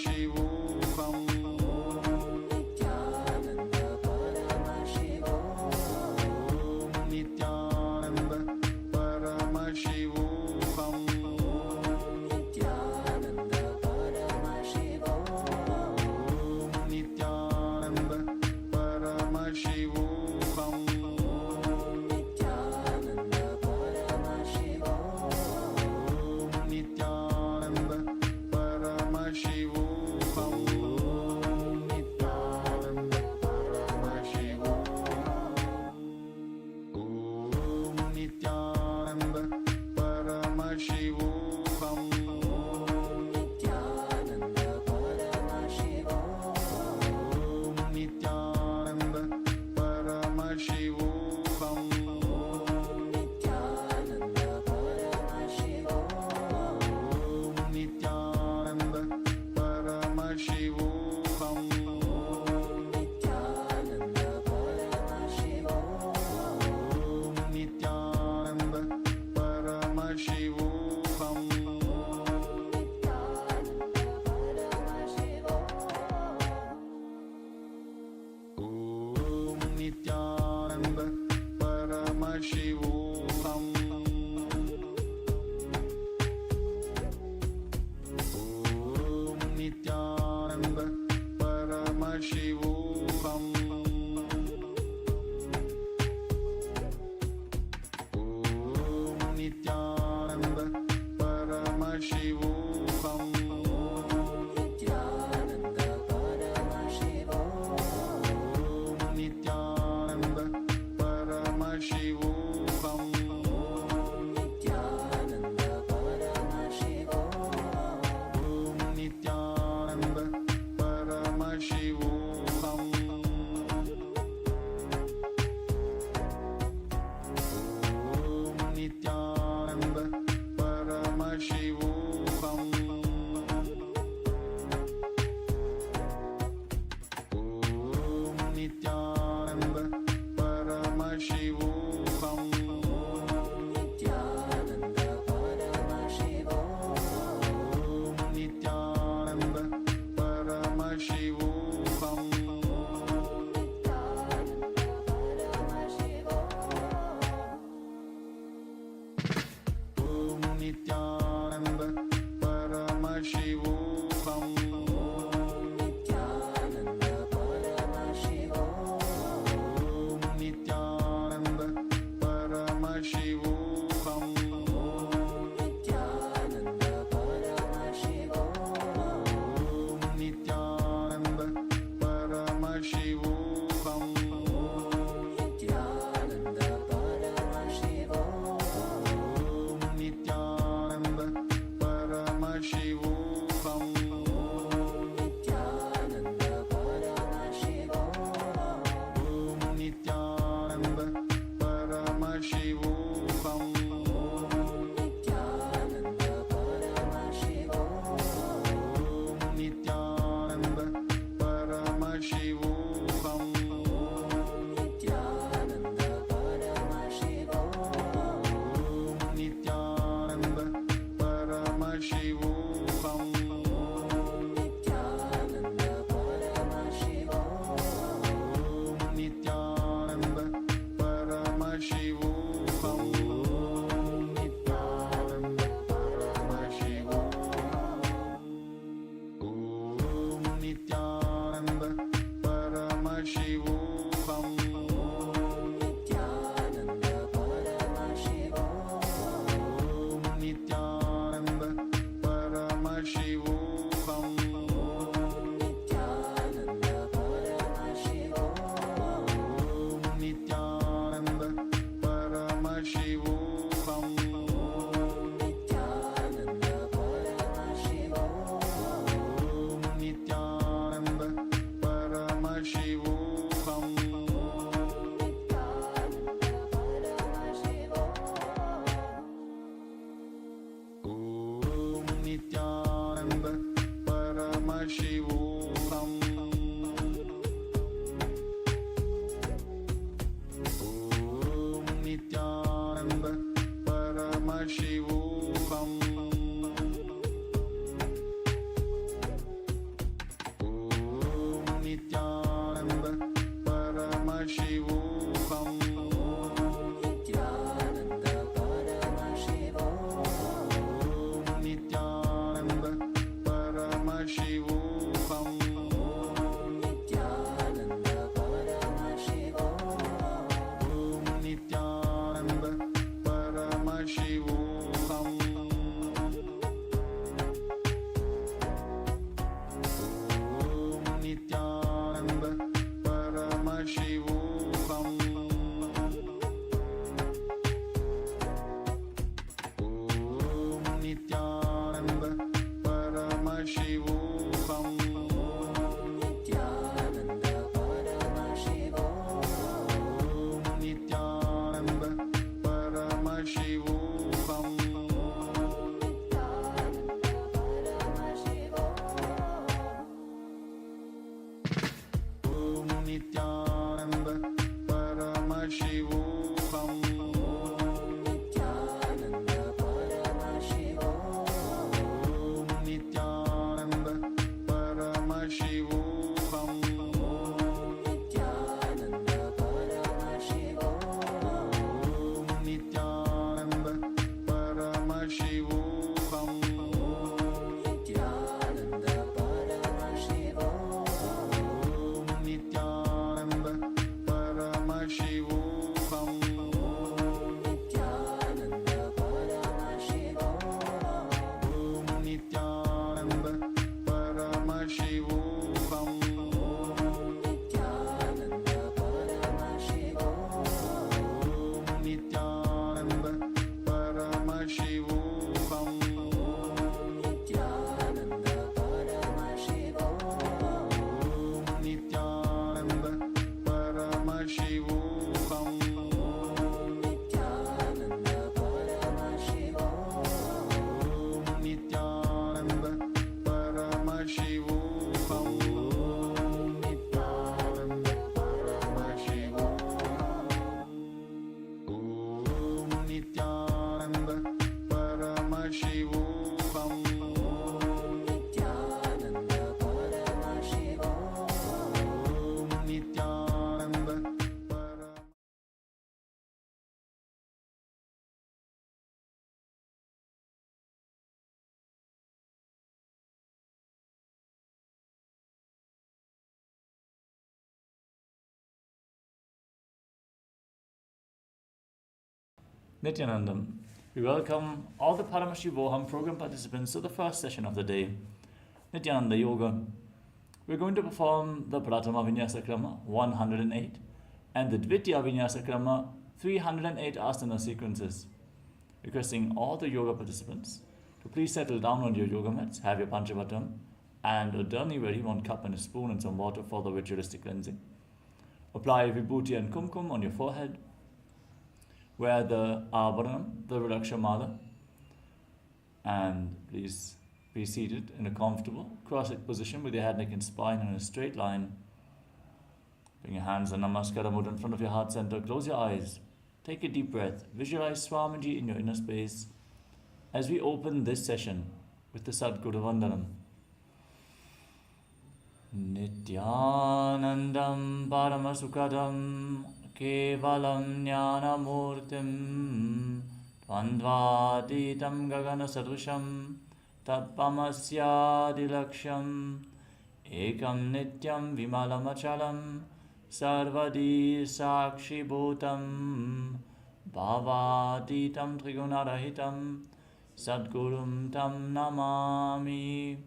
Paramashivoham Nithyananda Paramashivoham Nithyananda Paramashivoham Nithyananda Paramashivoham Nithyananda Paramashivoham Nithyananda Paramashivoham Nithyananda Paramashivoham Nithyananda Paramashivoham Om Nithyananda Paramashivoham Nithyananda Paramashivoham Nithyananda Paramashivoham Nithyananda Paramashivoham Nithyananda Paramashivoham Nithyananda Paramashivoham Nithyananda Paramashivoham Om Nithyananda Paramashivoham Om Nithyananda Paramashivoham Om Nithyananda Paramashivoham Nithyananda Paramashivoham Om Nithyananda Paramashivoham Nithyananda Paramashivoham Om Nithyananda Paramashivoham Om Nithyananda Paramashivoham Om Nithyananda Paramashivoham Nithyananda Paramashivoham Om Nithyananda Paramashivoham Om Nithyananda Paramashivoham Nithyananda Paramashivoham Om Nithyananda Paramashivoham Nithyananda Paramashivoham Om Nithyananda Paramashivoham Nithyananda Paramashivoham Om Nithyananda Paramashivoham Nithyananda Paramashivoham Om Nithyananda Paramashivoham Nithyananda Paramashivoham Om Nithyananda Paramashivoham Nithyananda Paramashivoham Om Nithyananda Paramashivoham Nithyananda Paramashivoham Om Nithyananda Paramashivoham Om Nithyananda Paramashivoham Nithyananda Paramashivoham Om Nithyananda Paramashivoham Nithyananda Paramashivoham Om Nithyananda Paramashivoham Nithyananda Paramashivoham Om Nithyananda Paramashivoham Nithyananda Paramashivoham Nithyananda Paramashivoham Nithyananda Paramashivoham Nithyananda Paramashivoham Nithyananda Paramashivoham Nithyananda Paramashivoham Nithyananda Paramashivoham Nithyananda Paramashivoham Nithyananda Paramashivoham Nithyananda Paramashivoham Nithyananda Paramashivoham Nithyananda Paramashivoham Nithyananda Paramashivoham Om Nithyananda Paramashivoham Nithyananda Paramashivoham Nithyananda Paramashivoham Nithyananda. We welcome all the Paramashivoham program participants to the first session of the day, Nithyananda Yoga. We're going to perform the Pratama Vinyasa Krama 108 and the Dvitiya Vinyasa Krama 308 asana sequences. Requesting all the yoga participants to please settle down on your yoga mats, have your Panchavatam and a dharni ready, 1 cup and a spoon and some water for the ritualistic cleansing. Apply Vibhuti and Kumkum on your forehead. Wear the Abharanam, the Rudraksha Mala, and please be seated in a comfortable cross-legged position with your head, neck and spine in a straight line. Bring your hands on Namaskara Mudra in front of your heart center. Close your eyes. Take a deep breath. Visualize Swamiji in your inner space as we open this session with the Sadguru Vandanam. Nithyanandam Paramasukadam Kevalam Jnanamurtim Tvandvaditam Gagana Sadusham Tatpamasyadilaksham Ekam Nityam Vimalamachalam Sarvadi Sakshi Bhutam Bhavaditam Trigunarahitam Sadgurum Tam Namami.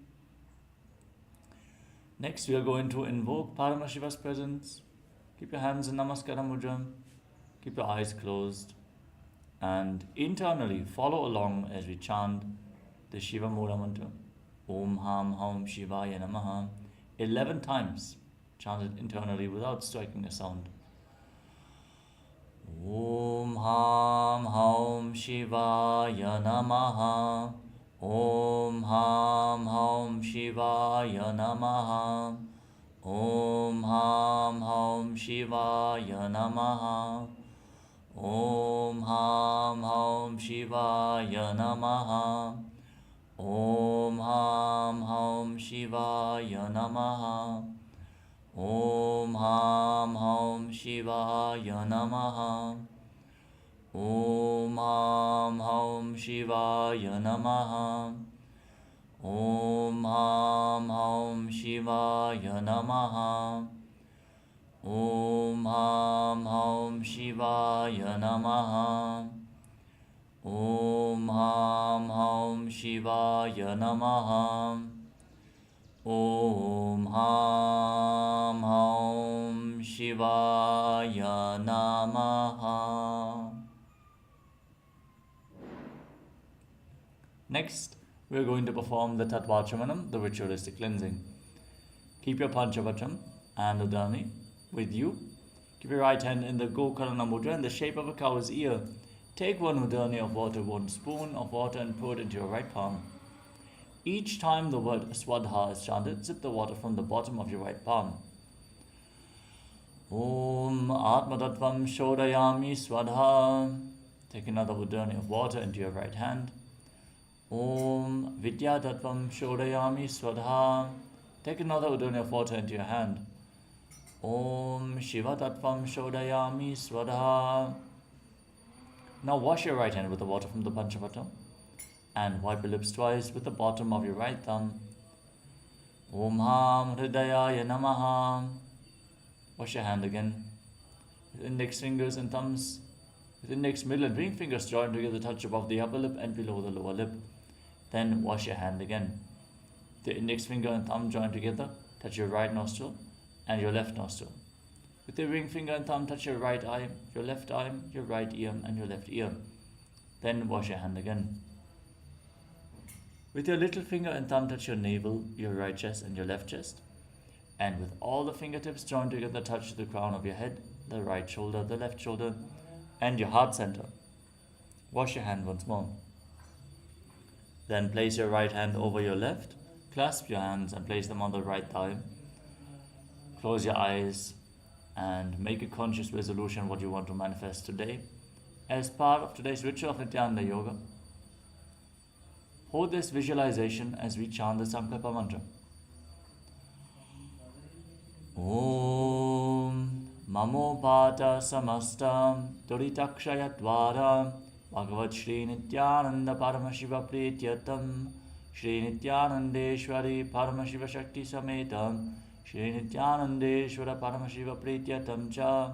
Next, we are going to invoke Paramashiva's presence. Keep your hands in Namaskara Mudra. Keep your eyes closed. And internally, follow along as we chant the Shiva Mula mantra. Om Ham Haum Shivaya Namaha. 11 times. Chant it internally without striking a sound. Om Ham Haum Shivaya Namaha. Om Ham Haum Shivaya Namaha. Om Ham Haum Shivaya Namaha. Om Ham Haum Shivaya Namaha. Om Ham Haum Shivaya Namaha. Om Ham Haum Shivaya Namaha. Om Ham Haum Shivaya Namaha. Om Ham Haum Shivaya Namaha. Om Ham Haum Shivaya Namaha. Om Ham Haum Shivaya Namaha. Om Ham Haum Shivaya Namaha. Next, we are going to perform the Tattvachamanam, the ritualistic cleansing. Keep your Panchavatam and the Dharni with you. Keep your right hand in the Gokarana Mudra in the shape of a cow's ear. Take 1 udani of water, 1 spoon of water, and pour it into your right palm. Each time the word Swadha is chanted, sip the water from the bottom of your right palm. Om Atmatattvam Shodayami Swadha. Take another udani of water into your right hand. Om Vidyatattvam Shodayami Swadha. Take another Udonia photo into your hand. Om Shiva Tattvam Shodayami Swadaha. Now wash your right hand with the water from the Panchapatam and wipe your lips twice with the bottom of your right thumb. Om Ham Hridayaya Namaha. Wash your hand again. With index fingers and thumbs, with index, middle and ring fingers joined together, touch above the upper lip and below the lower lip. Then wash your hand again. The index finger and thumb joined together, touch your right nostril and your left nostril. With the ring finger and thumb, touch your right eye, your left eye, your right ear and your left ear. Then wash your hand again. With your little finger and thumb, touch your navel, your right chest and your left chest. And with all the fingertips joined together, touch the crown of your head, the right shoulder, the left shoulder, and your heart center. Wash your hand once more. Then place your right hand over your left, clasp your hands and place them on the right thigh. Close your eyes and make a conscious resolution what you want to manifest today as part of today's ritual of Nithyananda Yoga. Hold this visualization as we chant the Sankalpa mantra. Om Mamopata Samastam Duritakshayatvaram Bhagavad Shri Nithyananda Paramashiva Prityatam Shri Nithyanandeshwari Paramashiva Shakti Sametam Shri Nithyanandeshwara Paramashiva Prityatam Cha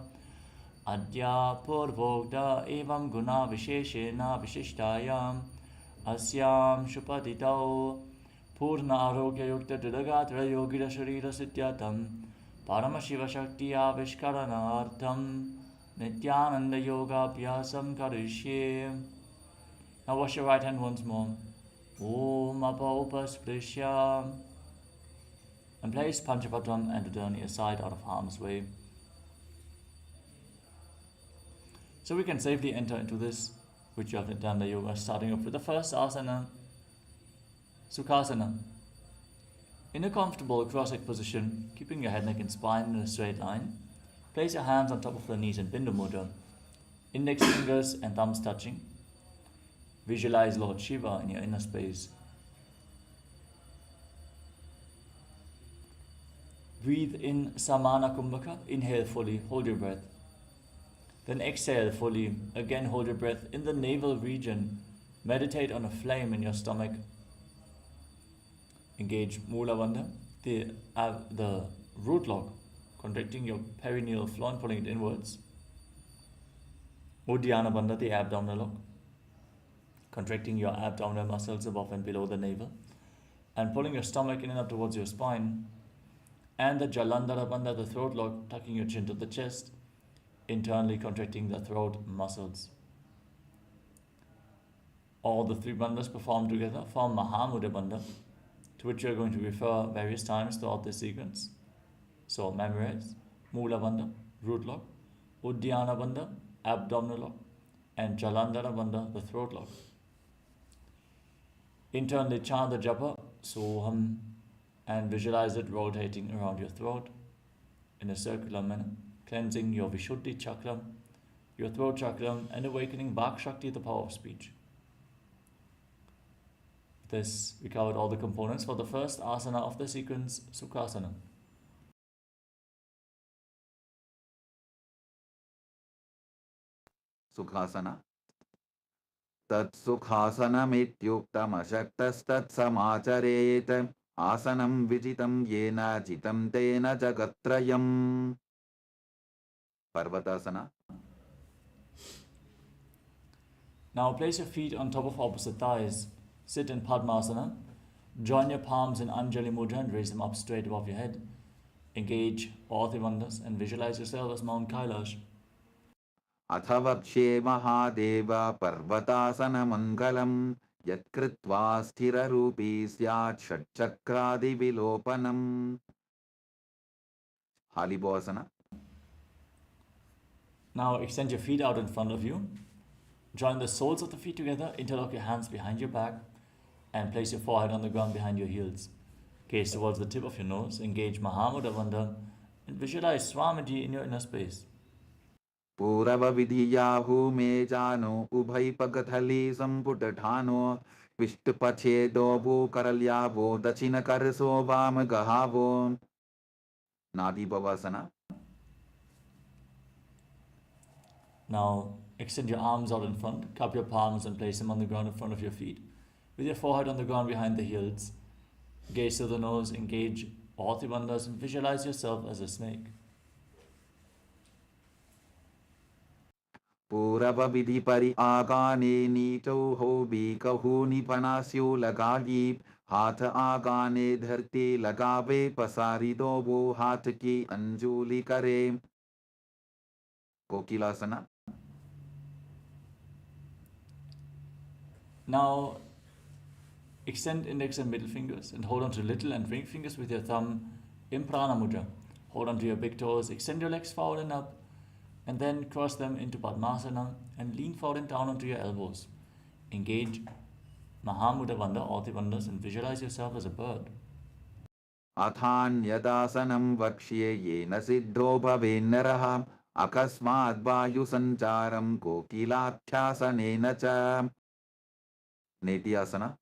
Adya Purvokta Evam Guna Visheshena Vishishtayam Asyam Shupatitau Purna Arogya Yukta Dudagatra Yogida Sharira Sityatam Paramashiva Shakti Avishkaranartham Nithyananda Yoga Pyasam Karishye. Now wash your right hand once more. Om Apa Upasprishya. And place Panchapatam and Udani aside out of harm's way. So we can safely enter into this ritual of Nithyananda Yoga, starting off with the first asana, Sukhasana. In a comfortable cross-legged position, keeping your head, neck and spine in a straight line, place your hands on top of the knees in Bindu Mudra, index fingers and thumbs touching. Visualize Lord Shiva in your inner space. Breathe in Samana Kumbhaka, inhale fully, hold your breath. Then exhale fully, again hold your breath in the navel region. Meditate on a flame in your stomach. Engage Mula Bandha, the root lock, contracting your perineal floor and pulling it inwards. Uddiyana Bandha, the abdominal lock, contracting your abdominal muscles above and below the navel and pulling your stomach in and up towards your spine. And the Jalandhara Bandha, the throat lock, tucking your chin to the chest, internally contracting the throat muscles. All the three bandhas performed together form Mahamudra Bandha, to which you are going to refer various times throughout this sequence. So memorize Mula Bandha, root lock, Uddiyana Bandha, abdominal lock, and Jalandhara Bandha, the throat lock. Internally chant the japa, Soham, and visualize it rotating around your throat in a circular manner, cleansing your Vishuddhi chakra, your throat chakra, and awakening Vak Shakti, the power of speech. With this, we covered all the components for the first asana of the sequence, Sukhasana. Sukhasana. Tat Sukhasanamityuktam Ashaktastat Samacharet Asanam Vijitam Yena Jitam Tena Jagatrayam. Parvatasana. Now place your feet on top of opposite thighs. Sit in Padmasana. Join your palms in Anjali Mudra and raise them up straight above your head. Engage all three bandhas and visualize yourself as Mount Kailash. Athavakshe Mahadeva Parvatasana Mangalam Yatkritva Sthira Rupi Syat Shatchakradi Vilopanam. Halibhasana. Now extend your feet out in front of you. Join the soles of the feet together, interlock your hands behind your back, and place your forehead on the ground behind your heels. Gaze towards the tip of your nose, engage Mahamudra Bandha, and visualize Swamiji in your inner space. Purava Vidhiyahu Me Jano Ubhai Pagathali Samputatano Vishtupachedovo karalyavo dachina karso vam gahavo. Nadi Bhavasana. Now extend your arms out in front, cup your palms and place them on the ground in front of your feet. With your forehead on the ground behind the heels, gaze to the nose, engage all the bandhas and visualize yourself as a snake. Purava vidhi pari agane nito ho bhi kahu nipanasyo lagajib. हाथ आगाने धरती लगावे पसारी दो वो हाथ की अंजुली करे. Kokilasana. Now extend index and middle fingers and hold on to little and ring fingers with your thumb in Prana Mudra. Hold on to your big toes, extend your legs forward and up, and then cross them into Padmasana and lean forward and down onto your elbows. Engage Mahamudra Bandha, all the bandhas, and visualize yourself as a bird. Athan yadasanam vakshye yena siddho bhavenaraha akasmad vayu sancharam kokilatyasanena cha. Nithyananda.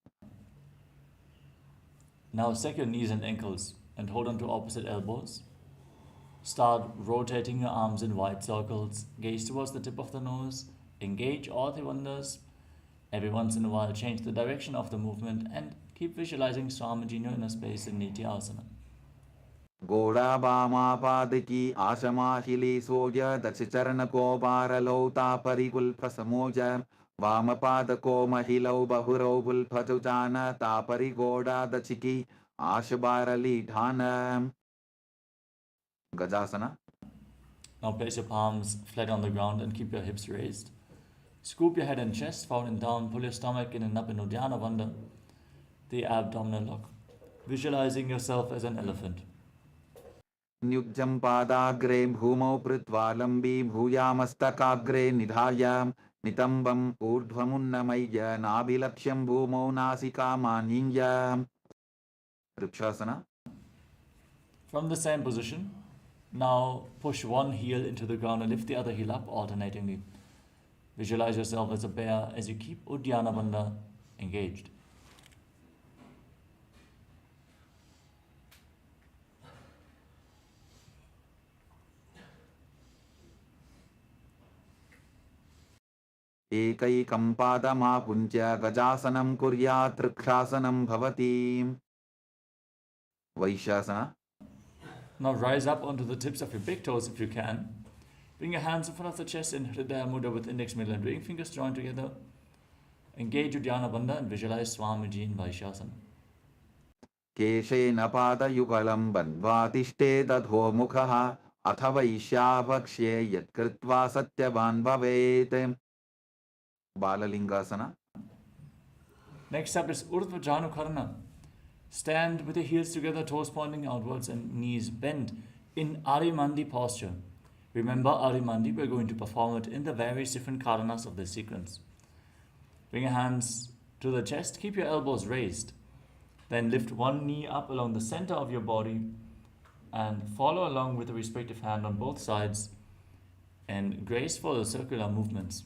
Now stack your knees and ankles and hold on to opposite elbows. Start rotating your arms in wide circles. Gaze towards the tip of the nose. Engage all the bandhas. Every once in a while, change the direction of the movement and keep visualizing Swamiji in your inner space in Nithyananda. Goda Bama Padiki Ashamahili Soja Dachicharan Ko Baralota Parikul Prasamoja Vamapada Ko Mahilo Bahuro Pulpatujana Tapari Goda Dachiki Ashabarali Dhana. Gajasana. Now place your palms flat on the ground and keep your hips raised. Scoop your head and chest forward and down. Pull your stomach in and up in Uddiyana Bandha, the abdominal lock. Visualizing yourself as an elephant. Nyukjam padagre bhumau pritvalambi bhuyamastagre nidhayam nitambam urdhvamunnamaya nabilaksham bhumau nasika maninyam. Rikshasana. From the same position, now push one heel into the ground and lift the other heel up alternatingly. Visualize yourself as a bear as you keep Uddiyana Bandha engaged. Ekaikam padama puncha gajasanam kuryat trikshasanam bhavati. Vaishasana. Now rise up onto the tips of your big toes if you can. Bring your hands in front of the chest in Hridaya Mudra with index, middle and ring fingers joined together. Engage Uddiyana Bandha and visualize Swamiji in Vaishasana. Keshe napada yugalam bandvatishte dadho mukhaha atha vaishyavakshe yatkritva satyavan bhavet. Balalingasana. Next up is Urdhva Janukarna. Stand with your heels together, toes pointing outwards and knees bent in Arimandi posture. Remember Arimandi, we're going to perform it in the various different karanas of this sequence. Bring your hands to the chest, keep your elbows raised. Then lift one knee up along the center of your body and follow along with the respective hand on both sides in graceful circular movements.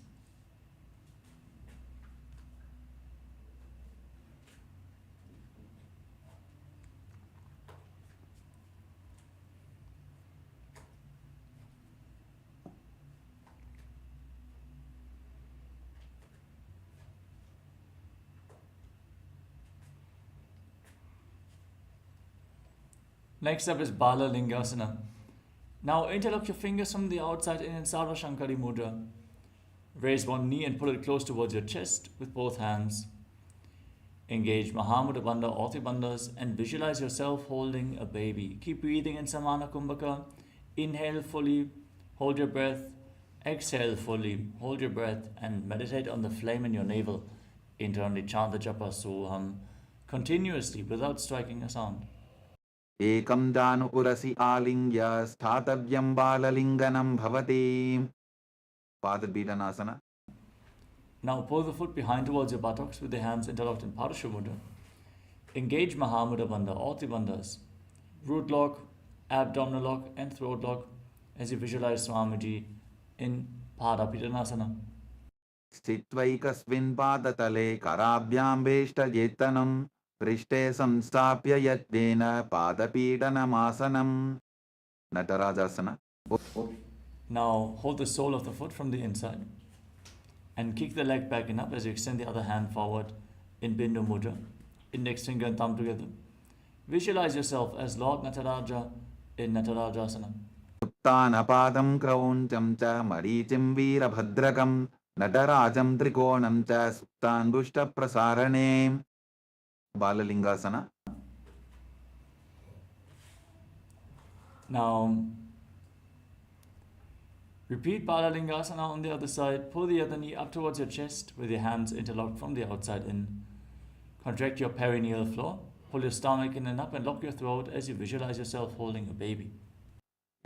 Next up is Bala Lingasana. Now interlock your fingers from the outside in Sarva Shankari Mudra. Raise one knee and pull it close towards your chest with both hands. Engage Mahamudra Bandha, all the bandhas, and visualize yourself holding a baby. Keep breathing in Samana Kumbhaka. Inhale fully, hold your breath. Exhale fully, hold your breath, and meditate on the flame in your navel. Internally chant the japa Soham continuously without striking a sound. Ekam danu urasi alingya sthatavyam balalinganam bhavati. Padabhidanasana. Now pull the foot behind towards your buttocks with the hands interlocked in Parashumudra. Engage Mahamudra Bandha, all the bandhas. Root lock, abdominal lock and throat lock as you visualize Swamiji in Padabhidanasana. स्थित्वैकस्मिन् पादतले कराभ्यां वेष्टयेत्तनं पृष्ठे संस्थाप्य यत्नेन पादपीडनमासनं Natarajasana. Now hold the sole of the foot from the inside and kick the leg back and up as you extend the other hand forward in Bindu Mudra, index finger and thumb together. Visualize yourself as Lord Nataraja in Natarajasana. उत्तानपादं क्रौञ्चं च मरीचिं वीरभद्रकं नटराजं त्रिकोणं च सुप्ताङ्गुष्ठप्रसारणे Balalingasana. Now repeat Balalingasana on the other side. Pull the other knee up towards your chest with your hands interlocked from the outside in. Contract your perineal floor. Pull your stomach in and up and lock your throat as you visualize yourself holding a baby.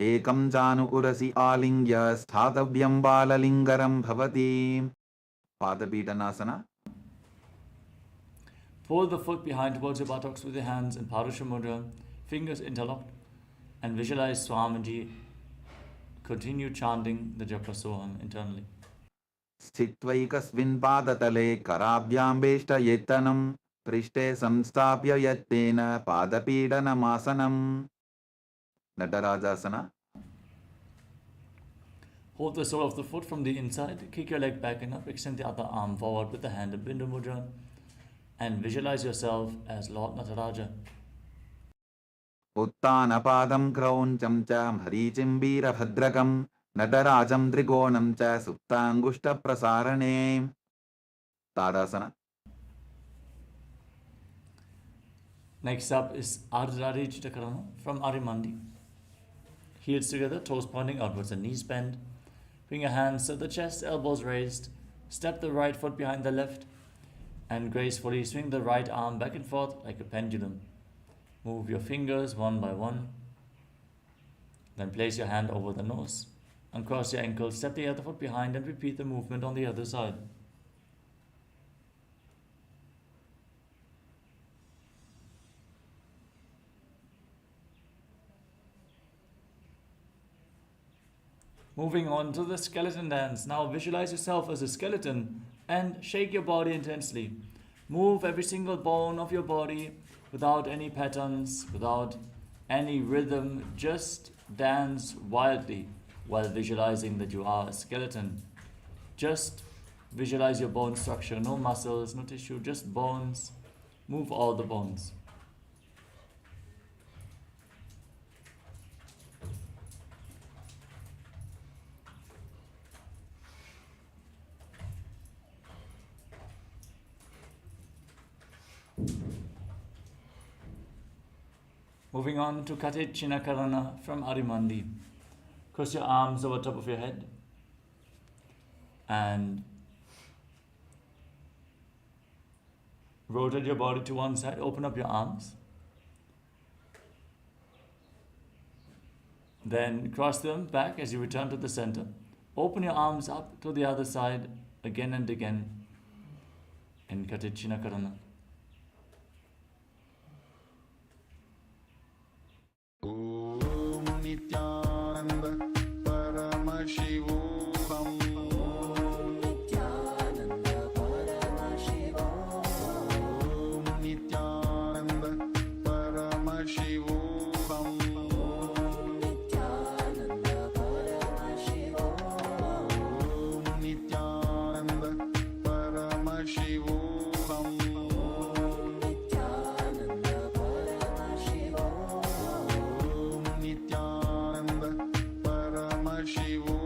Ekam janu urasi alingya sthathavyam balalingaram bhavati. Padapītanasana. Pull the foot behind towards your buttocks with your hands in Parusha Mudra, fingers interlocked, and visualize Swamiji. Continue chanting the Japa Soham internally. Sthitvaikasmin padatale karabhyam veshtayettanam prishte samstapya yattena padapīdanamasanam. Natarajasana. Hold the sole of the foot from the inside, kick your leg back and up, extend the other arm forward with the hand in Bindu Mudra, and visualize yourself as Lord Nataraja. उत्तानपादं क्रौञ्चं च मरीचिं वीरभद्रकं नटराजं त्रिकोणं च सुप्ताङ्गुष्ठप्रसारणे Tadasana. Next up is Ardhari Chittakarana from Arimandi. Heels together, toes pointing outwards and knees bent. Bring your hands to the chest, elbows raised. Step the right foot behind the left and gracefully swing the right arm back and forth like a pendulum. Move your fingers one by one. Then place your hand over the nose. Uncross your ankles, step the other foot behind and repeat the movement on the other side. Moving on to the skeleton dance. Now visualize yourself as a skeleton and shake your body intensely. Move every single bone of your body without any patterns, without any rhythm. Just dance wildly while visualizing that you are a skeleton. Just visualize your bone structure. No muscles, no tissue, just bones. Move all the bones. Moving on to Katechinakarana from Arimandi. Cross your arms over top of your head and rotate your body to one side. Open up your arms. Then cross them back as you return to the center. Open your arms up to the other side again and again in Katechinakarana. Om Nithyananda Paramashivoham. Om Nithyananda Paramashivoham. Om Nithyananda Paramashivoham. Om Nithyananda Paramashivoham. Om Nithyananda Paramashivoham.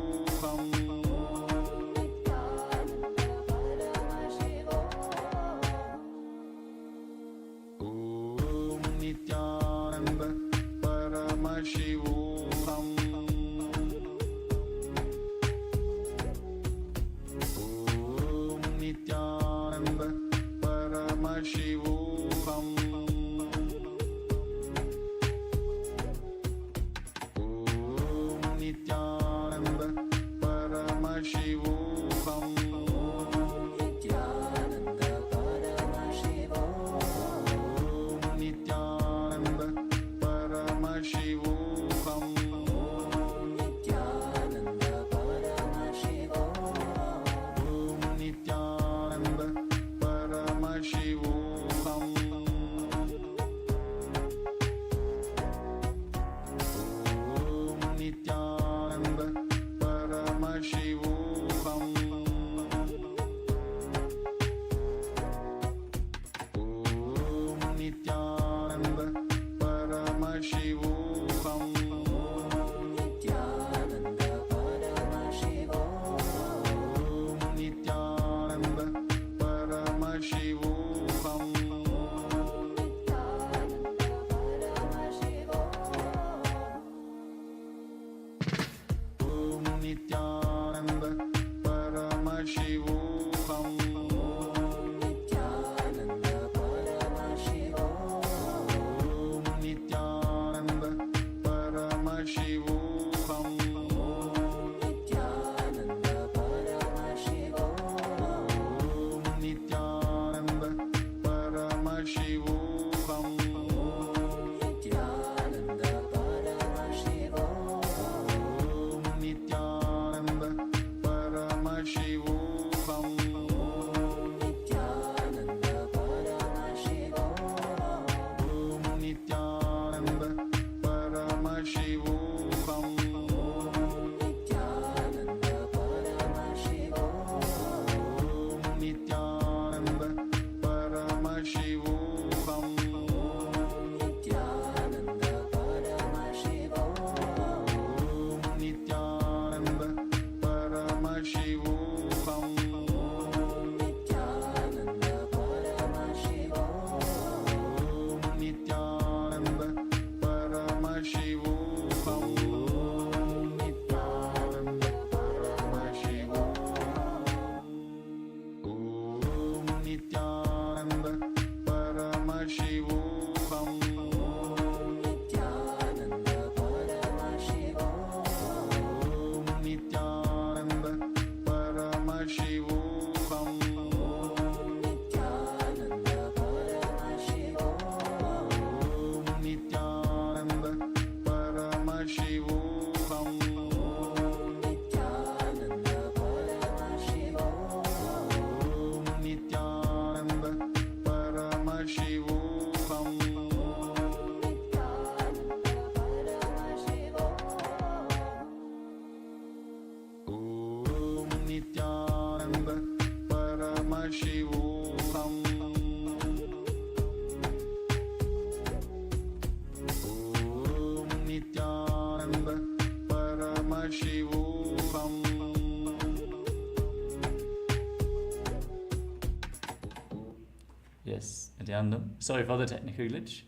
Nithyananda. Sorry for the technical glitch.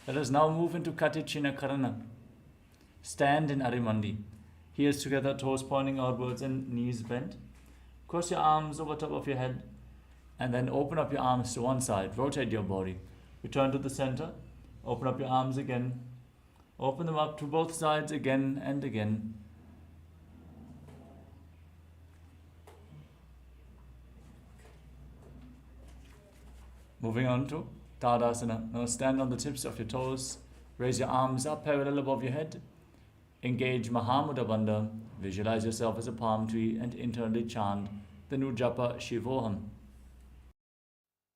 Let us now move into Katichina Karana. Stand in Arimandi. Heels together, toes pointing outwards and knees bent. Cross your arms over top of your head and then open up your arms to one side. Rotate your body. Return to the center. Open up your arms again. Open them up to both sides again and again. Moving on to Tadasana. Now stand on the tips of your toes. Raise your arms up parallel above your head. Engage Mahamudra Bandha. Visualize yourself as a palm tree and internally chant the new japa Shivoham.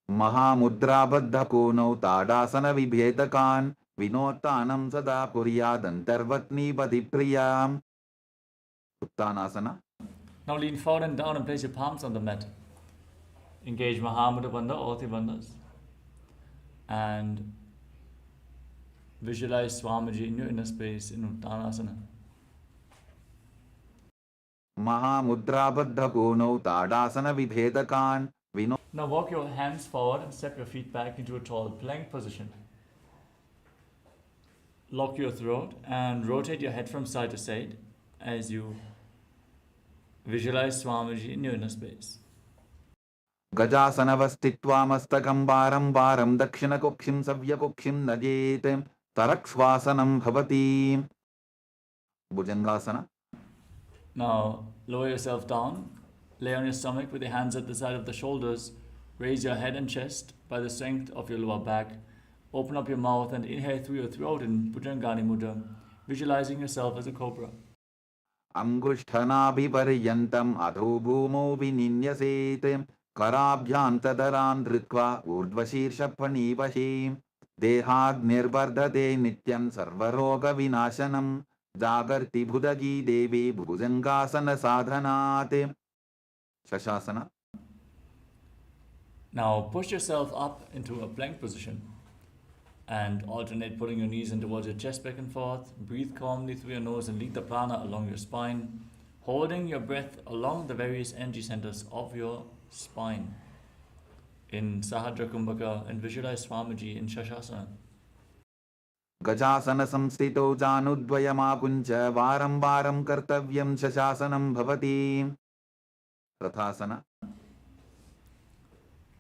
महामुद्राबद्ध कोनौ tadasana विभेदकान् विनोत्तानं सदा कुर्यादन्तर्वत्नी पतिप्रियाम्. Uttanasana. Now lean forward and down and place your palms on the mat. Engage Mahamudra Bandha, all three bandhas. And visualize Swamiji in your inner space in Uttanasana. महामुद्राबद्ध कोनौ tadasana विभेदकान् विनो. Now walk your hands forward and step your feet back into a tall plank position. Lock your throat and rotate your head from side to side as you visualize Swamiji in your inner space. गजासनवस्थित्वा मस्तकं वारं वारं दक्षिणकुक्षिं सव्यकुक्षिं नजेत् तरक्स्वासनं भवति. Bhujangasana. Now lower yourself down. Lay on your stomach with your hands at the side of the shoulders. Raise your head and chest by the strength of your lower back. Open up your mouth and inhale through your throat in Bhujangani Mudra, visualizing yourself as a cobra. अंगुष्ठनाभिपर्यन्तम् अधो भूमौ विनिन्यसेत् कराभ्यान्तधरान् धृत्वा ऊर्ध्वशीर्षफणीवशीं देहाग्निर्वर्धते नित्यं सर्वरोगविनाशनं जागर्ति भुजगी देवी भुजङ्गासनसाधनात्. Shashasana. Now push yourself up into a plank position and alternate putting your knees in towards your chest back and forth. Breathe calmly through your nose and lead the prana along your spine, holding your breath along the various energy centers of your spine. In Sahadra Kumbhaka, and visualize Swamiji in Shashasana. गजासन संस्थितौ जानुद्वयमाकुञ्च वारं वारं कर्तव्यं शशासनं भवति. रथासना.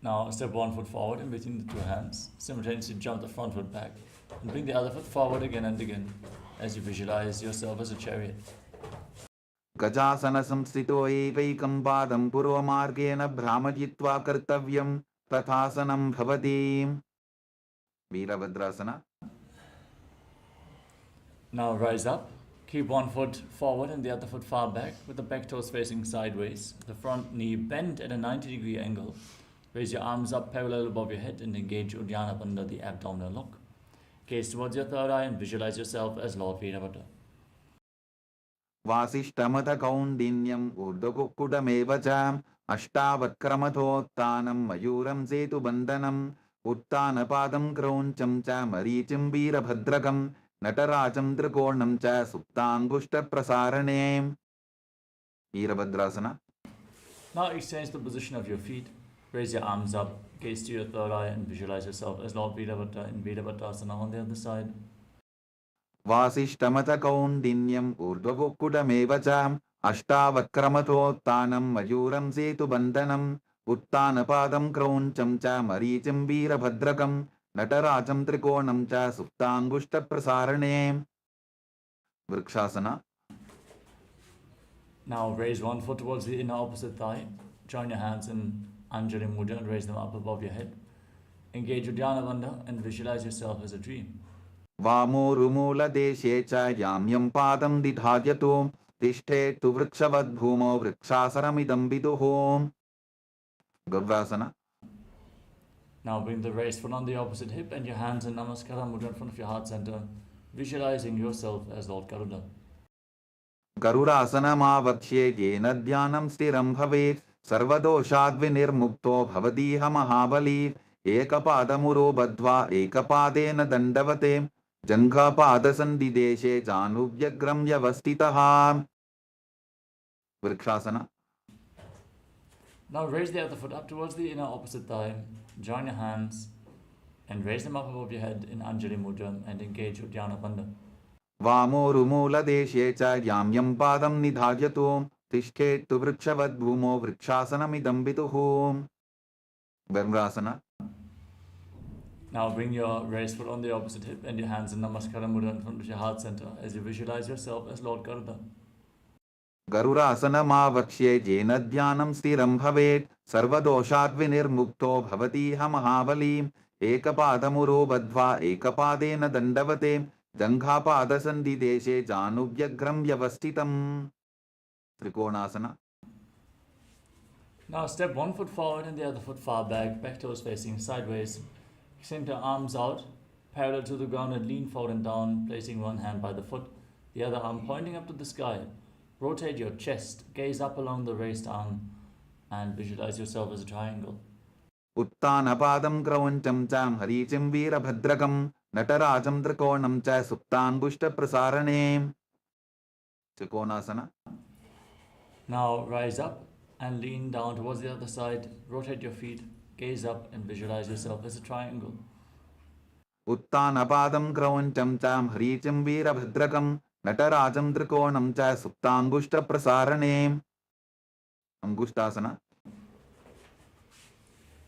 Now step one foot forward in between the two hands. Simultaneously jump the front foot back and bring the other foot forward again and again as you visualize yourself as a chariot. गजासन संस्थितो एकैकं पादं पूर्वमार्गेण भ्रामयित्वा कर्तव्यं तथासनं भवति. Virabhadrasana. Now rise up. Keep one foot forward and the other foot far back with the back toes facing sideways. The front knee bent at a 90-degree angle. Raise your arms up parallel above your head and engage Uddiyana Bandha, the abdominal lock. Gaze towards your third eye and visualize yourself as Lord Veerabhadra. वासिष्ठमथ कौण्डिन्यम् ऊर्ध्वकुक्कुटमेव च अष्टावक्क्रमथोत्थानं मयूरं सेतुबन्धनम् उत्थानपादं क्रौञ्चं च मरीचिं वीरभद्रकं नटराजं त्रिकोणं च सुप्ताङ्गुष्ठप्रसारणे. Virabhadrasana. Now exchange the position of your feet. Raise your arms up, gaze to your third eye and visualize yourself as Lord Veerabhadra in Veerabhadrasana on the other side. वासिष्ठमथ कौण्डिन्यम् ऊर्ध्वकुक्कुटमेव च अष्टावक्क्रमथोत्थानं मयूरं सेतुबन्धनम् उत्थानपादं क्रौञ्चं च मरीचिं वीरभद्रकं नटराजं त्रिकोणं च सुप्ताङ्गुष्ठप्रसारणे. Vrikshasana. Now raise one foot towards the inner opposite thigh. Join your hands in Anjali Mudra and raise them up above your head. Engage Uddiyana Bandha and visualize yourself as a tree. वामोरुमूलदेशे च याम्यं पादं दिधार्यतो तिष्ठेत्तु वृक्षवद्भूमौ वृक्षासनमिदं विदुः. गव्यासना. Now bring the raised foot on the opposite hip and your hands in Namaskara Mudra in front of your heart center, visualizing yourself as Lord Garuda. गरुडासनमावक्ष्ये येन ध्यानं स्थिरं भवेत् सर्वदोषाद्विनिर्मुक्तो भवतीह महाबली. एकपादमुरो बद्ध्वा एकपादेन दण्डवते जङ्घापादसन्धिदेशे जानुभ्यग्रं व्यवस्थितः. Vrikshasana. Now raise the other foot up towards the inner opposite thigh. Join your hands and raise them up above your head in Anjali Mudra and engage your Dhyana Bandha. वामोरुमूलदेशे च यां यं पादं निधार्यतु तिष्ठेत्तु वृक्षवद्भूमो वृक्षासनमिदं विदुः Varmrasana. Now bring your raised foot on the opposite hip and your hands in Namaskara Mudra in front of your heart center as you visualize yourself as Lord Garuda. गरुरासनमावक्ष्ये येन ध्यानं स्थिरं भवेत् सर्वदोषाद् विनिर्मुक्तो भवतीह महाबली एकपादमुरो बद्ध्वा एकपादेन दण्डवते जङ्घापादसन्धिदेशे जानुभ्यग्रं व्यवस्थितम् त्रिकोणासना. Now step one foot forward and the other foot far back toes facing sideways. Extend your arms out, parallel to the ground and lean forward and down, placing one hand by the foot, the other arm pointing up to the sky. Rotate your chest, gaze up along the raised arm and visualize yourself as a triangle. उत्तानपादं क्रौञ्चं च हरीचिं वीरभद्रकं नटराजं त्रिकोणं च सुप्तान्बुष्टप्रसारणे त्रिकोणासना. Now rise up and lean down towards the other side. Rotate your feet, gaze up and visualize yourself as a triangle. उत्तानपादं क्रौञ्चं च हरीचिं वीरभद्रकं नटराजं त्रिकोणं च सुप्ताङ्गुष्टप्रसारणे अंगुष्टासना.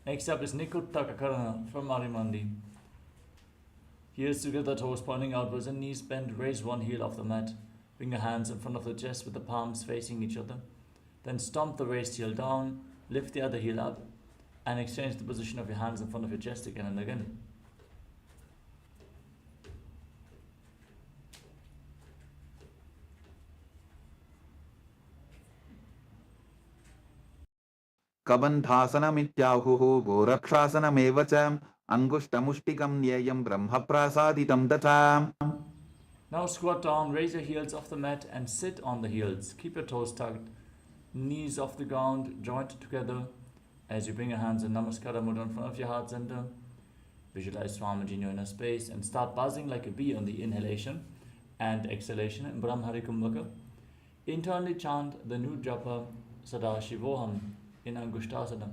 Next up is Nikuttaka Karana from Marimandi. Heels together, toes pointing outwards and knees bent. Raise one heel off the mat. Bring your hands in front of the chest with the palms facing each other. Then stomp the raised heel down, lift the other heel up, and exchange the position of your hands in front of your chest again and again. कबन्धासनमित्याहुः गोरक्षासनमेव च अंगुष्टमुष्टिकं न्येयं ब्रह्मप्रसादितं तथा. Now squat down, raise your heels off the mat and sit on the heels. Keep your toes tucked, knees off the ground, jointed together as you bring your hands in Namaskara Mudra in front of your heart center. Visualize Swamiji in your inner space and start buzzing like a bee on the inhalation and exhalation in Brahmari Kumbhaka. Internally chant the new japa Sadashivoham in Angushtasana.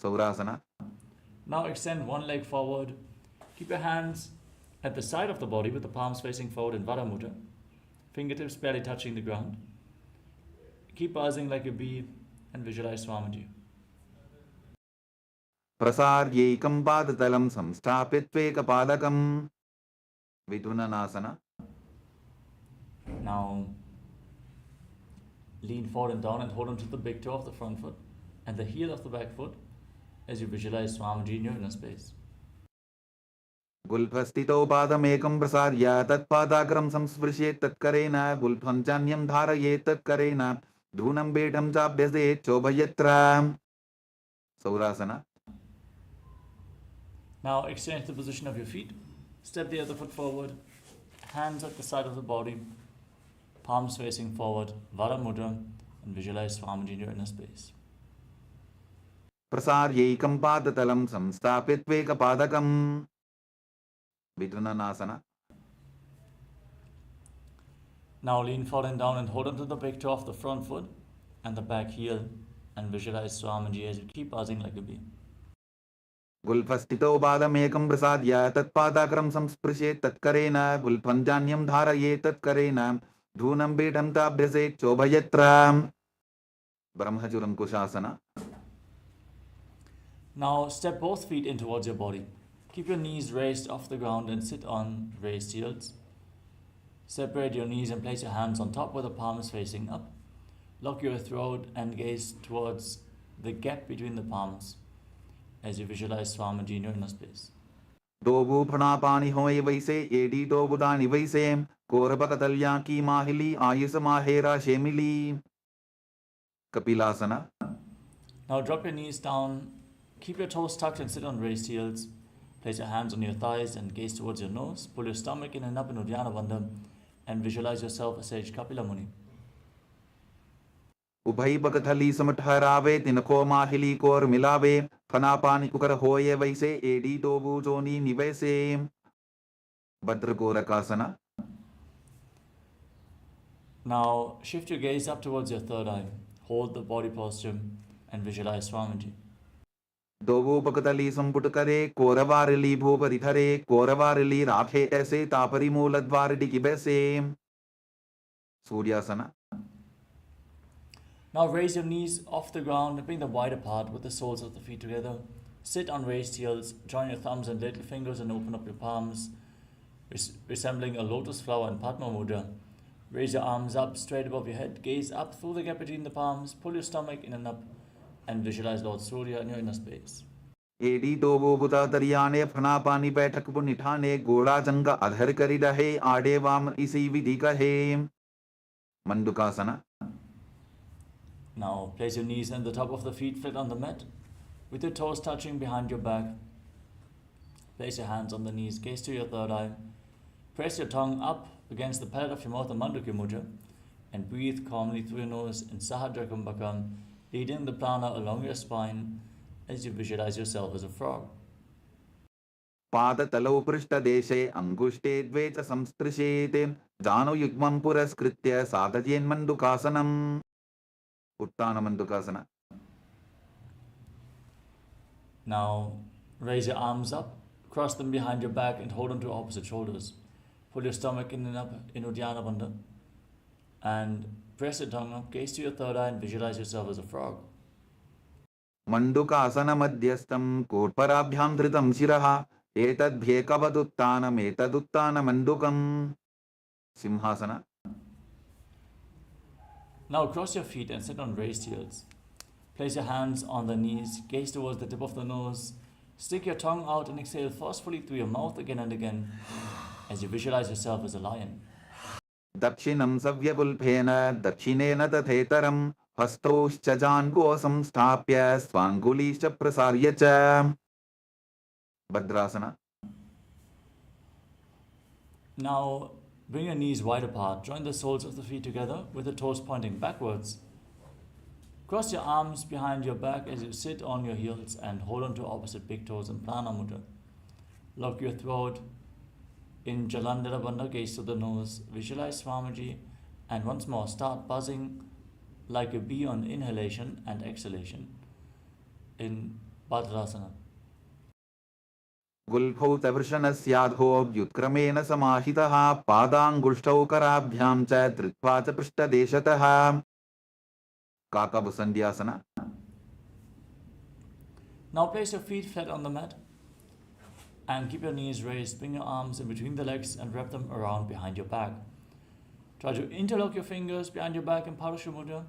Saurasana. Now extend one leg forward. Keep your hands at the side of the body with the palms facing forward in Vara Mudra. Fingertips barely touching the ground. Keep buzzing like a bee and visualize Swamiji. प्रसार्यैकं पादतलं संस्थाप्य त्वेकपादकं विधुननासना. Now lean forward and down and hold on to the big toe of the front foot and the heel of the back foot as you visualize Swamiji in your inner space. गुल्फस्थितौ पादमेकं प्रसार्य तत्पादाग्रं संस्पृशेत् तत्करेण गुल्फं चान्यं धारयेत् तत्करेण धूनं बेढं चाभ्यसेत् चोभयत्र. सौरासना. Now exchange the position of your feet. Step the other foot forward. Hands at the side of the body. Palms facing forward. Vara Mudra. And visualize Swamiji in your inner space. प्रसार्यैकं पादतलं संस्थाप्य त्वेकपादकं विधुननासना. Now lean forward and down and hold on to the big toe of the front foot and the back heel and visualize Swamiji as you keep buzzing like a bee. गुल्फस्थितौ पादमेकं प्रसाद्य तत्पादाग्रं संस्पृशेत् तत्करेण गुल्फं जान्यं धारयेत् तत्करेण धूनं बेढं ताभ्यसेत् चोभयत्र. ब्रह्मचुरं कुशासना. Now step both feet in towards your body. Keep your knees raised off the ground and sit on raised heels. Separate your knees and place your hands on top where the palm is facing up. Lock your throat and gaze towards the gap between the palms as you visualize Swamiji in your inner space. दोबू फणा पानी होए वैसे AD तो बुदानी वैसे कोरपकतल्या की माहिली Ayush माहेरा शेमिली. कपिलासना. Now drop your knees down. Keep your toes tucked and sit on raised heels. Place your hands on your thighs and gaze towards your nose. Pull your stomach in and up in Uddiyana Bandha and visualize yourself as sage Kapila Muni. उभई पकथली समठहरावे तिनको माहिली core मिलावे फना पानी कुकर होए वैसे एडी दोबू जोनी निवैसे. भद्रकोरकासना. Now shift your gaze up towards your third eye. Hold the body posture and visualize Swamiji. दोवो पकतली संपुट करे कोरवारली भूपरि धरे कोरवारली राखे ऐसे तापरी मूल द्वार डिकी बैसे सूर्यासना. Now raise your knees off the ground and bring them wide apart with the soles of the feet together. Sit on raised heels, join your thumbs and little fingers and open up your palms, resembling a lotus flower in Padma Mudra. Raise your arms up straight above your head, gaze up through the gap between the palms, pull your stomach in and up, and visualize Lord Surya in your inner space. एडी दोवो बुता दरियाने फना पानी बैठक बु निठाने गोड़ा जंगा अधर करी रहे आडे वाम इसी विधि कहे मंडुकासना. Now place your knees and the top of the feet flat on the mat, with your toes touching behind your back. Place your hands on the knees, gaze to your third eye. Press your tongue up against the palate of your mouth in Mandukya Mudra and breathe calmly through your nose in Sahadra Kumbhaka, leading the prana along your spine as you visualize yourself as a frog. पाद तलौ पृष्ठ देशे अंगुष्टे द्वे च संस्पृशेते जानु युग्मं पुरस्कृत्य साधयेन् मंडुकासनम्. उत्तान मंडुकासना. Now raise your arms up, cross them behind your back and hold on to opposite shoulders. Pull your stomach in and up in Uddiyana Bandha and press your tongue up, gaze to your third eye and visualize yourself as a frog. मंडुकासन मध्यस्थं कोटपराभ्यां धृतं शिरः एतद्भ्येकवदुत्तानम् एतदुत्तान मंडुकम्. सिंहासना. Now cross your feet and sit on raised heels. Place your hands on the knees, gaze towards the tip of the nose, stick your tongue out and exhale forcefully through your mouth again and again as you visualize yourself as a lion. दक्षिणं सव्यपुल्फेन दक्षिणेन तथेतरं हस्तौश्च जान्गो संस्थाप्य स्वाङ्गुलीश्च प्रसार्य च. भद्रासना. Now bring your knees wide apart, join the soles of the feet together with the toes pointing backwards. Cross your arms behind your back as you sit on your heels and hold on to opposite big toes in Prana Mudra. Lock your throat in Jalandhara Bandha, gaze to the nose, visualize Swamiji, and once more start buzzing like a bee on inhalation and exhalation in Bhadrasana. गुल्फौ तवृषणस्याधो व्युत्क्रमेण समाहितः पादाङ्गुष्ठौ कराभ्यां च धृत्वा च पृष्ठदेशतः. काकभुसन्ध्यासना. Now place your feet flat on the mat and keep your knees raised. Bring your arms in between the legs and wrap them around behind your back. Try to interlock your fingers behind your back in Parashu Mudra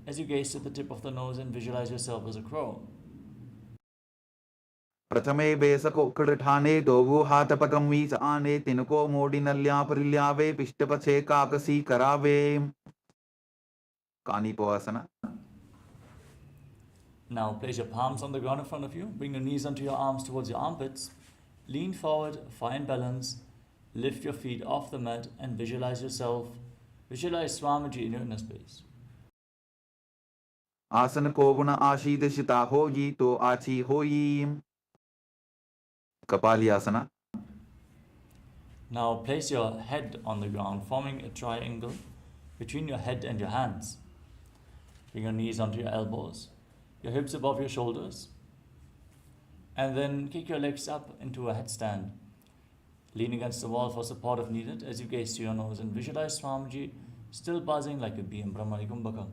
as you gaze to the tip of the nose and visualize yourself as a crow. प्रथमे बेसको कृठाने दोवो हाथपकं वीच आने तिनको मोडी नल्या परिल्यावे पिष्टपछे काकसी करावे. कानीपोआसना. Now place your palms on the ground in front of you. Bring your knees onto your arms towards your armpits. Lean forward, find balance. Lift your feet off the mat and visualize yourself. Visualize Swamiji in your inner space. आसन को गुण आशीर्षिता होगी तो आची होई. कपालियासना. Now place your head on the ground, forming a triangle between your head and your hands. Bring your knees onto your elbows, your hips above your shoulders, and then kick your legs up into a headstand. Lean against the wall for support if needed as you gaze to your nose and visualize Swamiji still buzzing like a bee in Brahmani Kumbhaka.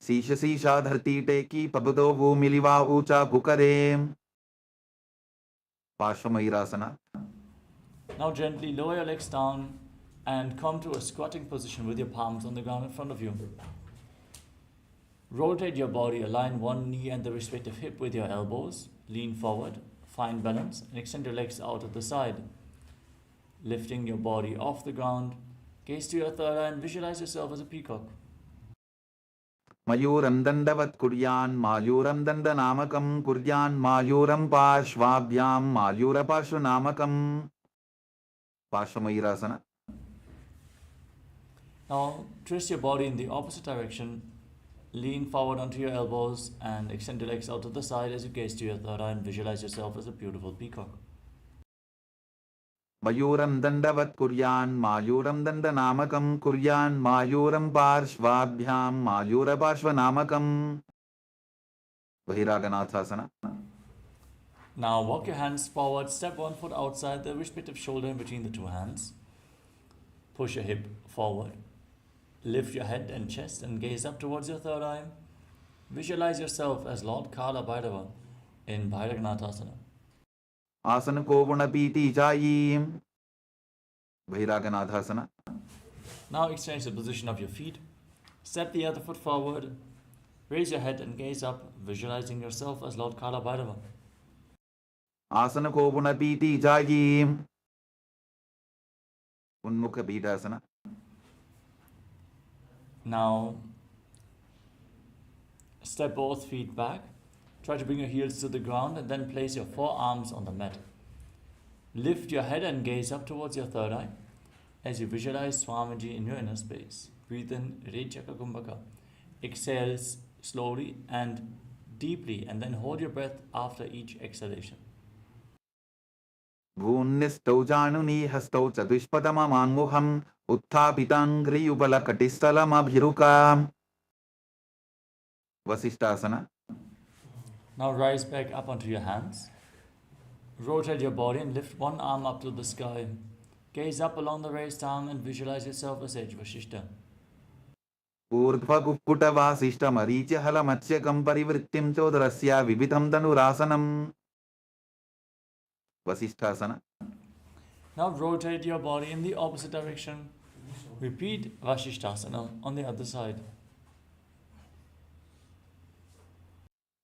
शीश शीशा धरती टेकी पबदो वो मिलिवा ऊंचा भुकरे. पार्श्वमयूरासना. Now gently lower your legs down and come to a squatting position with your palms on the ground in front of you. Rotate your body, align one knee and the respective hip with your elbows. Lean forward, find balance and extend your legs out at the side. Lifting your body off the ground, gaze to your third eye and visualize yourself as a peacock. मयूरं दण्डवत् कुर्यान् मायूरं दण्डनामकं कुर्यान् मायूरं पार्श्वाभ्यां मायूरपार्श्वनामकं. पार्श्वमयूरासना. Now twist your body in the opposite direction. Lean forward onto your elbows and extend your legs out to the side as you gaze to your third eye and visualize yourself as a beautiful peacock. मयूरं दण्डवत् कुर्यान् मायूरं दण्डनामकं कुर्यान् मायूरं पार्श्वाभ्यां मायूरपार्श्वनामकम्. Bahiraganathasana. Now walk your hands forward, step one foot outside the respective shoulder in between the two hands. Push your hip forward. Lift your head and chest and gaze up towards your third eye. Visualize yourself as Lord Kala Bhairava in Bhairaganathasana. Asana ko gunapiti jayim. Bahiraganathasana. Now exchange the position of your feet. Step the other foot forward. Raise your head and gaze up, visualizing yourself as Lord Kala Bhairava. Asana ko gunapiti jayim. Unmukha Bidasana. Now, step both feet back. Try to bring your heels to the ground and then place your forearms on the mat. Lift your head and gaze up towards your third eye as you visualize Swamiji in your inner space. Breathe in Rechaka Kumbhaka. Exhale slowly and deeply and then hold your breath after each exhalation. Bhunnistau januni hastau chatushpadama manmuham utthapitan upala katistalam abhiruka. Vasishtasana. Now rise back up onto your hands. Rotate your body and lift one arm up to the sky. Gaze up along the raised arm and visualize yourself as Sage Vashishta. Urdhva kukkuta vasishta maricha hala matsyakam parivrittim chodrasya vibitham dhanurasanam. Vasishtasana. Now rotate your body in the opposite direction. Repeat Vashishtasana on the other side.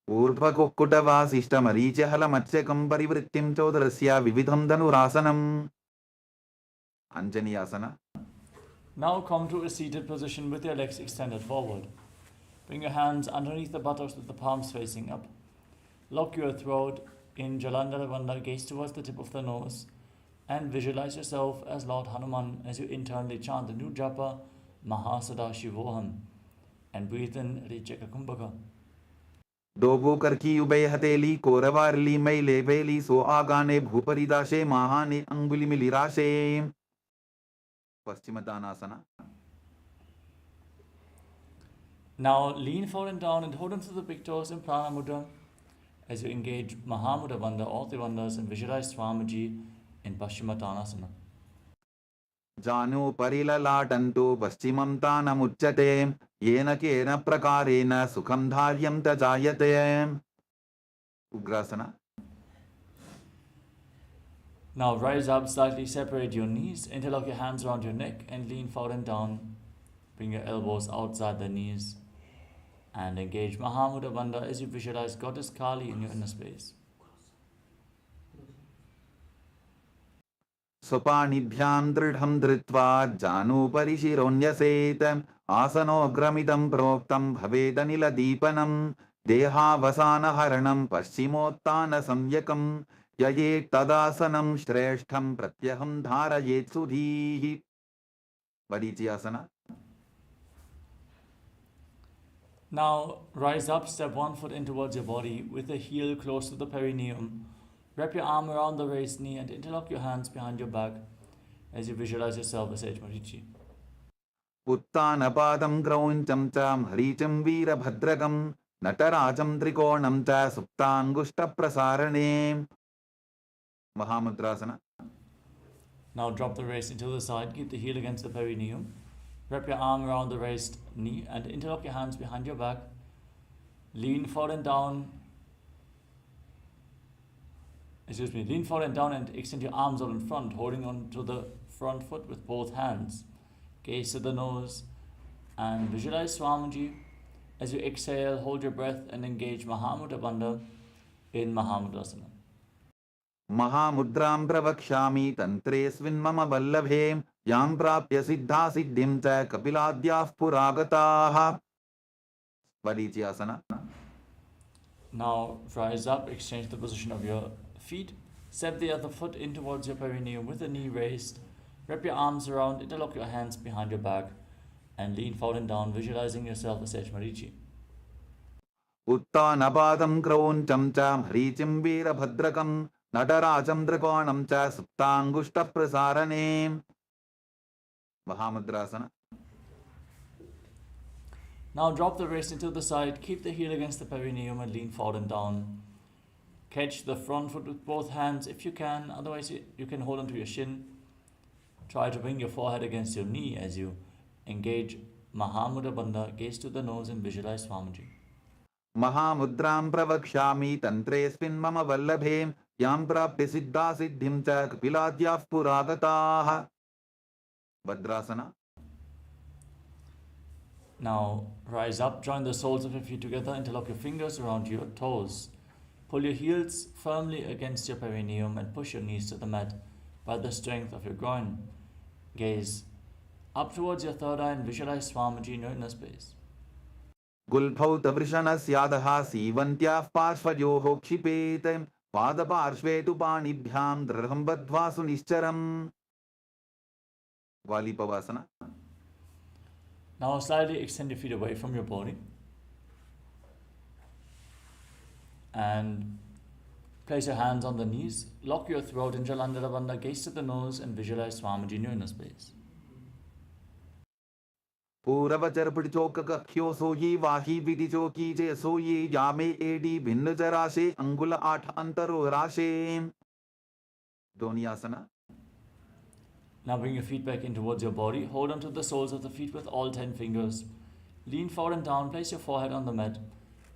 Urdhva kukkuta vasishta maricha hala matsyakam parivrittim chodrasya vibitham dhanurasanam. Anjaniyasana. Now come to a seated position with your legs extended forward. Bring your hands underneath the buttocks with the palms facing up. Lock your throat in Jalandhara Bandha, gaze towards the tip of the nose, and visualize yourself as Lord Hanuman as you internally chant the new japa Paramashivoham and breathe in Rechaka Kumbhaka. Dobo karki ubay hateli koravarli may lebeli so agane bhuparidashe mahane anguli milirashe. Paschimottanasana. Now lean forward and down and hold onto the big toes in Prana Mudra as you engage Mahamudra Bandha, all three bandhas, and visualize Swamiji in Paschimottanasana. Janu parilalatantu paschimam tanamuchyate yena kena prakarena sukham dharyam tajayate. Ugrasana. Now rise up, slightly separate your knees, interlock your hands around your neck and lean forward and down. Bring your elbows outside the knees and engage Mahamudra Bandha as you visualize Goddess Kali in your inner space. Sopanibhyam dridham dhritva janu parishironyaset asano gramitam proktam bhavedanila deepanam dehavasana haranam paschimottana samyakam yayet tadasanam shreshtham pratyaham dharayet sudhihi. Vadichyasana. Now rise up, step one foot in towards your body with the heel close to the perineum. Wrap your arm around the raised knee and interlock your hands behind your back as you visualize yourself as Sage Marichi. Uttanapadam grauncham cham haricham veerabhadragam natarajam trikonam cha suptangushta prasarane. Mahamudrasana. Now drop the waist into the side, keep the heel against the perineum. Wrap your arm around the raised knee and interlock your hands behind your back. Lean forward and down. Lean forward and down and extend your arms out in front, holding on to the front foot with both hands. Gaze to the nose and visualize Swamiji. As you exhale, hold your breath and engage Mahamudra Bandha in Mahamudrasana. Mahamudram pravakshami tantresvin mama vallabhe yam prapya siddha siddhim cha kapiladyah puragataha. Vadichyasana. Now rise up, exchange the position of your feet. Step the other foot in towards your perineum with the knee raised. Wrap your arms around, interlock your hands behind your back and lean forward and down, visualizing yourself as Sage Marichi. Uttanapadam krauncham cham harichim veerabhadrakam Natarajam Drakonam cha Suptangushta Prasarane. Mahamudrasana. Now drop the wrist into the side, keep the heel against the perineum and lean forward and down. Catch the front foot with both hands if you can, otherwise you can hold onto your shin. Try to bring your forehead against your knee as you engage Mahamudra Bandha, gaze to the nose and visualize Swamiji. Mahamudram pravakshami tantresmin mama vallabhe yam prapti siddha siddhim cha kapiladyah puragataah. Bhadrasana. Now rise up, join the soles of your feet together, interlock your fingers around your toes. Pull your heels firmly against your perineum and push your knees to the mat by the strength of your groin. Gaze up towards your third eye and visualize Swamiji in your inner space. Gulbhaut vrishanasyadah sivantyah parshvayoho kshipet padaparshvetu panibhyam dradham badhva sunischaram. Valipavasana. Now slightly extend your feet away from your body and place your hands on the knees, lock your throat in Jalandhara Bandha, gaze to the nose and visualize Swamiji in your inner space. Puravachar pidichoka kakhyo soyi vahi vidichoki je soyi yame edi bhinna jarashe angula 8 antaro rashe. Donyasana. Now bring your feet back in towards your body. Hold onto the soles of the feet with all 10 fingers. Lean forward and down. Place your forehead on the mat.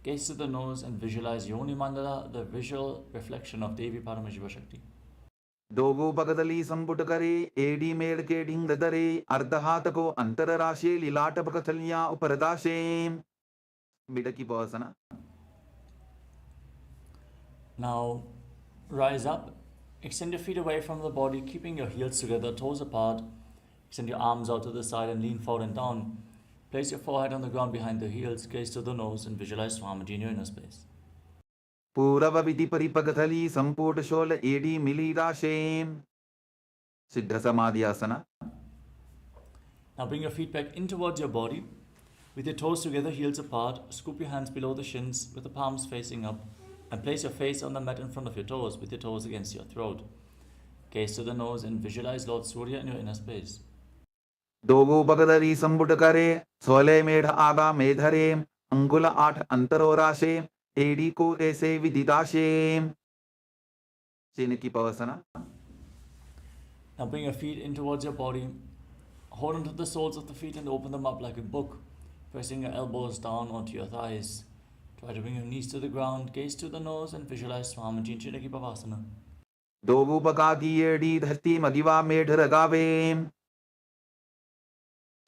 Gaze to the nose and visualize Yoni Mandala, the visual reflection of Devi Paramashiva Shakti. Dogo pagadali samputakare edi medke dingdadare ardhatako antararashe lilata pakathalya uparadashe. Midaki Pavasana. Now rise up. Extend your feet away from the body, keeping your heels together, toes apart. Extend your arms out to the side and lean forward and down. Place your forehead on the ground behind the heels, gaze to the nose and visualize Swamiji in your inner space. Purava viti paripagathali sampurta shola edi milirashe. Siddha Samadhyasana. Now bring your feet back in towards your body. With your toes together, heels apart, scoop your hands below the shins with the palms facing up. And place your face on the mat in front of your toes with your toes against your throat. Gaze to the nose and visualize Lord Surya in your inner space. Dogo pagadali samputakare swale medha aga medhare angula 8 antaro rashe edi ko ese vididashe. Chiniki Pavasana. Now bring your feet in towards your body. Hold onto the soles of the feet and open them up like a book, pressing your elbows down onto your thighs. Try to bring your knees to the ground, gaze to the nose and visualize Swamiji in Chinaki Pavasana. Dogo pakati edi dharti magiva medharagave.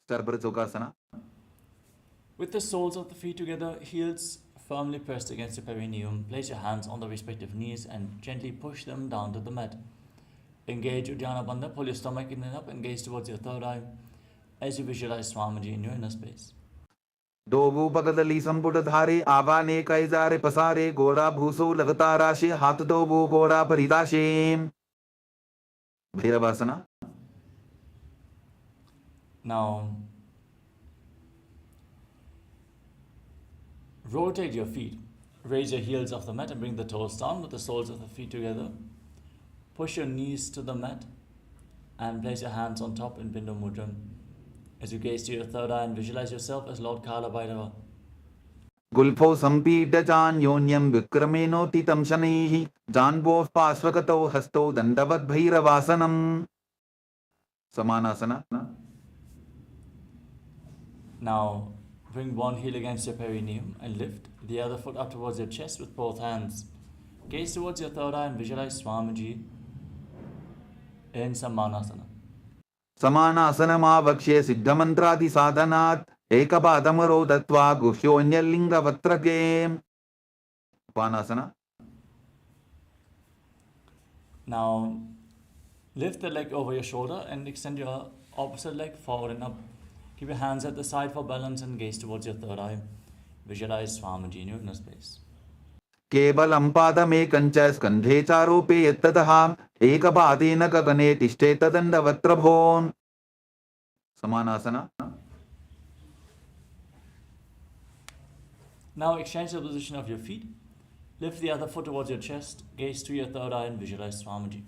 Starbharatsokasana. With the soles of the feet together, heels firmly pressed against your perineum, place your hands on the respective knees and gently push them down to the mat. Engage Uddiyana Bandha, pull your stomach in and up and gaze towards your third eye as you visualize Swamiji in your inner space. Dogo pagadali samputadhare avane kaizare pasare gora bhuso lagatarashe hat dogo gora paridashe. Bhairavasana. Now, rotate your feet. Raise your heels off the mat and bring the toes down with the soles of the feet together. Push your knees to the mat and place your hands on top in Bindu Mudra. As you gaze to your third eye and visualize yourself as Lord Kala Bhairava. Gulpho sampita jan yonyam vikrameno titam shanihi janbov pasvakato hasto dandavat bhairavasanam. Samanasana. Now, bring one heel against your perineum and lift the other foot up towards your chest with both hands. Gaze towards your third eye and visualize Swamiji in Samanasana. Samanasanamavakshe siddhamantradi sadhanat ekapadamaro dattva guhyonyalinga vatrake. Upanasana. Now, lift the leg over your shoulder and extend your opposite leg forward and up. Keep your hands at the side for balance and gaze towards your third eye. Visualize Swamiji in your inner space. केवलं पादमेकञ्च स्कन्धे चारोपे यत्ततः एकपादेन गगने तिष्ठेत दण्डवत्प्रभो. Samanasana. Now exchange the position of your feet. Lift the other foot towards your chest, gaze to your third eye and visualize Swamiji.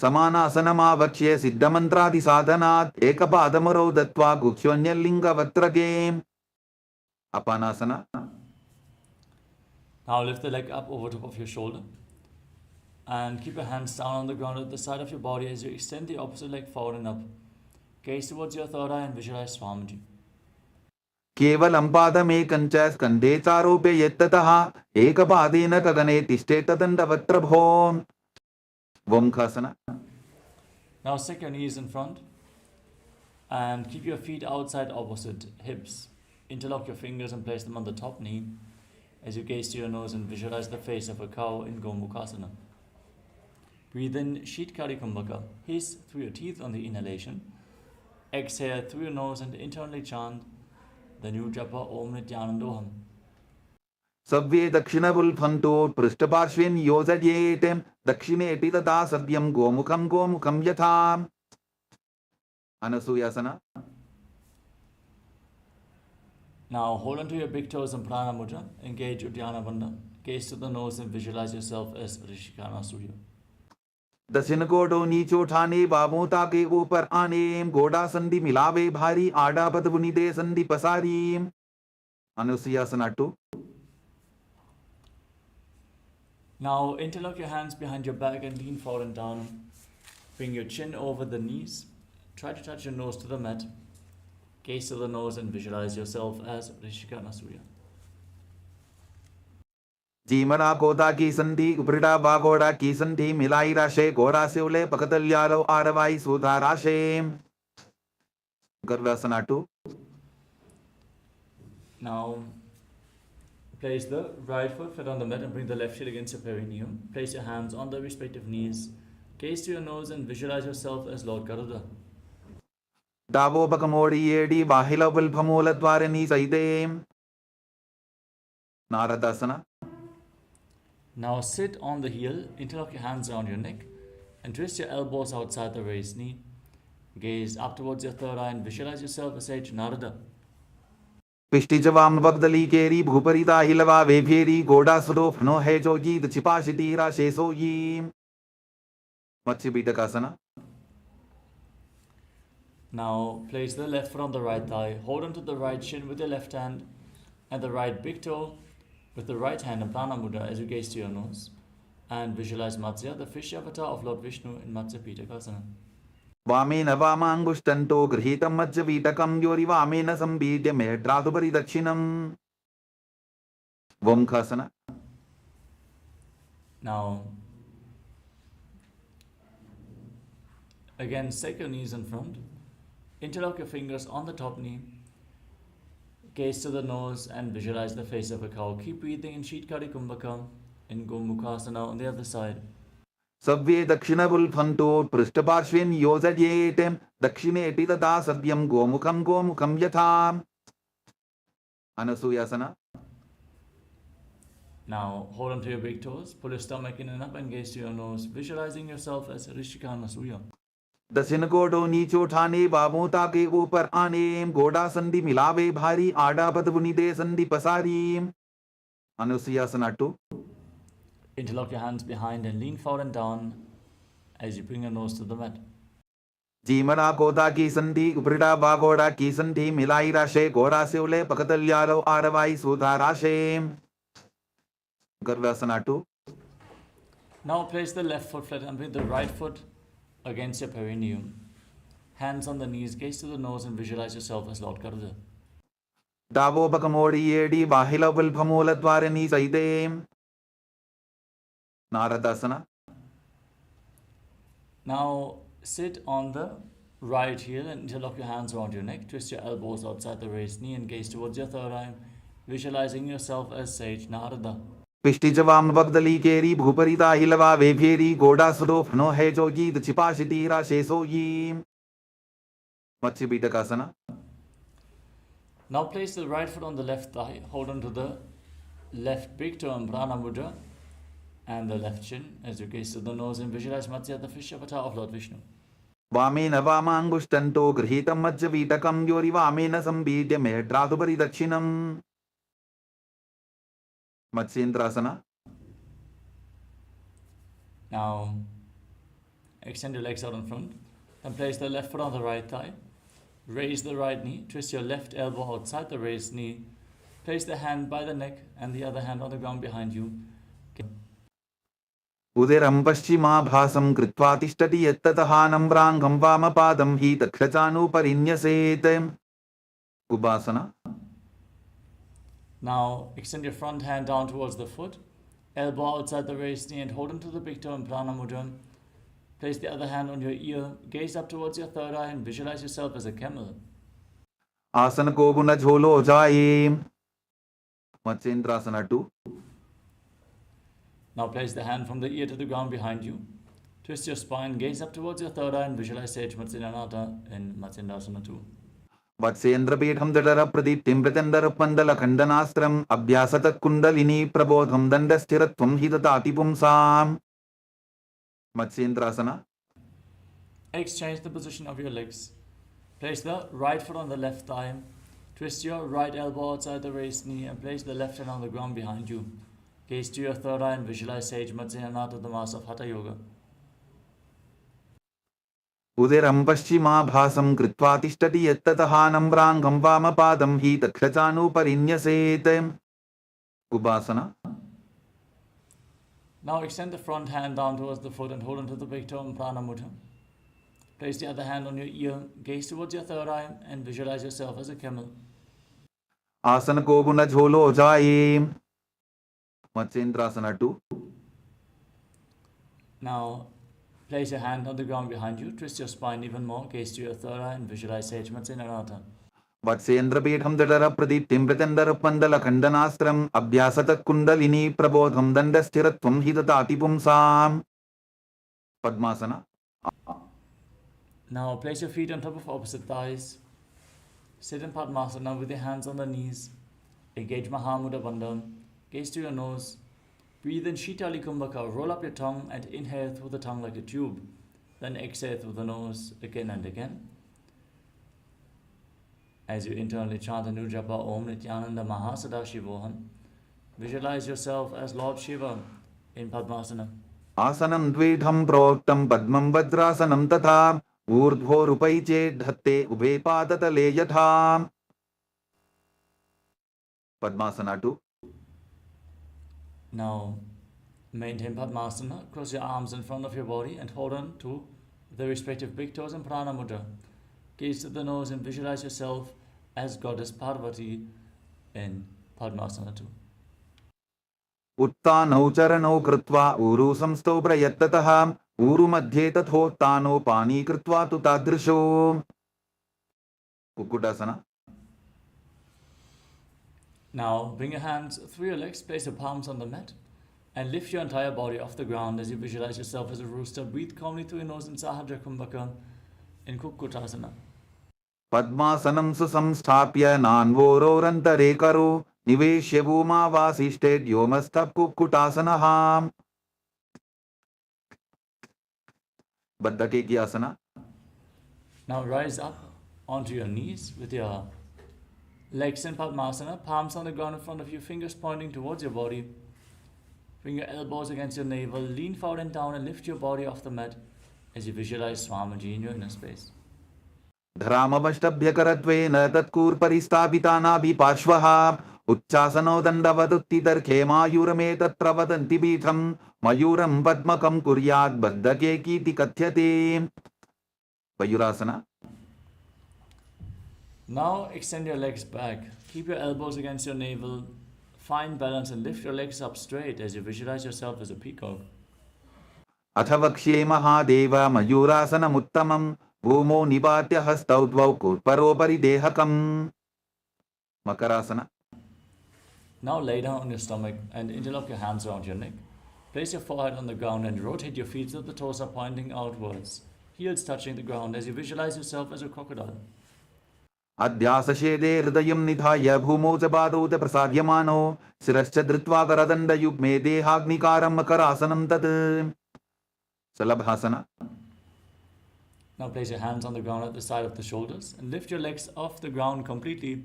समानासनमावक्ष्य सिद्धमन्त्रादिसाधनात् एकपादमरौ दत्त्वा गुह्योऽन्यलिङ्गवत्रगे. Apanasana. Now lift the leg up over top of your shoulder and keep your hands down on the ground at the side of your body as you extend the opposite leg forward and up. Gaze towards your third eye and visualize Swamiji. केवलं पादमेकं च स्कन्धे चारोप्य यत्ततः एकपादेन तदने तिष्ठेत दण्डवक्त्रभो. Vomkhasana. Now stick your knees in front and keep your feet outside opposite hips. Interlock your fingers and place them on the top knee as you gaze to your nose and visualize the face of a cow in Gomukhasana. Breathe in Sheetkari Kumbhaka. Hiss through your teeth on the inhalation. Exhale through your nose and internally chant the new japa Om Nithyananda. सव्ये दक्षिणवुल्फन्तो पृष्ठपार्श्वेन योजयेत् दक्षिणेति तथा सद्यं गोमुखं गोमुखं यथा. Anasuyasana. Now hold on to your big toes in Prana Mudra. Engage Uddiyana Bandha. Gaze to the nose and visualize yourself as Rishikana Surya. दक्षिण कोटो नीचो ठाने बाबोता के ऊपर आने गोड़ा संधि मिलावे भारी आड़ा पद बुनिदे संधि पसारी. Anusuyasana 2. Now interlock your hands behind your back and lean forward and down. Bring your chin over the knees. Try to touch your nose to the mat. Gaze to the nose and visualize yourself as Rishikana Surya. जीमना कोदा की संधि उपरिटा बागोड़ा की संधि मिलाई राशे गोरा से उले पकतल्यालो आरवाई सुधा राशे. Garvasana 2. Now place the right foot flat on the mat and bring the left heel against your perineum. Place your hands on the respective knees. Gaze to your nose and visualize yourself as Lord Garuda. दावोपकमोड़ी येडी बाहिला वल्भमूलद्वारनी सैदे. Naradasana. Now sit on the heel, interlock your hands around your neck and twist your elbows outside the raised knee. Gaze up towards your third eye and visualize yourself as Sage Narada. पिष्टिजवाम वग्दली केरी भूपरिता हिलवा वेभेरी गोड़ा स्वरूप no है जोगी दचिपाशिती राशे सोयी. Matsya. Now place the left foot on the right thigh. Hold onto the right shin with your left hand and the right big toe with the right hand in Prana Mudra as you gaze to your nose. And visualize Matsya, the fish avatar of Lord Vishnu in Matsya Pitakasana. वामेन वामाङ्गुष्टन्तो गृहीतं मज्जवीतकं योरिवामेन संबीड्य मेढ्रातुपरि दक्षिणम्. Vomkhasana. Now again stake your knees in front. Interlock your fingers on the top knee. Gaze to the nose and visualize the face of a cow. Keep breathing in Sheetkari Kumbhaka in Gomukhasana on the other side. सव्ये दक्षिणवुल्फन्तो पृष्ठपार्श्वेन योजयेत् दक्षिणेति तथा सद्यं गोमुखं गोमुखं यथा. Anasuyasana. Now hold on to your big toes. Pull your stomach in and up and gaze to your nose, visualizing yourself as Rishikana Surya. दक्षिण कोटो नीचो ठाने बाबोता के ऊपर आने गोड़ा संधि मिलावे भारी आड़ा पद बुनिदे संधि पसारी. Anusuyasana 2. Interlock your hands behind and lean forward and down as you bring your nose to the mat. जीमना कोदा की संधि उपरिटा बागोड़ा की संधि मिलाई राशे गोरा से उले पकतल्यालो आरवाई सुधा राशे. Garvasana 2. Now place the left foot flat and bring the right foot against your perineum. Hands on the knees, gaze to the nose and visualize yourself as Lord Garuda. दावोपकमोड़ी येडी बाहिला वल्भमूलद्वारनी सैदे. Naradasana. Now sit on the right heel and interlock your hands around your neck. Twist your elbows outside the raised knee and gaze towards your third eye, visualizing yourself as Sage Narada. पिष्टिजवाम वग्दली केरी भूपरिता हिलवा वेभेरी गोड़ा स्वरूप no है जोगी दचिपाशिती राशे सोयी. Matsya. Now place the right foot on the left thigh. Hold on to the left big toe in Prana Mudra and the left chin as you gaze to the nose and visualize Matsya, the fish avatar of Lord Vishnu. वामेन वामाङ्गुष्टन्तो गृहीतं मज्जवीतकं योरिवामेन संबीड्य मेढ्रातुपरि दक्षिणम्. Matsyendrasana. Now, extend your legs out in front. Then place the left foot on the right thigh. Raise the right knee. Twist your left elbow outside the raised knee. Place the hand by the neck and the other hand on the ground behind you. उदिरं पश्चिमाभासं कृत्वा तिष्ठति यत्ततः नम्राङ्गं वामपादं हि तक्षचानुपरिन्यसेत्. Ubasana. Now, extend your front hand down towards the foot. Elbow outside the raised knee and hold into the big toe in Prana Mudra. Place the other hand on your ear. Gaze up towards your third eye and visualize yourself as a camel. Asana ko guna jholo jaye. Matsyendrasana 2. Now place the hand from the ear to the ground behind you. Twist your spine, gaze up towards your third eye and visualize Sage Nithyananda in Matsyendrasana 2. वत्सेन्द्रपीठं दृढरप्रदीप्तिं प्रचण्डरपन्दलखण्डनास्त्रम् अभ्यासतत्कुण्डलिनी प्रबोधं दण्डस्थिरत्वं हि ददाति पुंसाम्. Matsyendrasana. Exchange the position of your legs. Place the right foot on the left thigh. Twist your right elbow outside the raised knee and place the left hand on the ground behind you. Gaze to your third eye and visualize Sage Nithyananda, the master of Hatha Yoga. उदिरं पश्चिमाभासं कृत्वा तिष्ठति यत्ततः नम्राङ्गं वामपादं हि तक्षचानुपरिन्यसेत्. Ubasana. Now extend the front hand down towards the foot and hold onto the big toe in Prana Mudra. Place the other hand on your ear, gaze towards your third eye and visualize yourself as a camel. आसन को गुण झोलो जाये. Matsyendrasana 2. Now place your hand on the ground behind you, twist your spine even more, gaze to your third eye and visualize Sage Nithyananda. वत्सेन्द्रपीठं दृढरप्रदीप्तिं प्रचण्डरपन्दलखण्डनास्त्रम् अभ्यासतत्कुण्डलिनी प्रबोधं दण्डस्थिरत्वं हि ददाति पुंसाम्. Padmasana. Now place your feet on top of opposite thighs. Sit in Padmasana with your hands on the knees. Engage Mahamudra Bandha. Gaze to your nose. Breathe in Shitali Kumbhaka. Roll up your tongue and inhale through the tongue like a tube. Then exhale through the nose again and again. As you internally chant the new japa Om Nithyananda Mahasadaशिवोहम, visualize yourself as Lord Shiva in Padmasana. आसनं द्विधं प्रोक्तं पद्मं वज्रासनं तथा ऊर्ध्वोरुपैचे धत्ते उभे पादतले यथा. Padmasana 2. Now maintain Padmasana, cross your arms in front of your body and hold on to the respective big toes in Prana Mudra. Gaze to the nose and visualize yourself as Goddess Parvati in Padmasana 2. उत्तानौ चरणौ कृत्वा ऊरु संस्थौ प्रयत्ततः ऊरु मध्ये तथोत्तानो पानी कृत्वा तु तादृशो. Kukutasana. Now bring your hands through your legs, place your palms on the mat and lift your entire body off the ground as you visualize yourself as a rooster. Breathe calmly through your nose in Sahajra Kumbhaka in Kukutasana. पद्मासनं सुसंस्थाप्य नान्वोरोरन्तरे करो निवेश्य भूमावासिष्ठे व्योमस्थः कुक्कुटासनः. बद्धकेकी आसना. Now rise up onto your knees with your legs in Padmasana, palms on the ground in front of you, fingers pointing towards your body. Bring your elbows against your navel, lean forward and down and lift your body off the mat as you visualize Swamiji in your inner space. धरामवष्टभ्यकरत्वेन तत्कूर्परिस्थापितानाभिपार्श्वः उच्चासनो दण्डवदुत्थितर्खे मायूरमेतत्र वदन्ति पीठं मयूरं पद्मकं कुर्यात् बद्धकेकीति कथ्यते. Payurasana. Now extend your legs back. Keep your elbows against your navel. Find balance and lift your legs up straight as you visualize yourself as a peacock. अथ वक्ष्ये महादेव मयूरासनमुत्तमं भूमौ निपात्य हस्तौ द्वौ कुर्परोपरि देहकम्. Makarasana. Now lay down on your stomach and interlock your hands around your neck. Place your forehead on the ground and rotate your feet so the toes are pointing outwards. Heels touching the ground as you visualize yourself as a crocodile. अध्यासशेदे हृदयं निधाय भूमौ च पादौ च प्रसार्यमानो शिरश्च धृत्वा करदण्डयुग्मे देहाग्निकारं मकरासनं तत्. Salabhasana. Now place your hands on the ground at the side of the shoulders and lift your legs off the ground completely,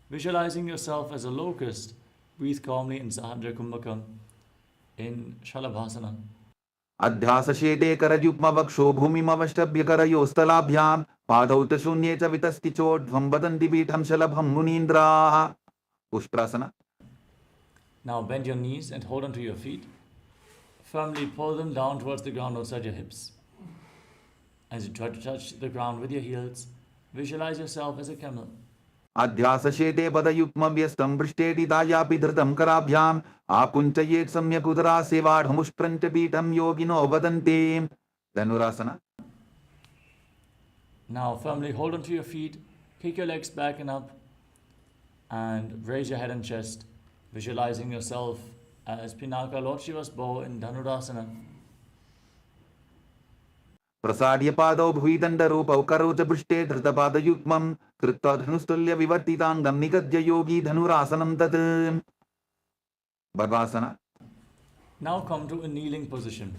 visualizing yourself as a locust Breathe calmly in Sahadra Kumbhaka in Shalabhasana. अध्यासशेते करयुग्मवक्षो भूमिमवष्टभ्यकरयोस्तलाभ्यां पादौ च शून्ये च वितस्ति चोर्ध्वं वदन्ति पीठं शलभं मुनीन्द्राः. Ushtrasana. Now bend your knees and hold onto your feet. Firmly pull them down towards the ground outside your hips. As you try to touch the ground with your heels, visualize yourself as a camel. अध्यासशेते पदयुग्मव्यस्तं पृष्ठेटिदायापि धृतं कराभ्याम् आकुञ्चयेत् सम्यक् उदरासेवाढमुष्ट्रं च पीठं योगिनो वदन्ति. Dhanurasana. Now firmly hold onto your feet, kick your legs back and up, and raise your head and chest, visualizing yourself as Pinaka Lord Shiva's bow in Dhanurasana. प्रसाद्य पादौ भुवि दण्डरूपौ करौ च पृष्ठे धृतपादयुग्मं कृत्वा धनुस्तुल्य विवर्तिताङ्गं निगद्य योगी धनुरासनं तत्. Bhavasana. Now come to a kneeling position.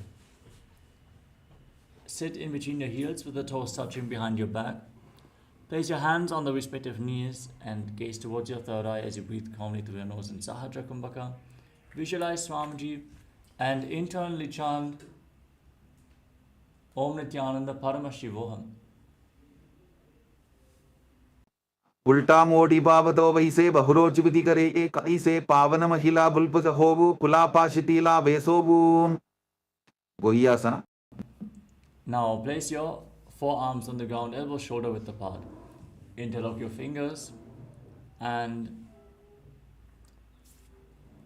Sit in between your heels with the toes touching behind your back. Place your hands on the respective knees and gaze towards your third eye as you breathe calmly through your nose in Sahadra Kumbhaka. Visualize Swamiji and internally chant Om Nithyananda Paramashivoham. उल्टा मोड़ी पावतो वैसे बहुरोच विधि करे एक ऐसे पावन महिला बुल्पुस होवु कुलापाशितीला वेसोवु. Gohyasana. Now place your forearms on the ground, elbows shoulder width apart. Interlock your fingers and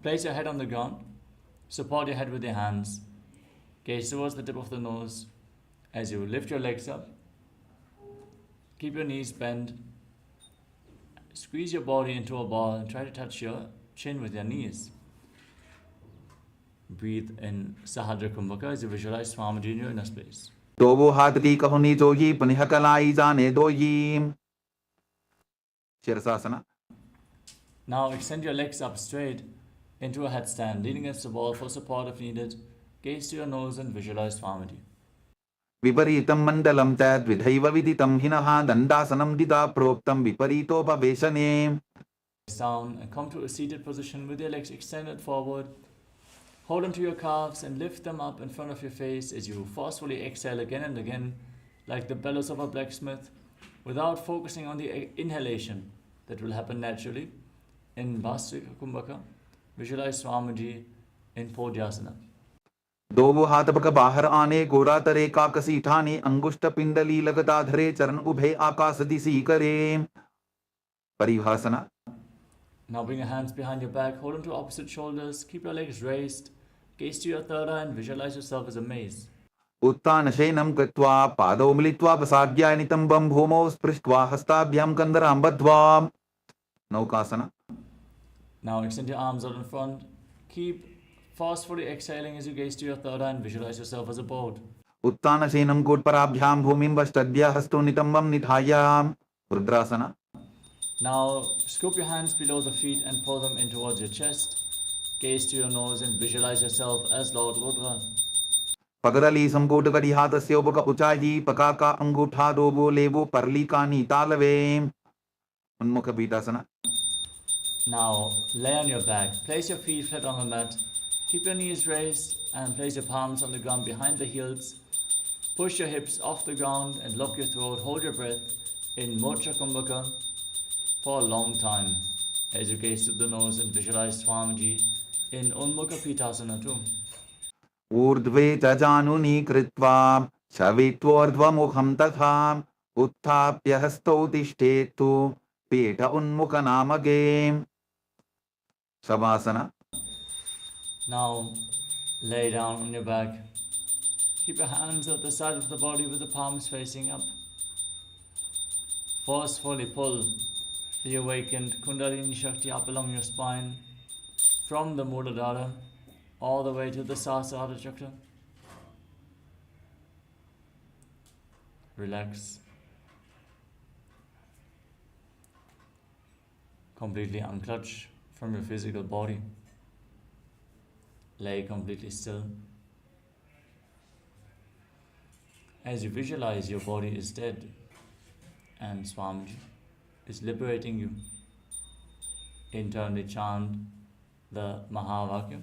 place your head on the ground. Support your head with your hands. Gaze towards the tip of the nose as you lift your legs up. Keep your knees bent. Squeeze your body into a ball and try to touch your chin with your knees. Breathe in Sahadra Kumbhaka as you visualize Swamiji in your inner space. तो वो हाथ की कहुनी जोगी पुनः कलाई जाने दोयी. Shirasasana. Now extend your legs up straight into a headstand, leaning against the wall for support if needed. Gaze to your nose and visualize Swamiji. विपरीतं मण्डलं तद्विधैव विदितं हिनः दण्डासनं दिता प्रोक्तं विपरीतोपवेशने. Down and come to a seated position with your legs extended forward. Hold onto your calves and lift them up in front of your face as you forcefully exhale again and again, like the bellows of a blacksmith, without focusing on the inhalation that will happen naturally. In Bhastrika Kumbhaka, visualize Swamiji in Podhyasana. दो वो हाथ पक बाहर आने गोरा तरे काकसी ठाने अंगुष्ठ पिंडली लगता धरे चरण उभे आकाश दिशी करे. परिभाषना. Now bring your hands behind your back, hold onto opposite shoulders, keep your legs raised, gaze to your third eye and visualize yourself as a maze. उत्तान शयनं कृत्वा पादौ मिलित्वा प्रसाद्याय नितम्बं भूमौ स्पृष्ट्वा हस्ताभ्यां कन्दरां बद्ध्वा. नौकासना. Now extend your arms out in front. Keep forcefully exhaling as you gaze to your third eye and visualize yourself as a boat. उत्तान शयनं कोट्पराभ्यां भूमिं वष्टद्य हस्तो नितम्बं निधाय. रुद्रासना. Now scoop your hands below the feet and pull them in towards your chest. Gaze to your nose and visualize yourself as Lord Rudra. पगरली संकोट करी हाथ से उपक उचाई पकाका अंगूठा दोबो लेबो परली कानी तालवे. उन्मुख पीठासना. Now lay on your back. Place your feet flat on the mat. Keep your knees raised and place your palms on the ground behind the heels. Push your hips off the ground and lock your throat. Hold your breath in Moksha Kumbhaka for a long time as you gaze to the nose and visualize Swamiji in Unmukha Pitasana too. ऊर्ध्वे च जानुनी कृत्वा शवित्वोर्ध्वमुखं तथा उत्थाप्य हस्तौ तिष्ठेत्तु पीठ उन्मुखनामके. Savasana. Now lay down on your back. Keep your hands at the side of the body with the palms facing up. Forcefully pull the awakened Kundalini Shakti up along your spine from the Muladhara all the way to the Sahasrara Chakra. Relax. Completely unclutch from your physical body. Lay completely still. As you visualize your body is dead and Swamiji is liberating you, internally chant the Mahavakya.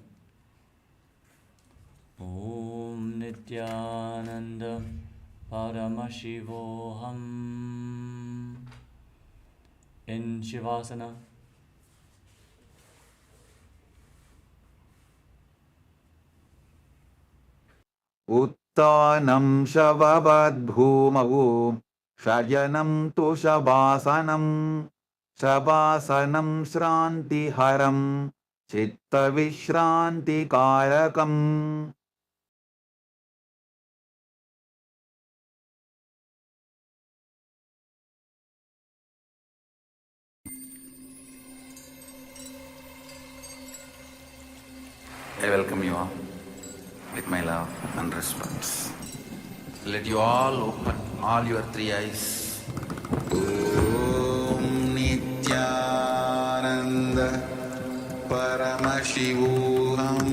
Om Nithyananda Paramashivoham in Shivasana. Uttanam Shavabad Bhumau Shayanam Tu Shabhasanam Shabhasanam Shranti Haram Chitta Vishranti Karakam. I welcome you all with my love and respect. Let you all open all your three eyes. Om Nithyananda Paramashivoham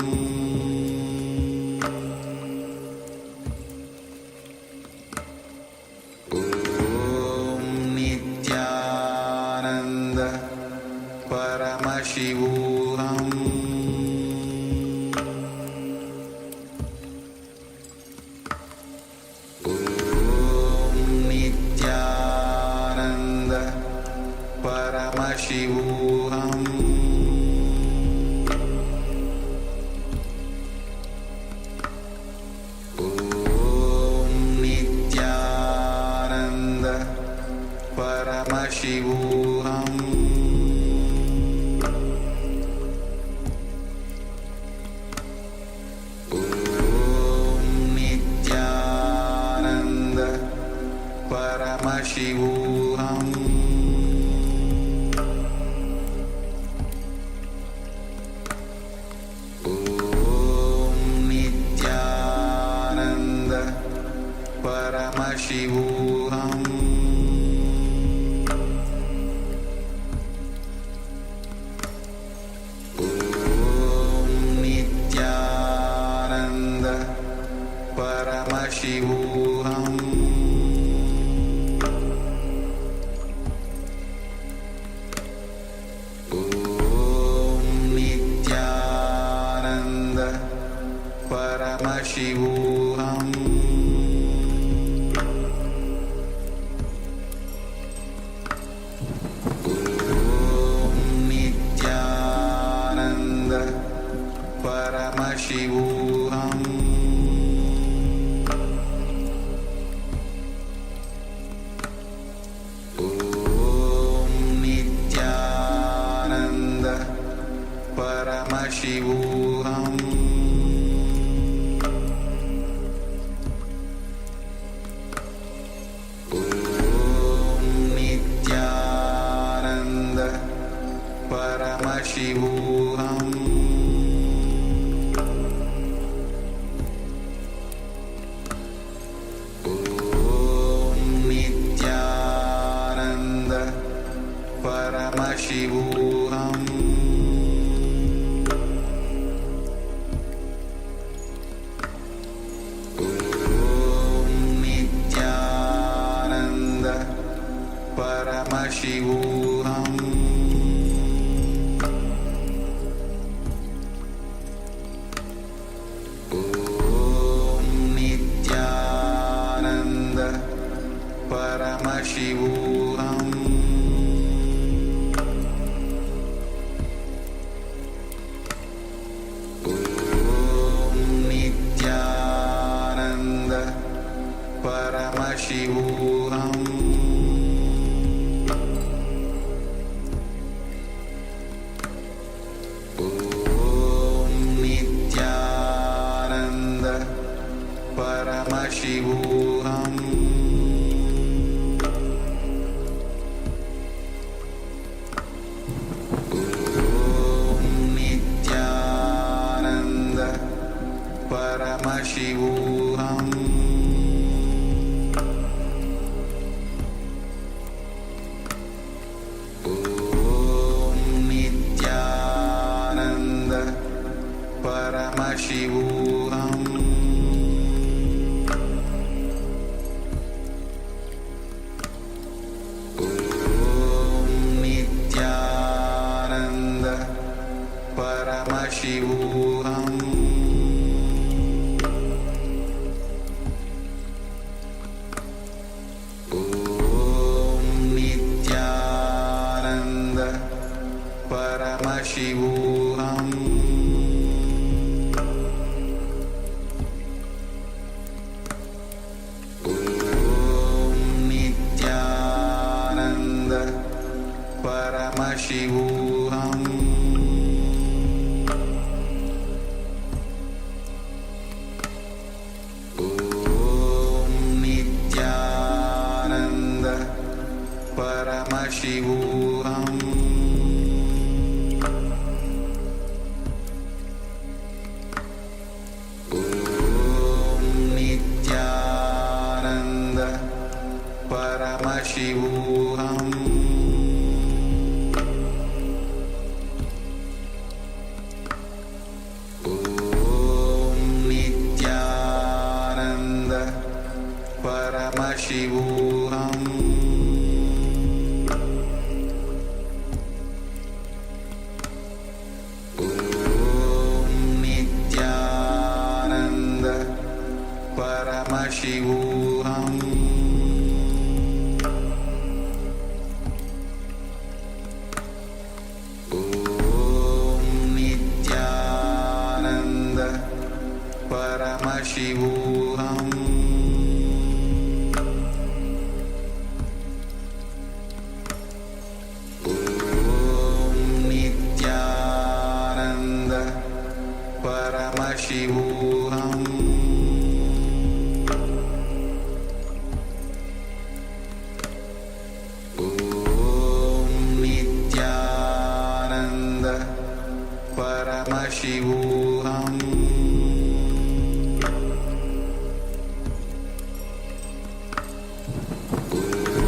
Om Nithyananda Paramashivoham Paramashivoham Om Nithyananda Paramashivoham Om Nithyananda Paramashivoham Paramashivoham Om Nithyananda Paramashivoham Om Nithyananda Paramashivoham Paramashivoham Om Nithyananda Paramashivoham Om Nithyananda Paramashivoham Paramashivoham Om Nithyananda Paramashivoham Om Nithyananda Paramashivoham Paramashivoham Om Nithyananda Paramashivoham Om Nithyananda Paramashivoham Paramashivoham Paramashivoham Om Nithyananda Paramashivoham Om Nithyananda Paramashivoham Om Nithyananda Paramashivoham Om Nithyananda Paramashivoham Om Nithyananda Paramashivoham Om Nithyananda Paramashivoham Om Nithyananda Paramashivoham Om Nithyananda Paramashivoham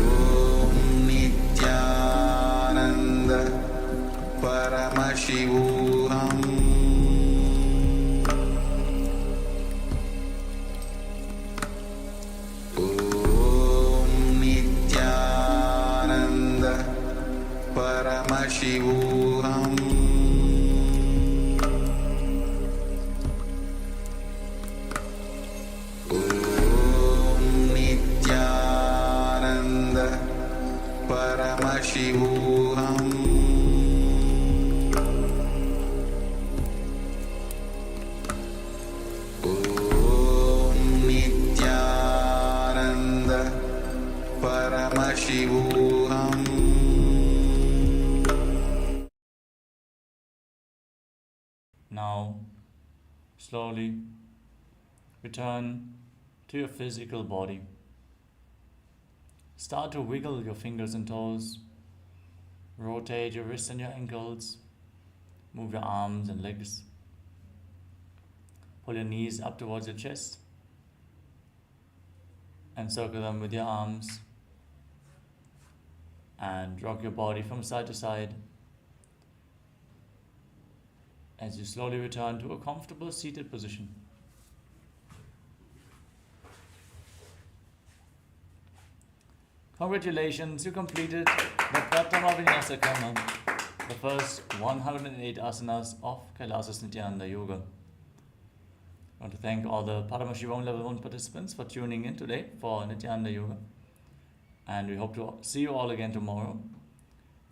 Om Nithyananda Paramashivoham Om Nithyananda Paramashivoham Om Nithyananda Paramashivoham Om Nithyananda Paramashivoham Now, slowly return to your physical body. Start to wiggle your fingers and toes. Rotate your wrists and your ankles. Move your arms and legs. Pull your knees up towards your chest and circle them with your arms. And rock your body from side to side as you slowly return to a comfortable seated position. Congratulations, you completed the Pratama Vinyasa Karma, the first 108 asanas of Kailasa's Nithyananda Yoga. I want to thank all the Paramashivoham Level 1 participants for tuning in today for Nithyananda Yoga. And we hope to see you all again tomorrow.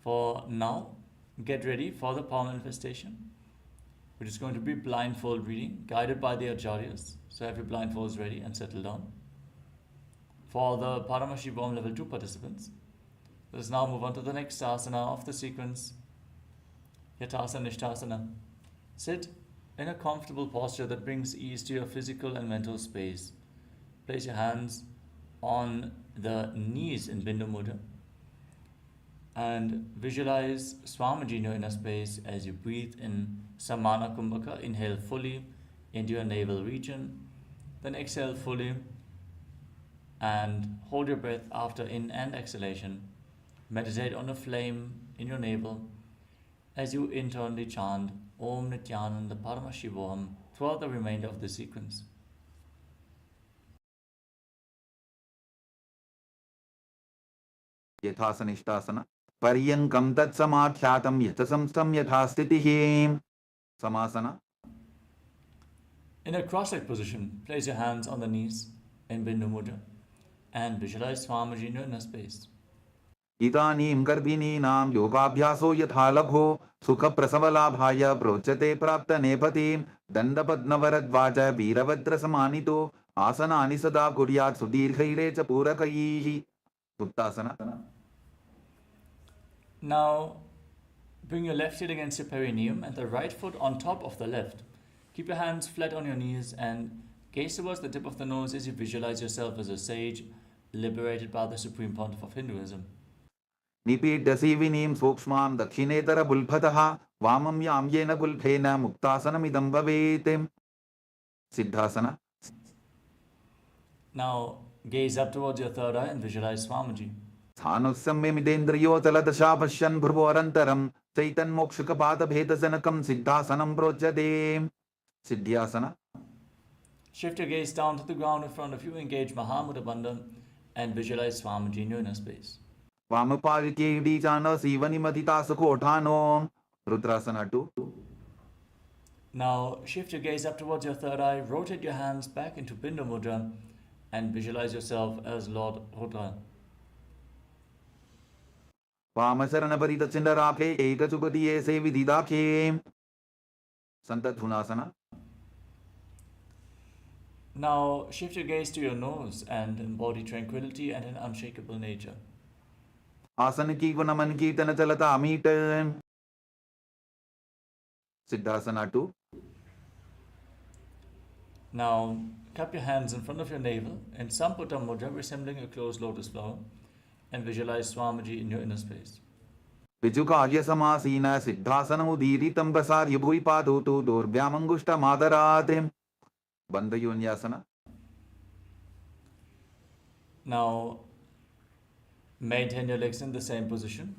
For now, get ready for the power manifestation, which is going to be blindfold reading, guided by the Acharyas. So have your blindfolds ready and settle down. For the Paramashivoham Level 2 participants, let us now move on to the next asana of the sequence, Yatasana Nishtasana. Sit in a comfortable posture that brings ease to your physical and mental space. Place your hands on the knees in Bindu Mudra and visualize Swamiji in your inner space as you breathe in Samana Kumbhaka. Inhale fully into your navel region, then exhale fully and hold your breath after in and exhalation. Meditate on a flame in your navel as you internally chant Om Nithyananda Paramashivoham throughout the remainder of the sequence. यथासनिष्टासन पर्यङ्कं तत्समाख्यातं यथसंस्थं यथा स्थितिः Samasana. In a cross-legged position, place your hands on the knees in Bindu Mudra and visualize Swamiji in your inner space. इदानीं गर्भिणीनां योगाभ्यासो यथा लघो सुखप्रसवलाभाय प्रोच्यते प्राप्तनेपथीं दण्डपद्मवरद्वाज वीरभद्रसमानितो आसनानि सदा कुर्यात् सुदीर्घैरे च पूरकैः उत्तासना. Now, bring your left heel against your perineum and the right foot on top of the left. Keep your hands flat on your knees and gaze towards the tip of the nose as you visualize yourself as a sage liberated by the Supreme Pontiff of Hinduism. निपीड्यसीविनीं सूक्ष्मां दक्षिणेतरबुल्फतः वामं यां येन गुल्फेन मुक्तासनमिदं भवेत्. सिद्धासना. Now, gaze up towards your third eye and visualize Swamiji. स्थानुस्सम्यमिदेन्द्रियो चलदशा पश्यन् भ्रुवोरन्तरं चैतन्मोक्षकपातभेदजनकं सिद्धासनं प्रोच्यते. सिद्ध्यासना. Shift your gaze down to the ground in front of you, engage Mahamudra Bandha and visualize Swamiji in your inner space. वामपालिके इडीचानो सीवनिमदितासुकोठानो. रुद्रासना 2. Now, shift your gaze up towards your third eye, rotate your hands back into Bindu Mudra and visualize yourself as Lord Rudra. वामशरणपरितचिण्डराखे एकचुपतिये सेविदिदाखे. सन्तधुनासना. Now, shift your gaze to your nose and embody tranquility and an unshakable nature. आसन की नमन कीर्तन चलता meet. सिद्धासना 2. Now, cup your hands in front of your navel in Samputa Mudra, resembling a closed lotus flower, and visualize Swamiji in your inner space. विजुकार्य समासीन सिद्धासनमुदीरितं प्रसार्य भूयिपादौ तु दोर्भ्यामङ्गुष्ठमादरात्. बन्धयोन्यासना. Now, maintain your legs in the same position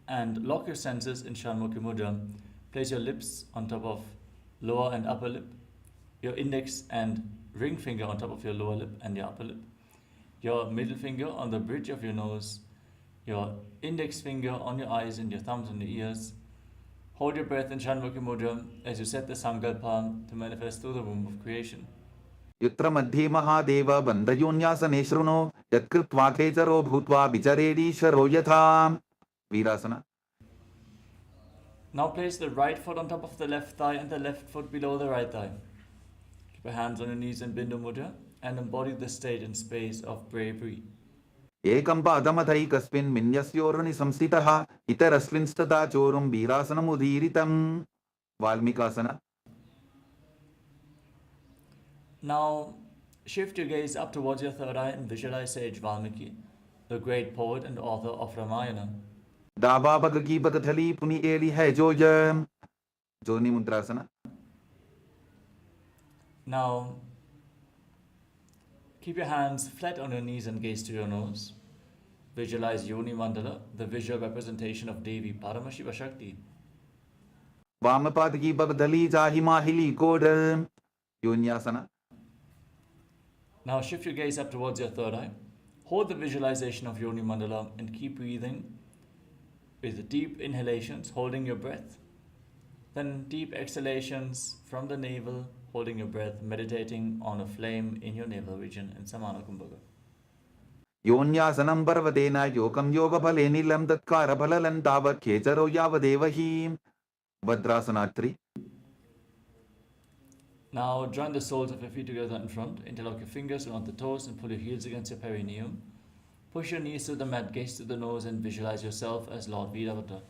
and lock your senses in Shanmukhi Mudra. Place your lips on top of lower and upper lip, your index and ring finger on top of your lower lip and your upper lip, your middle finger on the bridge of your nose, your index finger on your eyes and your thumbs on your ears. Hold your breath in Shanmukhi Mudra as you set the Sankalpa to manifest through the womb of creation. युत्र मध्ये महादेव बन्धयोन्यासने शृणु यत्कृत्वा खेचरो भूत्वा विचरेदीश्वरो यथा. वीरासना. Now place the right foot on top of the left thigh and the left foot below the right thigh. Keep your hands on your knees in Bindu Mudra and embody the state and space of bravery. एकं पादमथैकस्मिन् मिन्यस्योर्नि संस्थितः इतरस्मिंस्तथा चोरुं वीरासनमुदीरितं. वाल्मीकासना. Now shift your gaze up towards your third eye and visualize Sage Valmiki, the great poet and author of Ramayana. दाबा bug की बगथली पुनि Eli है जोजम. जोनि मुद्रासना. Now keep your hands flat on your knees and gaze to your nose. Visualize Yoni Mandala, the visual representation of Devi Paramashiva Shakti. वामपाद की बगदली चाहि माहिली code. योन्यासना. Now shift your gaze up towards your third eye. Hold the visualization of Yoni Mandala and keep breathing with deep inhalations, holding your breath. Then deep exhalations from the navel, holding your breath, meditating on a flame in your navel region in Samana Kumbhaka. योन्यासनं पर्वतेन योगं योगफले नीलं तत्कारफललं तावत् खेचरो यावदेव हि. भद्रासना 3. Now join the soles of your feet together in front, interlock your fingers around the toes and pull your heels against your perineum. Push your knees to the mat, gaze to the nose and visualize yourself as Lord Veeravata.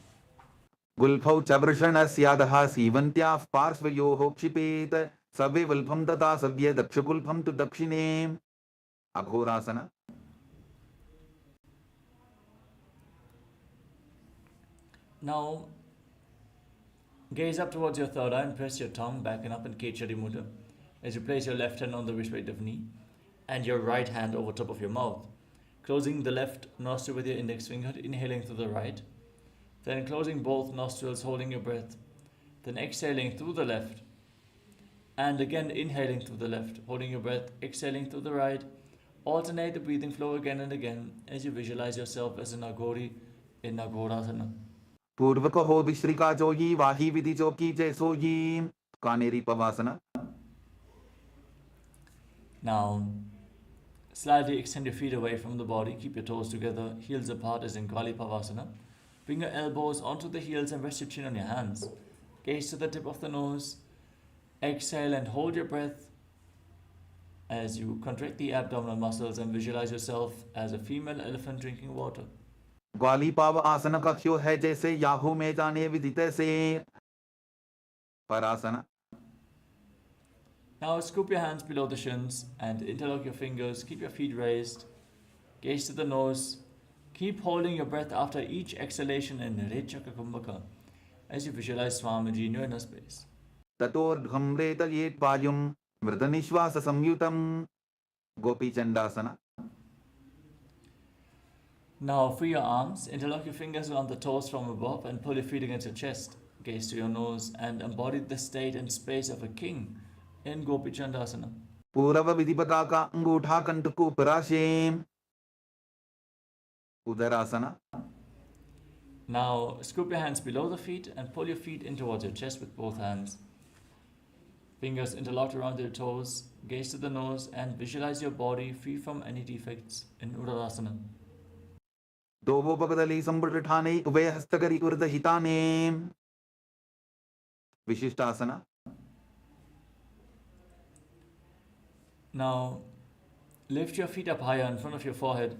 गुल्फौ च वृषणस्यादः सीवन्त्याः पार्श्वयोः क्षिपेत सवे वल्फं तथा सव्ये दक्षगुल्फं तु दक्षिणे. अघोरासना. Now gaze up towards your third eye and press your tongue back and up in Kechari Mudra as you place your left hand on the respective knee and your right hand over top of your mouth. Closing the left nostril with your index finger, inhaling through the right. Then closing both nostrils, holding your breath. Then exhaling through the left. And again inhaling through the left, holding your breath, exhaling through the right. Alternate the breathing flow again and again as you visualize yourself as an Agori in Agorasana. पूर्व को हो विश्रिका जोगी वाही विधि जोकी जैसोगी. Kanheri पवासना. Now, Slightly extend your feet away from the body. Keep your toes together, heels apart as in Kalipavasana. Bring your elbows onto the heels and rest your chin on your hands. Gaze to the tip of the nose. Exhale and hold your breath as you contract the abdominal muscles and visualize yourself as a female elephant drinking water. ग्वाली पाव आसन कक्ष्यो है जैसे Yahoo में जाने विदित से परआसना. Now scoop your hands below the shins and interlock your fingers. Keep your feet raised. Gaze to the nose. Keep holding your breath after each exhalation in Rechaka Kumbhaka as you visualize Swamiji in your inner space. ततोर्ध्वं रेतयेत् वायुं मृतनिश्वास संयुतं Gopi चंडासना. Now free your arms. Interlock your fingers around the toes from above and pull your feet against your chest. Gaze to your nose and embody the state and space of a king in Gopi Chandasana. पूर्व विधिपता का अंगूठा कंटकू पराशे उदरासना. Now scoop your hands below the feet and pull your feet in towards your chest with both hands. Fingers interlocked around your toes. Gaze to the nose and visualize your body free from any defects in Uddarasana. दोवो पगदली संपुटाने उभय हस्तकरी Kurd हिताने विशिष्टासना. Now lift your feet up higher in front of your forehead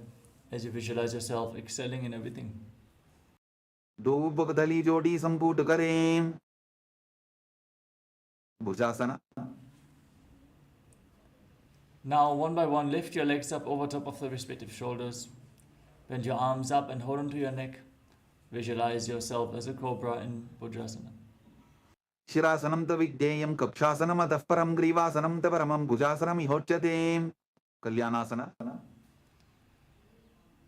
as you visualize yourself excelling in everything. दो पगदली जोड़ी संपुट करें भुजासना. Now one by one lift your legs up over top of the respective shoulders. Bend your arms up and hold onto your neck. Visualize yourself as a cobra in Bhudrasana. शिरासनं त विज्ञेयं कक्षासनम् अतः परं ग्रीवासनं त परमं भुजासनम् इहोच्यते कल्याणासना.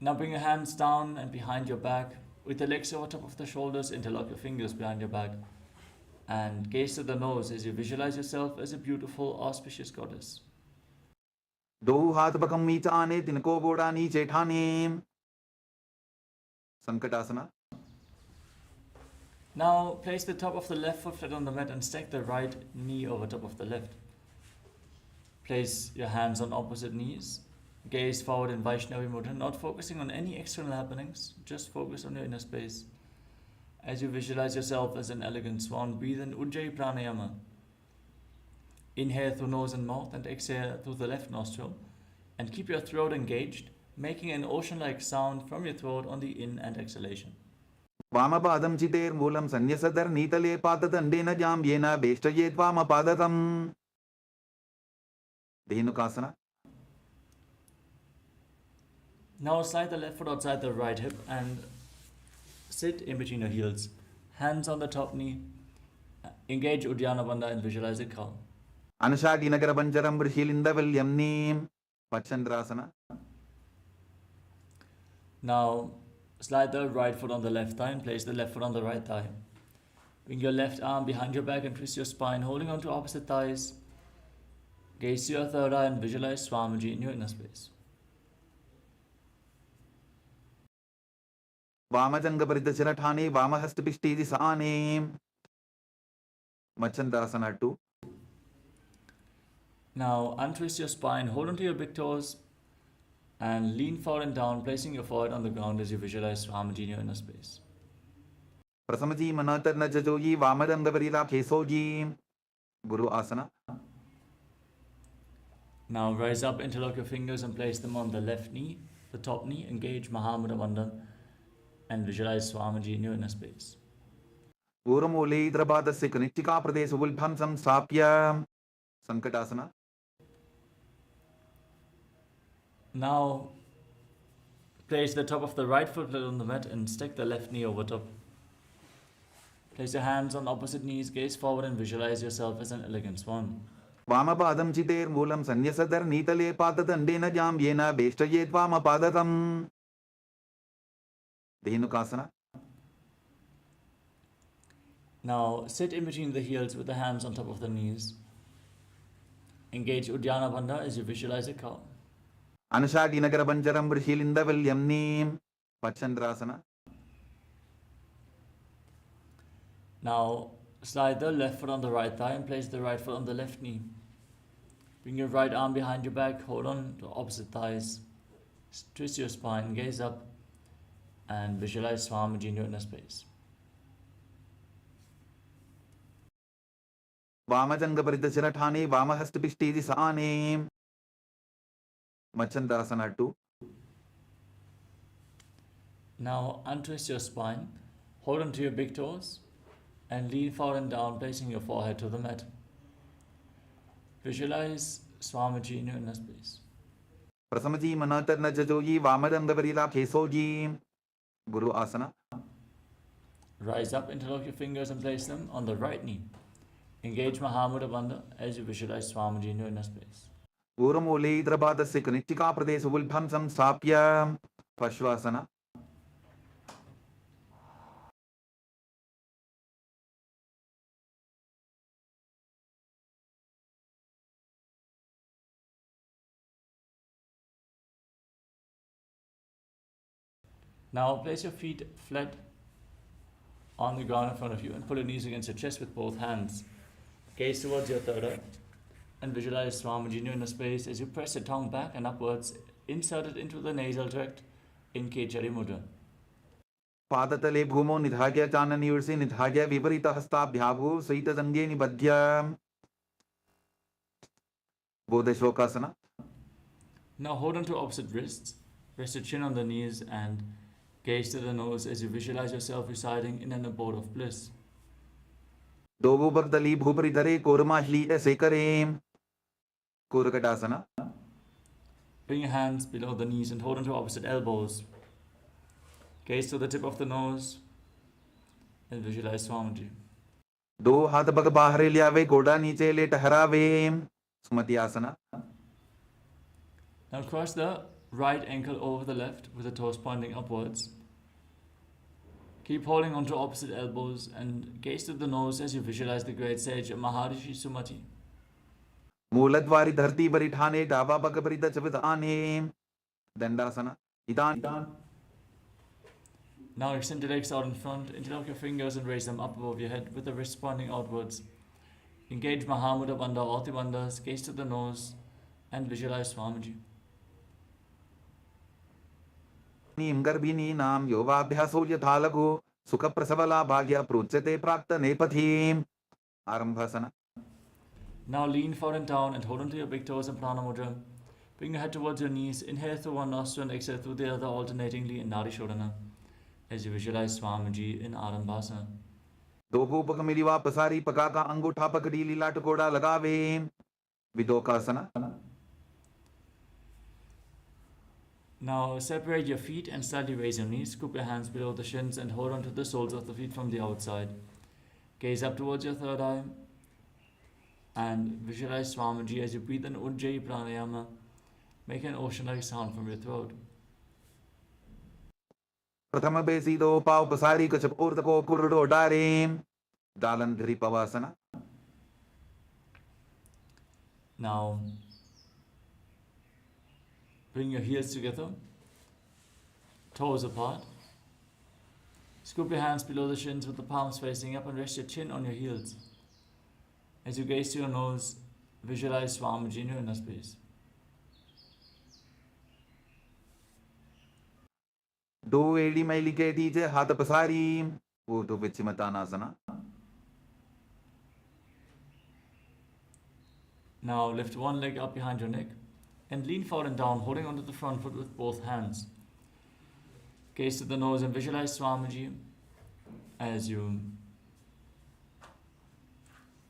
Now bring your hands down and behind your back. With the legs over top of the shoulders, interlock your fingers behind your back. And gaze to the nose as you visualize yourself as a beautiful, auspicious goddess. दो हाथ बकम मीचाने तिनको बोड़ा नीचे ठाने संकटासना. Now place the top of the left foot flat on the mat and stack the right knee over top of the left. Place your hands on opposite knees. Gaze forward in Vaishnavi Mudra, not focusing on any external happenings, just focus on your inner space. As you visualize yourself as an elegant swan, breathe in Ujjayi Pranayama. Inhale through nose and mouth and exhale through the left nostril. And keep your throat engaged, making an ocean-like sound from your throat on the in and exhalation. वामपादं चितेर्मूलं सन्न्यसदर् नीतले पातदण्डेन जाम्येन वेष्टयेत् वामपादतम् धेनुकासना. Now slide the left foot outside the right hip and sit in between your heels. Hands on the top knee. Engage Uddiyana Bandha and visualize a cow. अनुषाटी नगर पंजरं वृषिलिन्दवल्यं नीं पच्चन्द्रासना. Now slide the right foot on the left thigh and place the left foot on the right thigh. Bring your left arm behind your back and twist your spine, holding on to opposite thighs. Gaze to your third eye and visualize Swamiji in your inner space. वामजंग परितशिरठाने वामहस्तपिष्टे दिशाने मच्छन्द्रासना 2. Now untwist your spine, hold onto your big toes and lean forward and down, placing your forehead on the ground as you visualize Swamiji in your inner space. प्रसमजी मनातर न जजोजी वामदंग परिला खेसोजी गुरु आसना. Now rise up, interlock your fingers and place them on the left knee, the top knee. Engage Mahamudra Bandhan and visualize Swamiji in your inner space. पूर्वमूले इन्द्रपादस्य कनिष्ठिका प्रदेशवुल्भं संस्थाप्य संकटासना. Now place the top of the right foot flat on the mat and stack the left knee over top. Place your hands on opposite knees, gaze forward and visualize yourself as an elegant swan. वामपादं चितेर्मूलं सन्न्यसदर् नीतले पातदण्डेन जाम्येन वेष्टयेत् वामपादतम् धेनुकासना. Now sit in between the heels with the hands on top of the knees. Engage Uddiyana Bandha as you visualize a cow. अनुषाटी नगर पंजरं वृषिलिन्दवल्यं नीं पच्चन्द्रासना. Now slide the left foot on the right thigh and place the right foot on the left knee. Bring your right arm behind your back, hold on to opposite thighs, twist your spine, gaze up, and visualize Swamiji in your inner space. वामजंग परितशिरठाने वामहस्तपिष्टेति Sane Machandasana 2. Now untwist your spine, hold onto your big toes, and lean forward and down, placing your forehead to the mat. Visualize Swamiji in your inner space. Prasamaji manatar najajoji vamadanda varila kesoji. Guru Asana. Rise up, interlock your fingers and place them on the right knee. Engage Mahamudra Bandha as you visualize Swamiji in your inner space. Urumule Drabadasik Nitika Pradesh Vulbhamsam Sapya Pashvasana. Now place your feet flat on the ground in front of you and pull your knees against your chest with both hands. Gaze towards your third eye and visualize Swamiji in your inner space as you press the tongue back and upwards, insert it into the nasal tract in Kechari Mudra. Padatale Bhumo Nidhagya Chanani Ursi Nidhagya Viparita Hasta Bhyavu Saita Zange Nibadhya. Bodheshokasana. Now hold on to opposite wrists, rest your chin on the knees and gaze to the nose as you visualize yourself residing in an abode of bliss. Dobu Bhagdali Bhuparidare Kormashli Sekare Kurakatasana. Bring your hands below the knees and hold on to opposite elbows. Gaze to the tip of the nose and visualize Swamiji. Do Hatha Bhag Bahare Liave Goda Niche Le Taharave Sumati Asana. Now cross the right ankle over the left with the toes pointing upwards. Keep holding onto opposite elbows and gaze to the nose as you visualize the great sage Maharishi Sumati. Muladvari Dharti Baritane Dava Bhagaparita Chavidane Dandasana. Idan. Now extend your legs out in front, interlock your fingers and raise them up above your head with the wrists pointing outwards. Engage Mahamudra Bandha, all the bandhas, gaze to the nose and visualize Swamiji. Garbini Nam Yovabhyaso Yathalago Sukha Prasavala Bhagya Pruchate Prakta Nepathin Arambhasana. Now lean forward and down and hold onto your big toes in Prana Mudra. Bring your head towards your knees, inhale through one nostril and exhale through the other alternatingly in Nadi Shodhana as you visualize Swamiji in Arambhasana. Dobu Pakamiliva Pasari Pakaka Angutha Pakadi Lila Tukoda Lagave Vidokasana. Now separate your feet and slightly raise your knees, scoop your hands below the shins and hold on to the soles of the feet from the outside. Gaze up towards your third eye and visualize Swamiji as you breathe in Ujjayi Pranayama. Make an ocean-like sound from your throat. Prathama Besido Pau Pasari Kachap Urtako Kurdo Dare Dalandri Pavasana. Now bring your heels together, toes apart. Scoop your hands below the shins with the palms facing up and rest your chin on your heels. As you gaze to your nose, visualize Swamiji in your inner space. Do Edi Mailike DJ Hatha Pasari Utu Vichimatanasana. Now lift one leg up behind your neck and lean forward and down, holding onto the front foot with both hands. Gaze to the nose and visualize Swamiji as you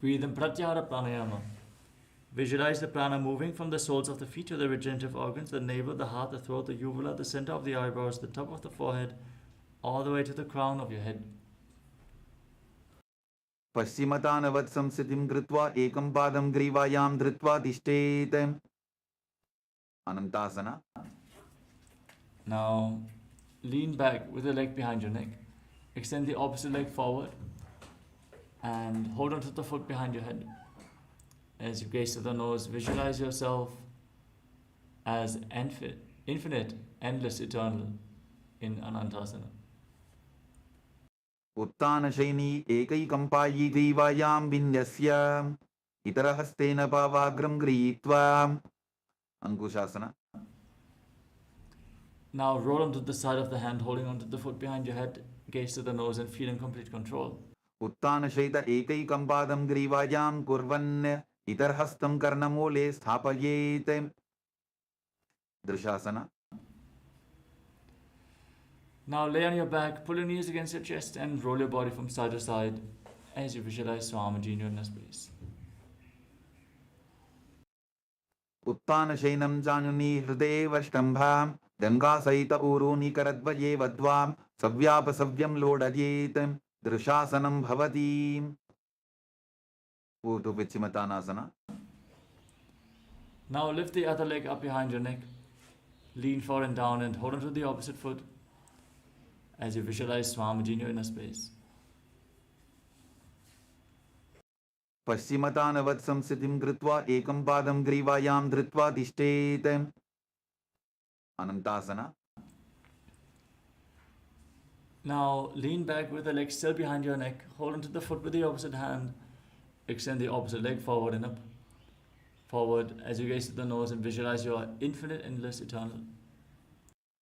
breathe in Pratyahara Pranayama. Visualize the prana moving from the soles of the feet to the regenerative organs, the navel, the heart, the throat, the uvula, the center of the eyebrows, the top of the forehead, all the way to the crown of your head. Paschimatan Avatsam Siddhim Gritva Ekam Padam Grivayam Dritva Tishtet Anantasana. Now lean back with the leg behind your neck. Extend the opposite leg forward and hold on to the foot behind your head. As you gaze to the nose, visualize yourself as infinite, endless, eternal in Anantasana. Uttana Shaini Ekai Kampayi Grivayam Vinyasya इतरहस्तेन पावाग्रं गृहीत्वा Ankushasana. Now roll onto the side of the hand, holding onto the foot behind your head, gaze to the nose and feel in complete control. उत्तानशयित एकैकं पादं ग्रीवायां कुर्वन् इतरहस्तं कर्णमूले स्थापयेत् दृशासना. Now lay on your back, pull your knees against your chest and roll your body from side to side as you visualize Swamiji in your inner space. उत्तानशयनं जानुनी हृदये वष्टम्भां गङ्गासहित ऊरूनि करद्वये वद्वां सव्यापसव्यं लोडयेत् दृशासनं भवति. Utupichimatanasana. Now lift the other leg up behind your neck, lean forward and down and hold onto the opposite foot as you visualize Swamiji in your inner space. पश्चिमतानवत् संस्थितिं कृत्वा एकं पादं ग्रीवायां धृत्वा तिष्ठेत् अनन्तासना. Now lean back with the leg still behind your neck, hold onto the foot with the opposite hand, extend the opposite leg forward and up, forward as you gaze to the nose and visualize your infinite, endless, eternal.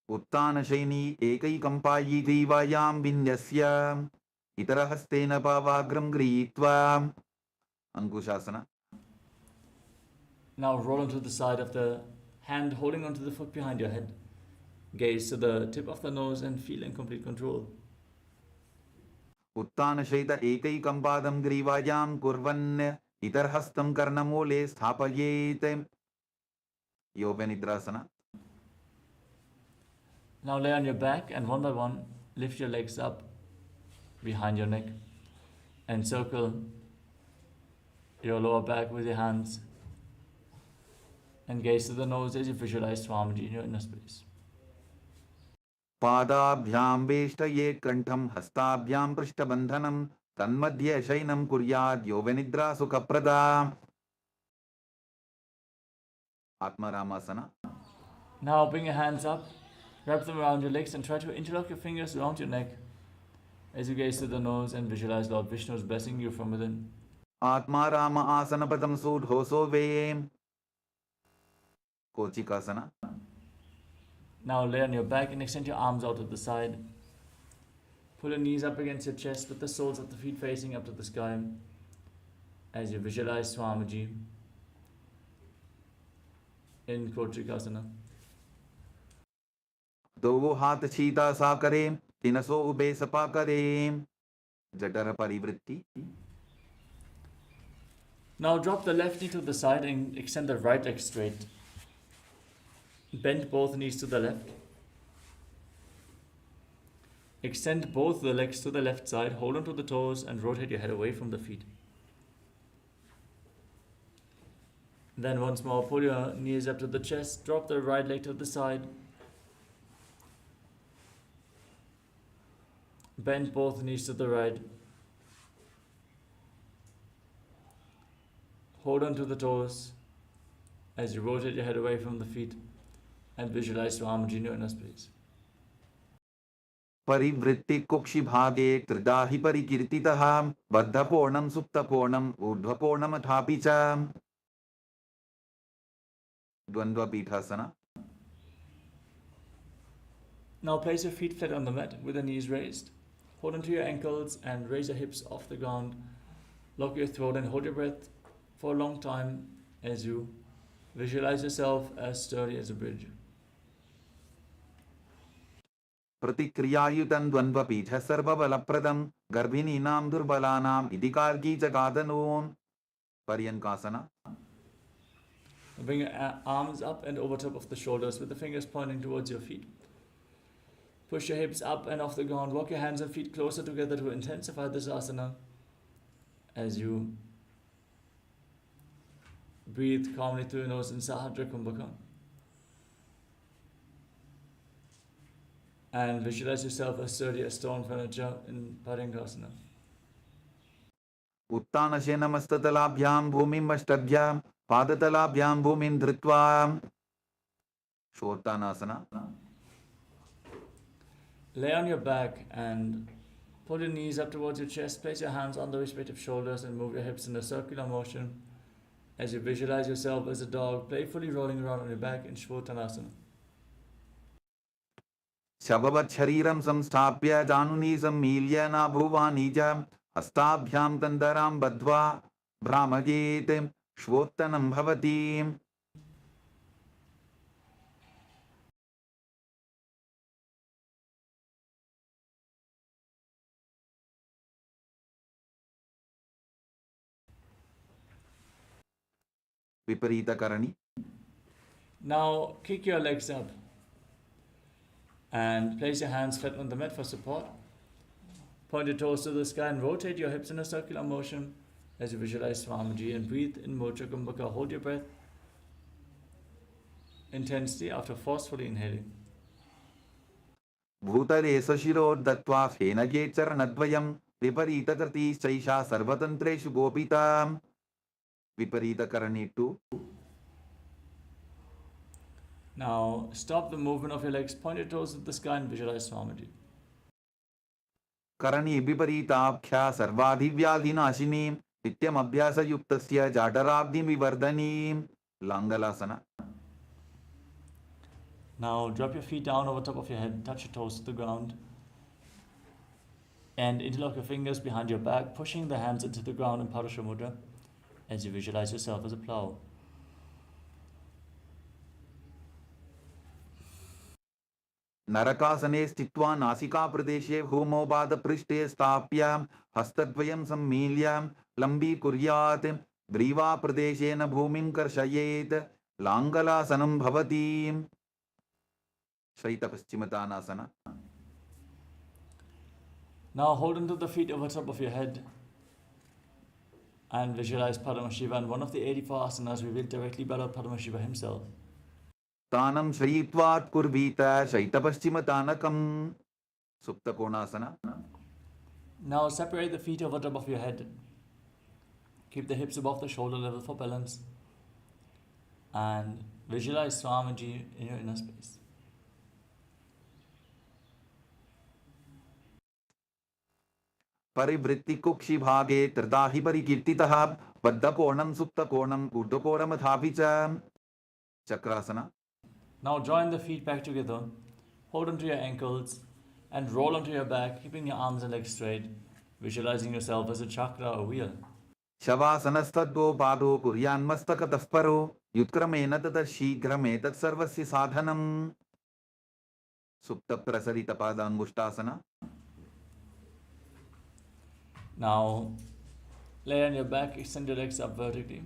उत्तानशयनी एकैकं पायी ग्रीवायां विन्यस्य इतरहस्तेन पावाग्रं गृहीत्वा Ankushasana. Now roll onto the side of the hand, holding onto the foot behind your head. Gaze to the tip of the nose and feel in complete control. उत्तानशयित एकैकं पादं ग्रीवायां कुर्वन् इतरहस्तं कर्णमूले स्थापयेत् योगनिद्रासना. Now lay on your back and one by one lift your legs up behind your neck and circle your lower back with your hands and gaze to the nose as you visualize Swamiji in your inner space. पादाभ्यां वेष्टयेत् कण्ठं हस्ताभ्यां पृष्ठबन्धनं तन्मध्ये शयनं कुर्यात् योगनिद्रा सुखप्रदा. आत्मारामासना. Now bring your hands up, wrap them around your legs and try to interlock your fingers around your neck as you gaze to the nose and visualize Lord Vishnu's blessing you from within. Atmaram आसनपदं सुढोसो वें कोचिकासना. Now lay on your back and extend your arms out to the side. Pull your knees up against your chest with the soles of the feet facing up to the sky as you visualize Swamiji in Kotrikasana. दो हाथ छीता सा करें तिनसो ube Sapa करें जठर परिवृत्ति. Now drop the left knee to the side and extend the right leg straight. Bend both knees to the left. Extend both the legs to the left side, hold onto the toes and rotate your head away from the feet. Then once more, pull your knees up to the chest, drop the right leg to the side. Bend both knees to the right. Hold on to the toes as you rotate your head away from the feet and visualize Swamiji in your inner space. परिवृत्ति कुक्षि भागे त्रिदाहि परिकीर्तितः बद्धपूर्णं सुप्तपूर्णं ऊर्ध्वपूर्णमथापि च द्वन्द्वपीठासना. Now place your feet flat on the mat with the knees raised. Hold onto your ankles and raise your hips off the ground. Lock your throat and hold your breath for a long time as you visualize yourself as sturdy as a bridge. प्रतिक्रियायुतं द्वन्द्वपीठ सर्वबलप्रदं गर्भिणीनां दुर्बलानां इति कार्की च गादनून् पर्यङ्कासना. Bring your arms up and over top of the shoulders with the fingers pointing towards your feet. Push your hips up and off the ground. Walk your hands and feet closer together to intensify this asana as you breathe calmly through your nose in Sahadra Kumbhaka. And visualize yourself as sturdy as stone furniture in Paringasana. उत्तानशयनमस्ततलाभ्यां भूमिम् अष्टभ्यां पादतलाभ्यां भूमिं धृत्वा शोत्तानासना. Lay on your back and pull your knees up towards your chest. Place your hands on the respective shoulders and move your hips in a circular motion As you visualize yourself as a dog, playfully rolling around on your back in Shvotanasana. शववत् शरीरं संस्थाप्य जानुनी सम्मील्य नाभुवानी च हस्ताभ्यां तन्दरां बद्ध्वा भ्रामयेत् श्वोत्तनं भवति. विपरीत करणी. Now kick your legs up and place your hands flat on the mat for support. Point your toes to the sky and rotate your hips in a circular motion as you visualize Swamiji and breathe in Mocha Kumbhaka. Hold your breath intensely after forcefully inhaling. भूतले सशिरोर्दत्त्वा फेनगे चरणद्वयं विपरीतकृतिश्चैषा सर्वतन्त्रेषु गोपिता. विपरीत करणी 2. Now stop the movement of your legs, point your toes at the sky and visualize Swamiji. Karni विपरीताख्या सर्वाधिव्याधिनाशिनी नित्यमभ्यासयुक्तस्य जाठराब्धिविवर्धनी. लांगलासना. Now drop your feet down over top of your head, touch your toes to the ground, and interlock your fingers behind your back, pushing the hands into the ground in Parasha Mudra as you visualize yourself as a plow. नरकासने स्थित्वा नासिकाप्रदेशे भूमोपादपृष्ठे स्थाप्य हस्तद्वयं सम्मील्य लम्बीकुर्यात् ग्रीवाप्रदेशेन भूमिं कर्षयेत्. लाङ्गलासनं भवति. शैतपश्चिमतानासना. Now hold onto the feet over top of your head and visualize Paramashiva and one of the 84 asanas revealed directly by Lord Paramashiva himself. तानं शयित्वात् कुर्वीत शैतपश्चिमतानकं. सुप्तकोणासना. Now separate the feet over top of your head. Keep the hips above the shoulder level for balance. And visualize Swamiji in your inner space. परिवृत्ति कुक्षि भागे त्रिदाहि परिकीर्तितः बद्धकोणं सुप्तकोणं ऊर्ध्वकोणमथापि च. Chakrasana. Now join the feet back together, hold onto your ankles and roll onto your back, keeping your arms and legs straight, visualizing yourself as a chakra or wheel. शवासनस्तद्वो पादो कुर्यान्मस्तकतः परो युत्क्रमेण ततः शीघ्रमे तत्सर्वस्य साधनम्. सुप्तप्रसरितपादाङ्गुष्ठासना. Now lay on your back, extend your legs up vertically.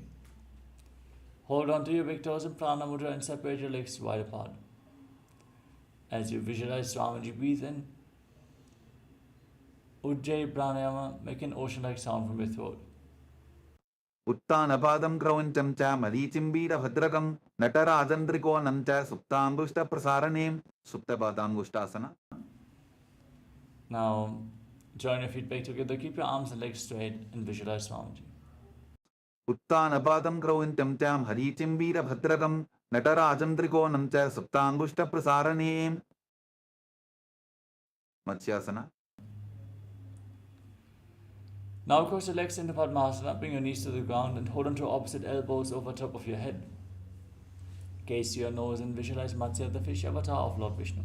Hold on to your big toes in Prana Mudra and separate your legs wide apart. As you visualize Swamiji, breathe in. Ujjayi Pranayama, make an ocean-like sound from your throat. उत्तानपादं क्रौञ्चं च मरीचिम्बीरभद्रकं नटराजन्द्रिकोणं च सुप्ताङ्गुष्ठप्रसारणे. सुप्तपादाङ्गुष्ठासना. Now join your feet back together, keep your arms and legs straight and visualize Swamiji. उत्तानपादं क्रौञ्चं च मरीचिम्बीरभद्रकं नटराजन्द्रिकोणं च सुप्ताङ्गुष्ठप्रसारणे. मत्स्यासना. Now cross your legs into Padmasana, bring your knees to the ground and hold on to opposite elbows over top of your head. Gaze to your nose and visualize Matsya, the fish avatar of Lord Vishnu.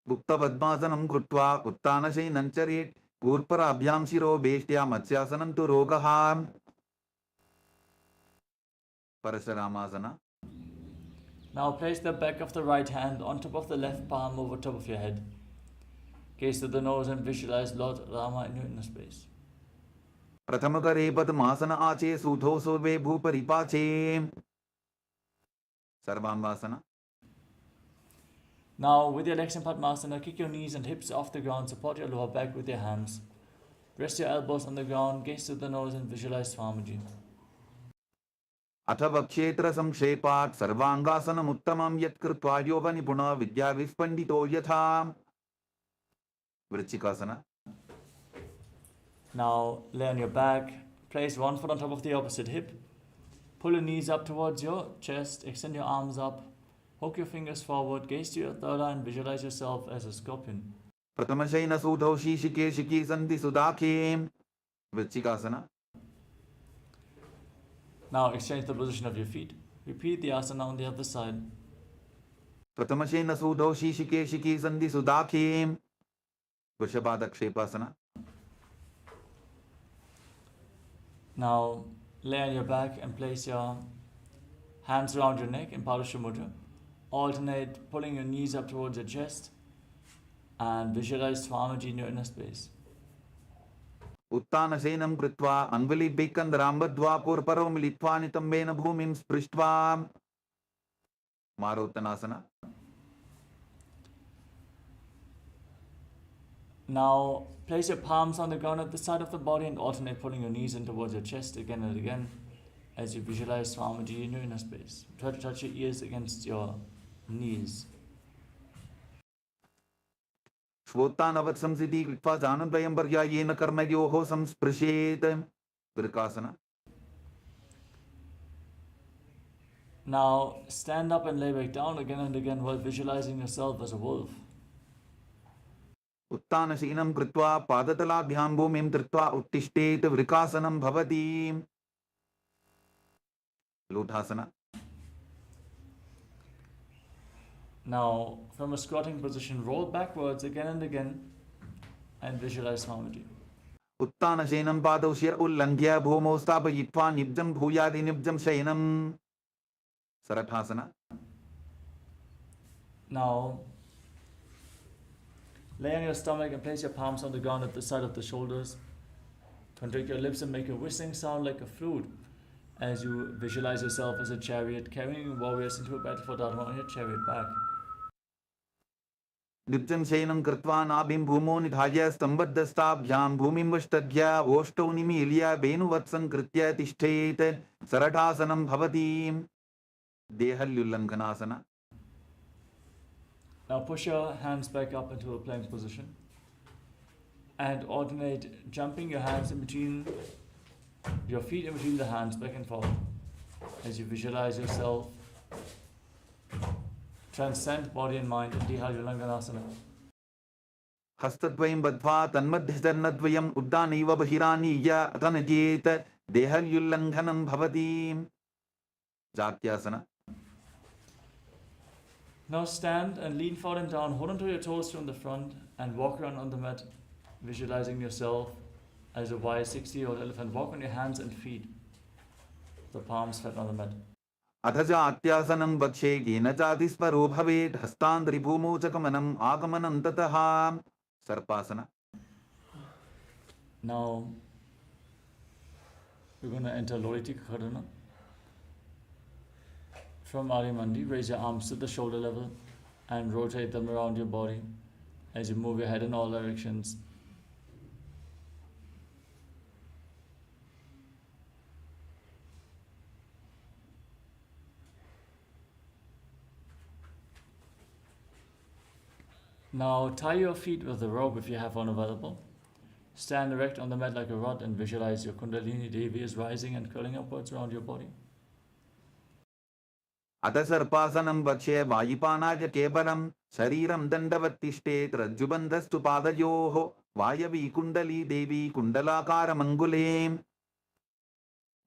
गुप्तपद्मासनं कृत्वा उत्तानशयनं चरेत् ऊर्पराभ्यां शिरो वेष्ट्या मत्स्यासनं तु रोगः. परशुरामासना. Now place the back of the right hand on top of the left palm over top of your head. Gaze to the nose and visualize Lord Rama in your inner space. प्रथमकरे पद्मासन आचे सूधो Sorve भूपरिपाचे. सर्वांगासना. Now with your legs in Padmasana, kick your knees and hips off the ground, support your lower back with your hands. Rest your elbows on the ground, gaze to the nose and visualize Swamiji. अथ वक्षेत्र संक्षेपात् सर्वांगासनमुत्तमं यत्कृत्वा योगनिपुणः विद्याविस्पण्डितो यथा. वृश्चिकासना. Now lay on your back, place one foot on top of the opposite hip. Pull your knees up towards your chest, extend your arms up, hook your fingers forward, gaze to your third eye and visualize yourself as a scorpion. प्रथमशयन सूधौ शीशिके शिखी सन्धि सुदाखे. वृश्चिकासना. Now exchange the position of your feet. Repeat the asana on the other side. Prathamashena sudho shishike sandhi sudakhem. Vrishabhadakshepasana. Now lay on your back and place your hands around your neck in Parasha Mudra. Alternate pulling your knees up towards your chest and visualize Swamiji in your inner space. Uttana senam kritva anvali bekandrambadva purparo militva nitambena bhumim sprishtva. Marottanasana. Now place your palms on the ground at the side of the body and alternate pulling your knees in towards your chest again and again as you visualize Swamiji in your inner space. Try to touch your ears against your knees. Shvotanavat samsiti kritva janadvayam paryayena karmayoho samsprishet. Virkasana. Now stand up and lay back down again and again while visualizing yourself as a wolf. Uttana senam kritva padatalabhyam bhumim tritva uttishtet vrikasanam bhavati. Lothasana. Now from a squatting position, roll backwards again and again and visualize Swamiji. Uttana senam padau shir ullanghya bhumo stapayitva nibjam bhuyadi nibjam shayanam. Sarathasana. Now lay on your stomach and place your palms on the ground at the side of the shoulders. Contract your lips and make a whistling sound like a flute as you visualize yourself as a chariot carrying warriors into a battle for Dharma on your chariot back. Nibjam shayanam kritva nabhim bhumo nidhaya stambadhastabhyam bhumim vashtadhya oshto nimilya venuvatsan kritya tishthet. Sarathasanam bhavati. Dehalyullankanasana. Now push your hands back up into a plank position and alternate jumping your hands in between your feet, in between the hands, back and forth as you visualize yourself transcend body and mind in Dehalyullankanasana. Hastadvayam badva tanmadhyasarnadvayam uddaniva bahiraniya atanajet. Dehalyullankhanam bhavati. Jatyasana. Now stand and lean forward and down, hold onto your toes from the front and walk around on the mat, visualizing yourself as a wise 60-year-old elephant. Walk on your hands and feet, the palms flat on the mat. Athajatyasana vakshe yena jatisparo bhavet hastandri bhumochakamanam agamanam tataha. Sarpasana. Now we're going to enter Loritika Karana. From Arimandi, raise your arms to the shoulder level and rotate them around your body as you move your head in all directions. Now tie your feet with a rope if you have one available. Stand erect on the mat like a rod and visualize your Kundalini Devi is rising and curling upwards around your body. Atasarpasanam vakshe vayipanaja kebalam shariram dandavatishtet rajjubandhastu padayoho vayavi kundali devi kundalakara mangulem.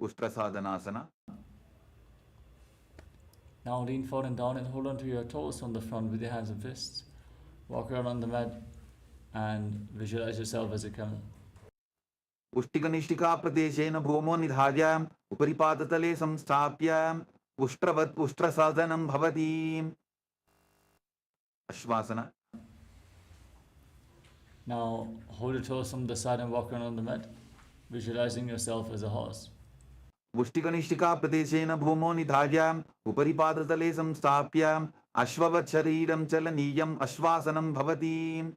Ustrasadhanasana. Now lean forward and down and hold on to your toes from the front with your hands and fists. Walk around on the mat and visualize yourself as a camel. Ushtikanishtika pradeshena bhumo nidhajam uparipadatale samstapyam. Ushtravat ustrasadhanam bhavati. Ashvasana. Now hold your toes from the side and walk around on the mat, visualizing yourself as a horse. Ushtikanishtika pradeshena bhumo nidhajam uparipadatale samstapyam. Ashvavat shariram chalaniyam ashvasanam bhavati.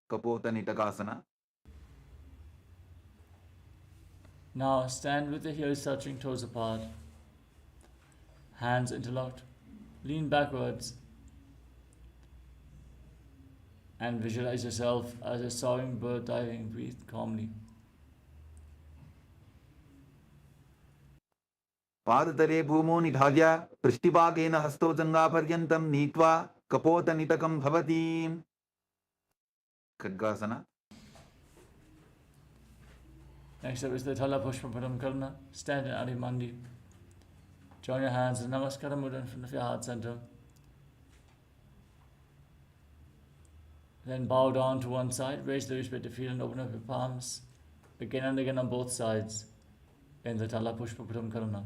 Kapota nitakasana. Now stand with the heels touching, toes apart, hands interlocked, lean backwards and visualize yourself as a soaring bird diving. Breathe calmly. Padatare bhumo nidhajya prishtibhagena hasto janga paryantam nitva kapota nitakam bhavati. Khadgasana. Next up is the Tala Pushpa Padam Karna. Stand in Adi Mandi. Join your hands in Namaskara Mudra in front of your heart center. Then bow down to one side, raise the respective feet and open up your palms. Again and again on both sides in the Tala Pushpa Padam Karna.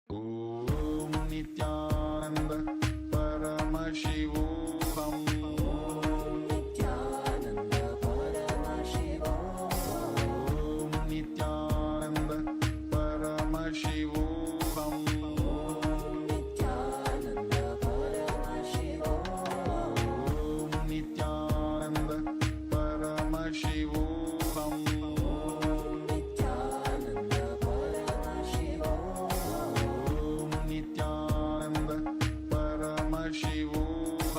Om Nithyananda Paramashivoham Nithyananda Paramashivoham Om Nithyananda Paramashivoham Nithyananda Paramashivoham Om Nithyananda Paramashivoham Nithyananda Paramashivoham Nithyananda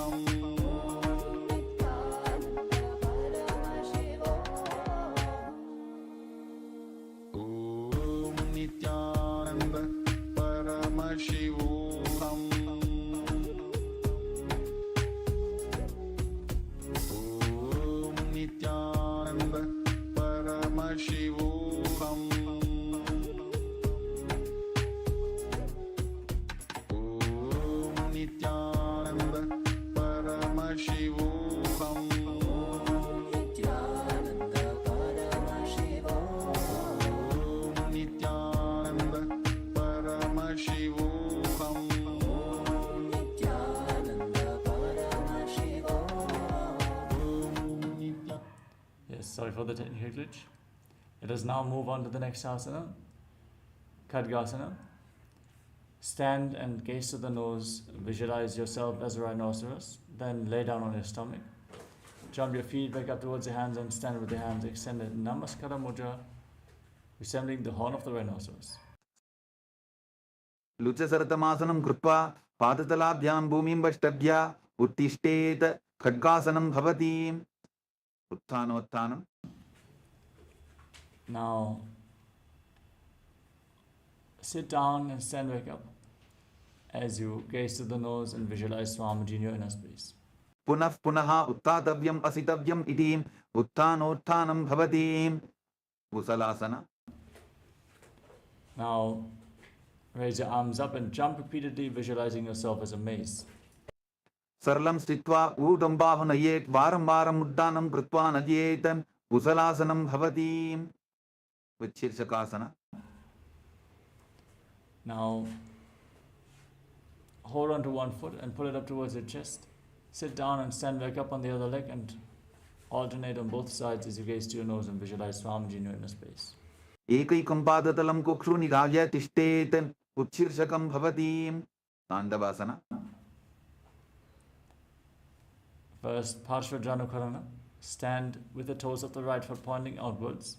Paramashivoham Om Nithyananda Paramashivoham Om Nithyananda Paramashivoham Om Nithyananda Paramashivoham Nithyananda Paramashivoham Om Nithyananda Paramashivoham Nithyananda Paramashivoham Yes, sorry for the technical glitch. Let us now move on to the next asana, Khadgasana. Stand and gaze to the nose, visualize yourself as a rhinoceros, then lay down on your stomach. Jump your feet back up towards your hands and stand with your hands extended. Namaskara Mudra, resembling the horn of the rhinoceros. लुचसरतमासनं कृत्वा पादतलाभ्यां भूमिं वष्टभ्या उत्तिष्ठेत खड्गासनं भवति उत्थानोत्थानं Now, sit down and stand back up as you gaze to the nose and visualize Swamiji in your inner space. पुनः पुनः उत्थातव्यम् असितव्यम् इति उत्थानोत्थानं भवति कुशलासना Now, raise your arms up and jump repeatedly, visualizing yourself as a mace. सरलं स्थित्वा ऊर्ध्वं बाहु नयेत् वारं वारम् उड्डानं कृत्वा नयेत् कुशलासनं भवति शीर्षकासना Now, hold on to one foot and pull it up towards your chest. Sit down and stand back up on the other leg and alternate on both sides as you gaze to your nose and visualize Swamiji in your inner space. एकैकं पादतलं कुक्षु निधाय तिष्ठेत् उत्शीर्षकं भवति ताण्डवासना First, Parshvajanukarana. Stand with the toes of the right foot pointing outwards,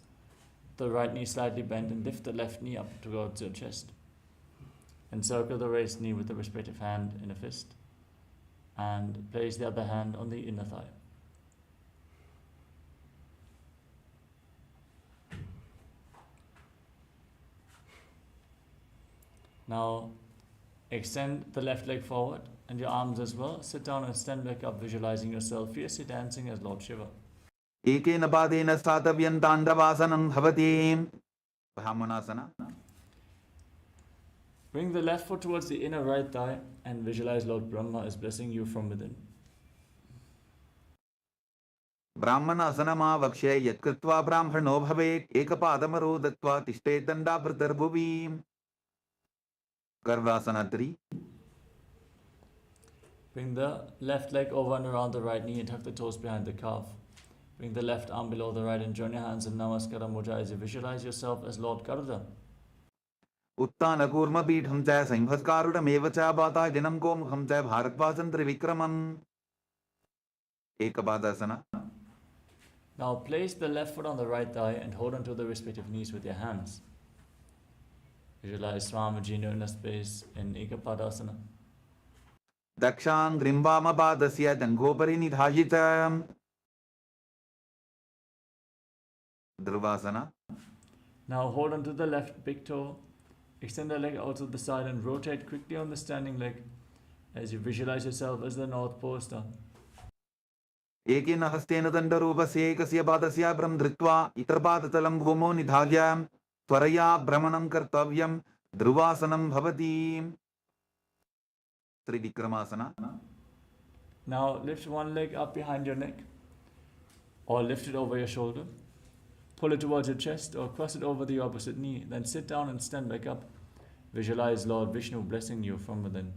the right knee slightly bent, and lift the left knee up towards your chest. Encircle the raised knee with the respective hand in a fist, and place the other hand on the inner thigh. Now, extend the left leg forward and your arms as well. Sit down and stand back up, visualizing yourself fiercely dancing as Lord Shiva. एकेन पादेन स्थातव्यं ताण्डवासनं भवति ब्राह्मणासना Bring the left foot towards the inner right thigh and visualize Lord Brahma is blessing you from within. ब्राह्मणासनमावक्ष्य यत्कृत्वा ब्राह्मणो भवेत् एकपादमरो दत्त्वा तिष्ठेत् दण्डाभृतर्भुवि गर्वासना 3 Bring the left leg over and around the right knee and tuck the toes behind the calf. Bring the left arm below the right and join your hands in Namaskara Mudra as you visualize yourself as Lord Garuda. उत्तानकूर्मपीठं च संभस्कारुडमेव च वातायनं गोमुखं च भारद्वाजं त्रिविक्रमम् एकपादासना Now place the left foot on the right thigh and hold onto the respective knees with your hands. Visualize Swamiji in your inner space in Ekapadasana. दक्षाङ्घ्रिं वामपादस्य जङ्घोपरि निधाय च ध्रुवासना Now hold onto the left big toe Extend the leg out to the side and rotate quickly on the standing leg as you visualize yourself as the North Pole star. एकेन हस्तेन दण्डरूपस्य एकस्य पादस्याभ्रं धृत्वा इतरपादतलं भूमौ निधाय त्वरया भ्रमणं कर्तव्यं ध्रुवासनं भवति त्रिविक्रमासना. Now lift one leg up behind your neck or lift it over your shoulder. Pull it towards your chest or cross it over the opposite knee. Then sit down and stand back up. Visualize Lord Vishnu blessing you from within.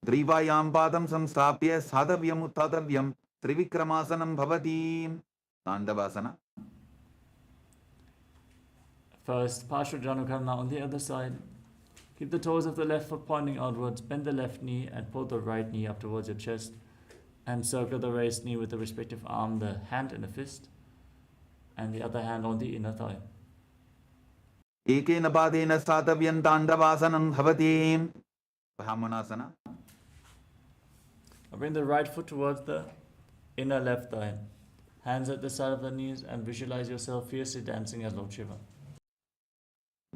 ग्रीवायां पादं संस्थाप्य साधव्यम् उत्थातव्यं त्रिविक्रमासनं भवति ताण्डवासना. First, Parshvajanukarna on the other side. Keep the toes of the left foot pointing outwards. Bend the left knee and pull the right knee up towards your chest. And circle the raised knee with the respective arm, the hand in a fist, and the other hand on the inner thigh. एकेन पादेन स्थातव्यं ताण्डवासनं भवति ब्राह्मणासना. Bring the right foot towards the inner left thigh. Hands at the side of the knees and visualize yourself fiercely dancing as Lord Shiva.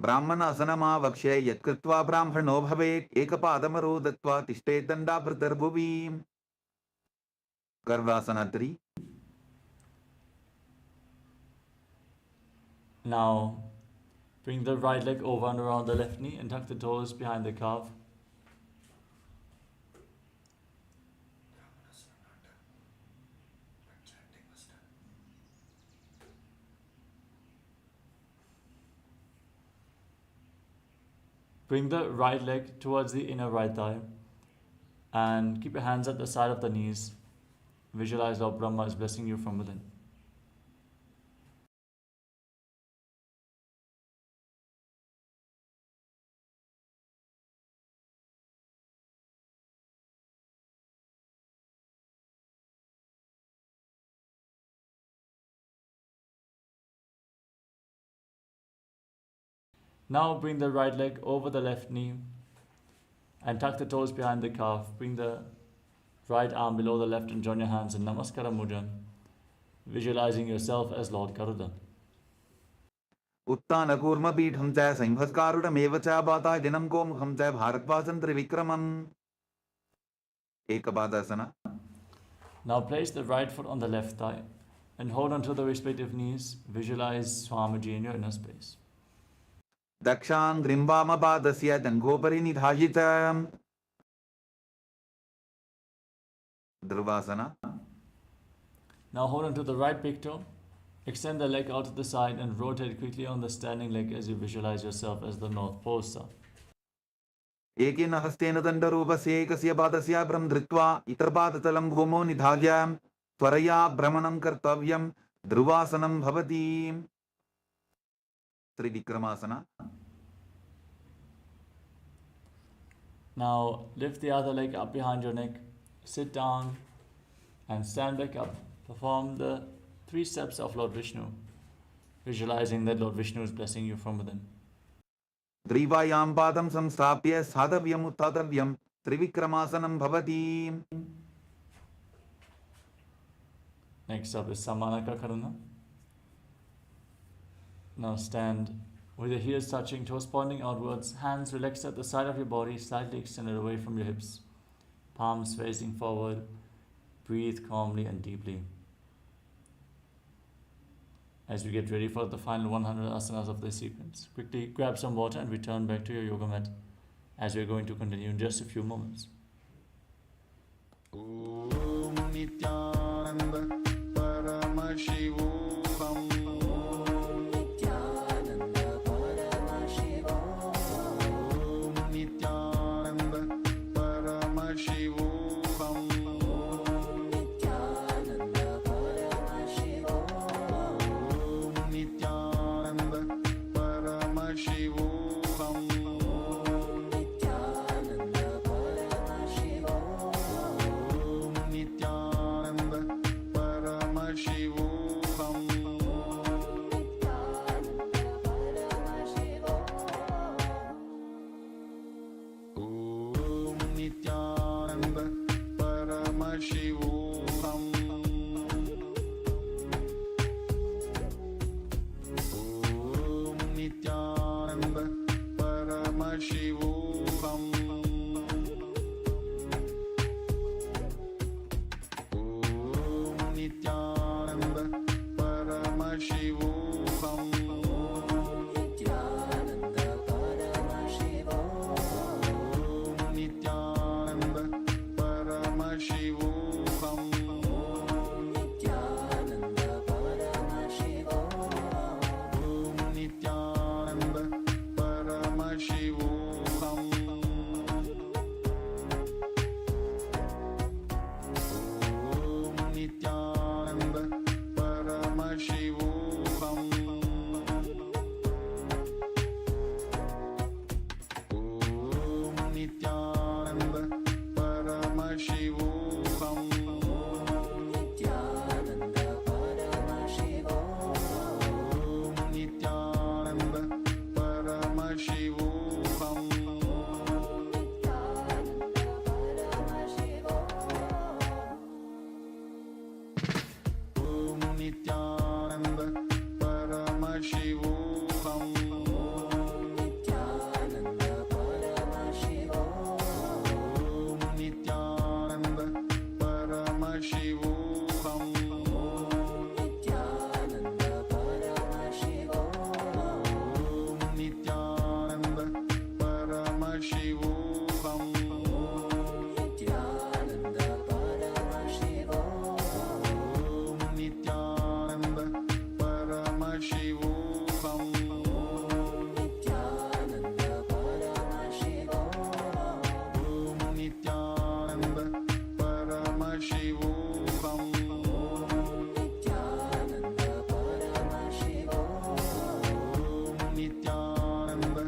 ब्राह्मणासनमावक्ष्य यत्कृत्वा ब्राह्मणो भवेत् एकपादमरो दत्त्वा तिष्ठेत् दण्डाभृतर्भुवि. गर्वासना 3. Now, bring the right leg over and around the left knee and tuck the toes behind the calf. Bring the right leg towards the inner right thigh and keep your hands at the side of the knees. Visualize Lord Brahma is blessing you from within. Now bring the right leg over the left knee and tuck the toes behind the calf. Bring the right arm below the left and join your hands in Namaskara Mudra, visualizing yourself as Lord Garuda. उत्तानकूर्मपीठं च संभस्कारुडमेव च पाताय दिनं गोमुखं च भारद्वाजं त्रिविक्रमम्. एकपादासना. Now place the right foot on the left thigh and hold onto the respective knees. Visualize Swamiji in your inner space. दक्षां ग्रीम्वामपादस्य दण्डोपरि निधाय च ध्रुवासना. Now hold onto the right big toe. Extend the leg out to the side and rotate quickly on the standing leg as you visualize yourself as the North Pole star. एकेन हस्तेन दण्डरूपस्य एकस्य पादस्याभ्रं धृत्वा इतरपादतलं भूमौ निधाय त्वरया भ्रमणं कर्तव्यं ध्रुवासनं भवति त्रिविक्रमासना. Now lift the other leg up behind your neck, sit down and stand back up. Perform the 3 steps of Lord Vishnu, visualizing that Lord Vishnu is blessing you from within. ग्रीवायां पादं संस्थाप्य साधव्यम् उत्थातव्यं त्रिविक्रमासनं भवति. Next up is Samanaka Karuna. Now stand with your heels touching, toes pointing outwards, hands relaxed at the side of your body, slightly extended away from your hips, palms facing forward. Breathe calmly and deeply. As we get ready for the final 100 asanas of this sequence, quickly grab some water and return back to your yoga mat as we are going to continue in just a few moments. Om Nithyananda Paramashivoham Nithyananda Paramashivoham Nithyananda Paramashivoham Nithyananda Paramashivoham Nithyananda Paramashivoham Nithyananda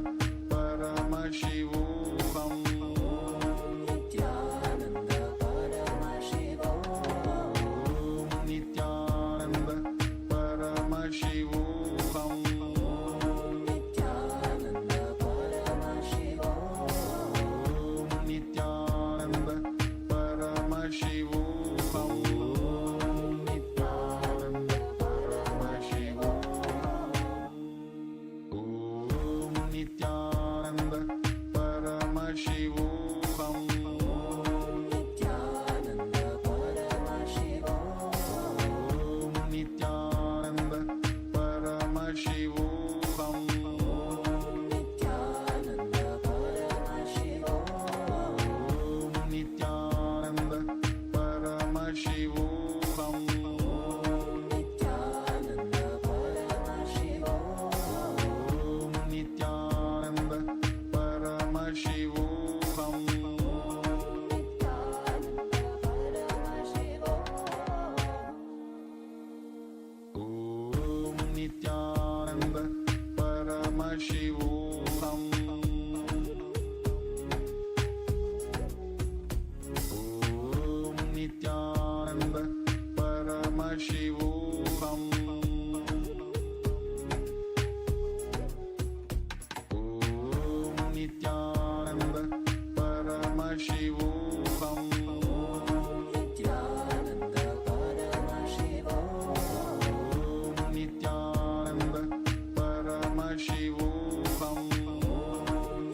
Paramashivoham Nithyananda Paramashivoham Nithyananda Paramashivoham Nithyananda Paramashivoham Nithyananda Paramashivoham Nithyananda Paramashivoham Om Nithyananda Paramashivoham Nithyananda Paramashivoham Nithyananda Paramashivoham Nithyananda Paramashivoham Nithyananda Paramashivoham Nithyananda Paramashivoham Nithyananda Paramashivoham Om Nithyananda Paramashivoham Om Nithyananda Paramashivoham Om Nithyananda Paramashivoham Nithyananda Paramashivoham Nithyananda Paramashivoham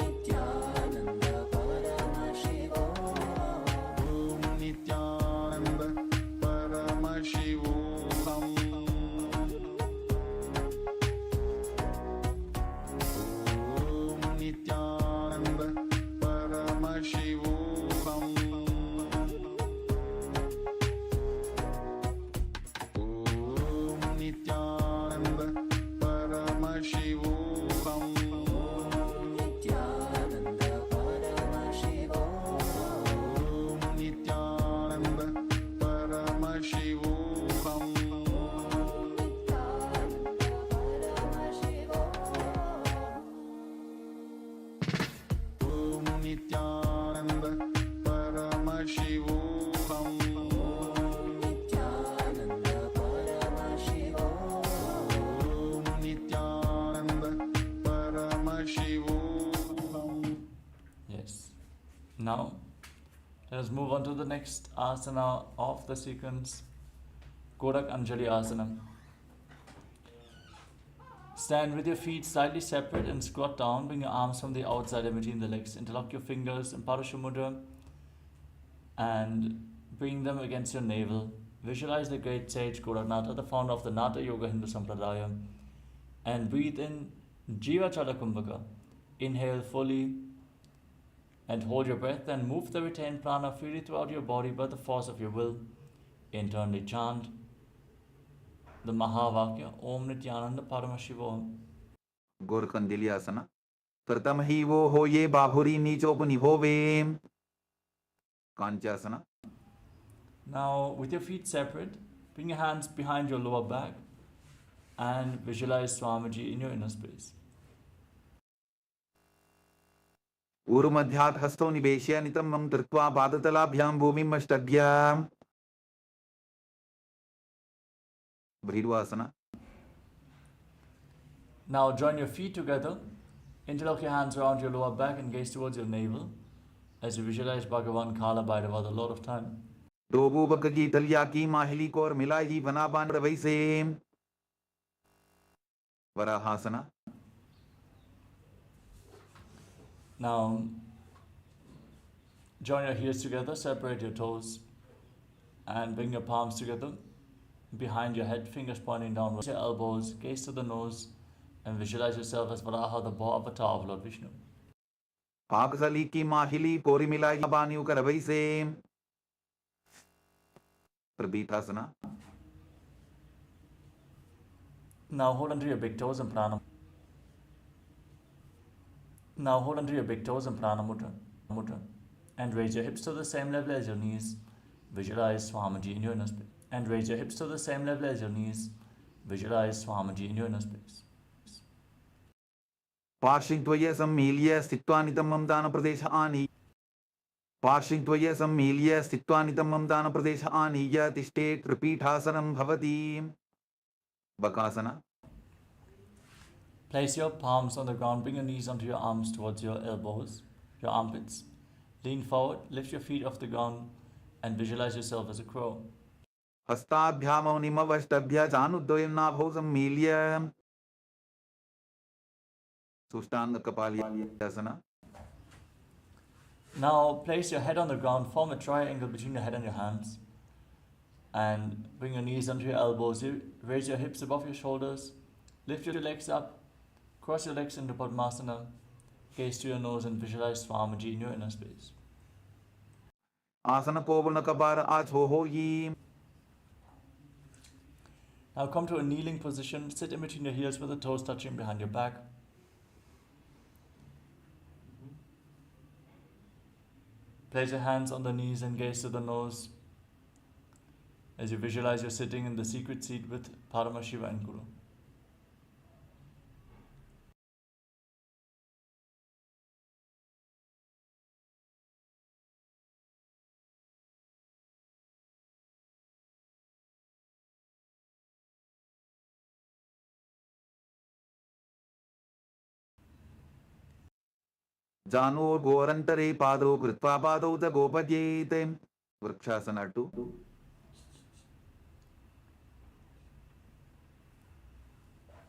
Nithyananda Paramashivoham Nithyananda Paramashivoham Nithyananda Paramashivoham Nithyananda Paramashivoham Nithyananda Paramashivoham Nithyananda Paramashivoham Om Nithyananda Paramashivoham Nithyananda Paramashivoham Nithyananda Paramashivoham. Yes. Now, let us move on to the next asana of the sequence, Kodak Anjali Asana. Stand with your feet slightly separate and squat down. Bring your arms from the outside and between the legs. Interlock your fingers in Parashu Mudra and bring them against your navel. Visualize the great sage Goraknath, the founder of the Nata Yoga Hindu Sampradaya, and breathe in Jiva Chala Kumbhaka. Inhale fully and hold your breath, then move the retained prana freely throughout your body by the force of your will. Internally chant the Mahavakya Om Nithyananda Paramashivoham. गोरखंदिली आसना प्रथम ही वो हो ये बाहुरी नीचोपनि होवे कांचासना. Now, with your feet separate, bring your hands behind your lower back and visualize Swamiji in your inner space. ऊर्मध्यात् हस्तौ निवेश्य नितम्बं धृत्वा पादतलाभ्यां भूमिम् अष्टभ्याम्. भृगुआसना. Now, join your feet together, interlock your hands around your lower back and gaze towards your navel as you visualize Bhagavan Kala Bhairava, the Lord of Time. डोबू बक की तलिया की माहिली को और मिलाई ही बना बान रवई से. वराहासना. Now, join your heels together, separate your toes, and bring your palms together behind your head, fingers pointing downwards. Your elbows, gaze to the nose, and visualize yourself as Varaha, the Bow Avatar of Lord Vishnu. पाकसली की माहिली कोरी मिलाई बानी कर रवई से. प्रबीथासना. Now hold onto your big toes and prana. Now hold onto your big toes and prana mudra. And raise your hips to the same level as your knees. Visualize Swamiji in your inner space. And raise your hips to the same level as your knees. Visualize Swamiji in your inner space. पार्श्वित्वय सम्मील्य स्थित्वा नितम्बं दानप्रदेश आनीय पार्श्वित्वय सम्मील्य स्थित्वा नितम्बं दानप्रदेश आनीय तिष्ठे त्रिपीठासनं भवति Bakasana. Place your palms on the ground, bring your knees onto your arms towards your elbows, your armpits. Lean forward, lift your feet off the ground and visualize yourself as a crow. हस्ताभ्यामौनिमवष्टभ्य चानुद्वयं नाभौ सम्मील्य सुष्टांग कपालियासना. Now place your head on the ground, form a triangle between your head and your hands. And bring your knees onto your elbows, raise your hips above your shoulders, lift your legs up, cross your legs into Padmasana, gaze to your nose and visualize Swamiji in your inner space. आसन कोवल कपार आछो होयि. Now come to a kneeling position, sit in between your heels with the toes touching behind your back. Place your hands on the knees and gaze to the nose as you visualize you're sitting in the secret seat with Paramashiva and Guru. जानो गोरंतरे पादो कृत्वा पादौ च गोपजेते vrikshasana 2.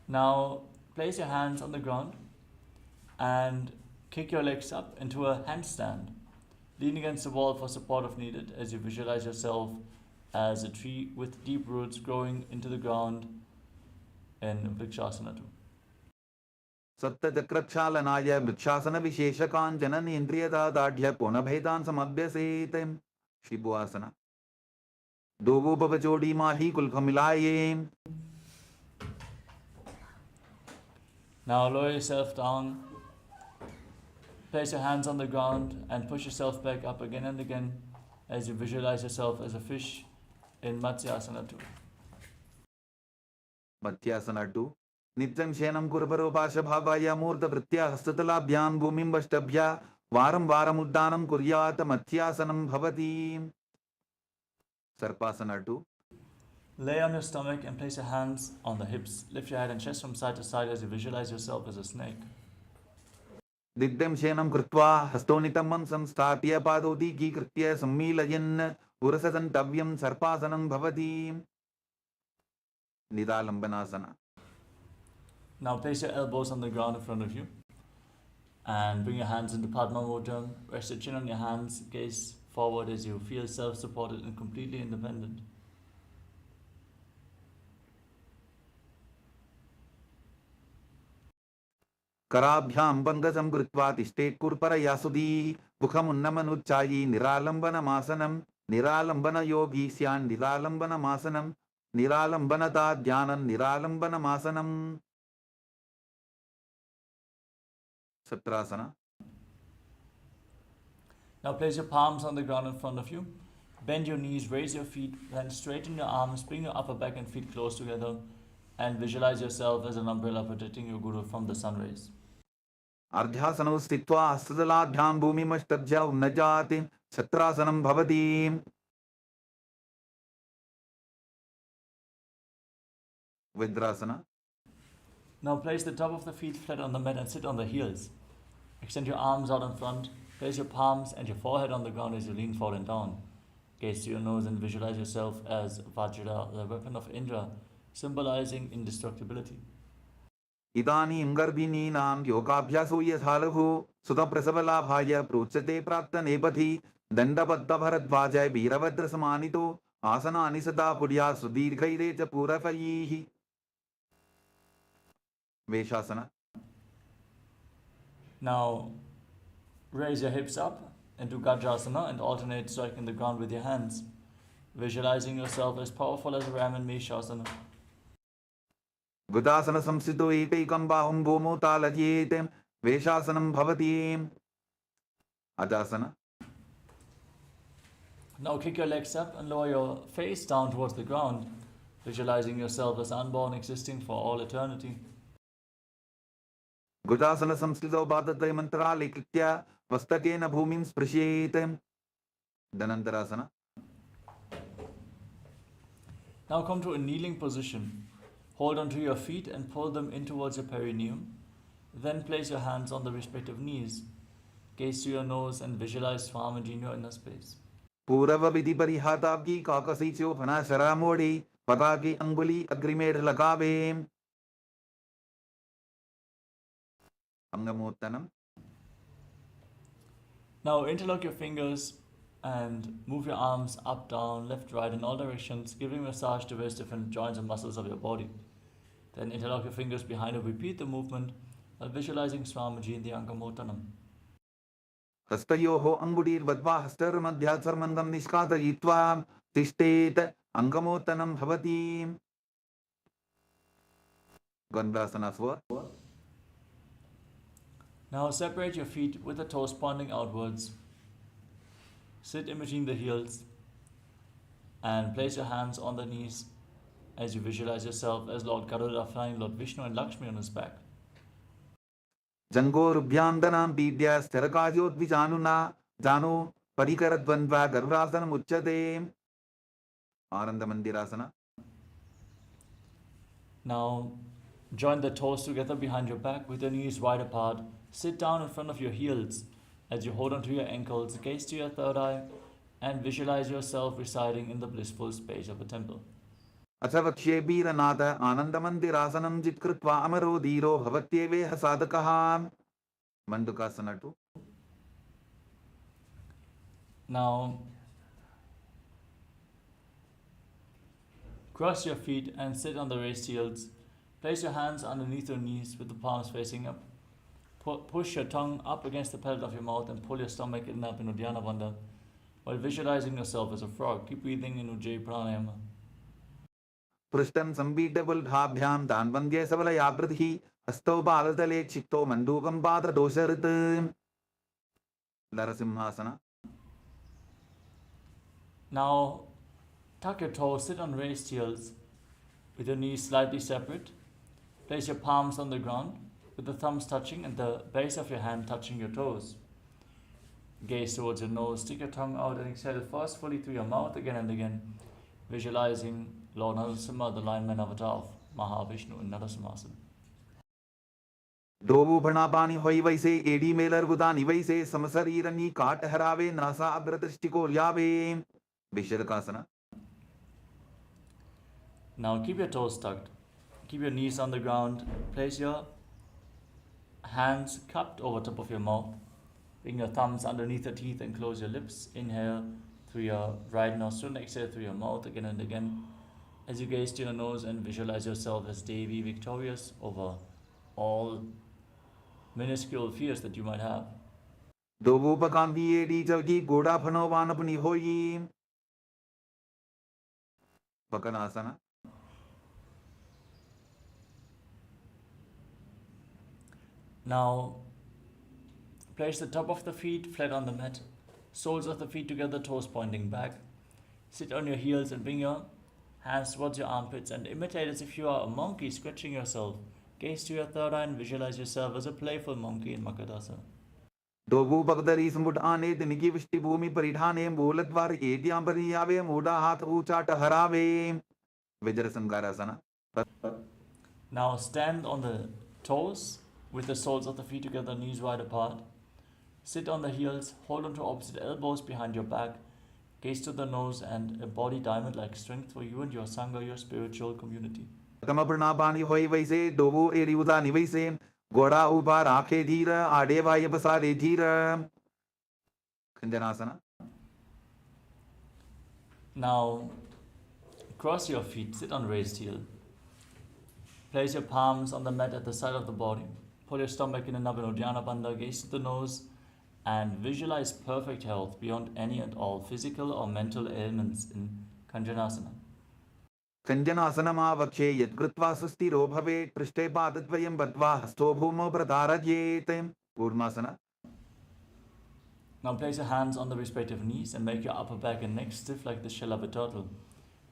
Now place your hands on the ground and kick your legs up into a handstand. Lean against the wall for support if needed as you visualize yourself as a tree with deep roots growing into the ground in Vrikshasana 2. सप्तचक्रक्षालनाय vrikshasana विशेषकाञ्चन इन्द्रियदाढ्य पुनभेदान् समभ्यसेते शिवुआसना. दोगो भवचोडी माही कुल्फ मिलाये. Now lower yourself down, place your hands on the ground and push yourself back up again and again as you visualize yourself as a fish in Matsyasana 2. मत्यासना 2. नित्यं शयनं कुर्वरोपाशभावाय मूर्धवृत्त्या हस्ततलाभ्यां भूमिं वष्टभ्या वारं वारम् उद्दानं कुर्यात् मत्यासनं भवति. सर्पासना 2. Lay on your stomach and place your hands on the hips. Lift your head and chest from side to side as you visualize yourself as a snake. दिग्धं शयनं कृत्वा हस्तोनितमं संस्थाप्य पादोदीकीकृत्य सम्मीलयन् पुरससन्तव्यं सर्पासनं भवति. निदालम्बनासना. Now place your elbows on the ground in front of you and bring your hands into Padma Mudra. Rest your chin on your hands, gaze forward as you feel self-supported and completely independent. कराभ्यां पंकजं कृत्वा तिष्ठेत् कुर्परयासुदी मुखमुन्नमनुच्चायी निरालम्बनमासनं निरालम्बनयोगी स्यान् निरालम्बनमासनं निरालम्बनता ध्यानं निरालम्बनमासनं. सत्रासना. Now place your palms on the ground in front of you. Bend your knees, raise your feet, then straighten your arms, bring your upper back and feet close together and visualize yourself as an umbrella protecting your Guru from the sun rays. अर्ध्यासनौ स्थित्वा हस्ततलाभ्यां भूमिमष्टभ्य उन्नजाति छत्रासनं भवति. विद्रासना. Now place the top of the feet flat on the mat and sit on the heels. Extend your arms out in front. Place your palms and your forehead on the ground as you lean forward and down. Gaze to your nose and visualize yourself as Vajra, the weapon of Indra, symbolizing indestructibility. इदानीं गर्भिणीनां योगाभ्यासो यथालघु सुतप्रसवलाभाय प्रोच्यते प्राप्तनेपथि दण्डबद्धभरद्वाजय वीरभद्रसमानितो आसनानि सदा पुर्या सुदीर्घैरे च पूरफैः. वेशासना. Now raise your hips up into Gajrasana and alternate striking the ground with your hands, visualizing yourself as powerful as a ram in Meshasana. Gudasana samsito ekam bahum bhomo talajyetem veshasanam bhavati. Ajasana. Now kick your legs up and lower your face down towards the ground, visualizing yourself as unborn, existing for all eternity. Gudasana samsito bhatate mantrale kritya vastakena bhumim sprashetem. Dhanantarasana. Now come to a kneeling position. Hold onto your feet and pull them in towards your perineum. Then place your hands on the respective knees. Gaze to your nose and visualize Swamiji in your inner space. Purava vidhi parihatabki kakasicho phana sharamodi pataki anguli agrimed lagave. Angamottanam. Now interlock your fingers and move your arms up, down, left, right in all directions, giving massage to various different joints and muscles of your body. Then interlock your fingers behind and repeat the movement while visualizing Swamiji in the Angamottanam. Hastayoho angudir vadva hastar madhyat sarmandam niskatayitva tishtet angamottanam bhavati. Gandhasana swar. Now separate your feet with the toes pointing outwards. Sit in between the heels and place your hands on the knees as you visualize yourself as Lord Garuda flying Lord Vishnu and Lakshmi on his back. Jangorubhyandanam vidya sterakajyot vijanuna janu parikaradvandva garurasanam uchyate. Arandamandirasana. Now join the toes together behind your back with your knees wide apart. Sit down in front of your heels as you hold onto your ankles, gaze to your third eye, and visualize yourself residing in the blissful space of a temple. Achavakshe biranatha anandamandirasanam jitkritva amaro dhiro bhavatyeveha sadakaha. Mandukasana 2. Now cross your feet and sit on the raised heels. Place your hands underneath your knees with the palms facing up. Push your tongue up against the palate of your mouth and pull your stomach in up in Uddiyana Bandha while visualizing yourself as a frog. Keep breathing in Ujjayi Pranayama. Prishtam sambitable dhabhyam danvandye savala yabradhi asto balatale chikto mandukam patra dosharit. Narasimhasana. Now tuck your toes, sit on raised heels with your knees slightly separate. Place your palms on the ground with the thumbs touching and the base of your hand touching your toes. Gaze towards your nose, stick your tongue out and exhale first fully through your mouth again and again, visualizing Lord Narasimha, the lion-man avatar of Mahavishnu in Narasimhasana. Dobu bhanapani hoi vaise edi melar gudani vaise samasarirani kaat harave nasa abratrishtiko lyave. Visharakasana. Now keep your toes tucked. Keep your knees on the ground. Place your hands cupped over top of your mouth. Bring your thumbs underneath your teeth and close your lips. Inhale through your right nostril, exhale through your mouth again and again. As you gaze to your nose and visualize yourself as Devi, victorious over all minuscule fears that you might have. Dobu pakanvi edi chavki goda phano vanapani hoi. Pakanasana. Now, place the top of the feet flat on the mat, soles of the feet together, toes pointing back. Sit on your heels and bring your hands towards your armpits and imitate as if you are a monkey scratching yourself. Gaze to your third eye and visualize yourself as a playful monkey in Makadasa. Dobu bagdari samut ane diniki vishti bhumi paridhane molatvar edyam pariyave moda hath uchata harave. Vajrasangarasana. Now stand on the toes with the soles of the feet together, knees wide apart. Sit on the heels, hold onto opposite elbows behind your back. Gaze to the nose and embody diamond-like strength for you and your Sangha, your spiritual community. Tamapranapani hoi vaise dobu eri udani vaise goda upa rakhe dhira adevaya pasare dhira. Khanjanasana. Now cross your feet, sit on raised heel. Place your palms on the mat at the side of the body. Pull your stomach in and up in Uddiyana Bandha, gaze to the nose, and visualize perfect health beyond any and all physical or mental ailments in Kanjanasana. Sanjanasanamakshye yadkritva susthiro bhavet prishte padatvayam badva hasto bhumo pradharadyet. Urmasana. Now place your hands on the respective knees and make your upper back and neck stiff like the shell of a turtle.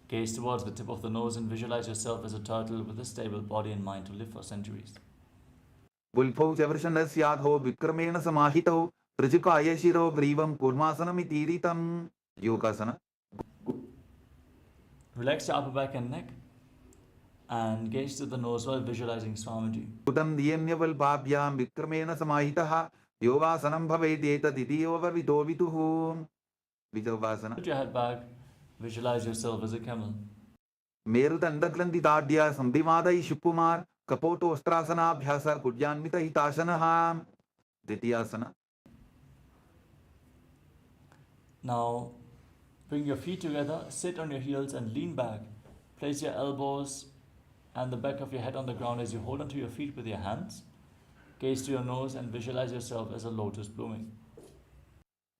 Gaze towards the tip of the nose and visualize yourself as a turtle with a stable body and mind to live for centuries. Bulpho chavrashanasyaadho vikramena samahito Trajukaya shiro grivam kurmasanamitiritham. Yogasana. Relax your upper back and neck and gaze to the nose while visualizing Swamiji. Udam diyemyaval bhabhyam vikramena samahitaha yogasanam bhavedeta didiyova vituhu. Vijavasana. Put your head back, visualize yourself as a camel. Merutandaglandidadya samdivadai shupumar kapoto astrasana bhyasa kudyanmita hitasanaha. Ditiyasana. Now bring your feet together, sit on your heels and lean back. Place your elbows and the back of your head on the ground as you hold onto your feet with your hands. Gaze to your nose and visualize yourself as a lotus blooming.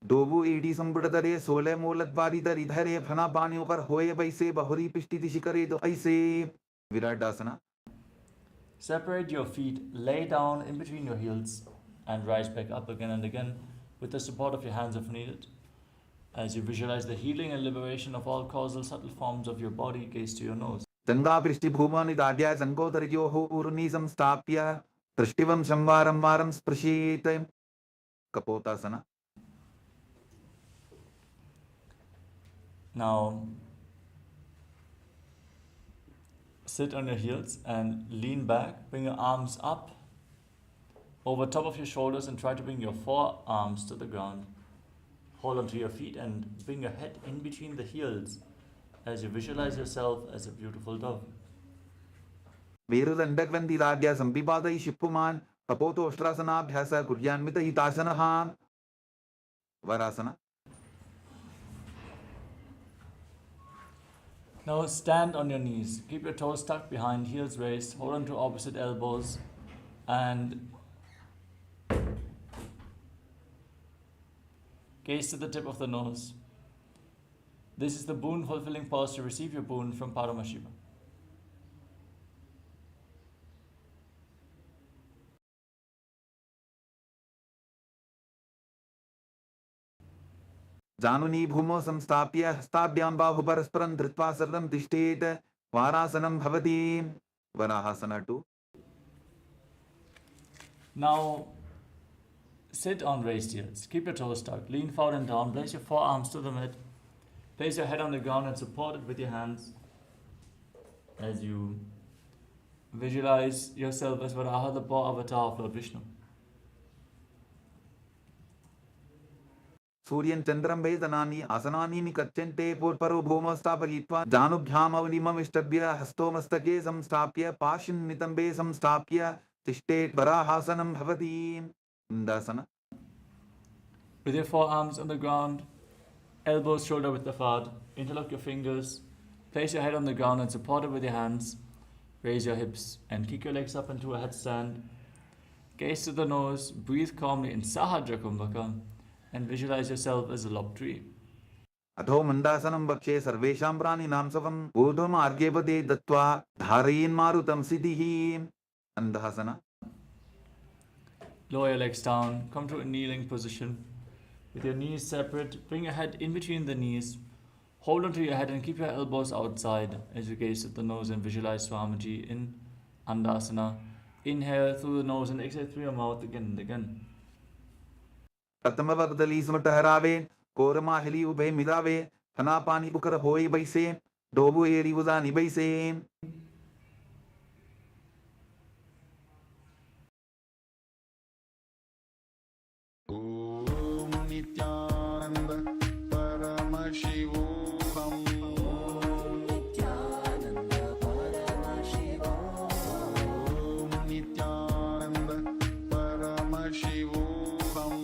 Dobu edi sambudadare sole moladvaridari dhare phana pani upar hoye baise bahuri pishtiti shikare do aise. Viradasana. Separate your feet, lay down in between your heels and rise back up again and again with the support of your hands if needed. As you visualize the healing and liberation of all causal subtle forms of your body, gaze to your nose. Tanga prishti bhumani dadya sankotaryoho urni samstapya trishtivam shamvaram varam sprashite. Kapotasana. Now sit on your heels and lean back. Bring your arms up over top of your shoulders and try to bring your forearms to the ground. Hold onto your feet and bring your head in between the heels as you visualize yourself as a beautiful dove. Virudandagvandi radya sambivadai shippuman kapoto astrasana bhyasa kuryanmita hitasanaha. Varasana. Now stand on your knees. Keep your toes tucked behind, heels raised. Hold on to opposite elbows and gaze to the tip of the nose. This is the boon fulfilling pause to receive your boon from Paramashiva. Januni bhumo samstapya hastabhyam bahu parasparam dhritva sarvam tishtet varasanam bhavati. Varahasana 2. Now sit on raised heels. Keep your toes tucked. Lean forward and down. Place your forearms to the mat. Place your head on the ground and support it with your hands as you visualize yourself as Varaha, the paw avatar of Lord Vishnu. Suryan chandram vedanani asanani nikachente purparo bhomo stapayitva janubhyam avnimam ishtabhya hasto mastake samstapya pashin nitambe samstapya tishtet varahasanam bhavati. Indasana. With your forearms on the ground, elbows shoulder width apart, interlock your fingers, place your head on the ground and support it with your hands. Raise your hips and kick your legs up into a headstand. Gaze to the nose, breathe calmly in Sahajra Kumbhaka and visualize yourself as a lob tree. Adho mandasanam bakshe sarvesham prani namsavam bodham argyevade dattva dharayin marutam siddhihi. Andhasana. Lower your legs down, come to a kneeling position. With your knees separate, bring your head in between the knees. Hold onto your head and keep your elbows outside as you gaze at the nose and visualize Swamiji in Andasana. Inhale through the nose and exhale through your mouth again and again. Pratamavardali smataharave koramahili ube midave thanapani bukara hoi baise dobu eri udani baise. Om Nithyananda Paramashivoham Om Nithyananda Paramashivoham Om Nithyananda Paramashivoham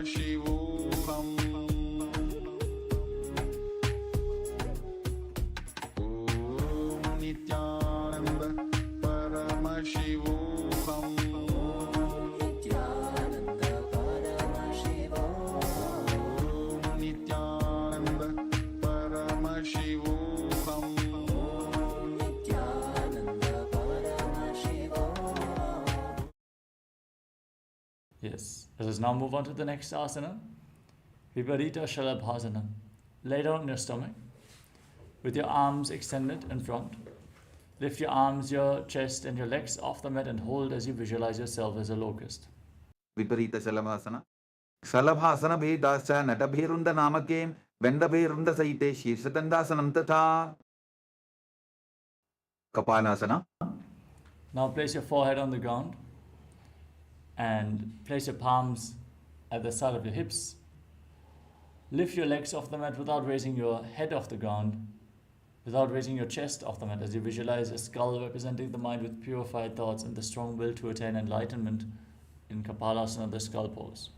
Paramashivoham Om Nithyananda Paramashivoham Nithyananda Paramashivoham Nithyananda Paramashivoham Nithyananda Paramashivoham. Yes. Let us now move on to the next asana, Viparita Shalabhasana. Lay down on your stomach with your arms extended in front. Lift your arms, your chest, and your legs off the mat and hold as you visualize yourself as a locust. Viparita Shalabhasana. Shalabhasana Bhedascha Natabherunda Namake Vendabherunda Saite Shirshatandasanam Tatha. Kapalasana. Now place your forehead on the ground and place your palms at the side of your hips. Lift your legs off the mat without raising your head off the ground, without raising your chest off the mat, as you visualize a skull representing the mind with purified thoughts and the strong will to attain enlightenment in Kapalasana, the skull pose.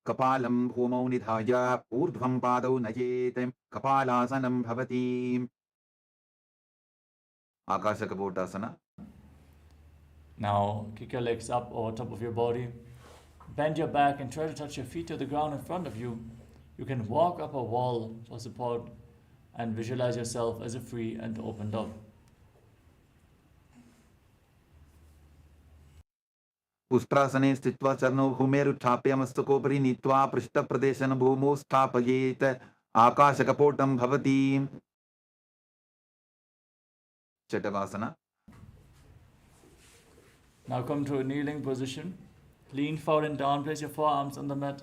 Kapalam Bhumau Nidhaya Urdhvam Padau Nayetem Kapalasanam Bhavati. Akasha Kapotasana. Now kick your legs up over top of your body. Bend your back and try to touch your feet to the ground in front of you. You can walk up a wall for support and visualize yourself as a free and open dove. Ustrasane Stitva Charno Humeruthapya Mastokopari Nitva Prishta Pradeshana Bhumo Stapayet Akasha Kapotam Bhavati. Chatavasana. Now come to a kneeling position. Lean forward and down, place your forearms on the mat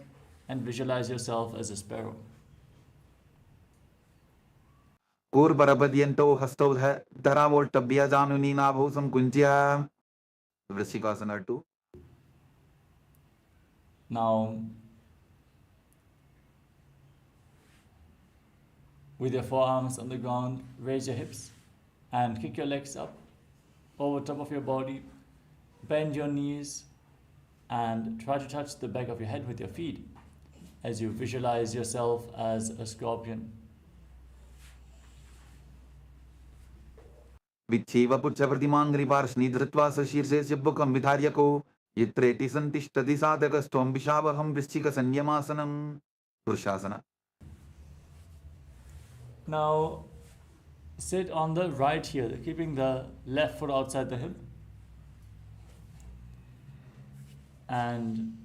and visualize yourself as a sparrow. Urbarabadyanto Hastodha Dharavoltabhya Januni Nabhosam Kunjya. Vrishikasana 2. Now, with your forearms on the ground, raise your hips and kick your legs up over top of your body. Bend your knees and try to touch the back of your head with your feet as you visualize yourself as a scorpion. Vicheva Puchavartimangri Parshni Dritva Sashirse Shibbukam Vidharyako Yitreti Santishtadi Sadakastom Vishavaham Vrishchika Sanyamasanam. Purushasana. Now, sit on the right heel, keeping the left foot outside the hip. And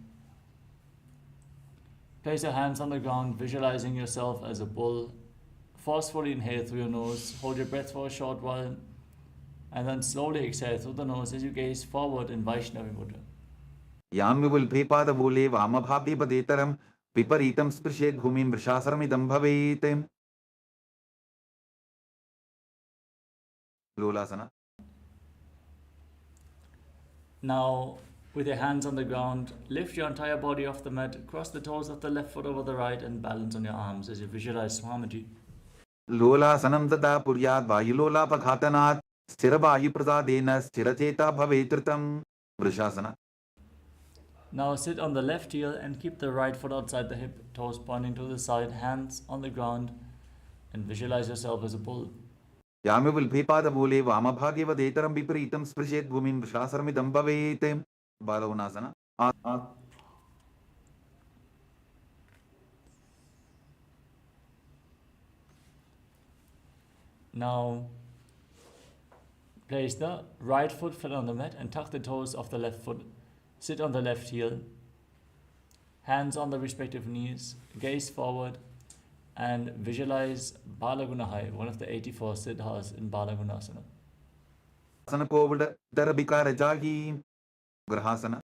place your hands on the ground, visualizing yourself as a bull. Forcefully inhale through your nose, hold your breath for a short while, and then slowly exhale through the nose as you gaze forward in Vaishnavi Mudra. Yami will Pepa the Vule Vamabhapi Padetaram Piparitam Sprishet Bhumim Vrishasaramidam Bhavetem. Lolasana. Now, with your hands on the ground, lift your entire body off the mat, cross the toes of the left foot over the right, and balance on your arms as you visualize Swamiji. Lolasanam Tata Puryat Vayulola Pakhatanat Sthiravayu Prasadena Sthiracheta Bhavetritam. Vrishasana. Now sit on the left heel and keep the right foot outside the hip, toes pointing to the side, hands on the ground, and visualize yourself as a bull. Yami will Pepa the Vule Vamabhageva Detaram Piparitam Sprishet Bhumim Vrishasaramidam Bhavetem. Balavunasana. Now place the right foot flat on the mat and tuck the toes of the left foot. Sit on the left heel, hands on the respective knees, gaze forward, and visualize Balagunahai, one of the 84 siddhas in Balagunasana. Asana Kovada Darabika Rajagi. Grahasana.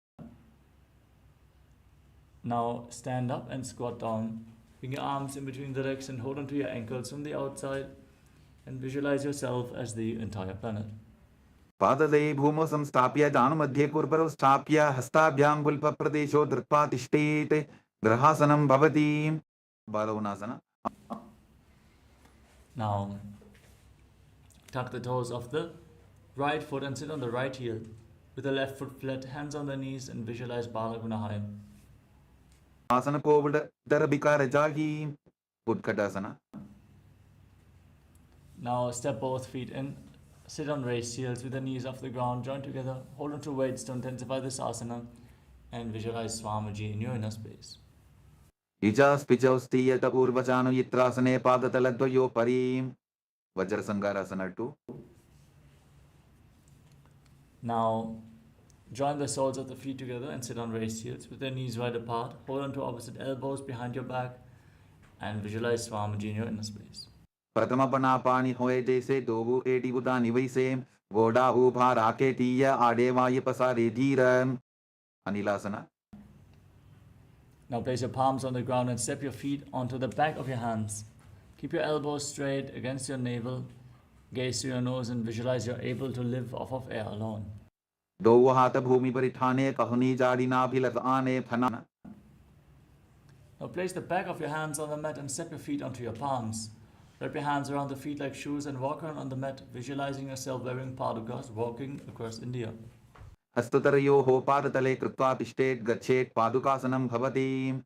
Now stand up and squat down. Bring your arms in between the legs and hold onto your ankles from the outside and visualize yourself as the entire planet. Padade Bhumo Samstapya Danamadhye Kurparo Stapya Hastabhyam Gulpa Pradesho Dritpa Tishtete Grahasanam Bhavati. Balavunasana. Now tuck the toes of the right foot and sit on the right heel. With the left foot flat, hands on the knees, and visualize Balagunahaya. Asana Kovada Darabika Rajagi Utkatasana. Now step both feet in, sit on raised heels with the knees off the ground, join together, hold on to weights to intensify this asana, and visualize Swamiji in your inner space. Ijas Pijaustiyata Urvachano Yitrasane Padataladvayo Parim Vajrasangarasana 2. Now join the soles of the feet together and sit on raised heels with the knees wide apart, hold on to opposite elbows behind your back, and visualize Swamiji in your inner space. Pratamapana Pani Hoe Jese Dobu Edi Budani Vise Voda Upa Raketiya Adevaya Pasare Dhiram Anilasana. Now place your palms on the ground and step your feet onto the back of your hands. Keep your elbows straight against your navel, gaze to your nose and visualize you're able to live off of air alone. Dovahata Bhumi Paritane Kahuni Jadina Pilatane Panana. Now place the back of your hands on the mat and step your feet onto your palms. Wrap your hands around the feet like shoes and walk around on the mat, visualizing yourself wearing padukas, walking across India. Hastutarayo ho padatale krutva tishtet gachet padukasanam bhavati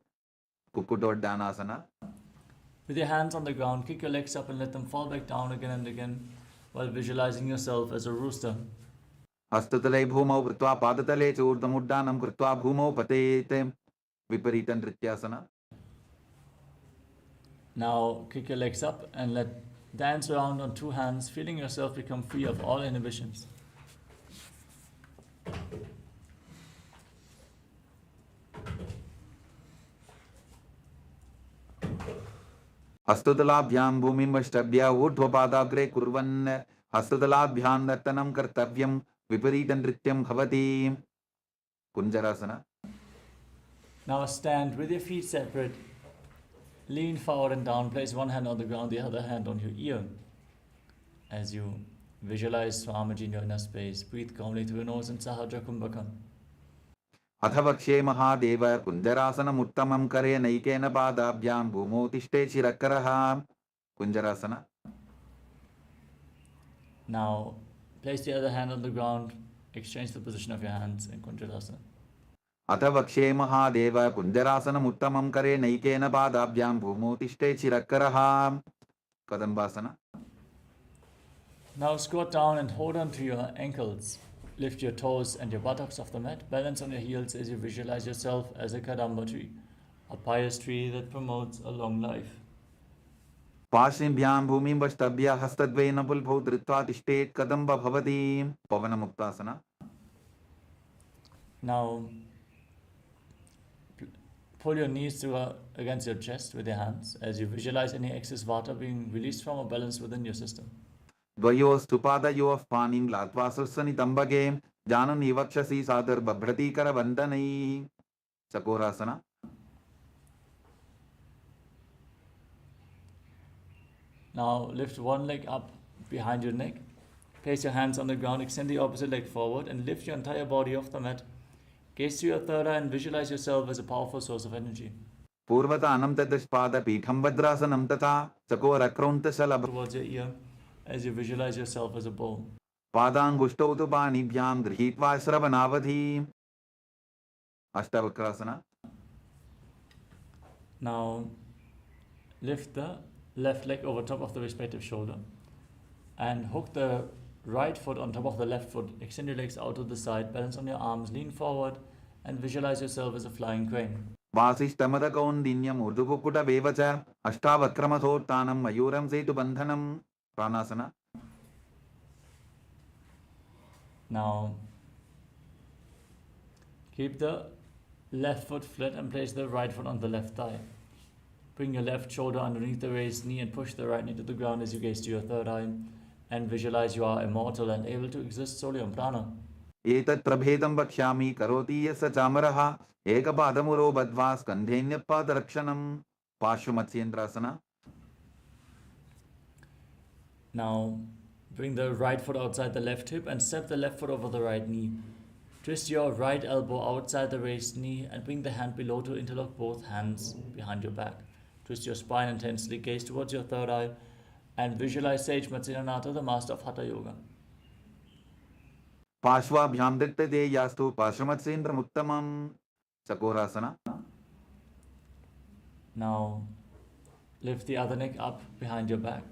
Kukudoddanasana. With your hands on the ground, kick your legs up and let them fall back down again and again while visualizing yourself as a rooster. Hastutale bhumau krutva padatale churdamuddanam krutva bhumau patete Viparitan Rityasana. Now kick your legs up and dance around on two hands, feeling yourself become free of all inhibitions. Hastudalabhyam bhumim vashtabhya urdhvapadagre kurvan Hastudalabhyam nartanam kartavyam Viparitan Rityam bhavati Kunjarasana. Now stand with your feet separate. Lean forward and down. Place one hand on the ground, the other hand on your ear. As you visualize Swamiji in your inner space, breathe calmly through your nose and Sahaja Kumbhaka. Athavakshe Mahadeva Kunjarasana Muttamam Kare Naikena Padabhyam Bhumo Tishte Chirakaraha Kunjarasana. Now place the other hand on the ground. Exchange the position of your hands in Kunjarasana. Athavakshe Mahadeva Kunjarasana Muttamam Kare Naikena Padabhyam Bhumo Tishte Chirakaraha Kadambasana. Now squat down and hold on to your ankles. Lift your toes and your buttocks off the mat. Balance on your heels as you visualize yourself as a Kadamba tree, a pious tree that promotes a long life. Pashimbyam Bhumim Vashtabhya Hastadvena Pulbho Dritva Tishtet Kadamba Bhavati Pavanamuktasana. Now pull your knees against your chest with your hands as you visualize any excess vata being released from or balanced within your system. Dvayo Stupada of Panim Latvasasani Tambage Janan Ivakshasi Sadar Babhrati Karavandani Sakorasana. Now lift one leg up behind your neck. Place your hands on the ground, extend the opposite leg forward and lift your entire body off the mat. Gaze to your third eye and visualize yourself as a powerful source of energy. Purvata Anamtataspada Pitham Vadrasanam Tata Sakora Salab Towards your ear as you visualize yourself as a bowl. Padangushtautupani Bhyam Grihitva Sravanavadhi Ashtavakrasana. Now lift the left leg over top of the respective shoulder and hook the right foot on top of the left foot. Extend your legs out to the side, balance on your arms, lean forward and visualize yourself as a flying crane. Vasishtamada Kaundinyam Urdupukuta Vevacha Ashtavakramathotanam Mayuram Setu Bandhanam Pranasana. Now keep the left foot flat and place the right foot on the left thigh. Bring your left shoulder underneath the raised knee and push the right knee to the ground as you gaze to your third eye and visualize you are immortal and able to exist solely on prana. Etat prabhedam vakshami karoti yasa chamaraha ekapadamuro badvas kandhenyapadakshanam Pashvamatsendrasana. Now bring the right foot outside the left hip and step the left foot over the right knee. Twist your right elbow outside the raised knee and bring the hand below to interlock both hands behind your back. Twist your spine intensely, gaze towards your third eye and visualize Sage Nithyananda, the master of Hatha Yoga. Pashvabhyam Dittate Yastu Pashamatsendram Uttamam. Chakorasana. Now lift the other neck up behind your back.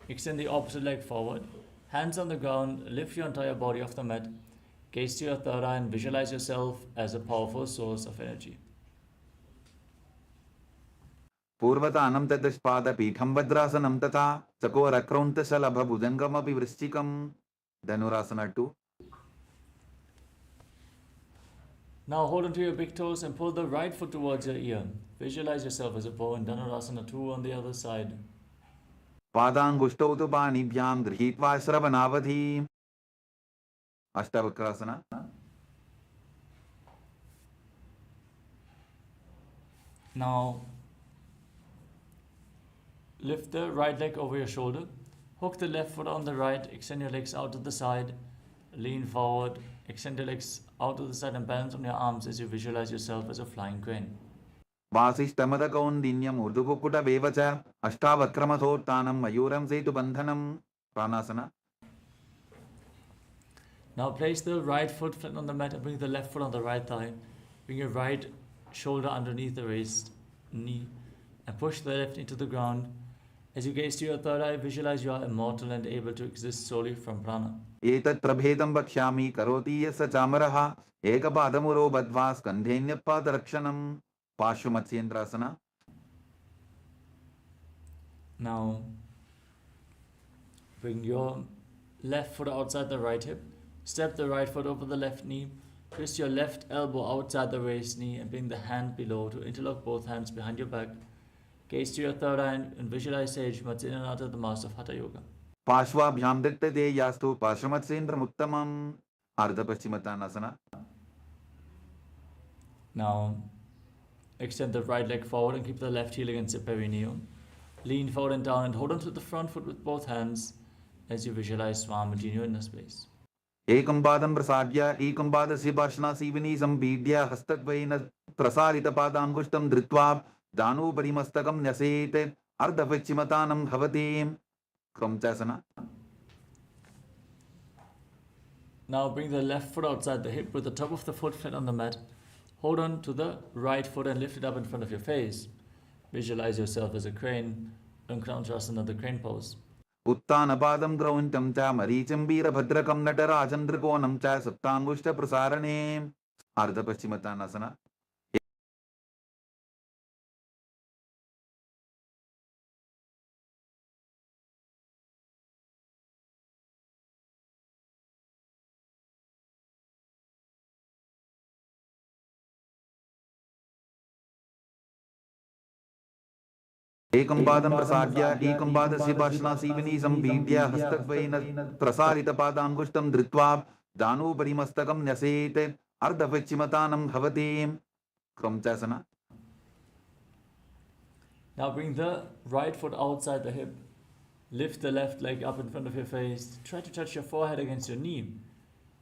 Extend the opposite leg forward. Hands on the ground, lift your entire body off the mat. Gaze to your third eye and visualize yourself as a powerful source of energy. Purvatanam Tatashpada Pitham Vadrasanam Tata Chakorakraunta Salabha Bhujangamapi Vrishchikam. Dhanurasana 2. Now hold onto your big toes and pull the right foot towards your ear. Visualize yourself as a bow in Dhanurasana 2 on the other side. Padangushto tu panibhyam grihitva shravanavadhi. Ashtavakrasana. Now lift the right leg over your shoulder. Hook the left foot on the right. Extend your legs out to the side. Lean forward. Extend your legs out to the side and balance on your arms as you visualize yourself as a flying crane. Vasishtamadakaundinyam urdupukuta vevacha ashtavakramathotanam mayuram setu bandhanam. Pranasana. Now place the right foot flat on the mat and bring the left foot on the right thigh. Bring your right shoulder underneath the raised knee and push the left into the ground. As you gaze to your third eye, visualize you are immortal and able to exist solely from prana. Etat prabhedam bakshami karoti yasa chamaraha ekapadamuro badvas kandhenyapadakshanam. Pashvamatsendrasana. Now bring your left foot outside the right hip. Step the right foot over the left knee. Twist your left elbow outside the raised knee and bring the hand below to interlock both hands behind your back. Gaze to your third eye and visualize Sage Nithyananda, the master of Hatha Yoga. Pashvabhyam Dittate Yastu Pashamatsendram Uttamam. Ardha Paschimottanasana. Now extend the right leg forward and keep the left heel against the perineum. Lean forward and down and hold on to the front foot with both hands as you visualize Swamiji in your inner space. Ekam padam prasadya ekam padasya bhashna sivini sambidya hastatvaina prasarita padangushtam dhritva danu parimastakam nyasete ardhapachimatanam bhavati. Kramchasana. Now bring the left foot outside the hip with the top of the foot flat on the mat. Hold on to the right foot and lift it up in front of your face. Visualize yourself as a crane. Unkrantrasana, the crane pose. Uttanapadam grauntam cha maricham virabhadrakam natarajandrikonam cha saptangushta prasarane. Ardha Paschimottanasana. Ekam padam prasadya ekam padasya bhashna sivini sambidya hastatvaina prasarita padangushtam dhritva danu parimastakam nyasete ardhapachimatanam bhavati. Kramchasana. Now bring the right foot outside the hip. Lift the left leg up in front of your face. Try to touch your forehead against your knee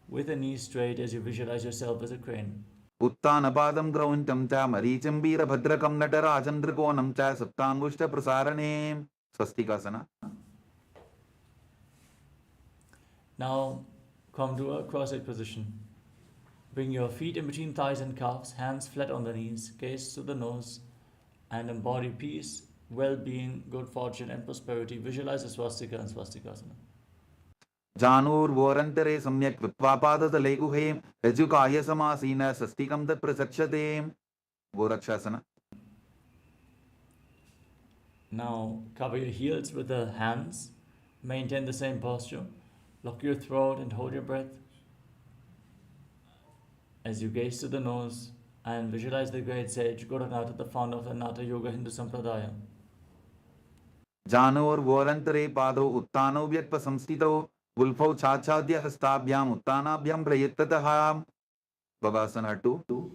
with the knee straight as you visualize yourself as a crane. Uttanapadam grauntam cha maricham virabhadrakam natarajandrikonam cha saptangushta prasarane. Swastikasana. Now come to a cross-legged position. Bring your feet in between thighs and calves, hands flat on the knees, gaze to the nose, and embody peace, well-being, good fortune, and prosperity. Visualize a swastika and swastikasana. Janur vorantare samyak vipvapadata guhe ejukaya samasina sastikam tat prasakshate. Gorakshasana. Now cover your heels with the hands. Maintain the same posture. Lock your throat and hold your breath. As you gaze to the nose and visualize the great sage Gurunatha, the founder of the Natha Yoga Hindu Sampradaya. Janur vorantare pado uttano vyatpa samstito gulfau chachadya hastabhyam uttanabhyam prayettatah. Bhavasana 2.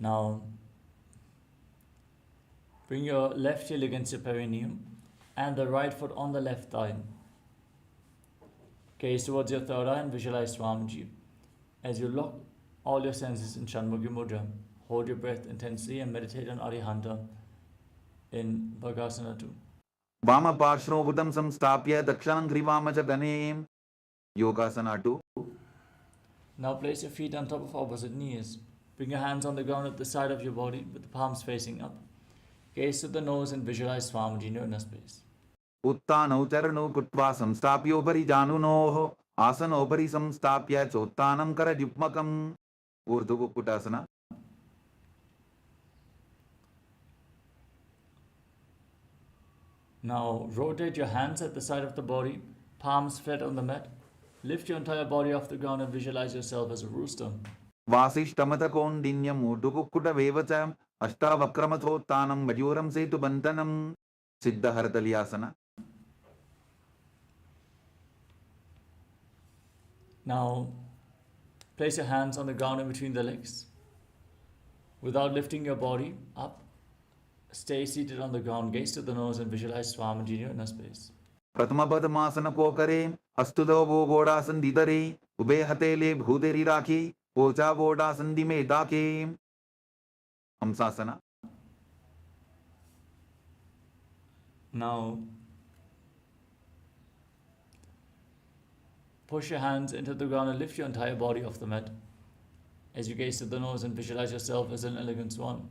Now bring your left heel against your perineum and the right foot on the left thigh. Gaze towards your third eye and visualize Swamiji. As you lock all your senses in Shanmukhi Mudra, hold your breath intensely and meditate on Arihanta in Bhagasana 2. Vama parshro budam samstapya dakshanam grivama cha ganem. Yogasana 2. Now place your feet on top of opposite knees. Bring your hands on the ground at the side of your body with the palms facing up. Gaze to the nose and visualize Swamiji in your inner space. Uttanau charanu kutva samstapyopari janunoho asanopari samstapya chottanam karajupmakam. Urdhva Kukkutasana. Now rotate your hands at the side of the body, palms flat on the mat. Lift your entire body off the ground and visualize yourself as a rooster. Vasishtamata kondinyam urdhukukkuta vevacham ashtavakramathotthanam majuram setu bantanam. Siddha Haratalyasana. Now place your hands on the ground in between the legs. Without lifting your body up, stay seated on the ground, gaze to the nose and visualize Swamiji in your inner space. Pratama Padmasana Kokare, Astudovo Vodasan Didare, Ube Hatele Bhuderi Raki, Pocha Vodasan Dime Dake. Hamsasana. Now push your hands into the ground and lift your entire body off the mat as you gaze to the nose and visualize yourself as an elegant swan.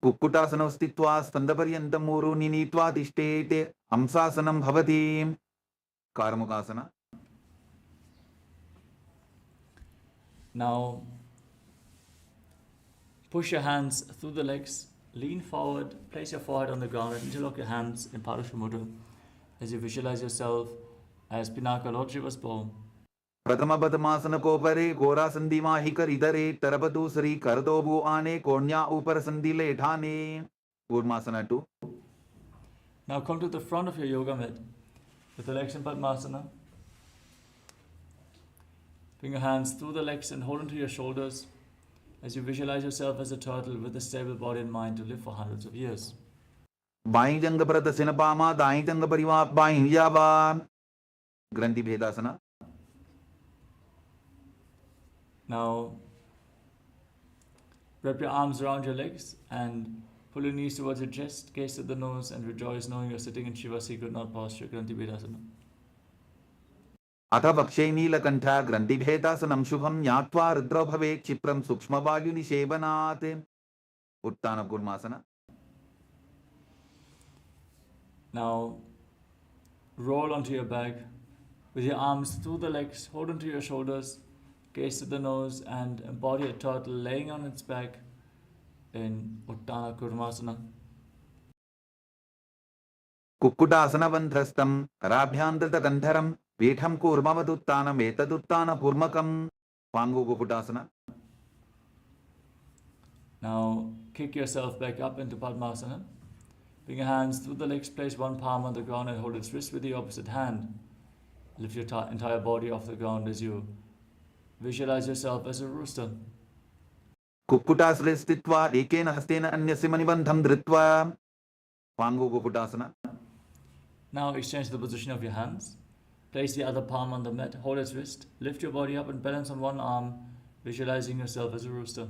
Kukkutasana stitva standaparyantam muru ninitva tishtete hamsasanam bhavati. Karmukasana. Now push your hands through the legs, lean forward, place your forehead on the ground and interlock your hands in Parashu Mudra as you visualize yourself as Pinaka Lord Shiva's bow. Pratama Padmasana Kopare, Gora Sandima Hikaridare, Tarapatu Sri Kardobu Ane, Kornya Upar Sandile Thane. Urmasana 2. Now come to the front of your yoga mat with the legs in Padmasana. Bring your hands through the legs and hold onto your shoulders as you visualize yourself as a turtle with a stable body and mind to live for hundreds of years. Bain Janga Prata Sinapama, Dain Janga Pariva, Bain Yava. Granthi Bhedasana. Now wrap your arms around your legs and pull your knees towards your chest, gaze at the nose and rejoice knowing you're sitting in Shiva's secret knot posture, Granthi Bhedasana. Atha Vakshe Neelakantha Granthi Bhedasanam Shubham Nyatva Rudra Bhave Chipram Sukshma Vayu Nishevanate. Uttana Kurmasana. Now roll onto your back with your arms through the legs, hold onto your shoulders, gaze to the nose and embody a turtle laying on its back in Uttana Kurmasana. Kukkutasana Vantrastam, Karabhyantrata Gandharam, Vetham Kurmavatuttana Metaduttana Purmakam. Pangu Kukkutasana. Now kick yourself back up into Padmasana. Bring your hands through the legs, place one palm on the ground and hold its wrist with the opposite hand. Lift your entire body off the ground as you visualize yourself as a rooster. Kukkutasre stitva ekena hastena anyasya bandham dhritva. Pangu Kukkutasana. Now exchange the position of your hands. Place the other palm on the mat, hold its wrist, lift your body up and balance on one arm, visualizing yourself as a rooster.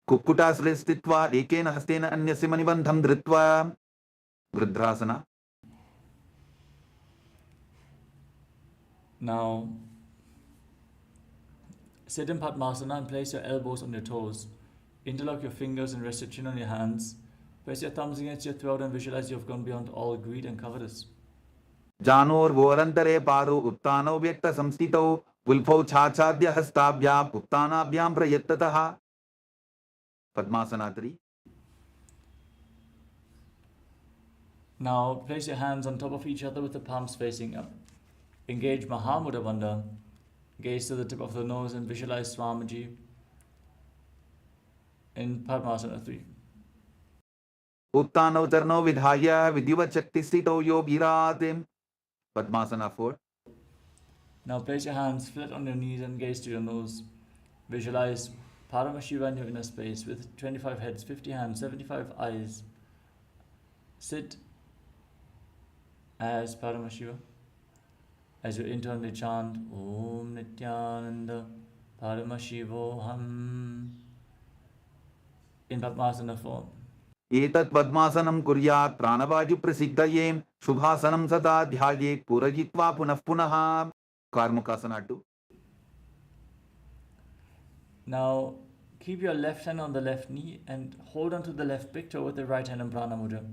Kukkutasre stitva ekena hastena anyasya bandham dhritva. Vridrasana. Now sit in Padmasana and place your elbows on your toes. Interlock your fingers and rest your chin on your hands. Press your thumbs against your throat and visualize you have gone beyond all greed and covetous. Janor Vorantare Paru Uttano Vyakta Samstito Vilpo Chachadya Hastabhya Uttana Bhyam Prayattataha. Padmasana 3. Now place your hands on top of each other with the palms facing up. Engage Mahamudra Bandha. Gaze to the tip of the nose and visualize Swamiji in Padmasana 3. Uttano Tarno Vidhaya Vidyuva Chakti Stito Yo Bhiratim. Padmasana 4. Now place your hands flat on your knees and gaze to your nose. Visualize Paramashiva in your inner space with 25 heads, 50 hands, 75 eyes. Sit as Paramashiva as you internally chant Om Nithyananda Paramashivoham in Padmasana form. एतत् पद्मासनं कुर्यात् प्राणवायुप्रसिद्धये शुभासनं सदा ध्यायेत् पूरयित्वा पुनः पुनः. Karmukasana 2. Now, keep your left hand on the left knee and hold on to the left big toe with the right hand in Prana Mudra.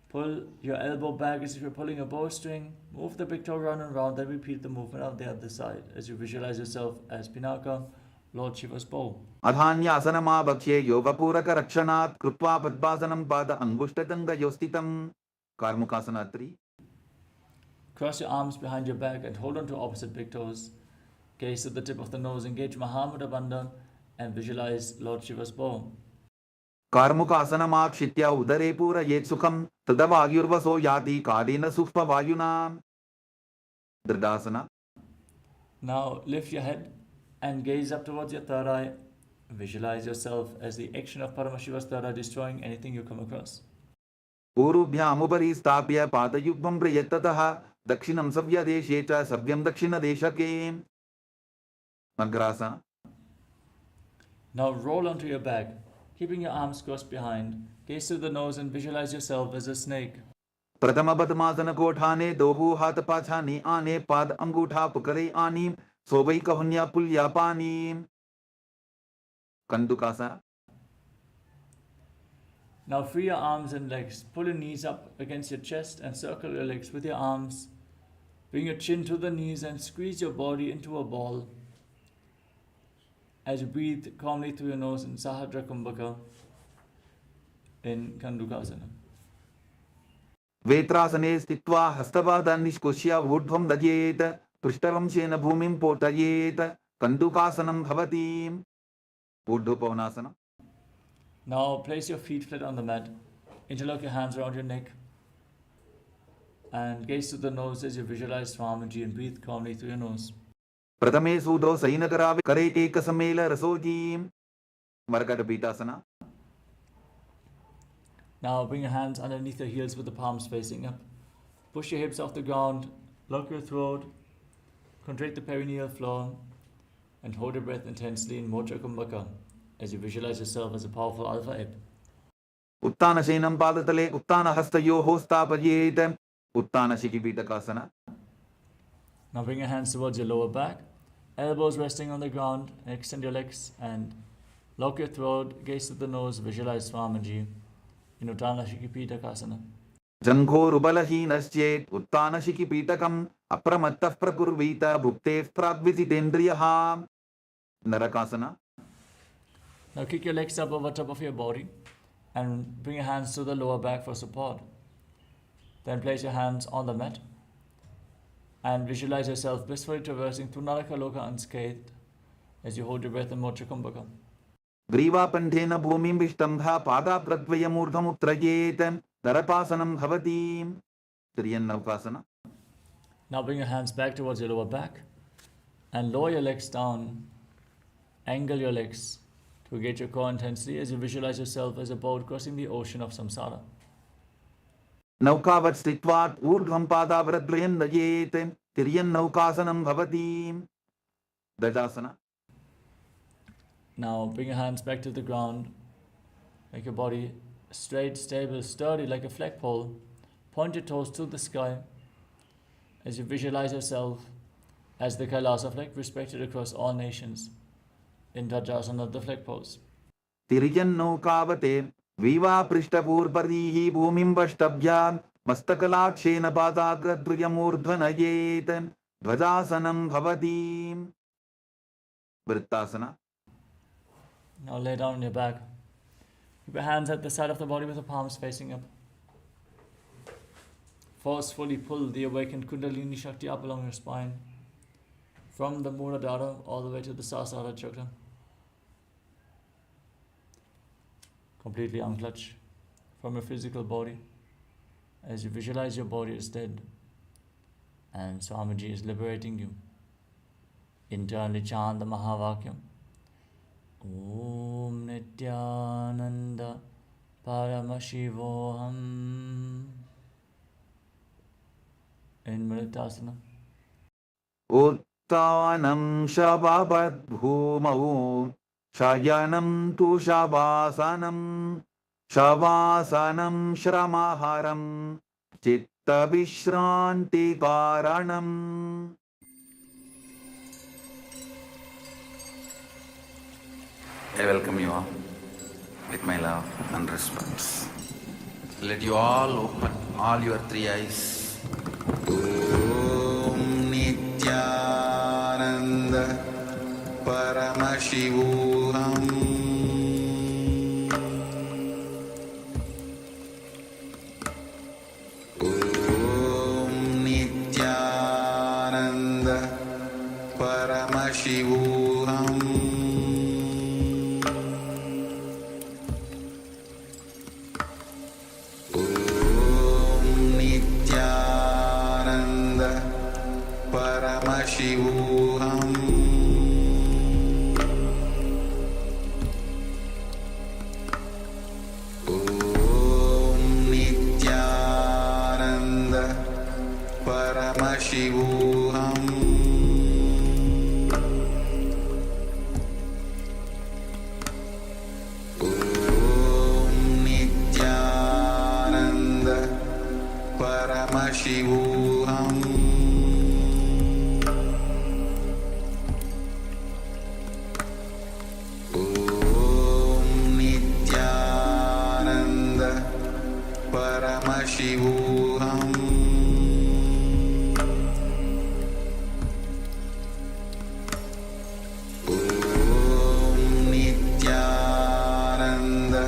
Pull your elbow back as if you're pulling a bowstring. Move the big toe round and round. Then repeat the movement on the other side as you visualize yourself as Pinaka, Lord Shiva's bow. Adhanyasanamakshye yogapuraka rakshanat krutva padmasanam pada angushtadanga Karmukasana 3. Cross your arms behind your back and hold on to opposite big toes. Gaze to the tip of the nose, engage Mahamudra Bandha and visualize Lord Shiva's bow. Karmukasanamakshitya udare purayet sukham tadavagyurvaso yati kadena sukshma vayuna. Dridasana. Now lift your head and gaze up towards your third eye. Visualize yourself as the action of Paramashiva's third eye destroying anything you come across. पूर्वभ्यामुपरि स्थाप्य पादयुग्मं प्रयत्ततः दक्षिणं सव्यदेशे च सव्यं दक्षिणदेशके. Magrasana. Now roll onto your back, keeping your arms crossed behind. Gaze to the nose and visualize yourself as a snake. प्रथम पद्मासन कोठाने दोहु हाथ पाछाने आने पाद अंगूठा पुकरे आनी सोबई कहुन्या पुल्या पानी. Kandukasana. Now free your arms and legs. Pull your knees up against your chest and circle your legs with your arms. Bring your chin to the knees and squeeze your body into a ball. As you breathe calmly through your nose in Sahadra Kumbhaka in Kandukasana. वेत्रासने स्थित्वा हस्तपादान् निष्कुष्य ऊर्ध्वं दध्येत पृष्ठवंशेन भूमिं पोतयेत कन्दुकासनं भवति. ऊर्ध्वपवनासनं. Now place your feet flat on the mat. Interlock your hands around your neck. And gaze to the nose as you visualize Swamiji and breathe calmly through your nose. प्रथमे सूदो सैनकरावे करे एकसमेल रसोजी. Margadapītāsana. Now bring your hands underneath your heels with the palms facing up. Push your hips off the ground, lock your throat, contract the perineal floor, and hold your breath intensely in Mocha Kumbhaka as you visualize yourself as a powerful alpha ebb. उत्तानशयनं पादतले उत्तानहस्तयोः स्थापयेत्. उत्तानशिखिपीठकासना. Now bring your hands towards your lower back, elbows resting on the ground, extend your legs and lock your throat, gaze to the nose, visualize Swamiji in Uttanashikhipītakasana. जङ्घोरुबलहीनश्चेत् उत्तानशिखिपीठकम् अप्रमत्तः प्रकुर्वीत भुक्तेः प्राग्विजितेन्द्रियः. नरकासना. Now kick your legs up over top of your body and bring your hands to the lower back for support. Then place your hands on the mat and visualize yourself blissfully traversing through Narakaloka unscathed as you hold your breath in Mocha Kumbhaka. ग्रीवापण्ठेन भूमिं विष्टम्भा पादाप्रद्वयमूर्धमुत्त्रयेत्. नरपासनं भवति. तिर्यन्नौकासना. Now bring your hands back towards your lower back and lower your legs down. Angle your legs to engage your core intensely as you visualize yourself as a boat crossing the ocean of samsara. नौकावत् स्थित्वा ऊर्ध्वं पादावरद्वयं नयेत्. तिर्यन्नौकासनं भवति. दजासना. Now bring your hands back to the ground. Make your body straight, stable, sturdy like a flagpole. Point your toes to the sky as you visualize yourself as the Kailasa flag respected across all nations in Dvajasana, the flag pose. तिर्यन्नौकावते विवापृष्ठपूर्वरीः भूमिं वष्टभ्यां मस्तकलाक्षेन पादाग्रद्वयमूर्ध्वनयेत्. ध्वजासनं भवति. वृत्तासना. Now lay down on your back. Keep your hands at the side of the body with the palms facing up. Forcefully pull the awakened Kundalini Shakti up along your spine from the Muladhara all the way to the Sahasrara chakra. Completely unclutch from your physical body as you visualize your body is dead and Swamiji is liberating you. Internally chant the Mahavakyam. Om Nithyananda Paramashivoham. In Mritasana. उत्तानं शवावद्भूमौ शयनं तु शवासनं शवासनं श्रमहरं चित्तविश्रान्तिकारणम्. I welcome you all with my love and respect. Let you all open all your three eyes. Om Nithyananda Paramashivoham Om Nithyananda Paramashivoham Paramashivoham Om Nithyananda Paramashivoham Om Nithyananda Paramashivoham Paramashivoham Om Nithyananda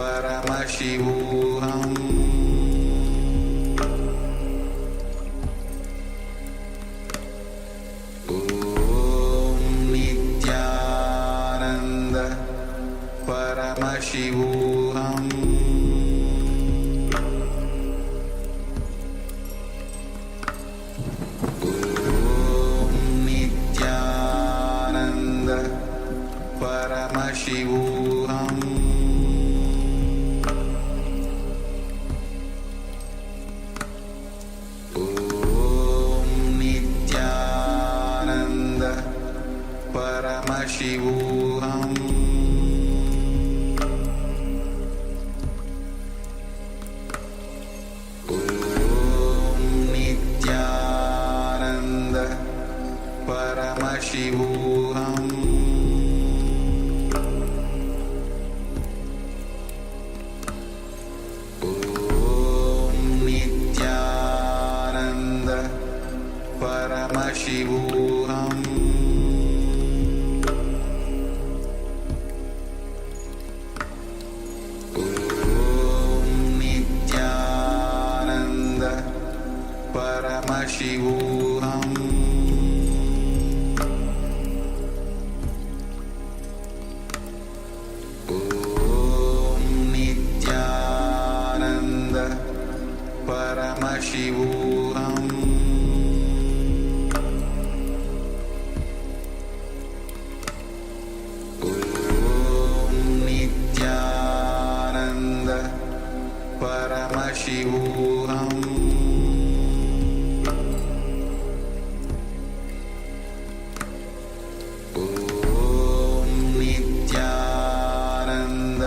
Paramashivoham Om Nithyananda Paramashivoham Paramashivoham Om Nithyananda Paramashivoham Om Nithyananda Paramashivoham Paramashivoham Om Nithyananda Paramashivoham Om Nithyananda Paramashivoham Paramashivoham Om Nithyananda Paramashivoham Om Nithyananda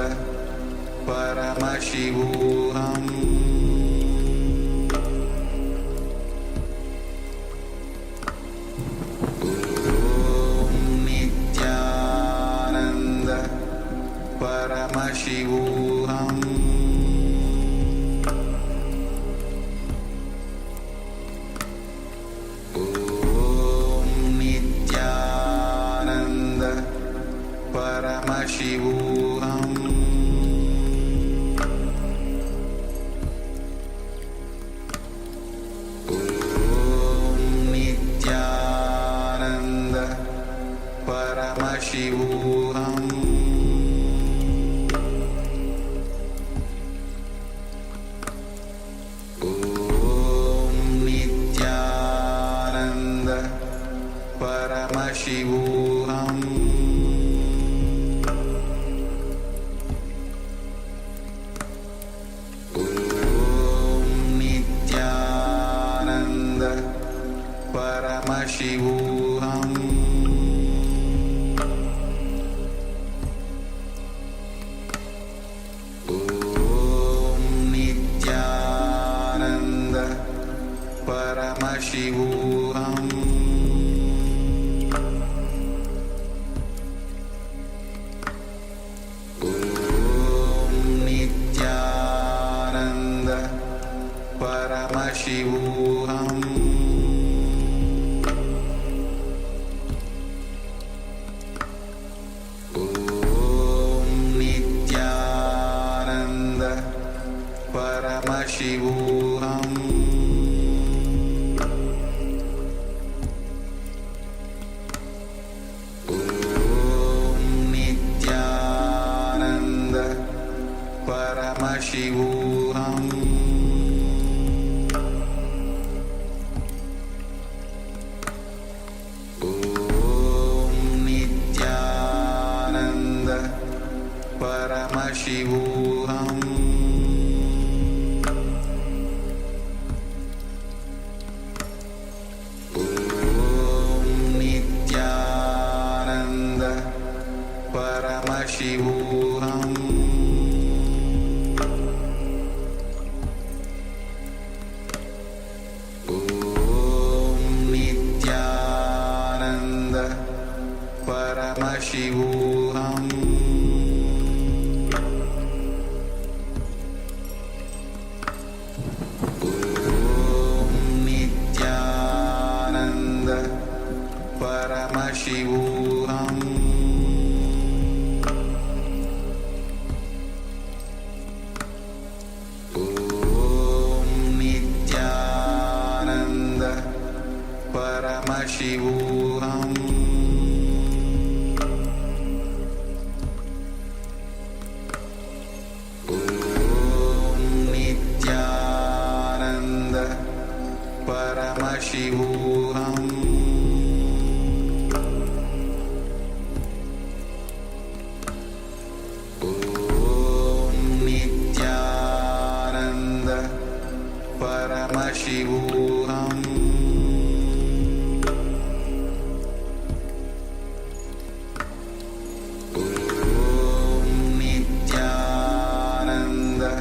Paramashivoham Paramashivoham Om Nithyananda Paramashivoham Om Nithyananda Paramashivoham Paramashivoham Paramashivoham Om Nithyananda Paramashivoham Om Nithyananda Paramashivoham Om Nithyananda Paramashivoham Om Nithyananda Paramashivoham Om Nithyananda Paramashivoham Om Nithyananda Paramashivoham Om Nithyananda Paramashivoham Om Nithyananda Paramashivoham Om Nithyananda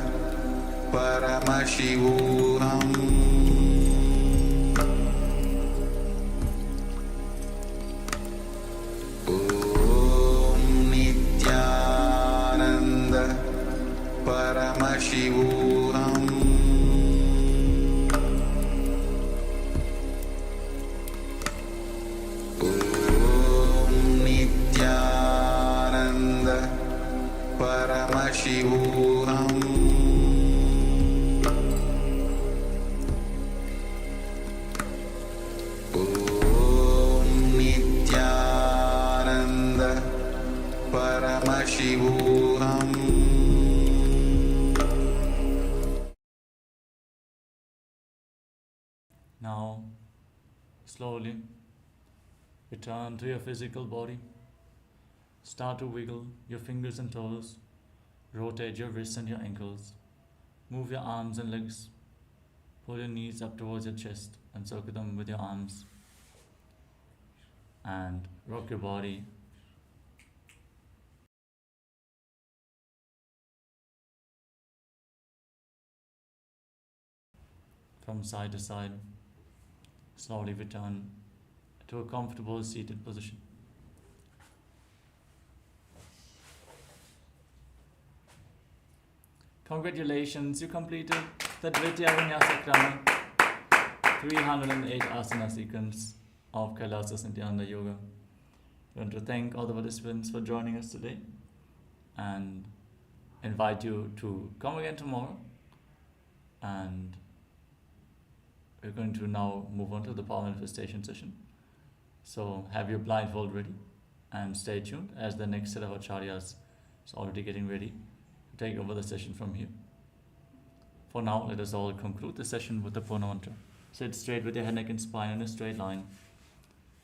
Paramashivoham Om Nithyananda Paramashivoham Om Nithyananda Paramashivoham Om Nithyananda Paramashivoham Now, slowly return to your physical body. Start to wiggle your fingers and toes. Rotate your wrists and your ankles. Move your arms and legs. Pull your knees up towards your chest and circle them with your arms. And rock your body. From side to side. Slowly return to a comfortable seated position. Congratulations, you completed the Dvitiya Vinyasa Krama 308 asana sequence of Kailasa's Nithyananda Yoga. I want to thank all the participants for joining us today and invite you to come again tomorrow. And we're going to now move on to the power manifestation session. So have your blindfold ready and stay tuned as the next set of acharyas is already getting ready to take over the session from here. For now, let us all conclude the session with the Purna Mantra. Sit straight with your head, neck and spine in a straight line.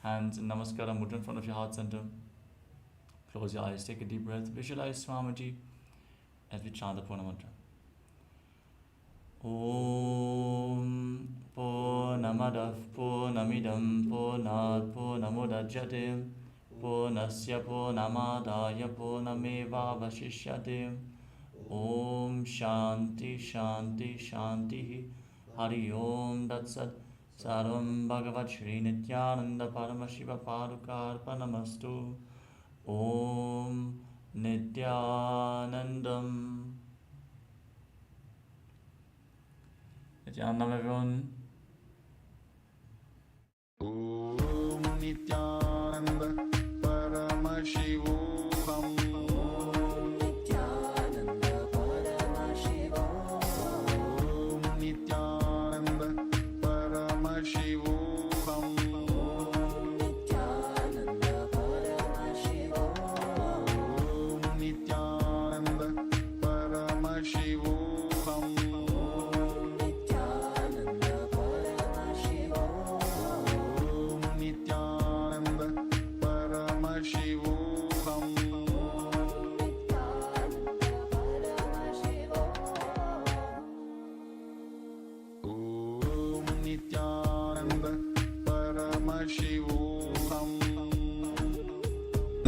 Hands in Namaskara Mudra in front of your heart center. Close your eyes, take a deep breath. Visualize Swamiji as we chant the Purna Mantra. Om Purnamadav Purnamidam Purnat Purnamudachyate Purnasya Purnamadaya Purnameva Vashishyate. Om Shanti Shanti Shanti Hari Om Datsat Sarvam Bhagavat Shri Nithyananda Paramashiva Padukarpanamastu. Om Nithyanandam. Nithyanandam, everyone. Om Nithyananda Paramashivoham Nithyananda Paramashivoham Om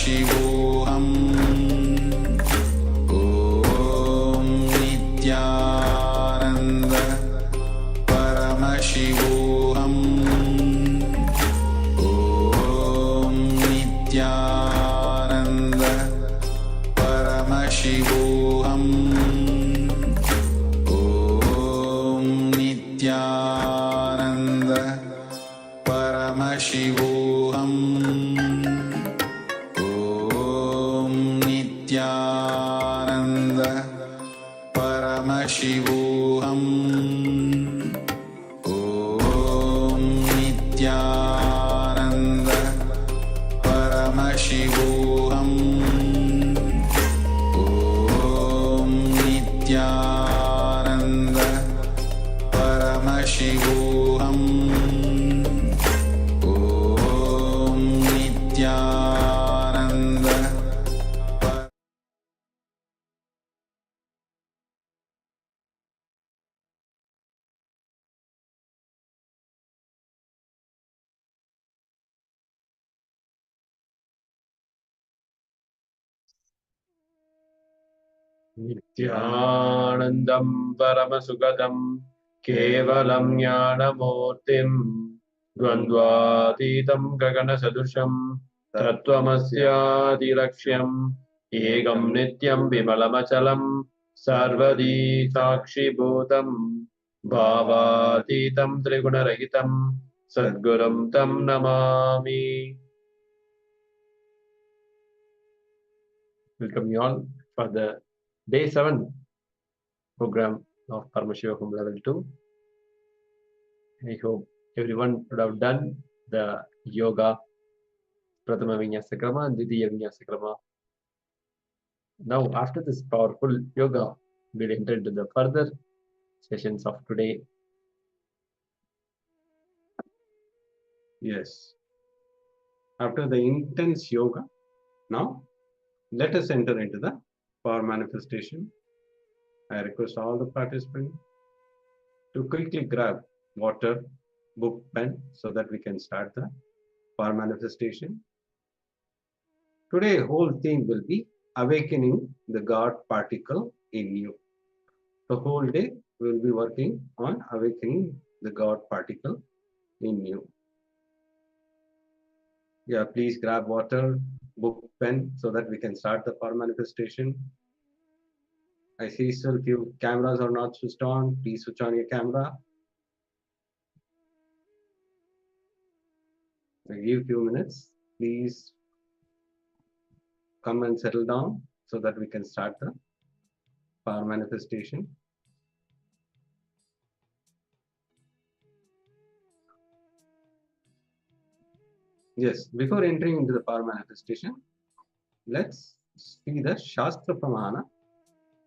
Paramashivoham Om Nithyananda Paramashivoham Om Nithyananda Paramashivoham Om Nithyananda Paramashivoham Om Nithyananda Paramashivoham Om Nithyananda Paramashivoham Om Nithyananda Paramashivoham Om Nithyananda Nithyanandam Paramasukadam Kevalam Jnanamurtim Dvandvatitam Gagana Sadusham Tattvamasyadirlakshyam Egam Nityam Vimalamachalam Sarvadi Sakshi Bhutam Bhavatitam Trigunarahitam Sadgurum Tam Namami. Welcome you all for the Day 7 program of Paramashivoham Level 2. I hope everyone would have done the yoga, Pratama Vinyasakrama and Ditiya Vinyasakrama. Now, after this powerful yoga, we'll enter into the further sessions of today. Yes. After the intense yoga, now let us enter into the power manifestation. I request all the participants to quickly grab water, book, pen so that we can start the power manifestation. Today, whole theme will be awakening the God particle in you. The whole day we will be working on awakening the God particle in you. Yeah, please grab water, book, pen so that we can start the power manifestation. I see still few cameras are not switched on. Please switch on your camera. I give few minutes. Please come and settle down so that we can start the power manifestation. Yes, before entering into the power manifestation, let's see the Shastra Pramana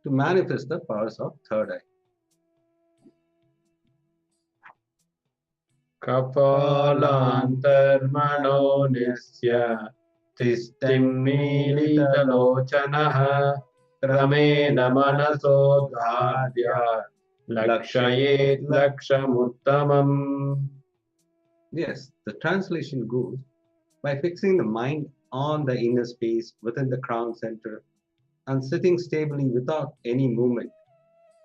to manifest the powers of third eye. Kapalantarmano nisya tistim militalochanaha ramena manaso dhadya lakshayet lakshamuttamam. Yes, the translation goes, by fixing the mind on the inner space within the crown center and sitting stably without any movement,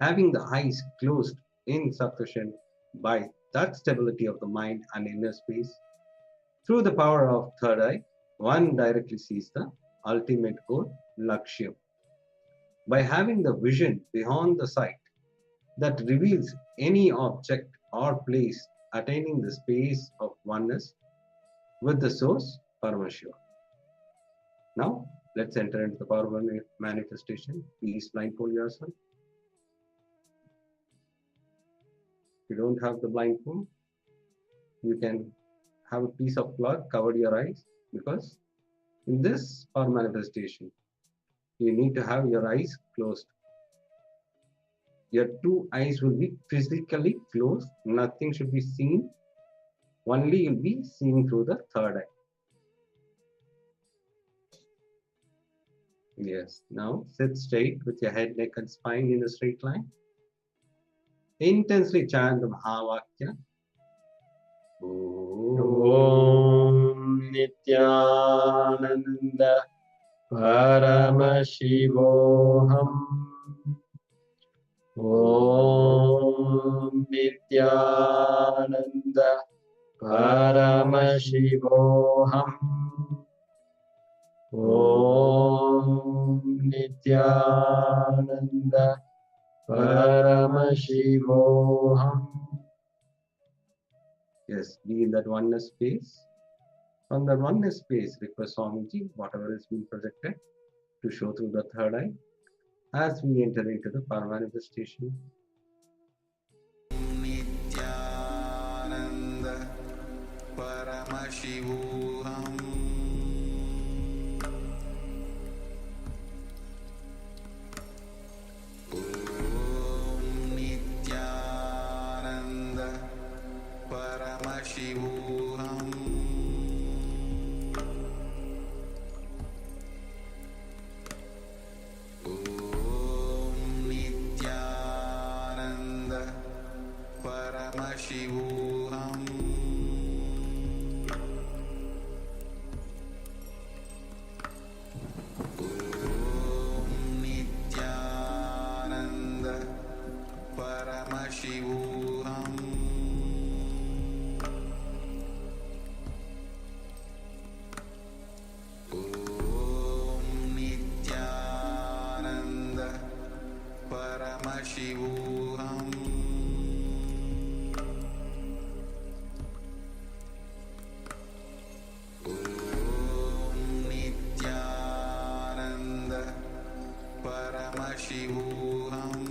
having the eyes closed in succession, by that stability of the mind and inner space, through the power of third eye, one directly sees the ultimate goal, Lakshya. By having the vision beyond the sight that reveals any object or place attaining the space of oneness with the source, Paramashiva. Now, let's enter into the power manifestation. Please blindfold yourself. If you don't have the blindfold, you can have a piece of cloth cover your eyes, because in this power manifestation, you need to have your eyes closed. Your two eyes will be physically closed. Nothing should be seen. Only you'll be seeing through the third eye. Yes. Now sit straight with your head, neck, and spine in a straight line. Intensely chant the Mahavakya. Om Nithyananda Paramashivoham Om Nithyananda Paramashivoham Om Nithyananda Paramashivoham. Yes, be in that oneness space. From that oneness space, request Swamiji, whatever is being projected, to show through the third eye as we enter into the Paramanifestation. Nithyananda Paramashivoham Om Nithyananda Paramashivoham Om Nithyananda Paramashivoham Om Nithyananda Paramashivoham Om Nithyananda Paramashivoham Om Nithyananda Paramashivoham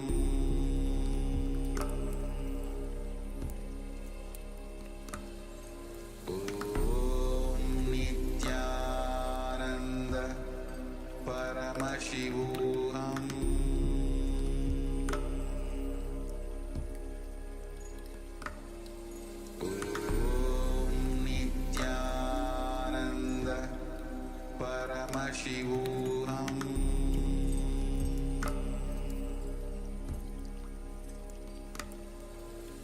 Om Nithyananda Paramashivoham Om Nithyananda Paramashivoham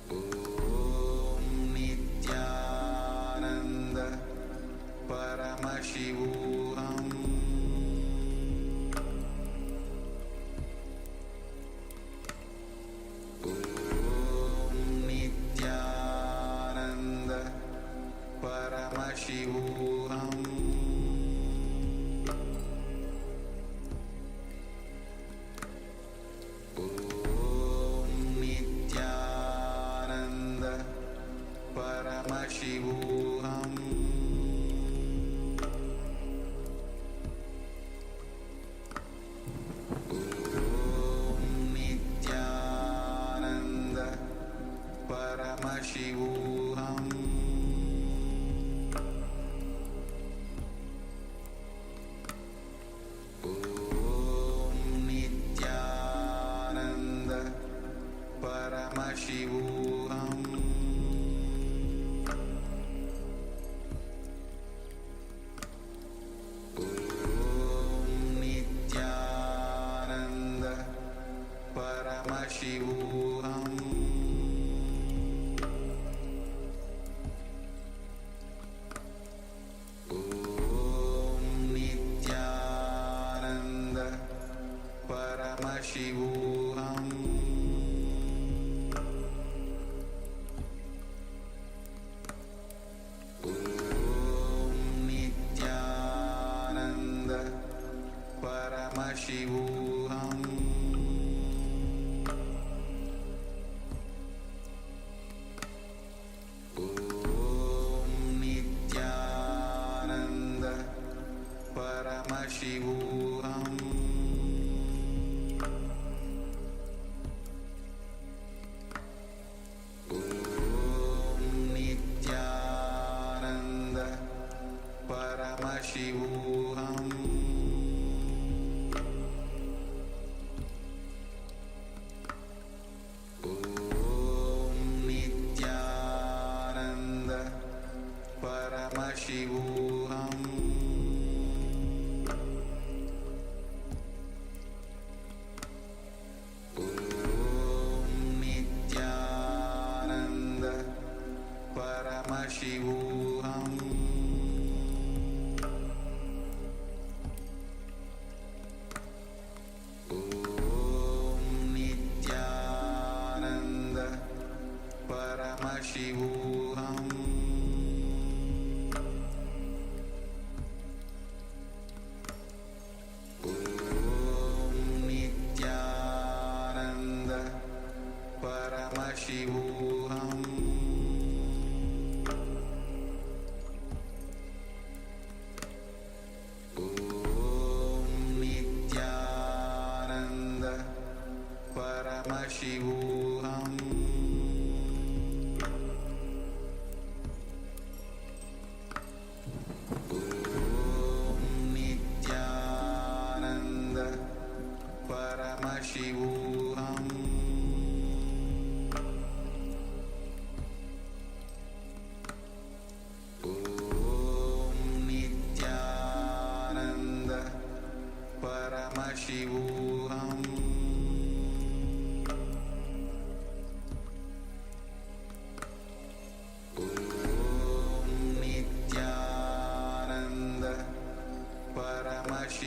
Om Nithyananda Paramashivoham Om Nithyananda Paramashivoham Om Nithyananda Paramashivoham Om Nithyananda Paramashivoham Om Nithyananda Paramashivoham Om Nithyananda Paramashivoham Om Nithyananda Paramashivoham Om Nithyananda Paramashivoham Om Nithyananda Paramashivoham Om Nithyananda Paramashivoham Om Nithyananda Paramashivoham Om Nithyananda Paramashivoham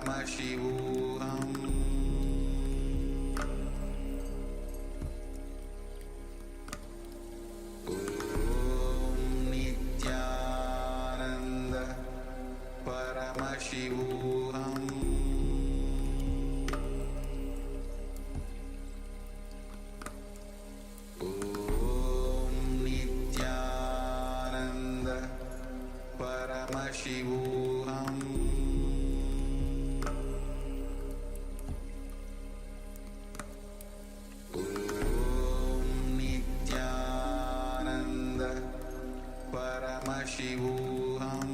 Paramashivoham Nithyananda Paramashivoham Nithyananda Paramashivoham Nithyananda Paramashivoham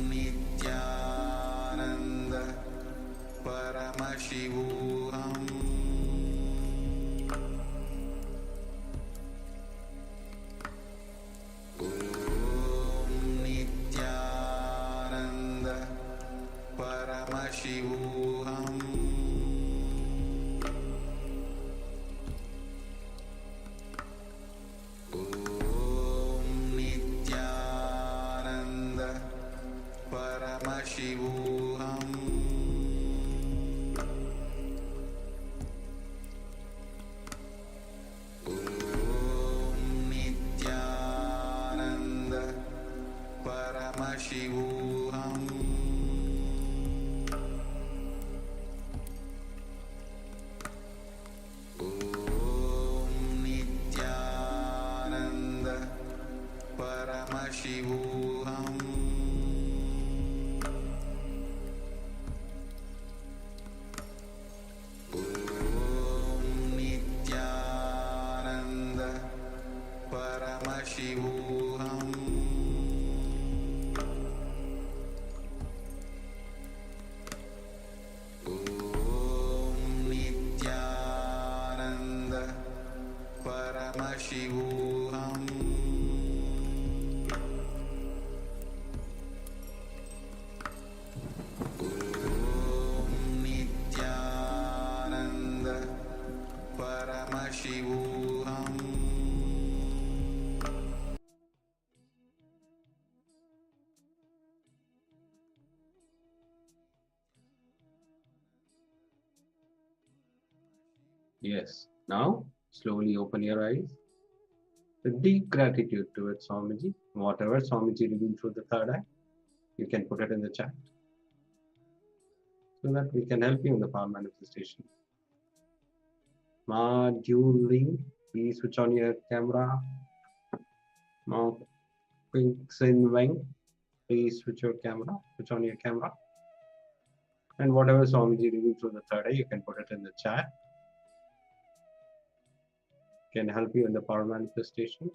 Nithyananda Paramashivoham Nithyananda Paramashivoham Nithyananda Paramashivoham Nithyananda Paramashivoham Nithyananda Paramashivoham Nithyananda Paramashivoham Nithyananda Paramashivoham Nithyananda Paramashivoham Yes. Now, slowly open your eyes with deep gratitude towards Swamiji. Whatever Swamiji revealed through the third eye, you can put it in the chat so that we can help you in the power manifestation. Ma Juling, please switch on your camera. Ma Pink Sin Weng, please switch on your camera. And whatever Swamiji revealed through the third eye, you can put it in the chat. Can help you in the power manifestation.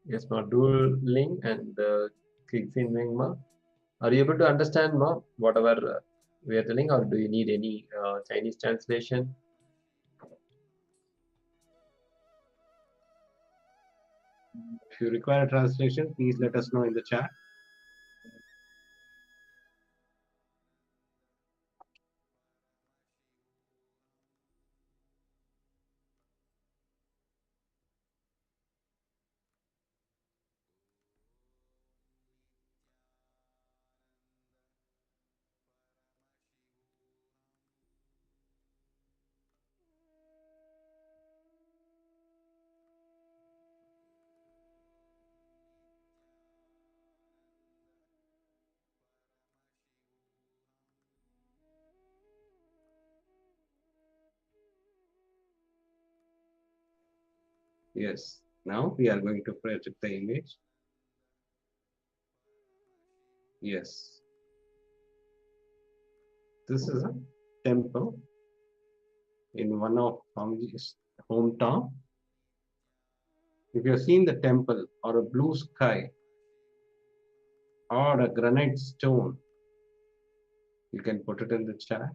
Yes, ma. Dual Ling and Kixin Wing, ma. Are you able to understand, ma, whatever we are telling, or do you need any Chinese translation? If you require a translation, please let us know in the chat. Yes. Now we are going to project the image. Yes. This is a temple in one of Swamiji's hometown. If you have seen the temple or a blue sky or a granite stone, you can put it in the chat.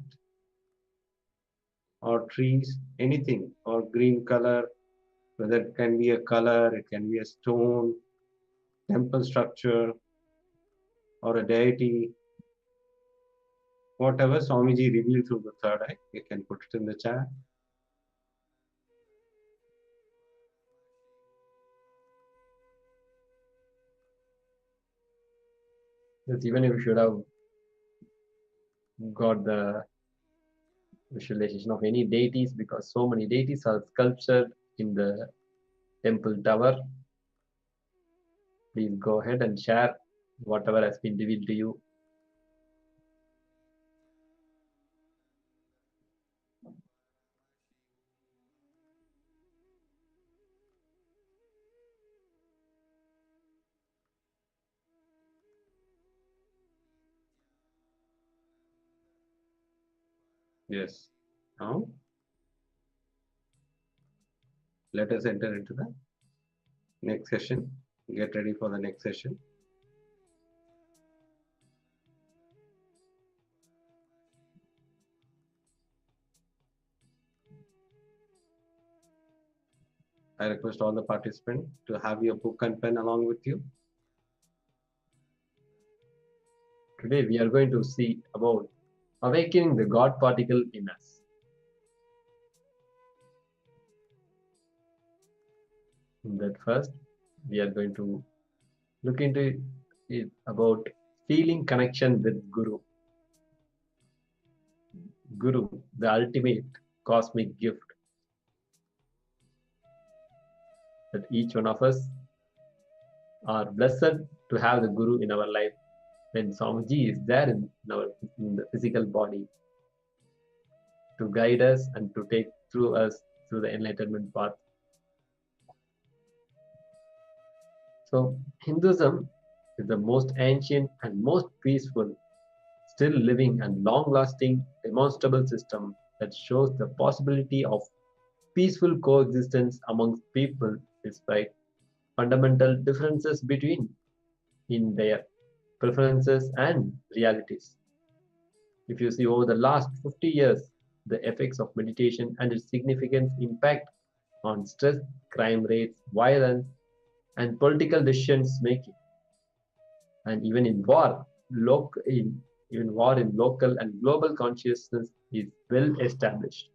Or trees, anything, or green color, whether it can be a color, it can be a stone, temple structure, or a deity. Whatever Swamiji revealed through the third eye, you can put it in the chat. Yes, even if you should have got the visualization of any deities, because so many deities are sculptured in the temple tower. Please go ahead and share whatever has been revealed to you. Yes. Now, let us enter into the next session. Get ready for the next session. I request all the participants to have your book and pen along with you. Today we are going to see about awakening the God particle in us. In that first, we are going to look into it about feeling connection with Guru. Guru, the ultimate cosmic gift that each one of us are blessed to have the Guru in our life when Swamiji is there in the physical body to guide us and to take through us through the enlightenment path. So Hinduism is the most ancient and most peaceful, still living and long-lasting demonstrable system that shows the possibility of peaceful coexistence amongst people despite fundamental differences in their preferences and realities. If you see over the last 50 years, the effects of meditation and its significant impact on stress, crime rates, violence, and political decisions making, and even in war, even war in local and global consciousness is well established.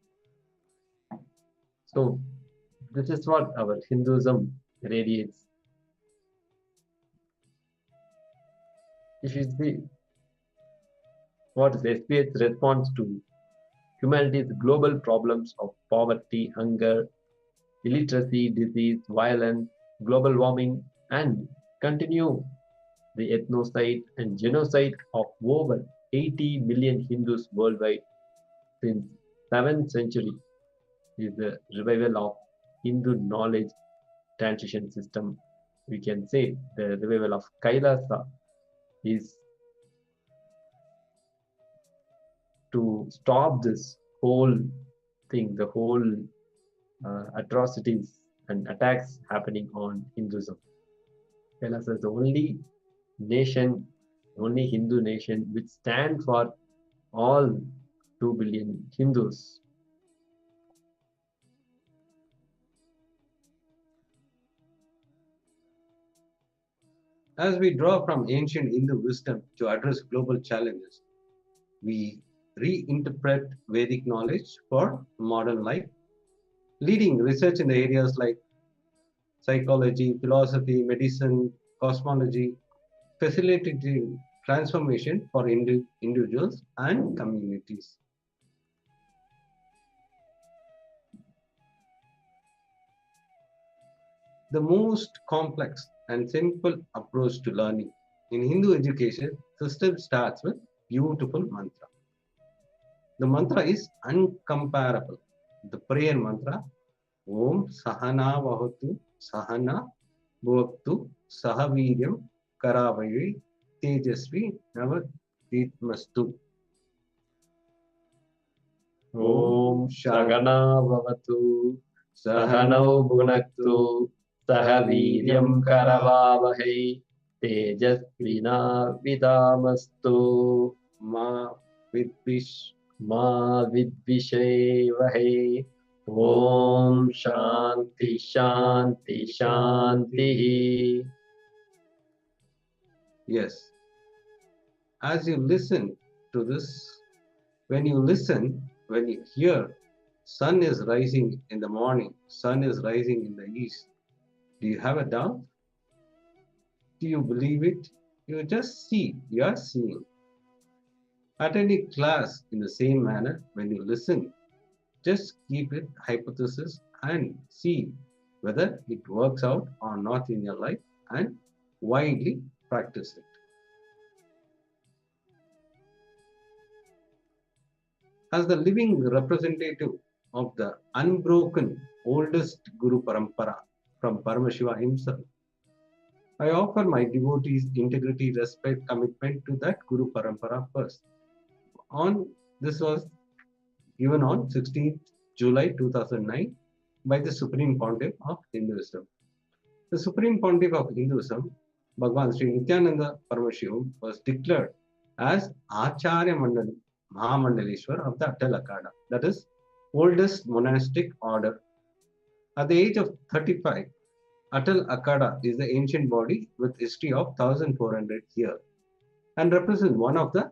So this is what our Hinduism radiates. If you see what is SPH's response to humanity's global problems of poverty, hunger, illiteracy, disease, violence, global warming, and continue the ethnocide and genocide of over 80 million Hindus worldwide since 7th century is the revival of Hindu knowledge transition system. We can say the revival of Kailasa is to stop this whole thing, the whole atrocities and attacks happening on Hinduism. Kailasa is the only nation, only Hindu nation which stands for all 2 billion Hindus. As we draw from ancient Hindu wisdom to address global challenges, we reinterpret Vedic knowledge for modern life, leading research in the areas like psychology, philosophy, medicine, cosmology, facilitating transformation for individuals and communities. The most complex and simple approach to learning in Hindu education system starts with beautiful mantra. The mantra is uncomparable. The prayer mantra, Om Sahana Vahatu Sahana Bhaktu Sahaviryam Karavayi Tejasvi Navaditmastu. Om Shagana Vavatu Sahanau Bhunaktu Sahaviryam Karavavahe Tejasvina Vidamastu Ma Vidvishevahe Om Shanti Shanti Shanti. Yes, as you listen to this When you listen, when you hear, sun is rising in the morning, sun is rising in the east, do you have a doubt? Do you believe it? You just see, you are seeing. Attending class in the same manner, when you listen, just keep it hypothesis and see whether it works out or not in your life and widely practice it. As the living representative of the unbroken oldest Guru Parampara from Paramashiva himself, I offer my devotees integrity, respect, commitment to that Guru Parampara first. This was given on 16th July 2009 by the Supreme Pontiff of Hinduism. The Supreme Pontiff of Hinduism, Bhagavan Sri Nithyananda Paramashivoham, was declared as Acharya Mahamandaleshwar of the Atal Akada, that is, oldest monastic order. At the age of 35, Atal Akada is the ancient body with history of 1400 years and represents one of the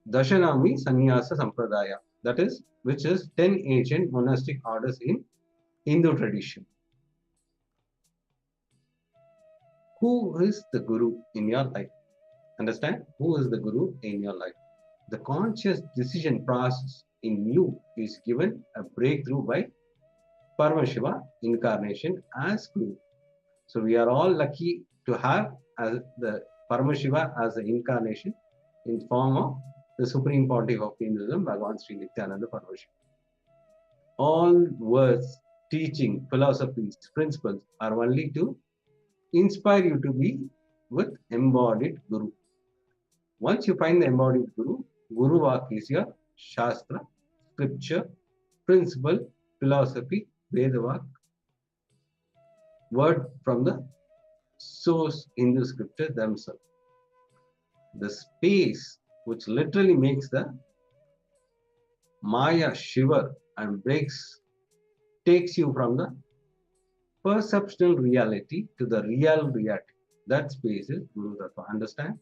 Dashanami Sannyasa Sampradaya, that is, which is 10 ancient monastic orders in Hindu tradition. Who is the Guru in your life? Understand? Who is the Guru in your life? The conscious decision process in you is given a breakthrough by Paramashiva incarnation as Guru. So we are all lucky to have as the Paramashiva as an incarnation in form of the Supreme Pontiff of Hinduism, Bhagavan Sri Nithyananda Paramashiva. All words, teaching, philosophies, principles are only to inspire you to be with embodied Guru. Once you find the embodied Guru, Guru Vak is your Shastra, scripture, principle, philosophy, Veda Vak, word from the source Hindu scripture themselves. The space which literally makes the Maya shiver and takes you from the perceptual reality to the real reality. That space is Guru Tattva. Understand?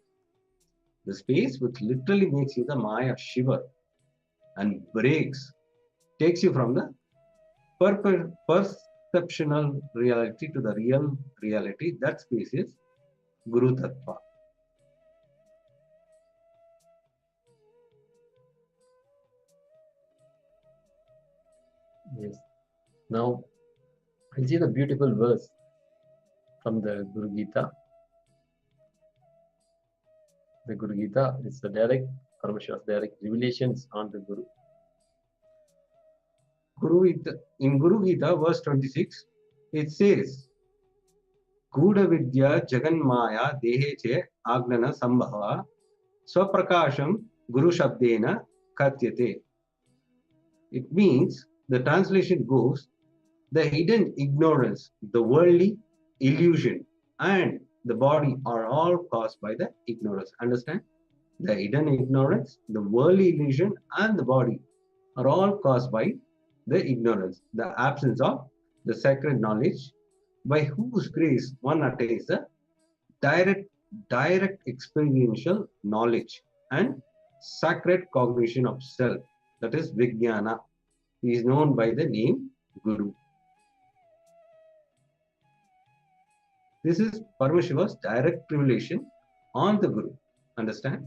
The space which literally makes you the Maya shiver and takes you from the perceptional reality to the real reality. That space is Guru Tattva. Yes. Now, I'll see the beautiful verse from the Guru Gita. The Guru Gita is the Paramashiva's direct revelations on the Guru. In Guru Gita, verse 26, it says, Guda Vidya Jagan Maya Deheche Agnana Sambhava Swaprakasham Guru Shabdena Katyate. It means, the translation goes, the hidden ignorance, the worldly illusion, and the body are all caused by the ignorance. Understand? The hidden ignorance, the worldly illusion, and the body are all caused by the ignorance, the absence of the sacred knowledge, by whose grace one attains the direct experiential knowledge and sacred cognition of self, that is Vijnana. He is known by the name Guru. This is Paramashiva's direct revelation on the Guru. Understand?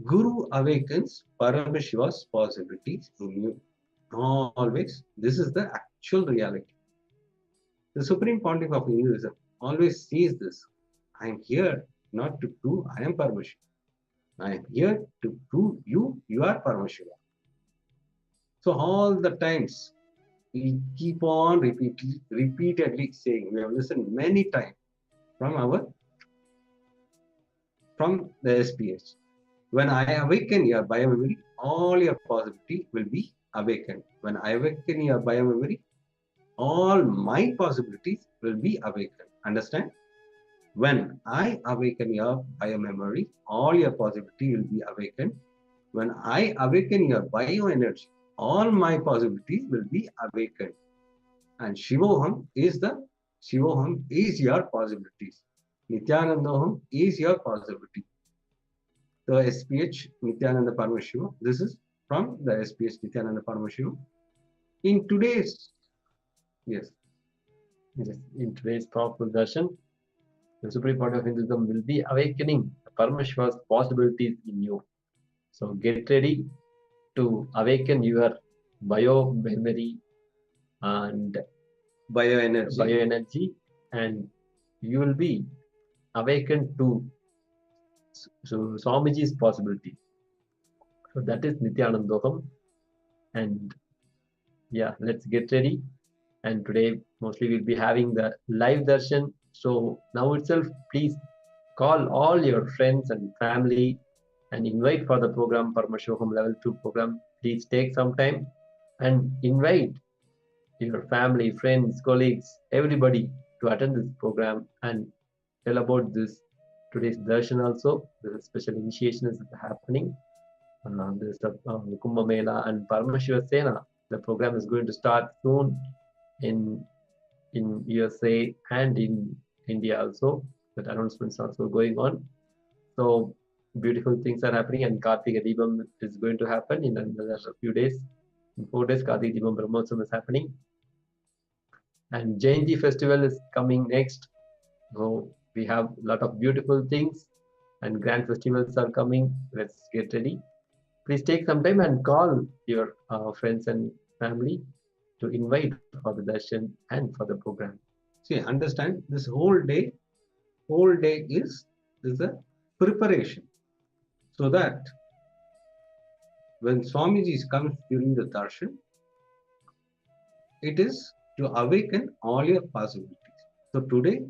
Guru awakens Paramashiva's possibilities in you. Always, this is the actual reality. The Supreme Pontiff of Hinduism always says this. I am here not to prove I am Paramashiva. I am here to prove you are Paramashiva. So all the times we keep on repeatedly saying, we have listened many times from the SPH. When I awaken your biomemory, all your possibility will be awakened. When I awaken your biomemory, all my possibilities will be awakened. Understand? When I awaken your biomemory, all your possibility will be awakened. When I awaken your bioenergy, all my possibilities will be awakened. And Shivoham is your possibilities. Nithyanandaham is your possibility. The SPH Nithyananda Paramashivoham. This is from the SPH Nithyananda Paramashivoham. In today's, yes, In today's powerful darshan, the Supreme Point of Hinduism will be awakening the Paramashiva's possibilities in you. So get ready to awaken your bio-memory and bioenergy, and you will be awakened to Swamiji's possibility. So that is Nithyanandaham. And yeah, let's get ready. And today mostly we'll be having the live darshan. So now itself, please call all your friends and family and invite for the program, Paramashivoham Level 2 program. Please take some time and invite your family, friends, colleagues, everybody to attend this program and tell about this today's darshan also. The special initiation is happening. There's the Kumbh Mela and Paramashiva Sena. The program is going to start soon in USA and in India also. That announcements also going on. So beautiful things are happening, and Kartika Deepam is going to happen in another few days. In 4 days, Kartika Deepam Brahmotsam is happening. And Jayanti festival is coming next. So we have a lot of beautiful things and grand festivals are coming. Let's get ready. Please take some time and call your friends and family to invite for the darshan and for the program. see, understand this whole day is a preparation, so that when Swamiji comes during the darshan, it is to awaken all your possibilities. So today,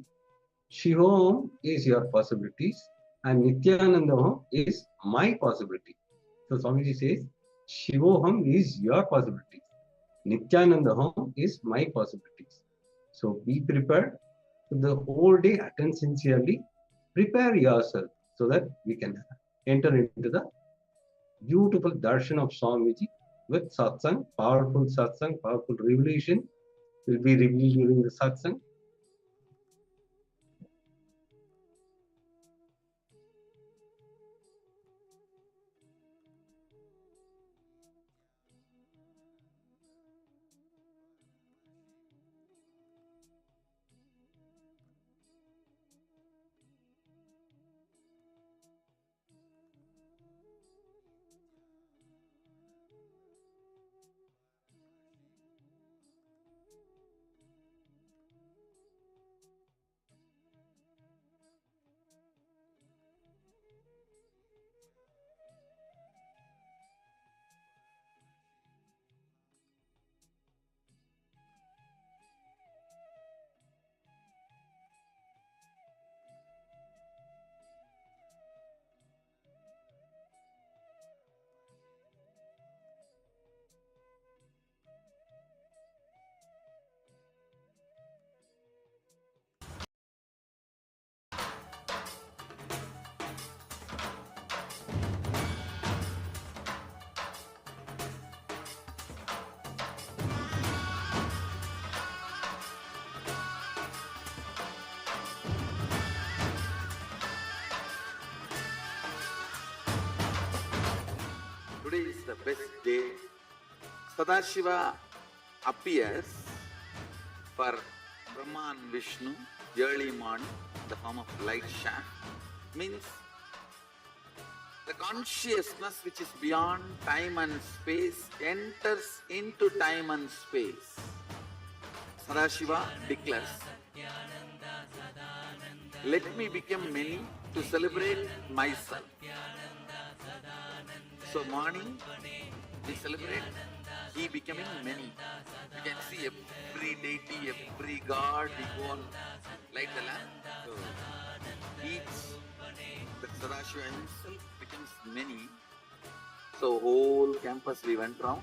Shivoham is your possibilities and Nithyanandaham is my possibility. So Swamiji says, Shivoham is your possibilities. Nithyanandaham is my possibilities. So be prepared. So the whole day, attend sincerely. Prepare yourself so that we can enter into the beautiful darshan of Swamiji with satsang, powerful revelation will be revealed during the satsang. Today is the best day. Sadashiva appears for Brahma and Vishnu early morning in the form of light shaft. Means the consciousness which is beyond time and space enters into time and space. Sadashiva declares, let me become many to celebrate myself. So morning, we celebrate he becoming many. You can see every deity, every god, we go and light the lamp. So each, the Sadashiva himself becomes many. So whole campus we went round.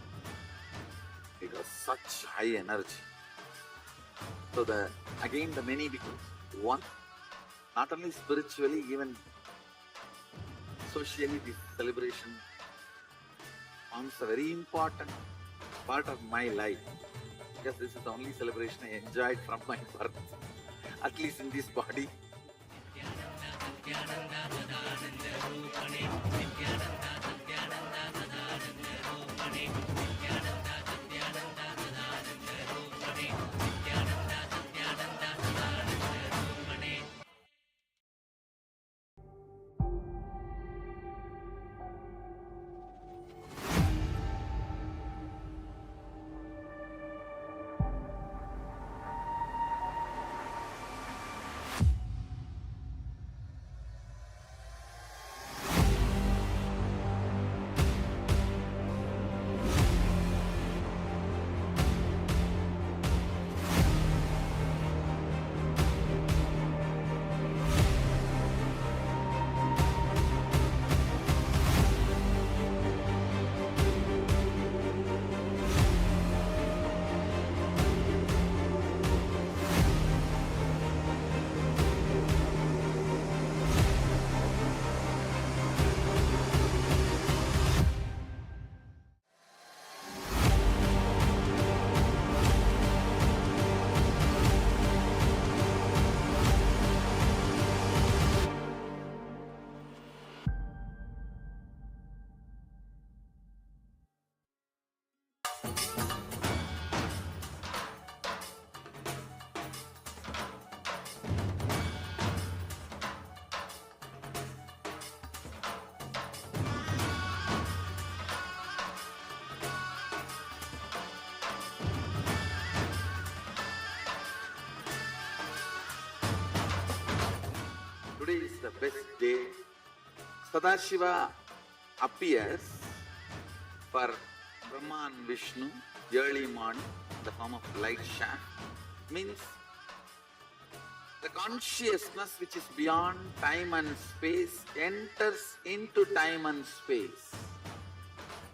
It was such high energy. So again the many becomes one. Not only spiritually, even socially, this celebration forms a very important part of my life, because this is the only celebration I enjoyed from my birth, at least in this body. Today is the best day. Sadashiva appears for Brahma and Vishnu early morning in the form of light shaft. Means the consciousness which is beyond time and space enters into time and space.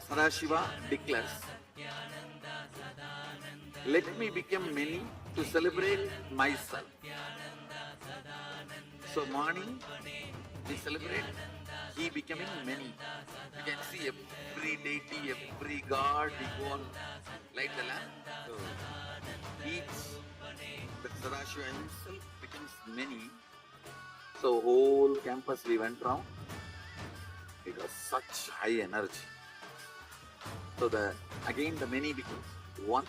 Sadashiva declares, let me become many to celebrate myself. So morning we celebrate he becoming many. You can see every deity, every god, we go and light the lamp. So each, the Sadashiva himself becomes many. So whole campus we went round. It was such high energy. So again the many becomes one.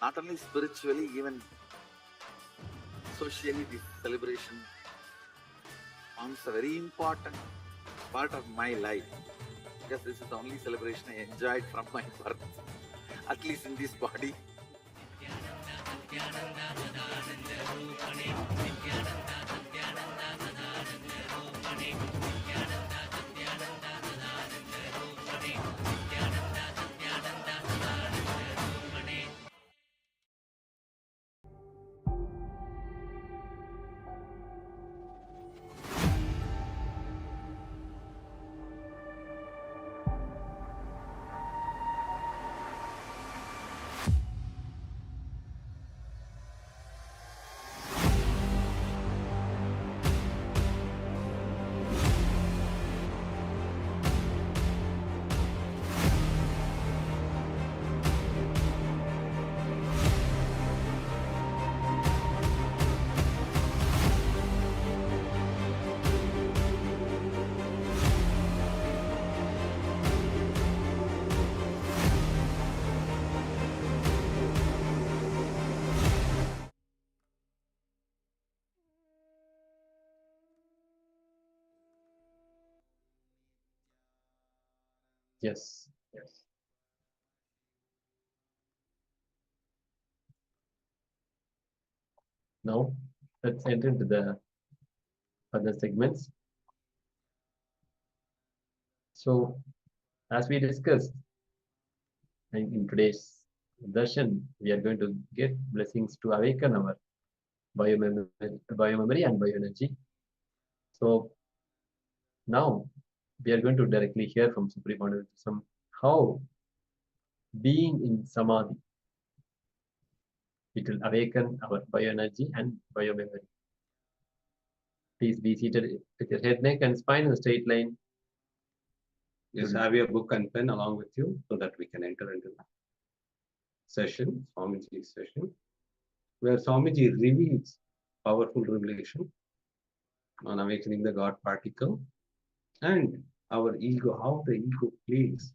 Not only spiritually, even socially this celebration forms a very important part of my life, because this is the only celebration I enjoyed from my birth, at least in this body. Yes. Now, let's enter into the other segments. So, as we discussed in today's darshan, we are going to get blessings to awaken our biomemory and bioenergy. So, now we are going to directly hear from Supreme Pontiff how being in samadhi, it will awaken our bioenergy and biomemory. Please be seated with your head, neck, and spine in a straight line. Just have your book and pen along with you so that we can enter into that. session, Swamiji's session, where Swamiji reveals powerful revelation on awakening the God particle and our ego, how the ego plays,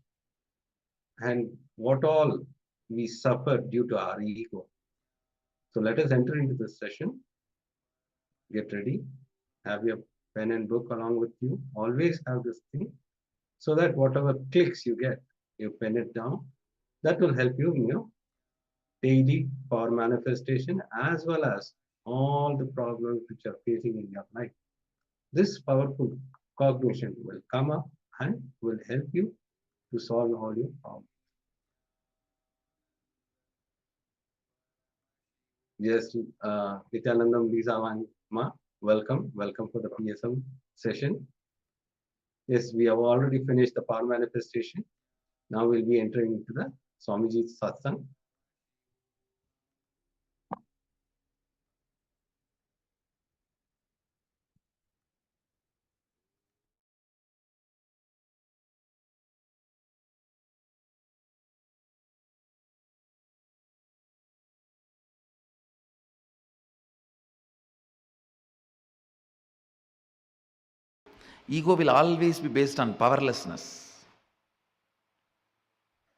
and what all we suffer due to our ego. So let us enter into this session. Get ready. Have your pen and book along with you. Always have this thing so that whatever clicks you get, you pen it down. That will help you in your daily power manifestation as well as all the problems which are facing in your life. This powerful cognition will come up and will help you to solve all your problems. Yes, Nithyananda, Lisa, Ma, welcome for the PSM session. Yes, we have already finished the power manifestation. Now we'll be entering into the Swamiji's satsang. Ego will always be based on powerlessness.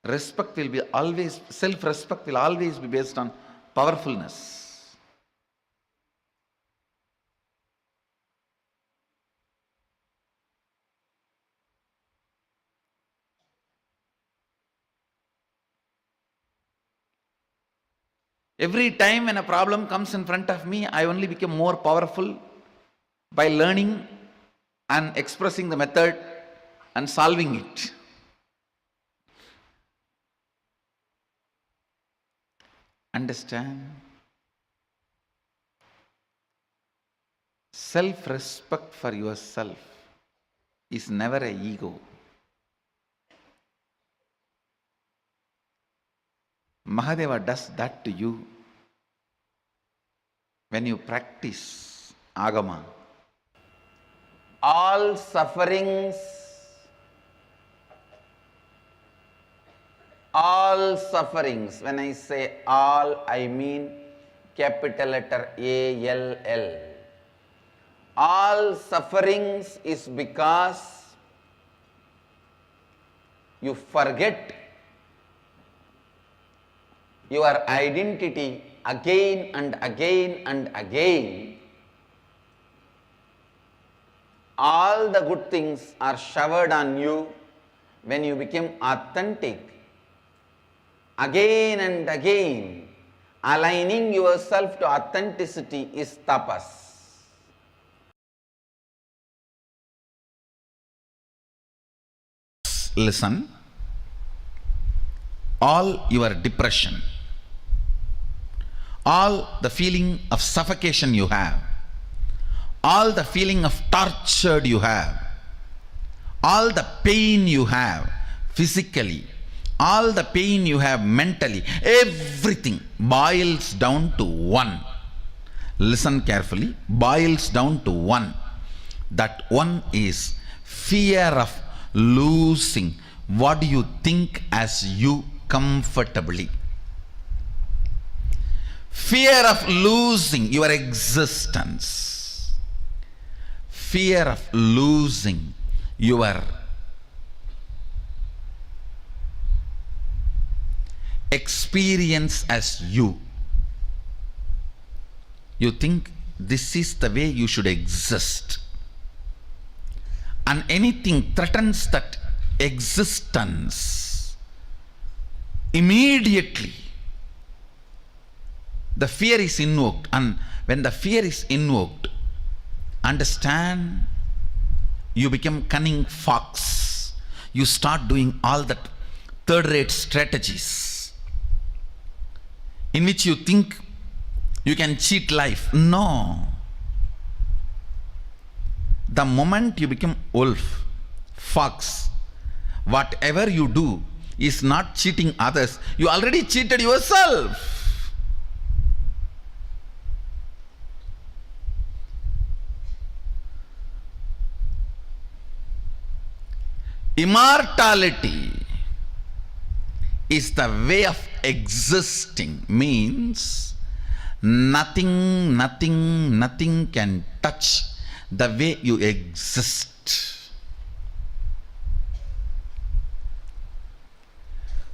Respect will be always, self-respect will always be based on powerfulness. Every time when a problem comes in front of me, I only become more powerful by learning and expressing the method and solving it. Understand? Self-respect for yourself is never an ego. Mahadeva does that to you when you practice Agama. All sufferings, when I say all, I mean capital letter ALL. All sufferings is because you forget your identity again and again and again. All the good things are showered on you when you become authentic. Again and again, aligning yourself to authenticity is tapas. Listen, all your depression, all the feeling of suffocation you have, all the feeling of tortured you have, all the pain you have physically, all the pain you have mentally, everything boils down to one. Listen carefully, boils down to one. That one is fear of losing what you think as you comfortably. Fear of losing your existence. Fear of losing your experience as you. You think this is the way you should exist. And anything threatens that existence, immediately the fear is invoked. And when the fear is invoked, understand, you become cunning fox. You start doing all that third-rate strategies in which you think you can cheat life. No. The moment you become wolf, fox, whatever you do is not cheating others. You already cheated yourself. Immortality is the way of existing, means nothing can touch the way you exist.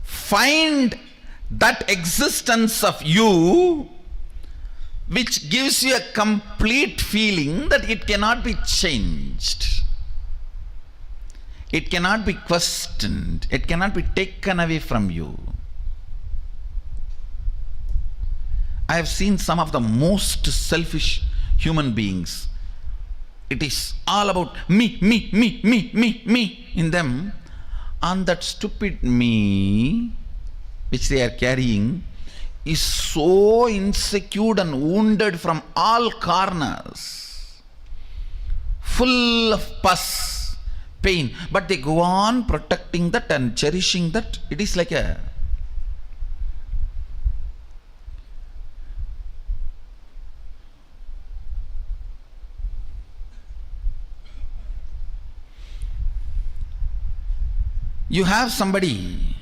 Find that existence of you which gives you a complete feeling that it cannot be changed. It cannot be questioned. It cannot be taken away from you. I have seen some of the most selfish human beings. It is all about me in them. And that stupid me which they are carrying is so insecure and wounded from all corners, full of pus, pain, but they go on protecting that and cherishing that. It is like a you have somebody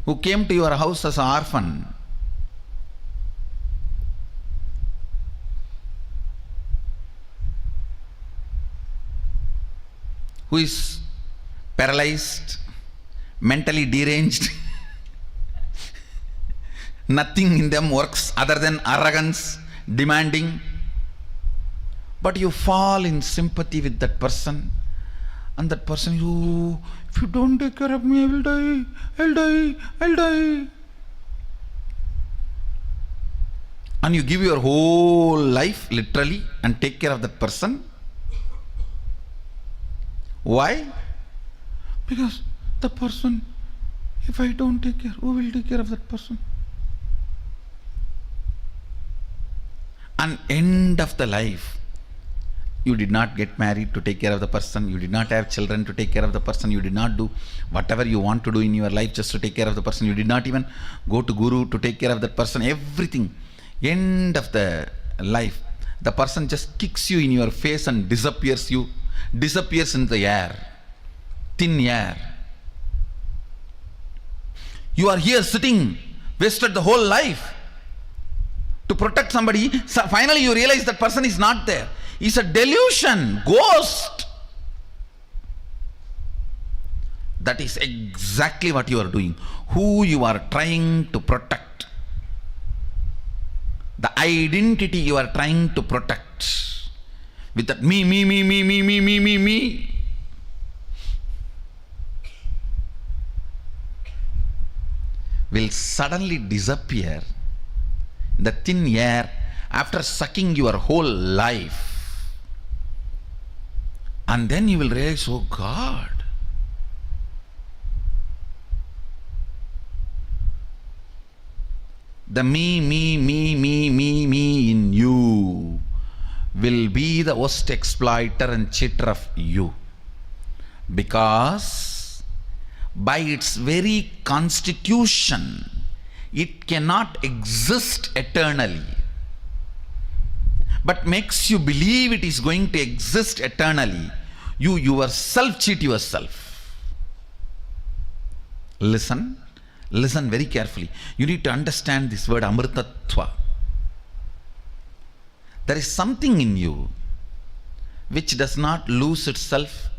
who came to your house as an orphan. Who is paralyzed, mentally deranged. Nothing in them works other than arrogance, demanding. But you fall in sympathy with that person. And that person, if you don't take care of me, I will die, I'll die. And you give your whole life, literally, and take care of that person. Why? Because the person, if I don't take care, who will take care of that person? And end of the life, you did not get married to take care of the person, you did not have children to take care of the person, you did not do whatever you want to do in your life just to take care of the person, you did not even go to guru to take care of that person, everything. End of the life, the person just kicks you in your face and disappears in the air, thin air. You are here sitting, wasted the whole life to protect somebody. So finally you realize that person is not there. It's a delusion, ghost. That is exactly what you are doing. Who you are trying to protect. The identity you are trying to protect. With that me. Will suddenly disappear in the thin air after sucking your whole life. And then you will realize, oh God, the me in you will be the worst exploiter and cheater of you. Because by its very constitution, it cannot exist eternally, but makes you believe it is going to exist eternally. You yourself cheat yourself. Listen very carefully. You need to understand this word amritatva. There is something in you which does not lose itself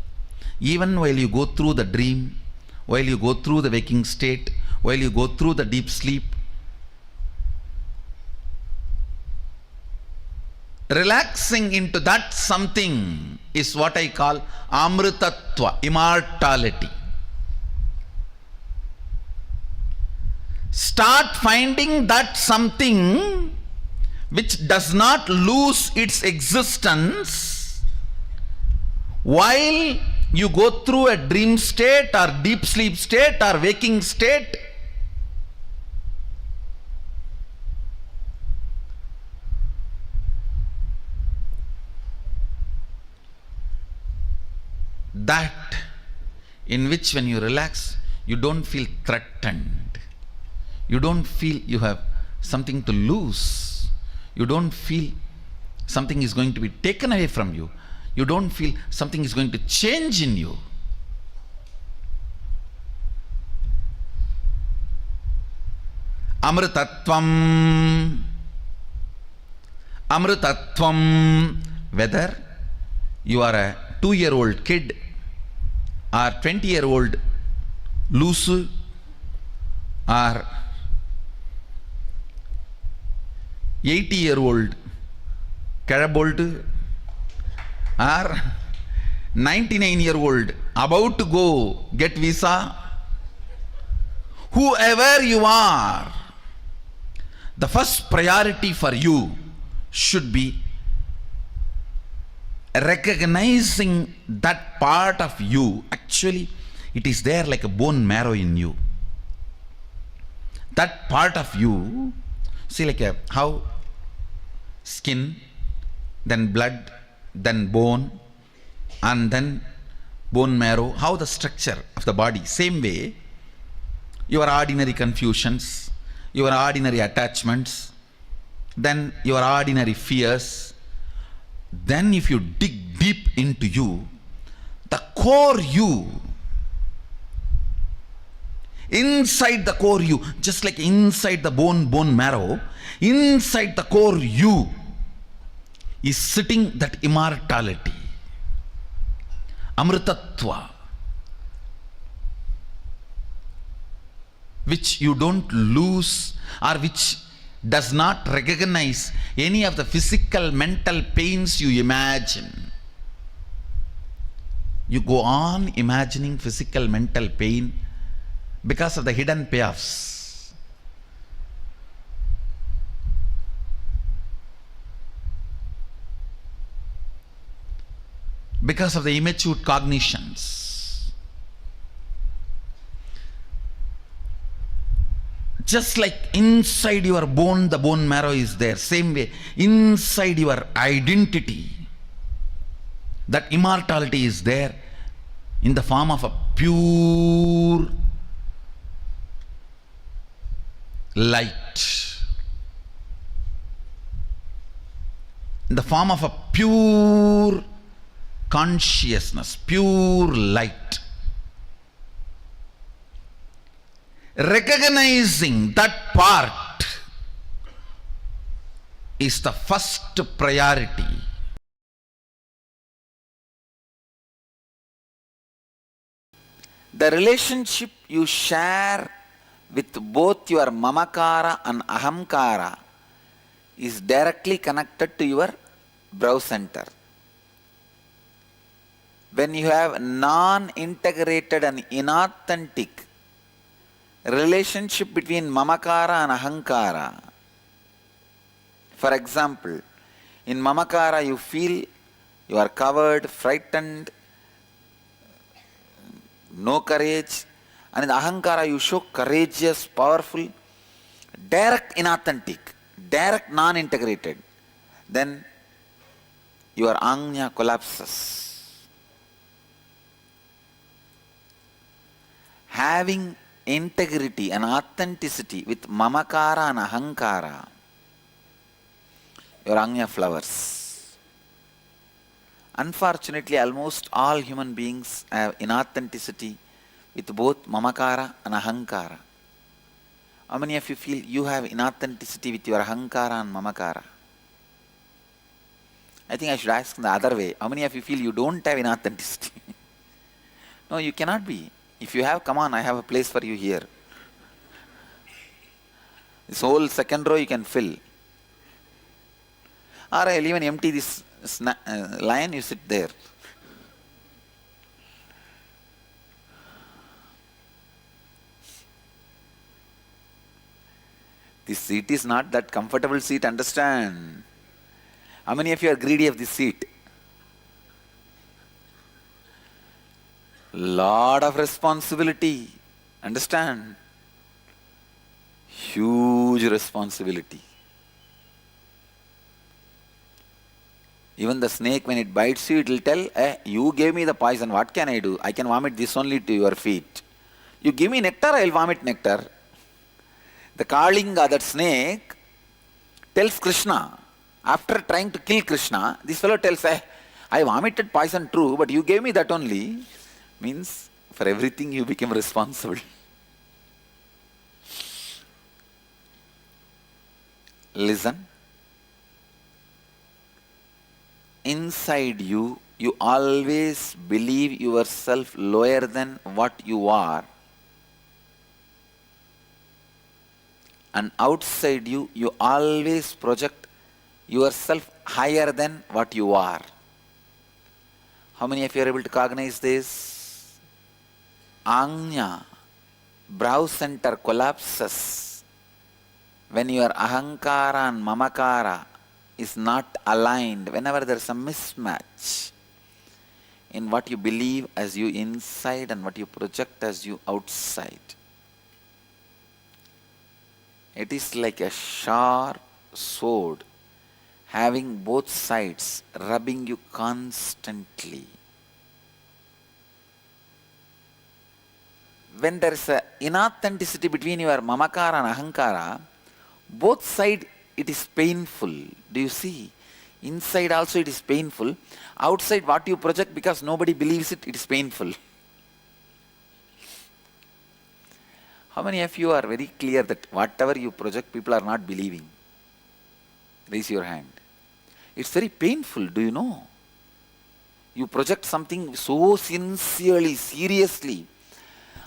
even while you go through the dream, while you go through the waking state, while you go through the deep sleep. Relaxing into that something is what I call amritatva, immortality. Start finding that something which does not lose its existence while you go through a dream state or deep sleep state or waking state. That in which when you relax, you don't feel threatened. You don't feel you have something to lose. You don't feel something is going to be taken away from you. You don't feel something is going to change in you. Amrtatvam. Amrtatvam. Whether you are a 2-year-old kid or 20-year-old loose or 80-year-old Karabolt or 99-year-old about to go get visa, whoever you are, the first priority for you should be recognizing that part of you. Actually, it is there like a bone marrow in you. That part of you, see, like how skin, then blood, then bone, and then bone marrow, how the structure of the body. Same way, your ordinary confusions, your ordinary attachments, then your ordinary fears. Then if you dig deep into you, the core you, inside the core you, just like inside the bone marrow, inside the core you is sitting that immortality, Amritatva, which you don't lose or which does not recognize any of the physical, mental pains you imagine. You go on imagining physical, mental pain because of the hidden payoffs. Because of the immature cognitions. Just like inside your bone, the bone marrow is there. Same way, inside your identity, that immortality is there in the form of a pure light. In the form of a pure consciousness, pure light. Recognizing that part is the first priority. The relationship you share with both your mamakara and ahamkara is directly connected to your brow center. When you have non-integrated and inauthentic relationship between mamakara and ahankara. For example, in mamakara you feel you are covered, frightened, no courage, and in ahankara you show courageous, powerful, direct inauthentic, direct non-integrated. Then your ajna collapses. Having integrity and authenticity with mamakara and ahankara, your ajna flowers. Unfortunately, almost all human beings have inauthenticity with both mamakara and ahankara. How many of you feel you have inauthenticity with your ahankara and mamakara? I think I should ask in the other way. How many of you feel you don't have inauthenticity? No, you cannot be. If you have, come on, I have a place for you here. This whole second row you can fill. Or I'll even empty this line, you sit there. This seat is not that comfortable seat, understand? How many of you are greedy of this seat? Lot of responsibility, understand? Huge responsibility. Even the snake, when it bites you, it will tell, you gave me the poison, what can I do? I can vomit this only to your feet. You give me nectar, I will vomit nectar. The Kalinga, that snake, tells Krishna, after trying to kill Krishna, this fellow tells, I vomited poison true, but you gave me that only. Means, for everything you became responsible. Listen. Inside you, you always believe yourself lower than what you are. And outside you, you always project yourself higher than what you are. How many of you are able to cognize this? Anya, brow center collapses when your ahankara and mamakara is not aligned, whenever there is a mismatch in what you believe as you inside and what you project as you outside. It is like a sharp sword having both sides rubbing you constantly. When there is an inauthenticity between your mamakara and ahankara, both sides it is painful. Do you see? Inside also it is painful. Outside what you project, because nobody believes it, it is painful. How many of you are very clear that whatever you project, people are not believing? Raise your hand. It's very painful, do you know? You project something so sincerely, seriously.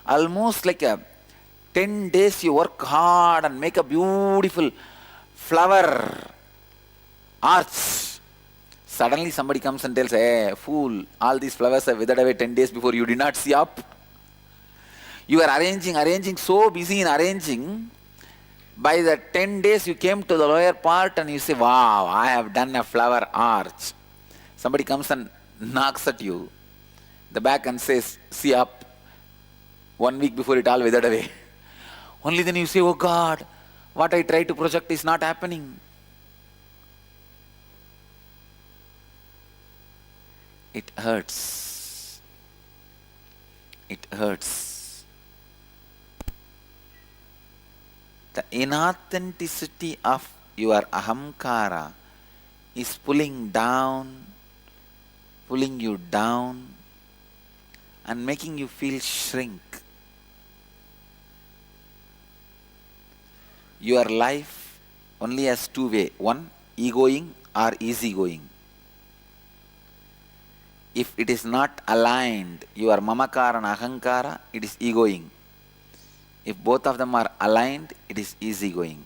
Almost like 10 days you work hard and make a beautiful flower arch. Suddenly somebody comes and tells, hey, fool, all these flowers have withered away 10 days before, you did not see up. You are arranging, so busy in arranging. By the 10 days you came to the lower part and you say, wow, I have done a flower arch. Somebody comes and knocks at you, the back, and says, see up. 1 week before it all withered away. Only then you say, oh God, what I try to project is not happening. It hurts. It hurts. The inauthenticity of your ahamkara is pulling you down and making you feel shrink. Your life only has two ways. One, egoing or easygoing. If it is not aligned, your mamakara and ahankara, it is egoing. If both of them are aligned, it is easygoing.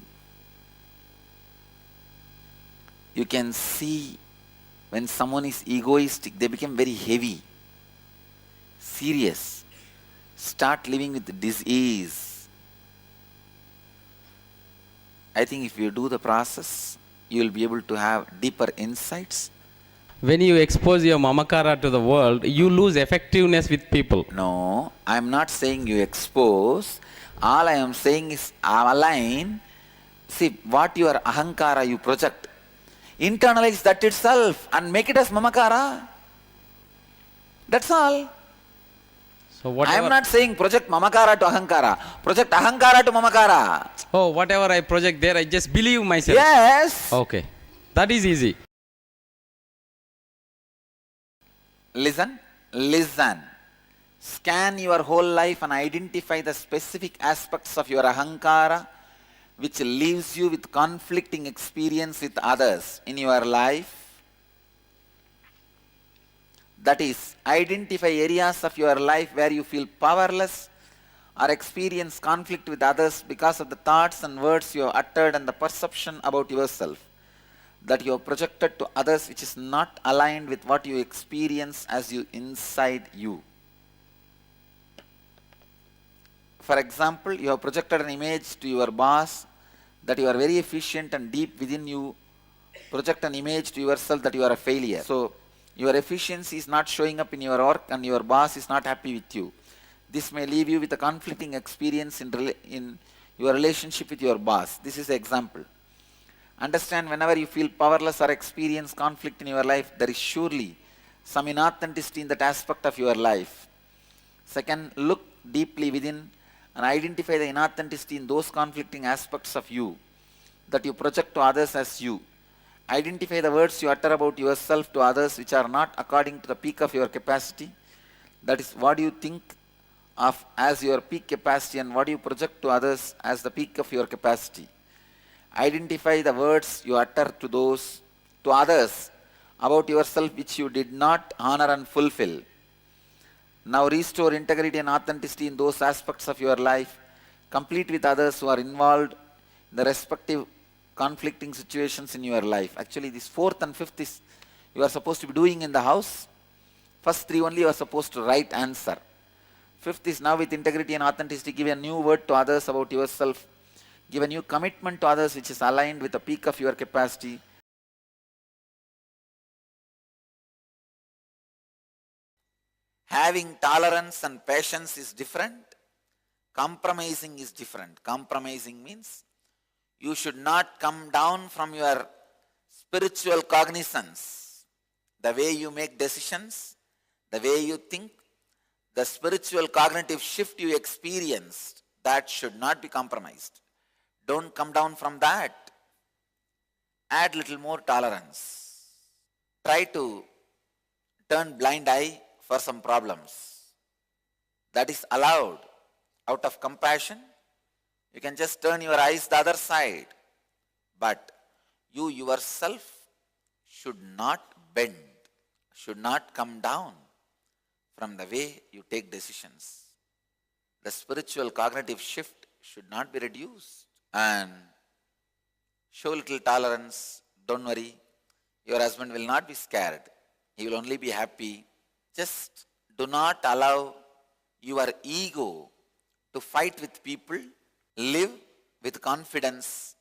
You can see when someone is egoistic, they become very heavy, serious, start living with disease. I think if you do the process, you will be able to have deeper insights. When you expose your mamakara to the world, you lose effectiveness with people. No, I am not saying you expose. All I am saying is align. See, what your ahankara you project, internalize that itself and make it as mamakara. That's all. So whatever, I am not saying project mamakara to ahankara. Project ahankara to mamakara. oh, whatever I project there, I just believe myself. Yes. Okay. That is easy. Listen. Scan your whole life and identify the specific aspects of your ahankara which leaves you with conflicting experience with others in your life. That is, identify areas of your life where you feel powerless or experience conflict with others because of the thoughts and words you have uttered and the perception about yourself that you have projected to others, which is not aligned with what you experience as you inside you. For example, you have projected an image to your boss that you are very efficient, and deep within you project an image to yourself that you are a failure. So your efficiency is not showing up in your work and your boss is not happy with you. This may leave you with a conflicting experience in your relationship with your boss. This is an example. Understand, whenever you feel powerless or experience conflict in your life, there is surely some inauthenticity in that aspect of your life. Second, look deeply within and identify the inauthenticity in those conflicting aspects of you that you project to others as you. Identify the words you utter about yourself to others which are not according to the peak of your capacity. That is, what do you think of as your peak capacity and what do you project to others as the peak of your capacity. Identify the words you utter to others about yourself which you did not honor and fulfill. Now restore integrity and authenticity in those aspects of your life. Complete with others who are involved in the respective conflicting situations in your life. Actually, this fourth and fifth is you are supposed to be doing in the house. First three only you are supposed to write answer. Fifth is now with integrity and authenticity, give a new word to others about yourself. Give a new commitment to others which is aligned with the peak of your capacity. Having tolerance and patience is different. Compromising is different. Compromising means you should not come down from your spiritual cognizance. The way you make decisions, the way you think, the spiritual cognitive shift you experienced, that should not be compromised. Don't come down from that. Add little more tolerance. Try to turn blind eye for some problems. That is allowed. Out of compassion, you can just turn your eyes the other side. But you yourself should not bend, should not come down from the way you take decisions. The spiritual cognitive shift should not be reduced. And show little tolerance. Don't worry. Your husband will not be scared. He will only be happy. Just do not allow your ego to fight with people. Live with confidence.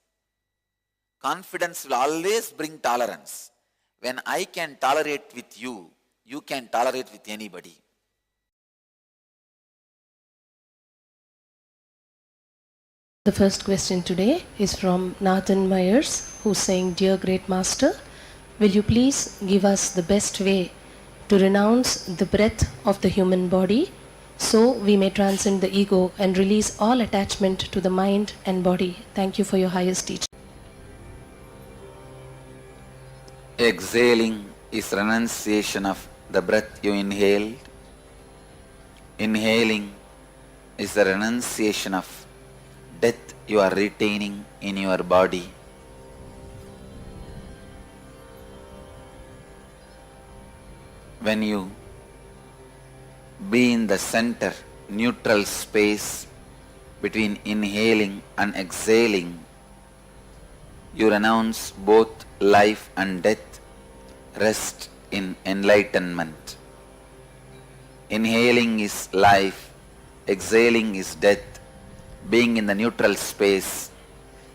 Confidence will always bring tolerance. When I can tolerate with you, you can tolerate with anybody. The first question today is from Nathan Myers, who's saying, Dear Great Master, will you please give us the best way to renounce the breath of the human body so we may transcend the ego and release all attachment to the mind and body? Thank you for your highest teaching. Exhaling is renunciation of the breath you inhaled. Inhaling is the renunciation of death you are retaining in your body. When you be in the center, neutral space between inhaling and exhaling, you renounce both life and death, rest in enlightenment. Inhaling is life, exhaling is death. Being in the neutral space,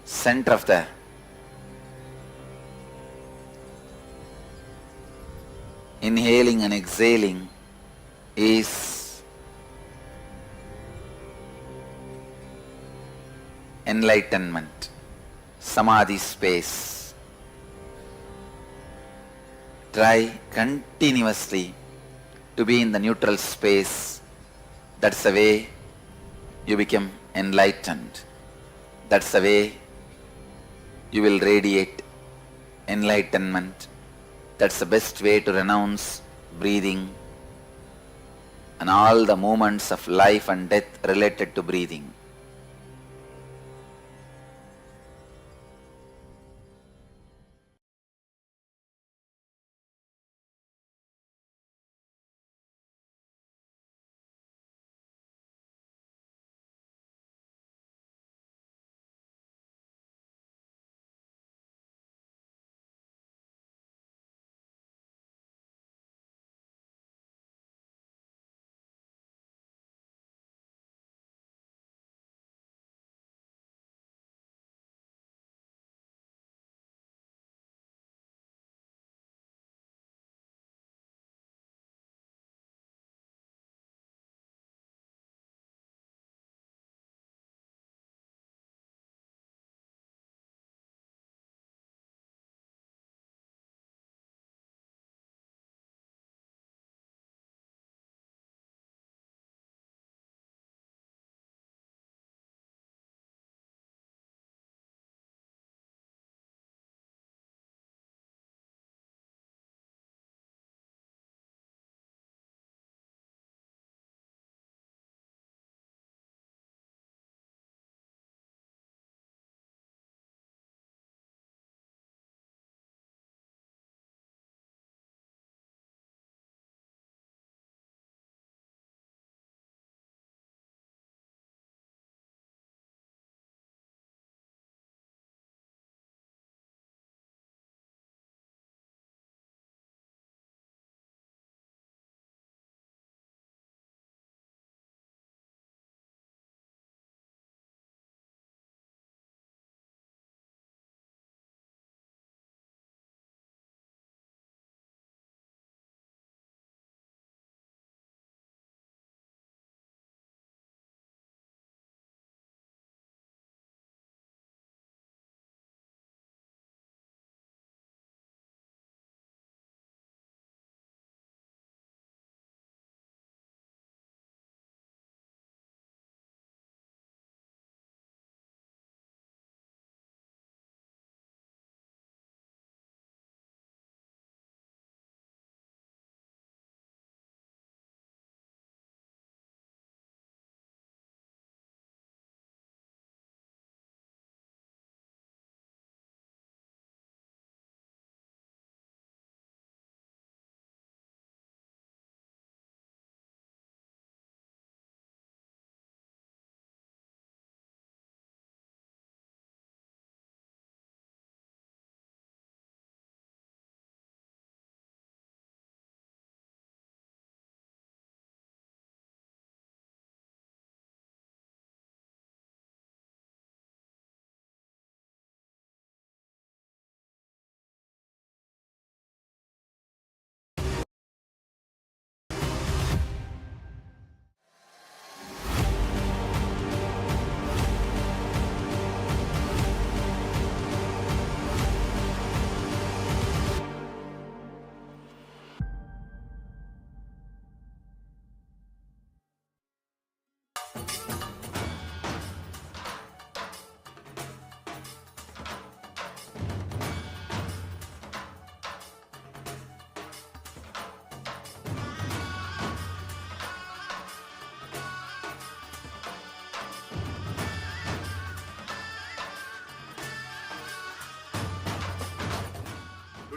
center of the inhaling and exhaling is enlightenment, samadhi space. Try continuously to be in the neutral space. That's the way you become enlightened. That's the way you will radiate enlightenment. That's the best way to renounce breathing and all the moments of life and death related to breathing.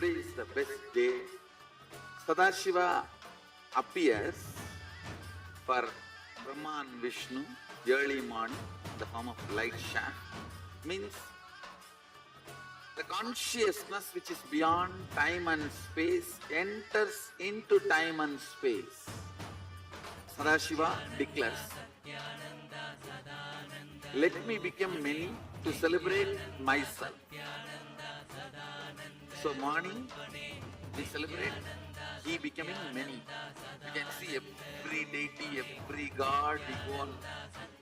today is the best day. Sadashiva appears for Brahma and Vishnu early morning in the form of light shaft. Means the consciousness which is beyond time and space enters into time and space. Sadashiva declares, let me become many to celebrate myself. So morning we celebrate he becoming many. You can see every deity, every god, we go on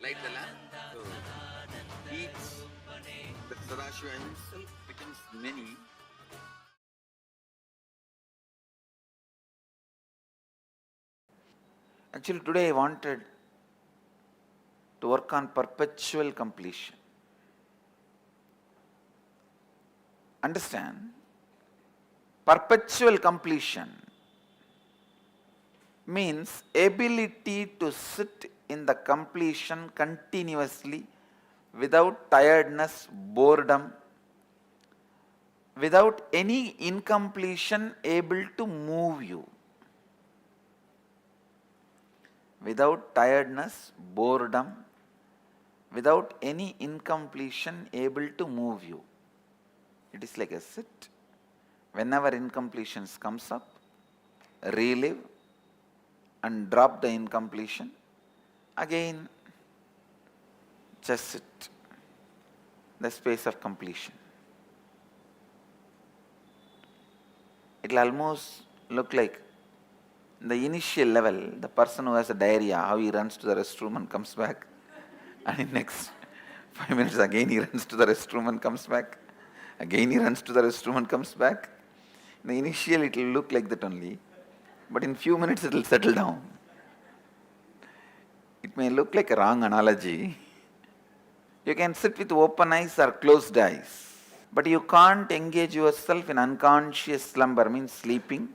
light the lamp. So each, the Sadashiva himself becomes many. Actually today I wanted to work on perpetual completion. Understand? Perpetual completion means ability to sit in the completion continuously without tiredness, boredom, without any incompletion able to move you. Without tiredness, boredom, without any incompletion able to move you. It is like a sit. Whenever incompletions comes up, relive and drop the incompletion. Again, just sit. The space of completion. It will almost look like the initial level, the person who has a diarrhea, how he runs to the restroom and comes back. And in next 5 minutes again he runs to the restroom and comes back. Again he runs to the restroom and comes back. In the initial it will look like that only. But in few minutes it will settle down. It may look like a wrong analogy. You can sit with open eyes or closed eyes. But you can't engage yourself in unconscious slumber, means sleeping.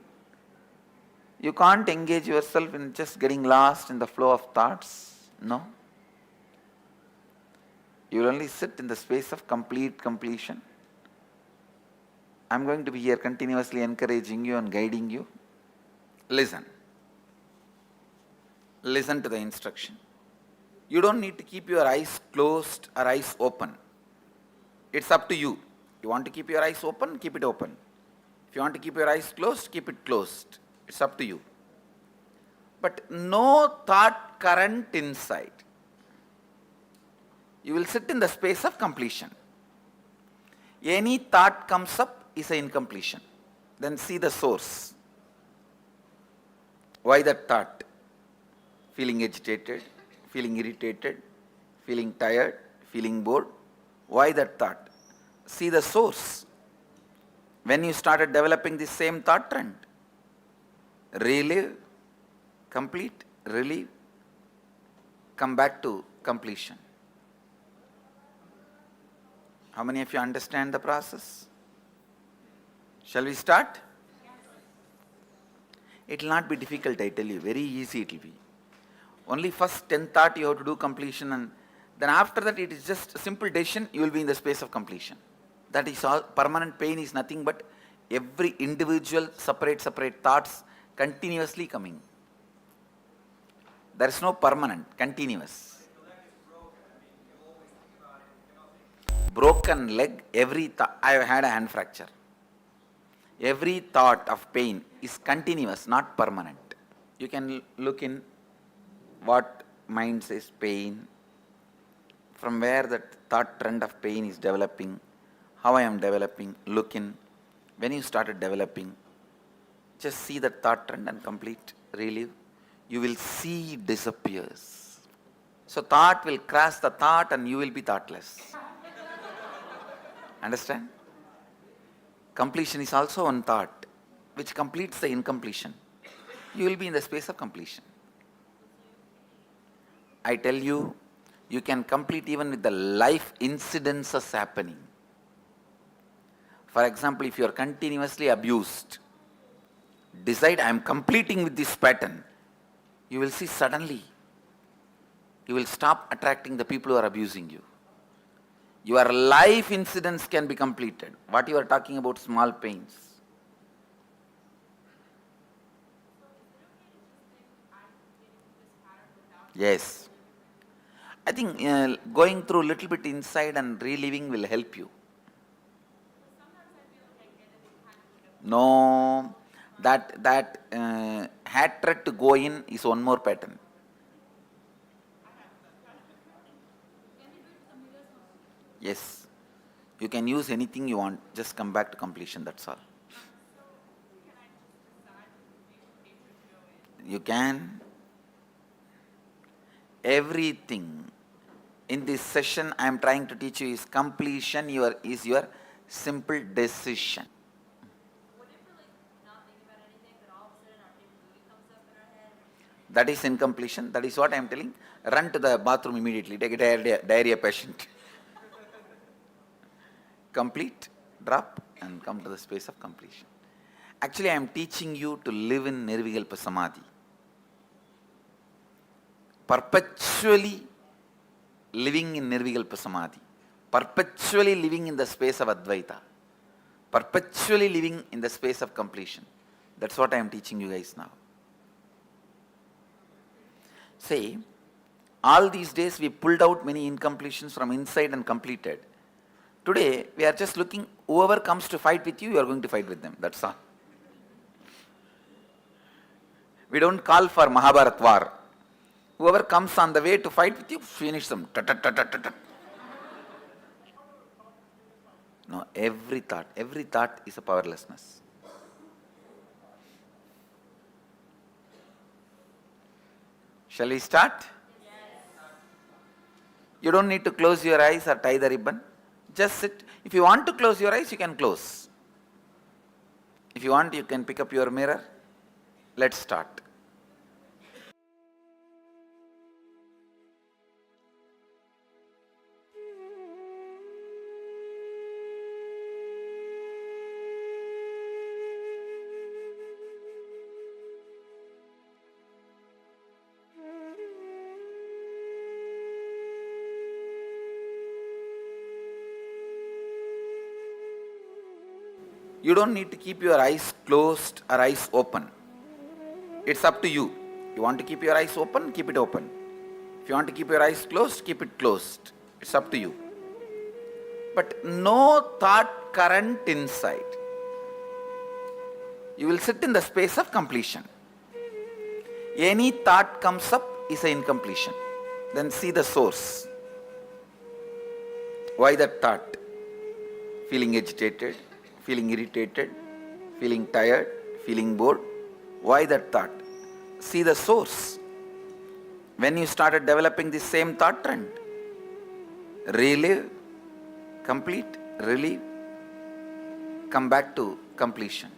You can't engage yourself in just getting lost in the flow of thoughts. No. You will only sit in the space of complete completion. I am going to be here continuously encouraging you and guiding you. Listen. Listen to the instruction. You don't need to keep your eyes closed or eyes open. It's up to you. You want to keep your eyes open, keep it open. If you want to keep your eyes closed, keep it closed. It's up to you. But no thought current inside. You will sit in the space of completion. Any thought comes up is an incompletion. Then see the source. Why that thought? Feeling agitated, feeling irritated, feeling tired, feeling bored. Why that thought? See the source. When you started developing the same thought trend, relive, complete, relieve, come back to completion. How many of you understand the process? Shall we start? It will not be difficult, I tell you. Very easy it will be. Only first 10 thought you have to do completion, and then after that it is just a simple decision, you will be in the space of completion. That is all. Permanent pain is nothing but every individual separate thoughts continuously coming. There is no permanent, continuous. Broken leg, every thought. I have had a hand fracture. Every thought of pain is continuous, not permanent. You can look in what mind says pain, from where that thought trend of pain is developing, how I am developing, look in. When you started developing, just see that thought trend and complete, relive. You will see it disappears. So thought will crash the thought and you will be thoughtless. Understand? Completion is also one thought which completes the incompletion. You will be in the space of completion. I tell you, you can complete even with the life incidences happening. For example, if you are continuously abused, decide I am completing with this pattern. You will see suddenly, you will stop attracting the people who are abusing you. Your life incidents can be completed. What you are talking about, small pains. Yes. I think going through a little bit inside and reliving will help you. No, that hatred to go in is one more pattern. Yes. You can use anything you want. Just come back to completion, that's all. You can. Everything in this session I am trying to teach you is completion is your simple decision. That is incompletion. That is what I am telling. Run to the bathroom immediately. Take a diarrhea patient. Complete, drop, and come to the space of completion. Actually, I am teaching you to live in Nirvikalpa Samadhi. Perpetually living in Nirvikalpa Samadhi. Perpetually living in the space of Advaita. Perpetually living in the space of completion. That's what I am teaching you guys now. Say, all these days we pulled out many incompletions from inside and completed. Today, we are just looking, whoever comes to fight with you, you are going to fight with them. That's all. We don't call for Mahabharat war. Whoever comes on the way to fight with you, finish them. No, every thought is a powerlessness. Shall we start? Yes. You don't need to close your eyes or tie the ribbon. Just sit. If you want to close your eyes, you can close. If you want, you can pick up your mirror. Let's start. You don't need to keep your eyes closed or eyes open. It's up to you. You want to keep your eyes open, keep it open. If you want to keep your eyes closed, keep it closed. It's up to you. But no thought current inside. You will sit in the space of completion. Any thought comes up is an incompletion. Then see the source. Why that thought? Feeling agitated, feeling irritated, feeling tired, feeling bored. Why that thought? See the source. When you started developing this same thought trend, relive, complete, relieve, come back to completion.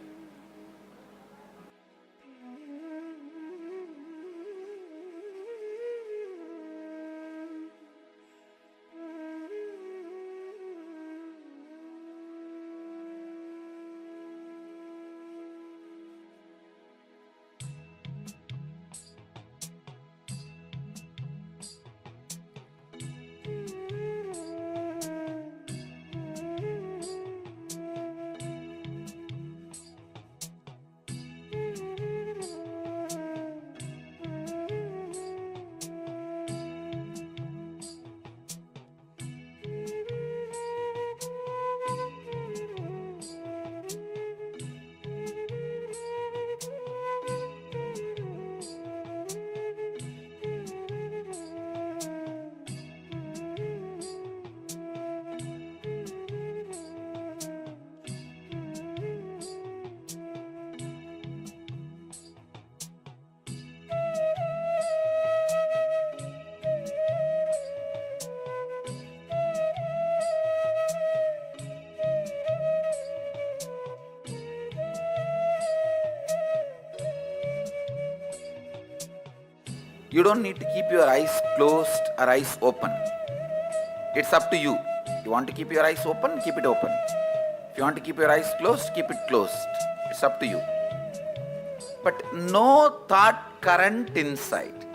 You don't need to keep your eyes closed or eyes open. It's up to you. You want to keep your eyes open, keep it open. If you want to keep your eyes closed, keep it closed. It's up to you. But no thought current inside.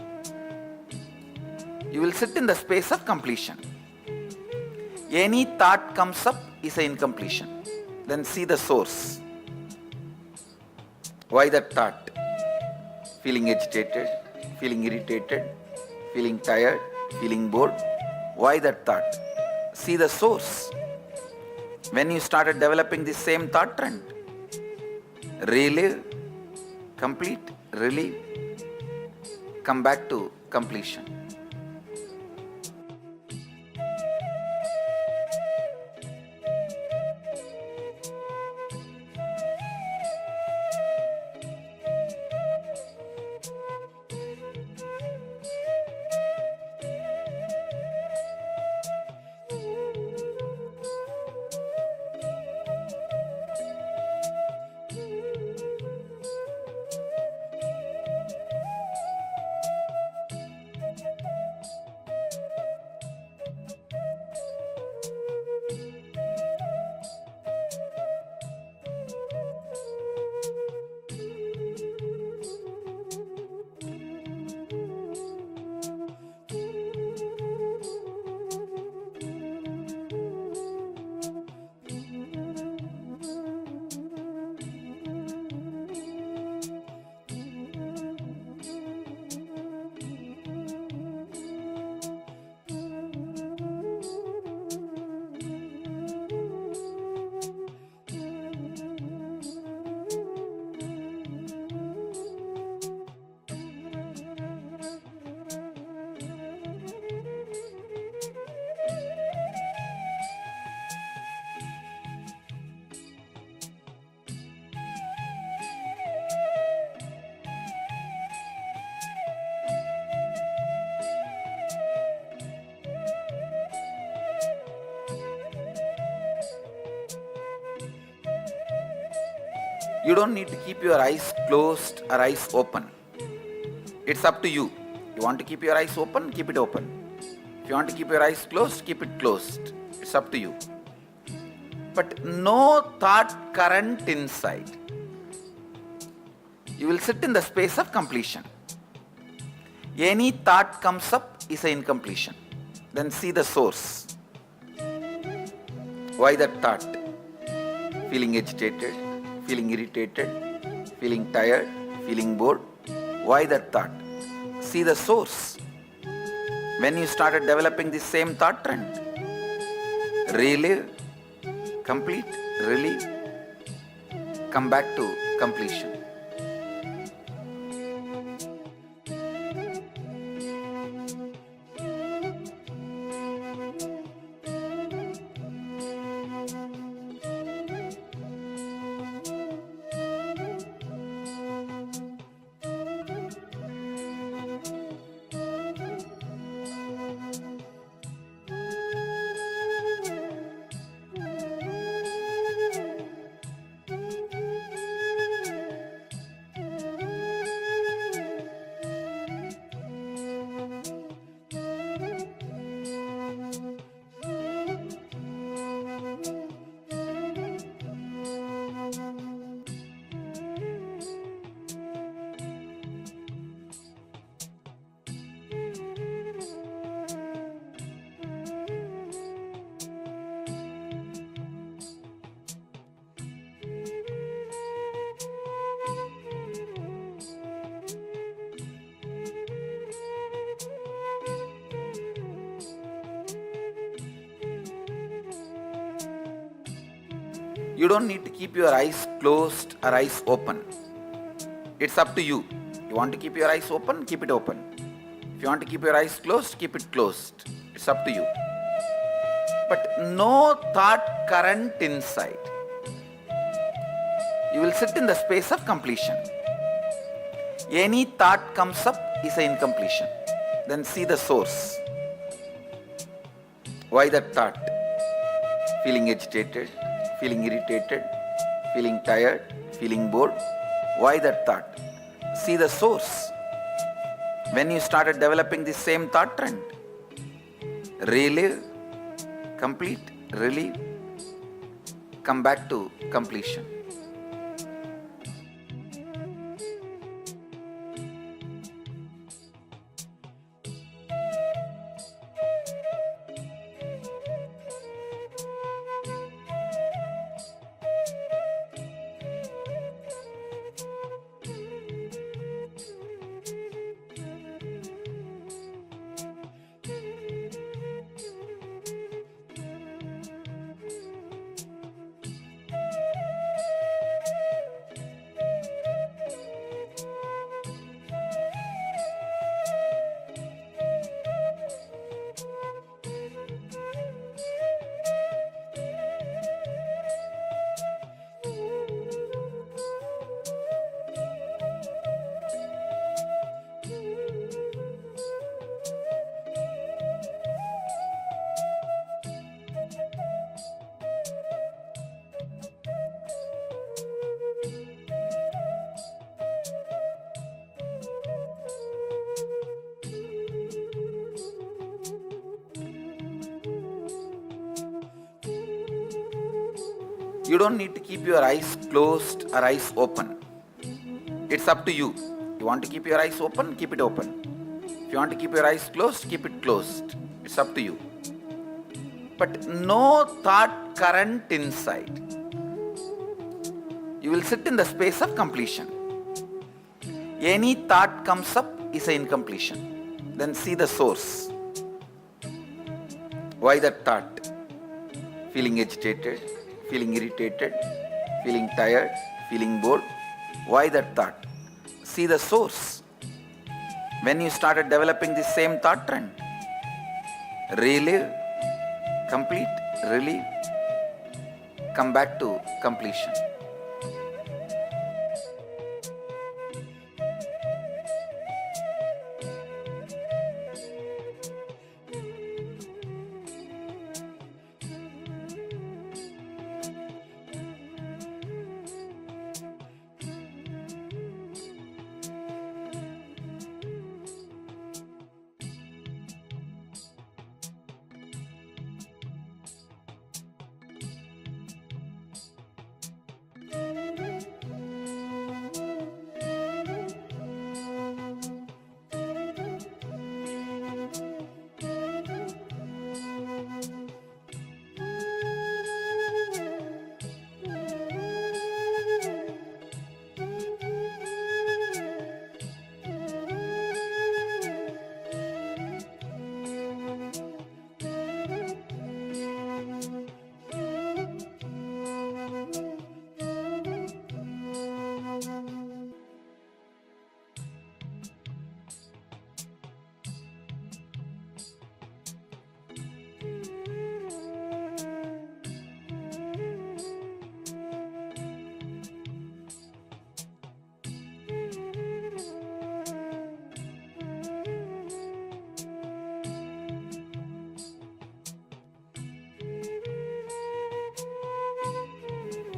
You will sit in the space of completion. Any thought comes up is an incompletion. Then see the source. Why that thought? Feeling agitated, feeling irritated, feeling tired, feeling bored. Why that thought? See the source. When you started developing the same thought trend, relive, complete, relieve, come back to completion. You don't need to keep your eyes closed or eyes open. It's up to you. You want to keep your eyes open, keep it open. If you want to keep your eyes closed, keep it closed. It's up to you. But no thought current inside. You will sit in the space of completion. Any thought comes up is an incompletion. Then see the source. Why that thought? Feeling agitated, feeling irritated, feeling tired, feeling bored. Why that thought? See the source. When you started developing the same thought trend, relive, complete, relieve, come back to completion. You don't need to keep your eyes closed or eyes open. It's up to you. You want to keep your eyes open, keep it open. If you want to keep your eyes closed, keep it closed. It's up to you. But no thought current inside. You will sit in the space of completion. Any thought comes up is an incompletion. Then see the source. Why that thought? Feeling agitated, feeling irritated, feeling tired, feeling bored. Why that thought? See the source. When you started developing the same thought trend, relive, complete, relieve, come back to completion. You don't need to keep your eyes closed or eyes open. It's up to you. You want to keep your eyes open, keep it open. If you want to keep your eyes closed, keep it closed. It's up to you. But no thought current inside. You will sit in the space of completion. Any thought comes up is an incompletion. Then see the source. Why that thought? Feeling agitated, feeling irritated, feeling tired, feeling bored. Why that thought? See the source. When you started developing the same thought trend, relive, complete, relieve, come back to completion.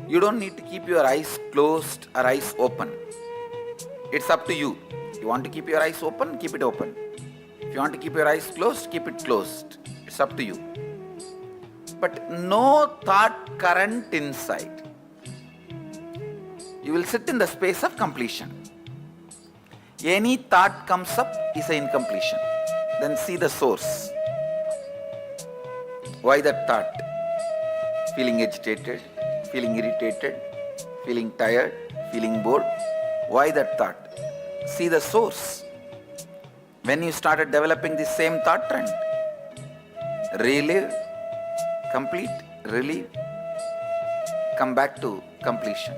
You don't need to keep your eyes closed or eyes open. It's up to you. You want to keep your eyes open, keep it open. If you want to keep your eyes closed, keep it closed. It's up to you. But no thought current inside. You will sit in the space of completion. Any thought comes up is an incompletion. Then see the source. Why that thought? Feeling agitated, feeling irritated, feeling tired, feeling bored. Why that thought? See the source. When you started developing the same thought trend, relive, complete, relieve, come back to completion.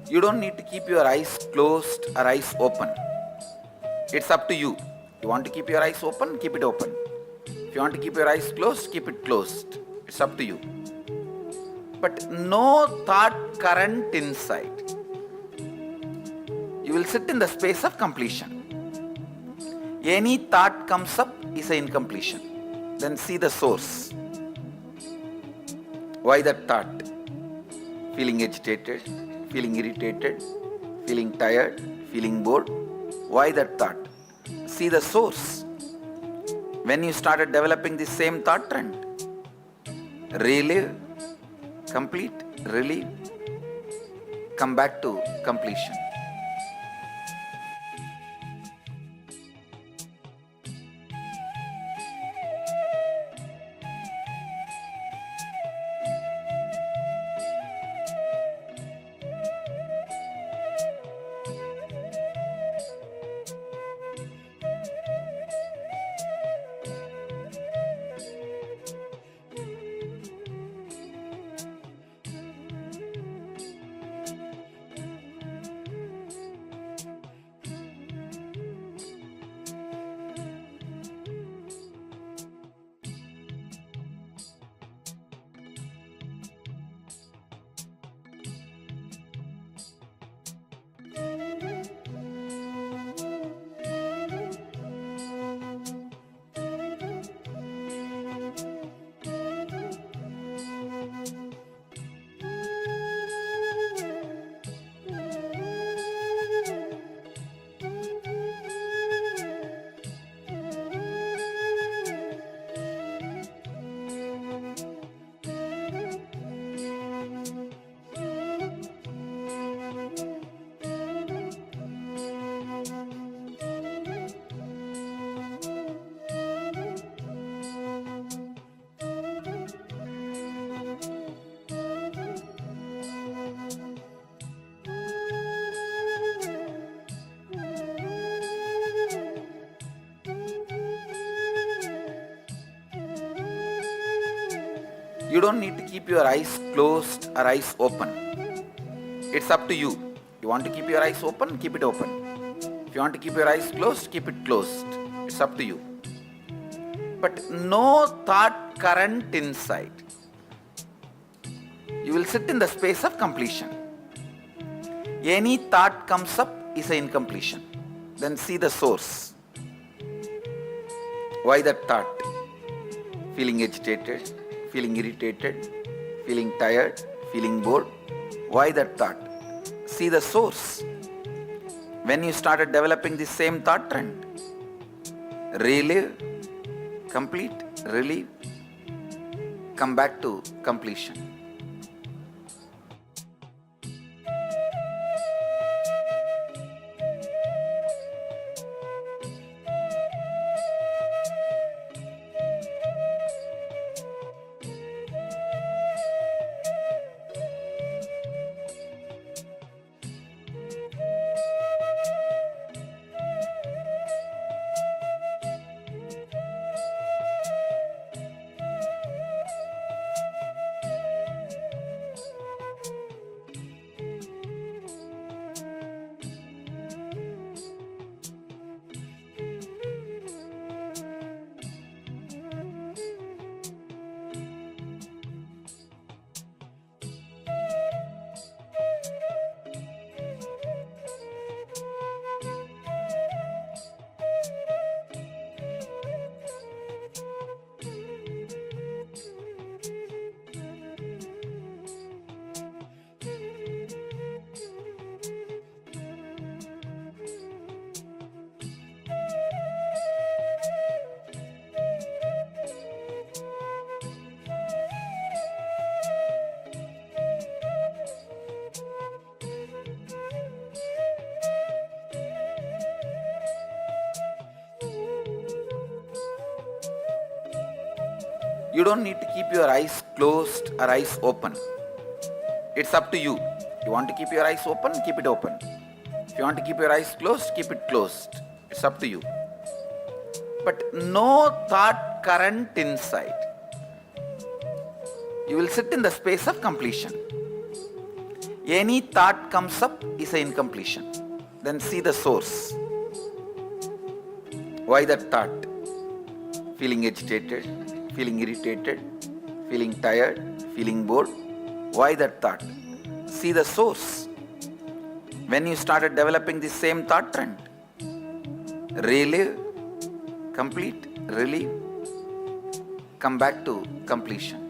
You don't need to keep your eyes closed or eyes open. It's up to you. You want to keep your eyes open, keep it open. If you want to keep your eyes closed, keep it closed. It's up to you. But no thought current inside. You will sit in the space of completion. Any thought comes up is an incompletion. Then see the source. Why that thought? Feeling agitated, feeling irritated, feeling tired, feeling bored. Why that thought? See the source. When you started developing the same thought trend, relive, complete, relieve, come back to completion. You don't need to keep your eyes closed or eyes open. It's up to you. You want to keep your eyes open, keep it open. If you want to keep your eyes closed, keep it closed. It's up to you. But no thought current inside. You will sit in the space of completion. Any thought comes up is an incompletion. Then see the source. Why that thought? Feeling agitated, feeling irritated, feeling tired, feeling bored. Why that thought? See the source. When you started developing the same thought trend, relive, complete, relieve, come back to completion. You don't need to keep your eyes closed or eyes open. It's up to you. You want to keep your eyes open, keep it open. If you want to keep your eyes closed, keep it closed. It's up to you. But no thought current inside. You will sit in the space of completion. Any thought comes up is an incompletion. Then see the source. Why that thought? Feeling agitated, feeling irritated, feeling tired, feeling bored. Why that thought? See the source. When you started developing the same thought trend, relive, complete, relieve, come back to completion.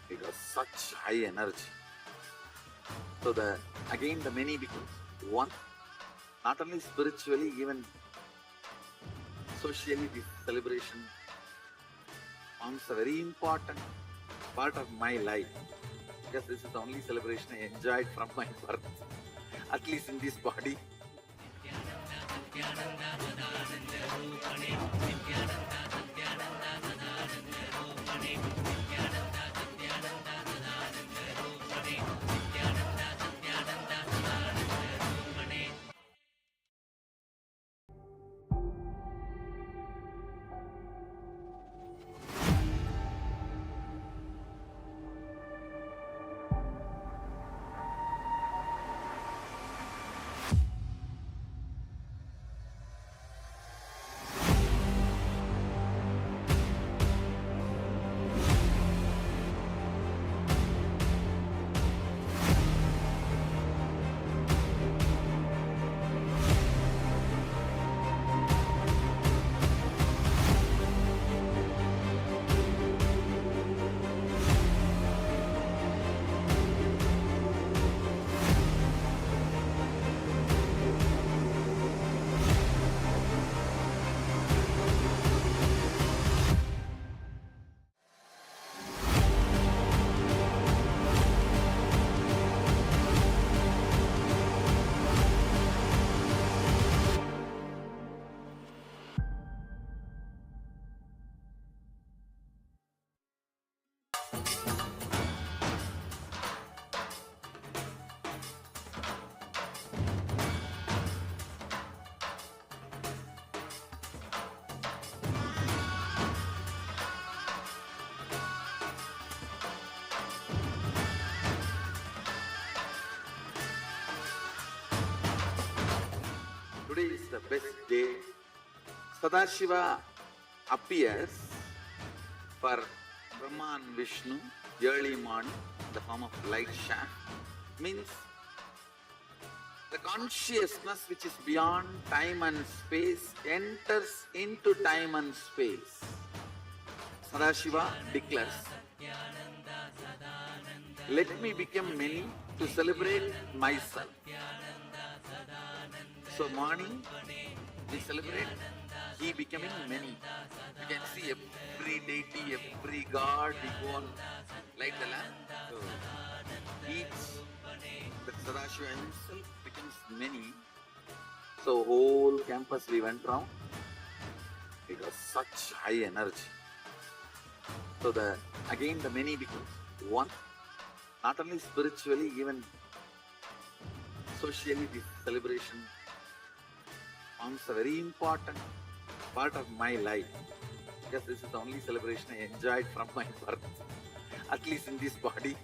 It was such high energy. So the many becomes one, not only spiritually, even socially, this celebration forms a very important part of my life, because this is the only celebration I enjoyed from my birth. at least in this body. Today is the best day. Sadashiva appears for Brahma and Vishnu early morning in the form of light shaft. Means the consciousness which is beyond time and space enters into time and space. Sadashiva declares, let me become many to celebrate myself. So morning we celebrate he becoming many. You can see every deity, every god, we go and light the lamp. So each, the Sadashiva himself becomes many. So whole campus we went round. It was such high energy. So again the many becomes one. Not only spiritually, even socially this celebration forms a very important part of my life, because this is the only celebration I enjoyed from my birth, at least in this body.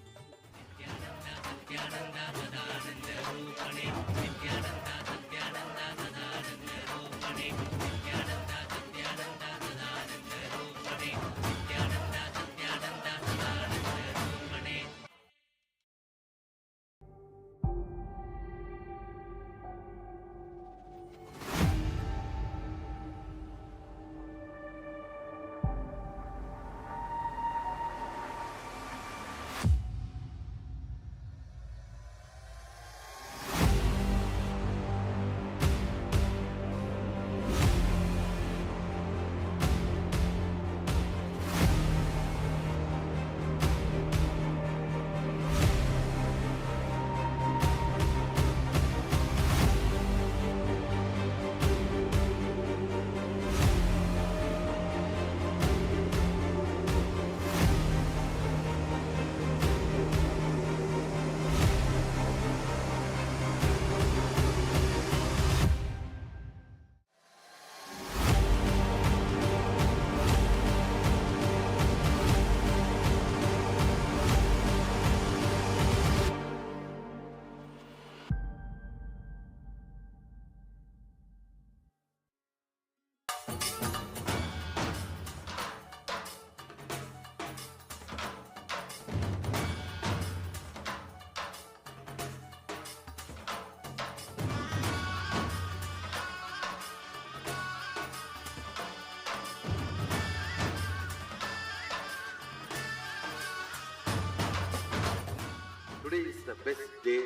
Today is the best day.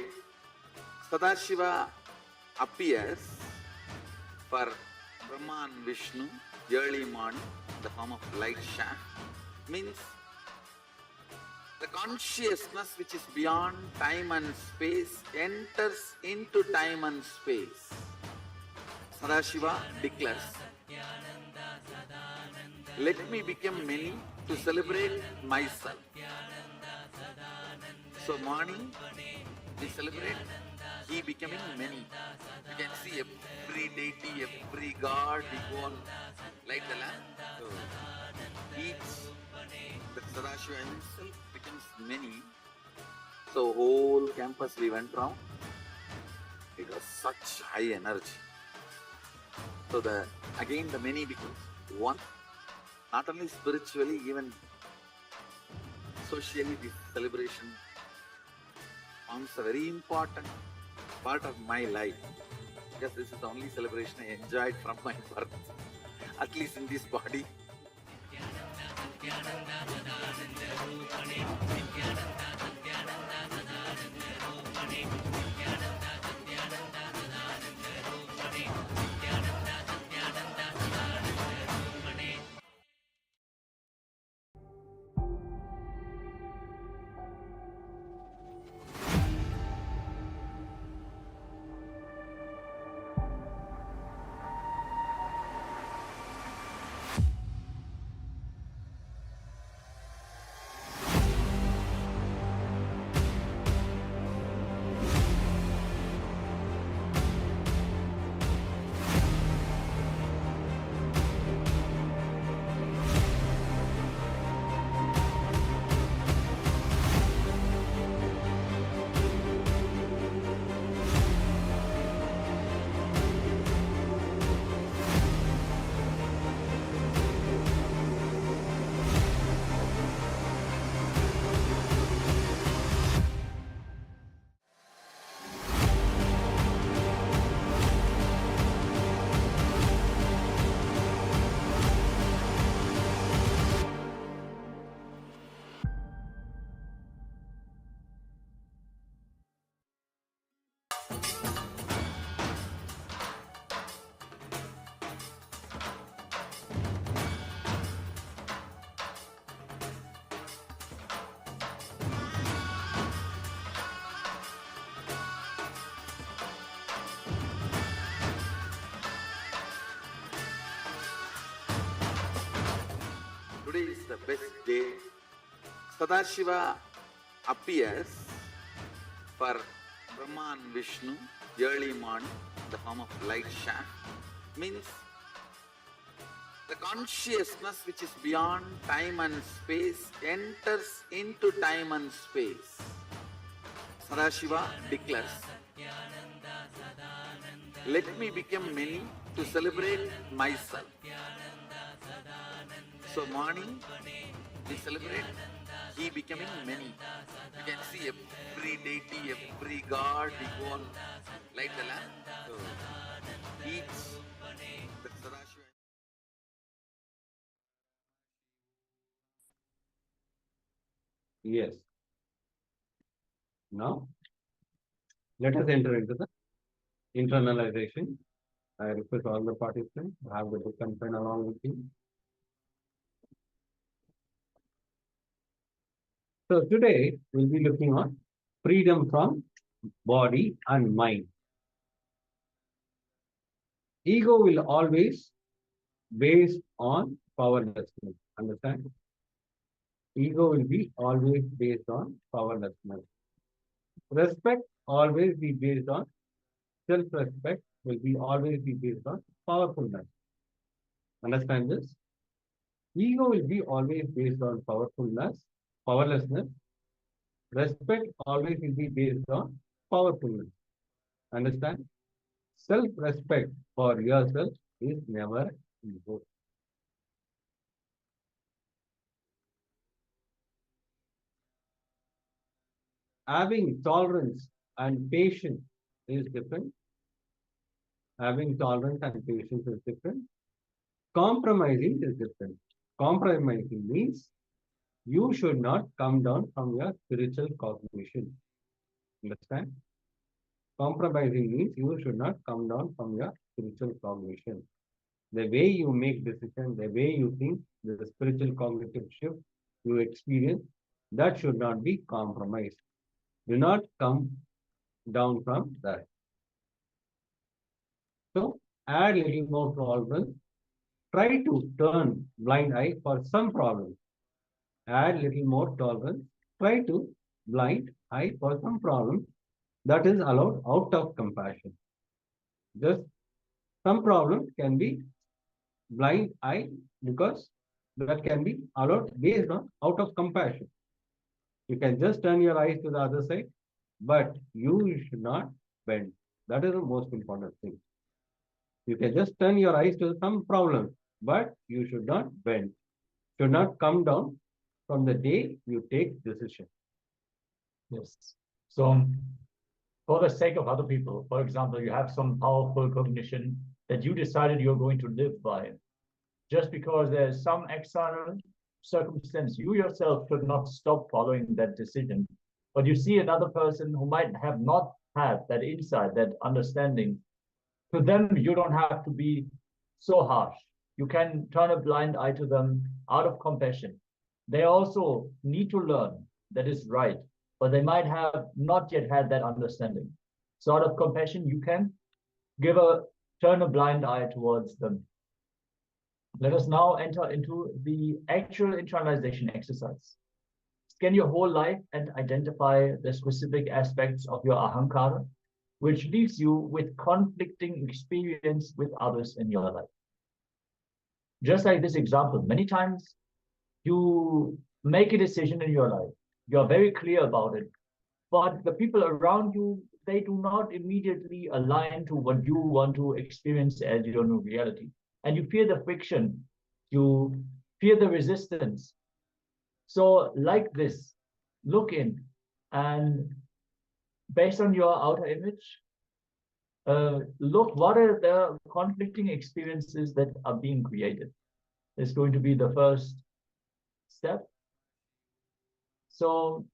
Sadashiva appears for Brahma and Vishnu early morning in the form of light shaft. Means The consciousness which is beyond time and space enters into time and space. Sadashiva declares, let me become many to celebrate myself. So morning we celebrate he becoming many. You can see every deity, every god, we go on light the lamp. So each, the Sadashiva himself becomes many. So whole campus we went round. It was such high energy. So again the many becomes one. Not only spiritually, even socially, this celebration forms a very important part of my life, because this is the only celebration I enjoyed from my birth, at least in this body. Today is the best day. Sadashiva appears for Brahma and Vishnu early morning in the form of light shaft. Means the consciousness which is beyond time and space enters into time and space. Sadashiva declares, let me become many to celebrate myself. So morning we celebrate he becoming many. You can see every deity, every god, we go on light the lamp. So each, the Sadashiva. Yes. Now, let us enter into the internalization. I request all the participants to have the book and pen along with you. So today we'll be looking at freedom from body and mind. Ego will always based on powerlessness. Understand? Ego will be always based on powerlessness. Respect always be based on self-respect, will be always be based on powerfulness. Understand this? Ego will be always based on powerlessness. Respect always will be based on powerfulness. Understand? Self-respect for yourself is never ego. Having tolerance and patience is different. Having tolerance and patience is different. Compromising is different. Compromising means you should not come down from your spiritual cognition. Understand? Compromising means you should not come down from your spiritual cognition. The way you make decisions, the way you think, the spiritual cognitive shift you experience, That should not be compromised. Do not come down from that. So add little more tolerance. Try to turn blind eye for some problem. Add little more tolerance. Try to blind eye for some problem that is allowed out of compassion. Just some problems can be blind eye because that can be allowed based on out of compassion. You can just turn your eyes to the other side, but you should not bend. That is the most important thing. You can just turn your eyes to some problem, but you should not bend. Should not come down from the day you take decision. Yes. So, for the sake of other people, for example, you have some powerful cognition that you decided you're going to live by. Just because there's some external circumstance, you yourself should not stop following that decision. But you see another person who might have not had that insight, that understanding. To them, you don't have to be so harsh. You can turn a blind eye to them out of compassion. They also need to learn that is right, but they might have not yet had that understanding. So out of compassion, you can turn a blind eye towards them. Let us now enter into the actual internalization exercise. Scan your whole life and identify the specific aspects of your ahankara, which leaves you with conflicting experience with others in your life. Just like this example, many times you make a decision in your life, you're very clear about it, but the people around you, they do not immediately align to what you want to experience as your new reality. And you fear the friction, you fear the resistance. So like this, look in and based on your outer image, look what are the conflicting experiences that are being created. It's going to be the first step. So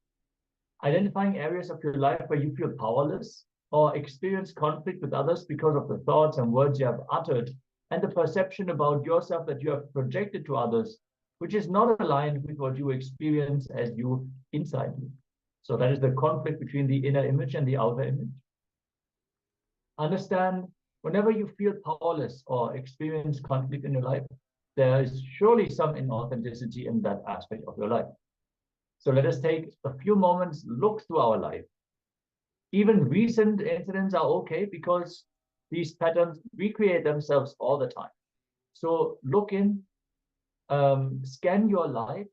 identifying areas of your life where you feel powerless or experience conflict with others because of the thoughts and words you have uttered and the perception about yourself that you have projected to others, which is not aligned with what you experience as you inside you. So that is the conflict between the inner image and the outer image. Understand whenever you feel powerless or experience conflict in your life, there is surely some inauthenticity in that aspect of your life. So let us take a few moments, look through our life. Even recent incidents are okay because these patterns recreate themselves all the time. So look in, scan your life,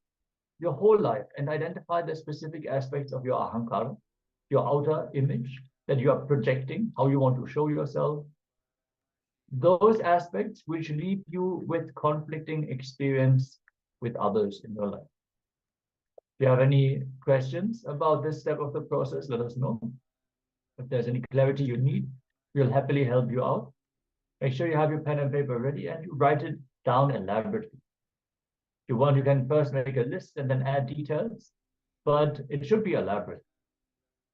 your whole life, and identify the specific aspects of your ahankara, your outer image that you are projecting, how you want to show yourself. Those aspects which leave you with conflicting experience with others in your life. If you have any questions about this step of the process, let us know. If there's any clarity you need, we'll happily help you out. Make sure you have your pen and paper ready and you write it down elaborately. If you want, you can first make a list and then add details, but it should be elaborate.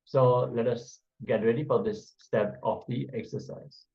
So let us get ready for this step of the exercise.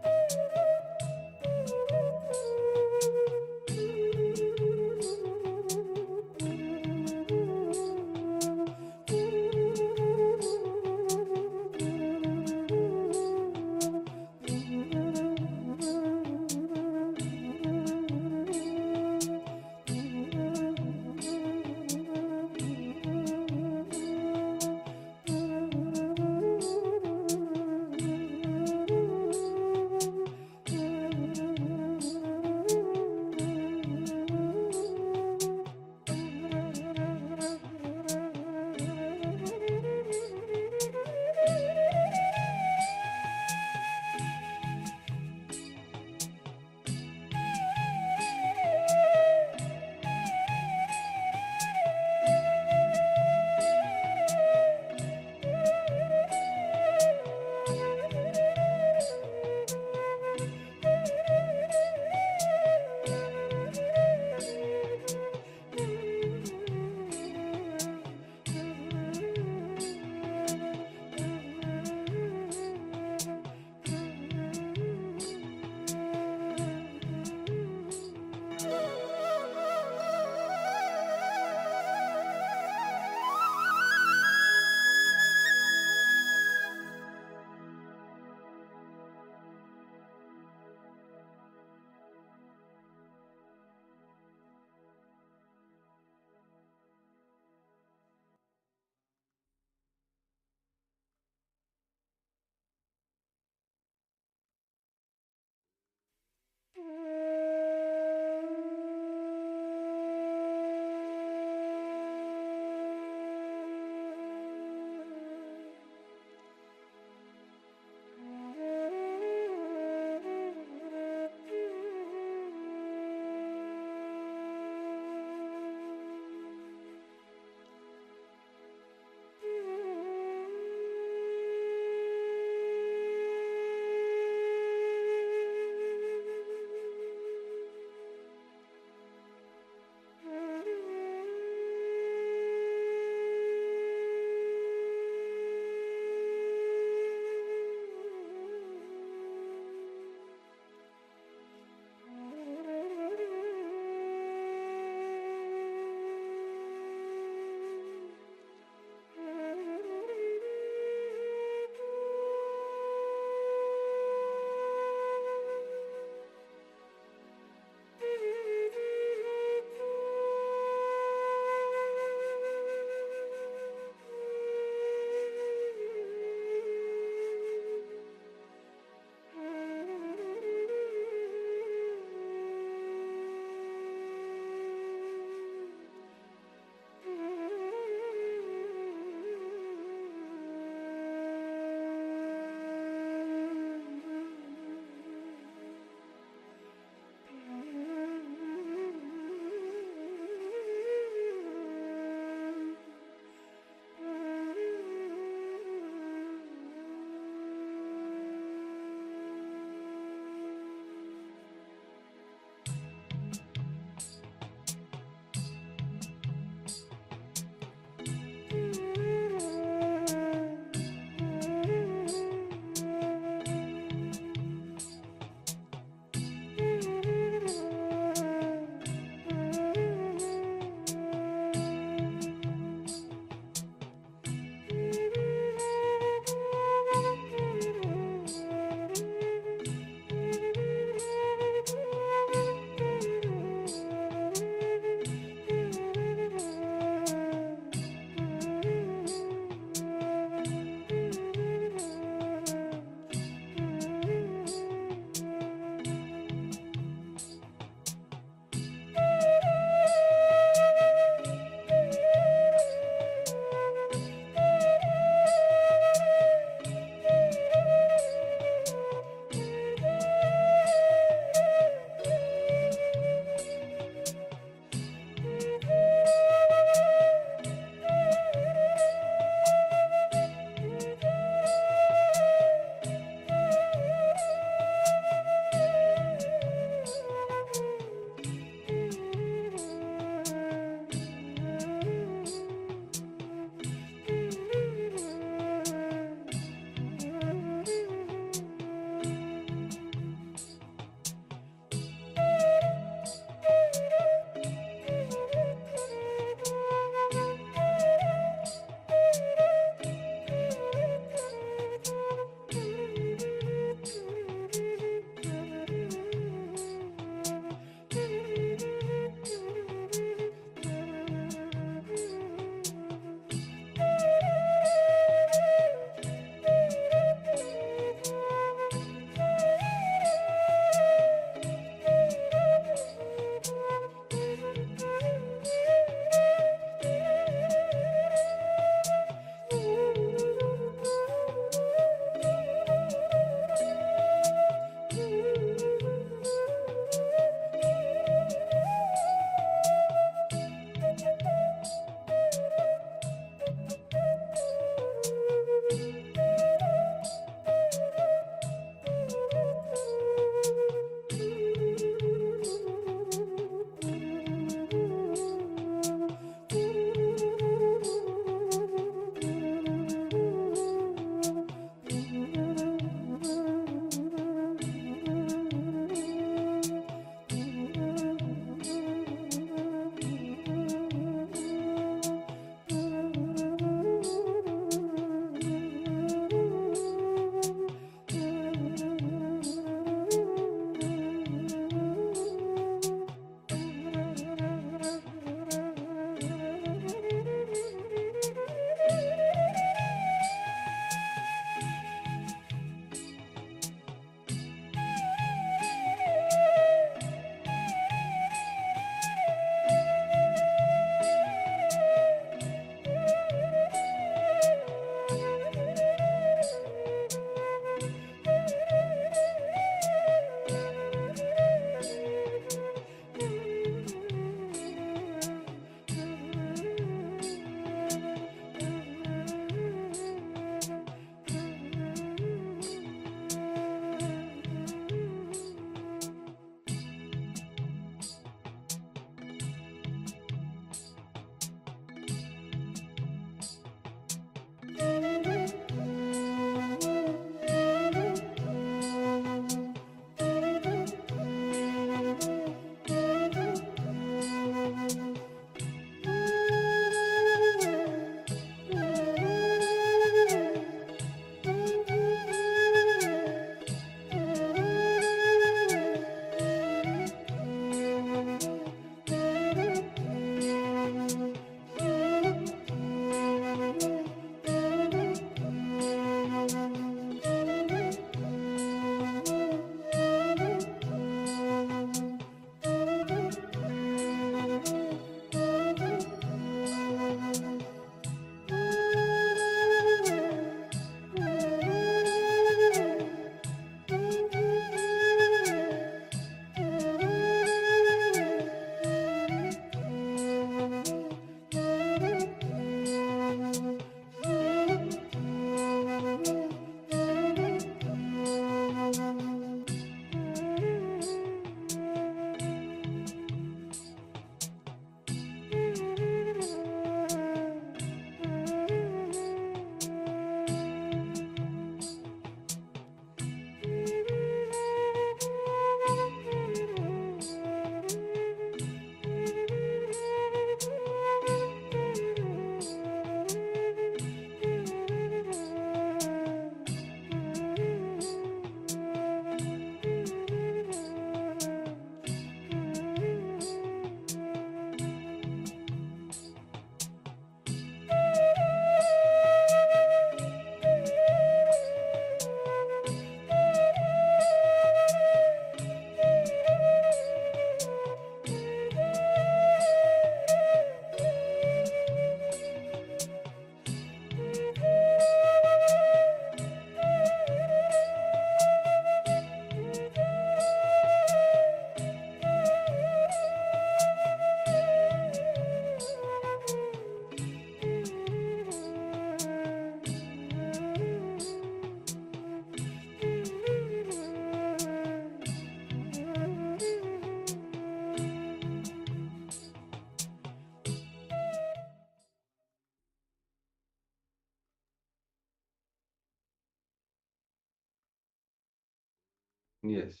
Yes.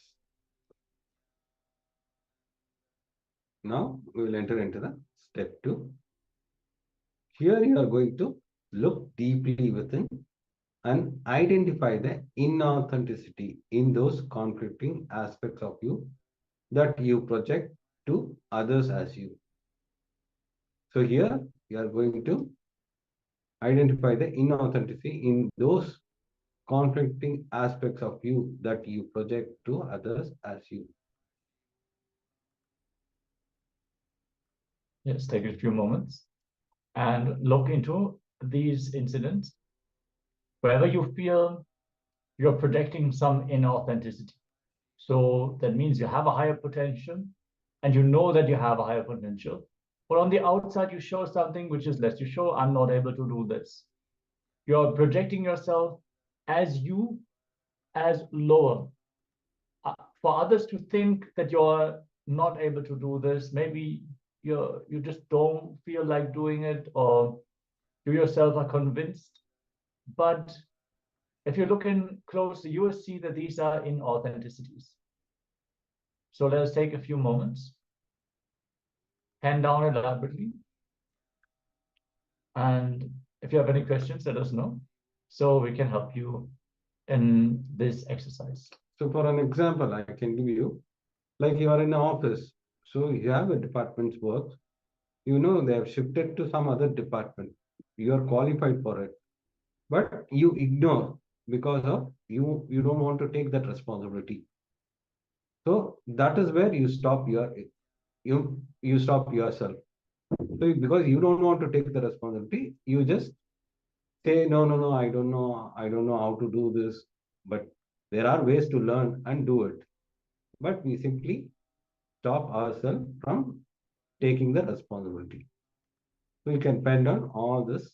Now we will enter into the step 2. Here you are going to look deeply within and identify the inauthenticity in those conflicting aspects of you that you project to others as you. So here you are going to identify the inauthenticity in those conflicting aspects of you that you project to others as you. Yes, take a few moments and look into these incidents wherever you feel you're projecting some inauthenticity. So that means you have a higher potential and you know that you have a higher potential. But on the outside, you show something which is less. You show, I'm not able to do this. You're projecting yourself as you, as lower. For others to think that you're not able to do this, maybe you just don't feel like doing it, or you yourself are convinced. But if you look in closely, you will see that these are inauthenticities. So let us take a few moments, hand down elaborately. And if you have any questions, let us know so we can help you in this exercise. So for an example, I can give you, like you are in an office, so you have a department's work, you know they have shifted to some other department, you are qualified for it, but you ignore because of you don't want to take that responsibility. So that is where you stop you stop yourself. So because you don't want to take the responsibility, you just say no, I don't know how to do this, but there are ways to learn and do it, but we simply stop ourselves from taking the responsibility. So you can pen down all this.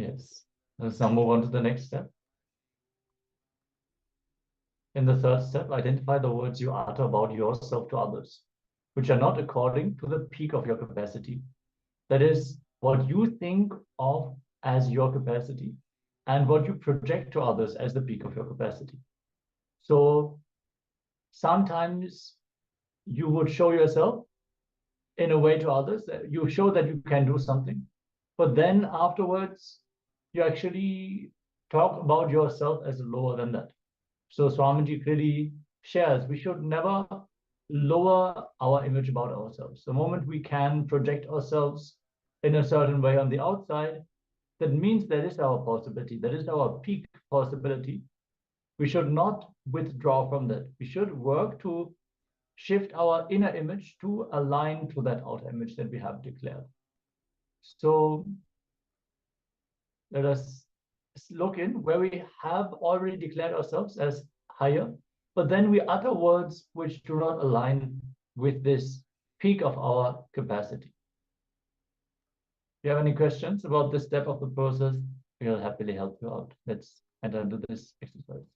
Yes. Let's now move on to the next step. In the third step, identify the words you utter about yourself to others, which are not according to the peak of your capacity. That is, what you think of as your capacity and what you project to others as the peak of your capacity. So sometimes you would show yourself in a way to others that you show that you can do something, but then afterwards you actually talk about yourself as lower than that. So Swamiji clearly shares we should never lower our image about ourselves. The moment we can project ourselves in a certain way on the outside, that means that is our possibility, that is our peak possibility. We should not withdraw from that. We should work to shift our inner image to align to that outer image that we have declared. So let us look in where we have already declared ourselves as higher, but then we utter words which do not align with this peak of our capacity. If you have any questions about this step of the process, we'll happily help you out. Let's enter into this exercise.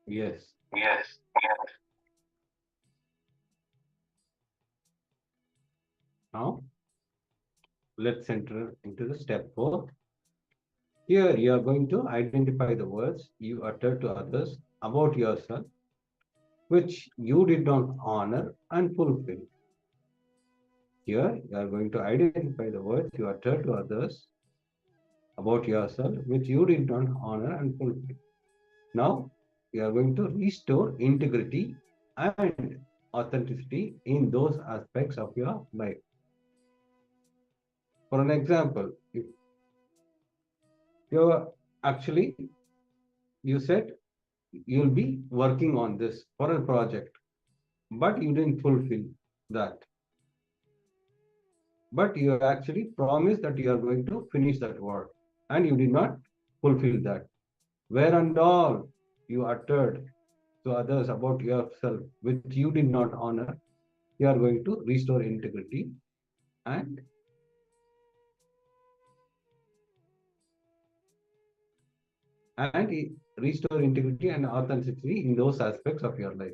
Yes. Now, let's enter into the step 4. Here, you are going to identify the words you utter to others about yourself, which you did not honor and fulfill. Here, you are going to identify the words you utter to others about yourself, which you did not honor and fulfill. Now, you are going to restore integrity and authenticity in those aspects of your life. For an example, if you actually, you said you'll be working on this for a project, but you didn't fulfill that. But you actually promised that you are going to finish that work, and you did not fulfill that. Where and all you uttered to others about yourself, which you did not honor, you are going to restore integrity and restore integrity and authenticity in those aspects of your life.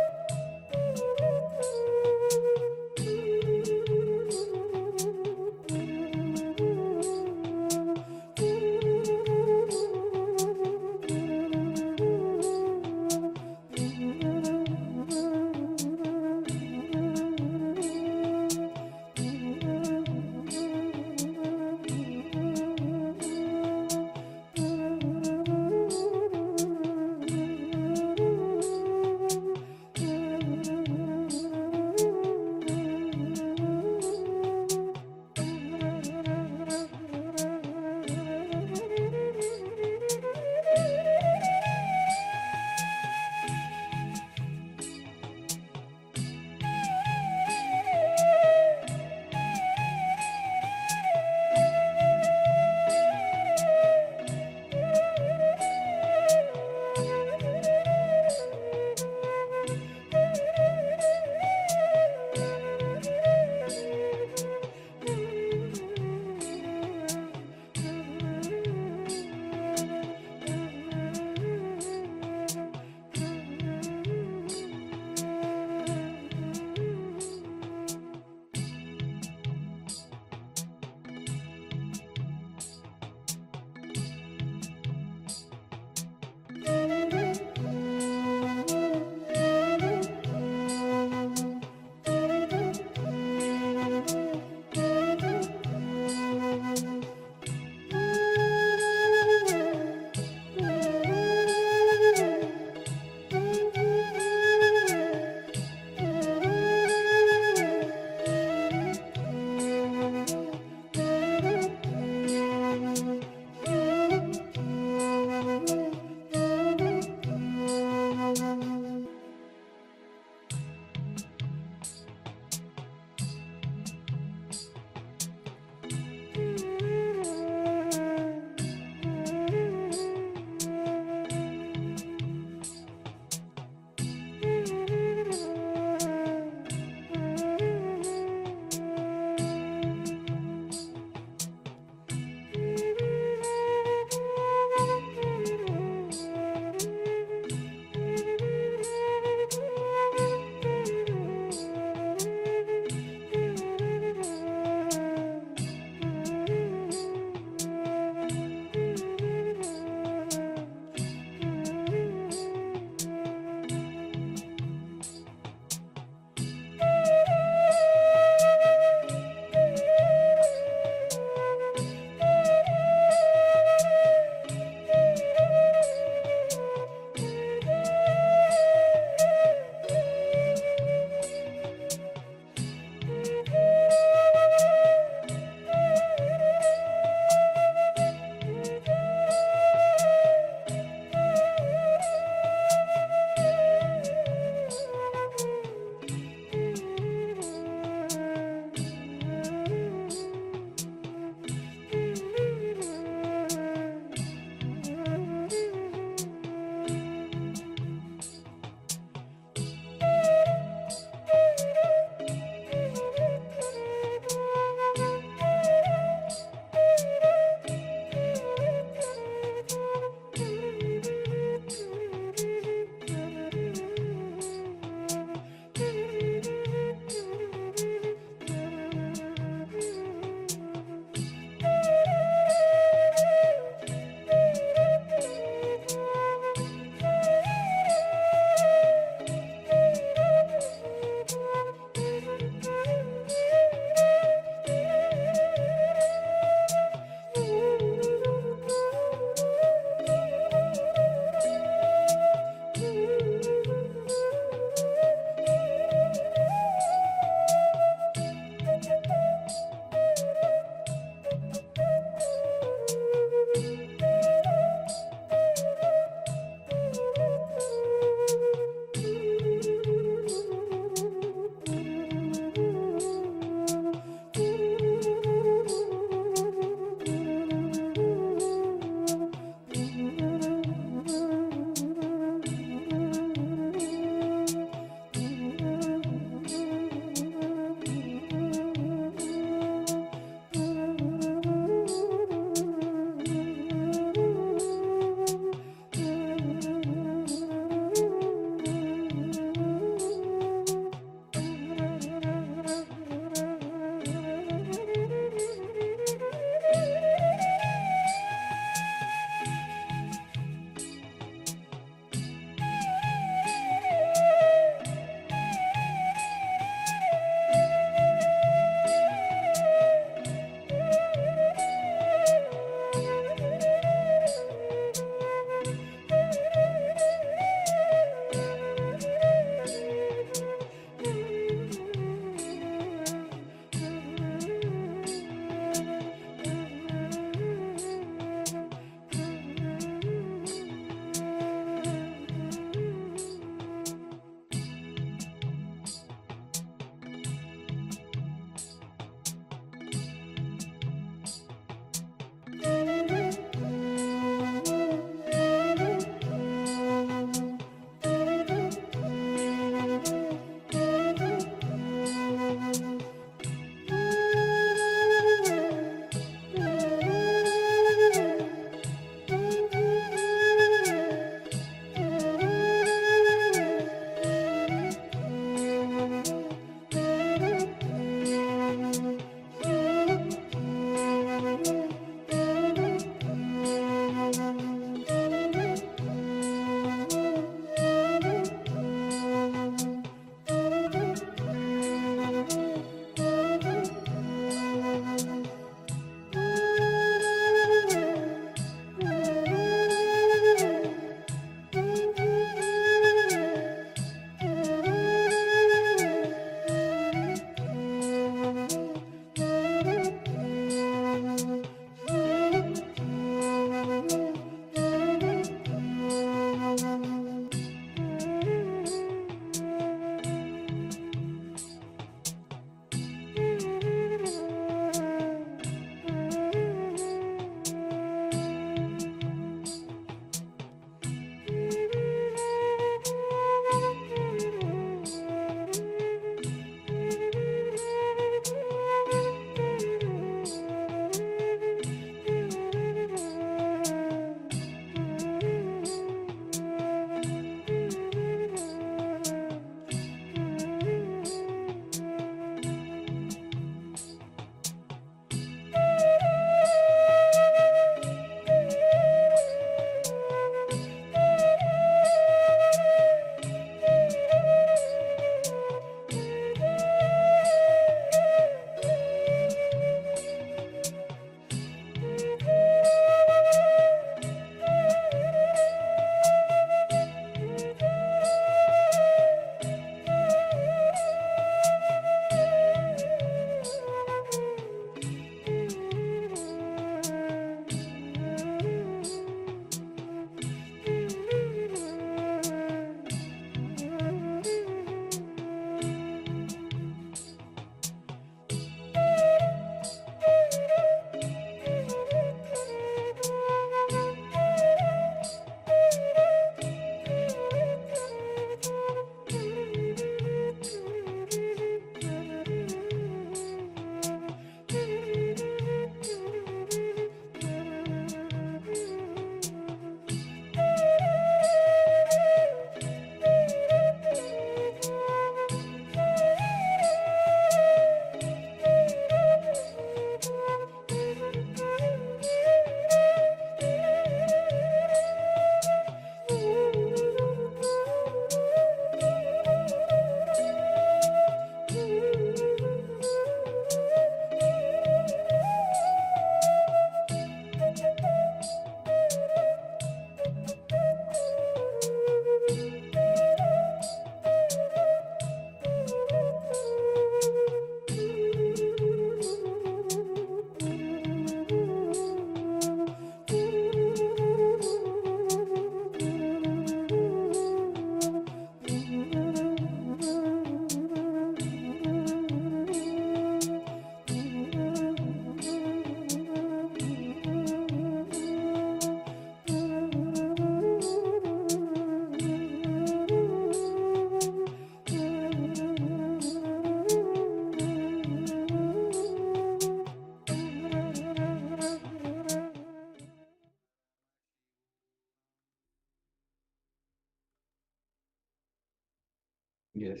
Yes.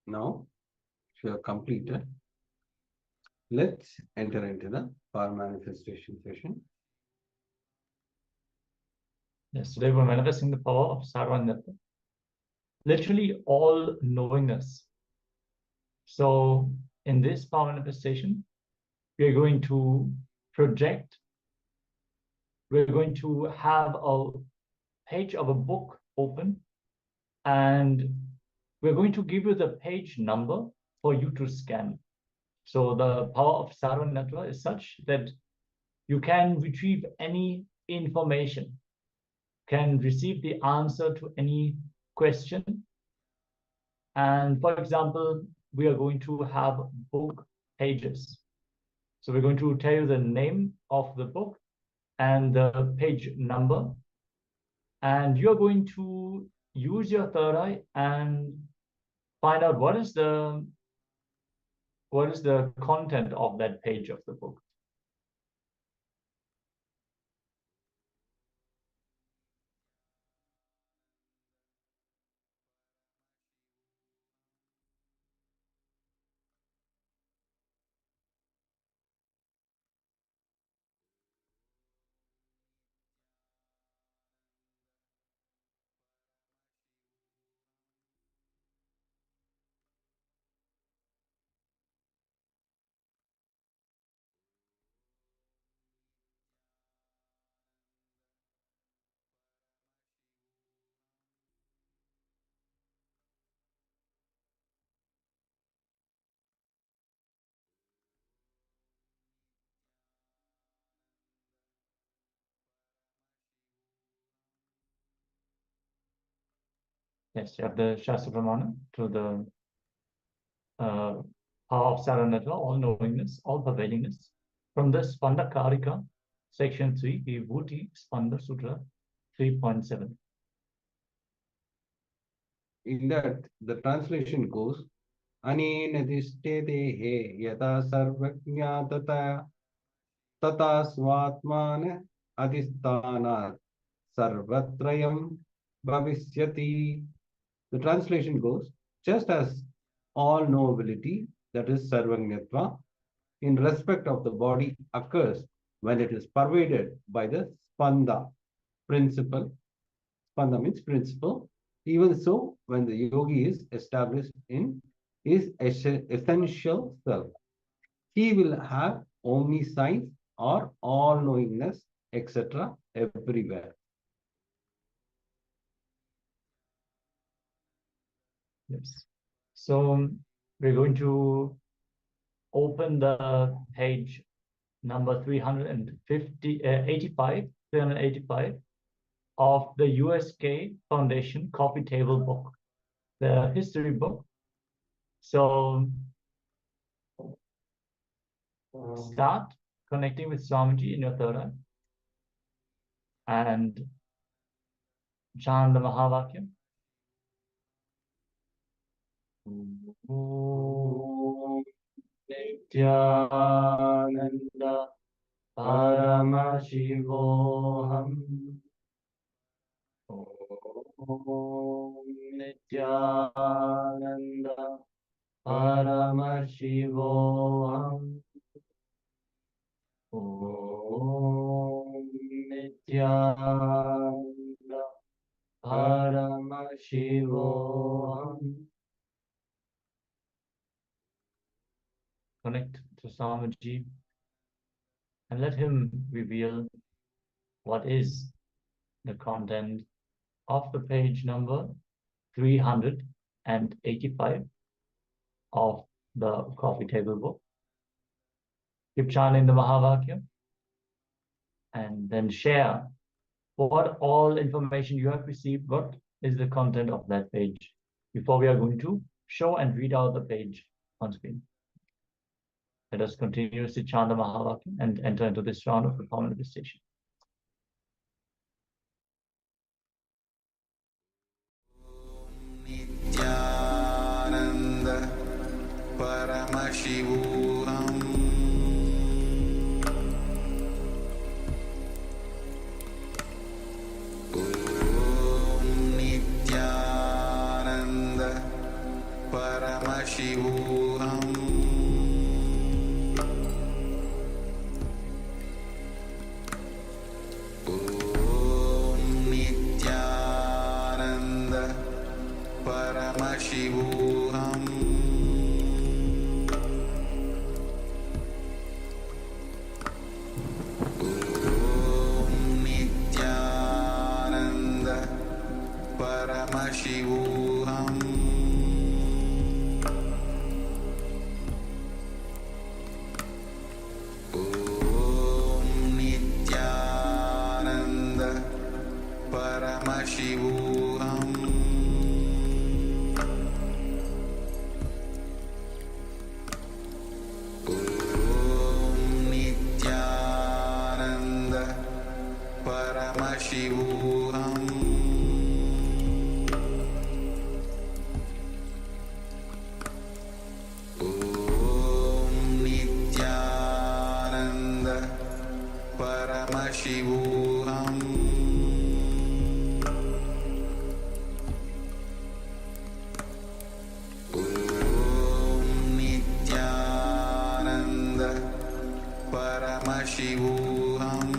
Now, if you have completed, let's enter into the power manifestation session. Yes, today we're manifesting the power of Sarvanyatva. Literally all knowingness. So in this power manifestation, we are going to project, we're going to have a page of a book open, and we're going to give you the page number for you to scan. So the power of Sarvanyatva is such that you can retrieve any information, can receive the answer to any question. And for example, we are going to have book pages. So we're going to tell you the name of the book and the page number. And you're going to use your third eye and find out what is the content of that page of the book. Yes, you have the Shastra Pramana to the power of Saranatva, all knowingness, all pervadingness. From the Spanda Karika, section 3, Vibhuti Spanda Sutra 3.7. In that, the translation goes, Anena dishte yata sarvajnatata tata svatmana adhisthana sarvatrayam bhavisyati. The translation goes, just as all knowability, that is sarvajnatva, in respect of the body occurs when it is pervaded by the spanda principle. Spanda means principle. Even so, when the yogi is established in his essential self, he will have omniscience or all-knowingness, etc. everywhere. Yes. So we're going to open the page number 385 of the USK Foundation coffee table book, the history book. So start connecting with Swamiji in your third eye and chant the Mahavakyam. Om Nithyananda Paramashivoham. Om Nithyananda Paramashivoham. Om Nithyananda Paramashivoham. Connect to Swamiji and let him reveal what is the content of the page number 385 of the coffee table book. Keep chanting the Mahavakyam and then share what all information you have received, what is the content of that page, before we are going to show and read out the page on screen. Let us continuously chant the Mahavakyam and enter into this round of the power manifestation. Nithyananda Paramashivoham. Om Nithyananda Paramashivoham Om Nithyananda Paramashivoham Paramashivoham Om Nithyananda Paramashivoham Om Nithyananda Paramashivoham Paramashivoham Om Nithyananda Paramashivoham Om Nithyananda Paramashivoham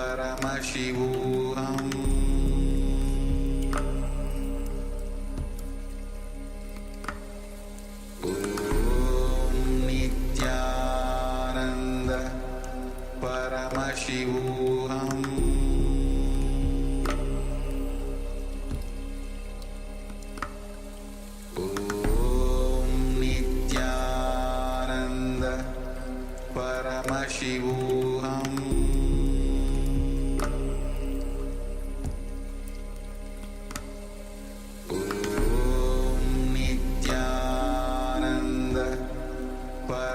Paramashivoham Om Nithyananda Paramashivoham Om Nithyananda Paramashivoham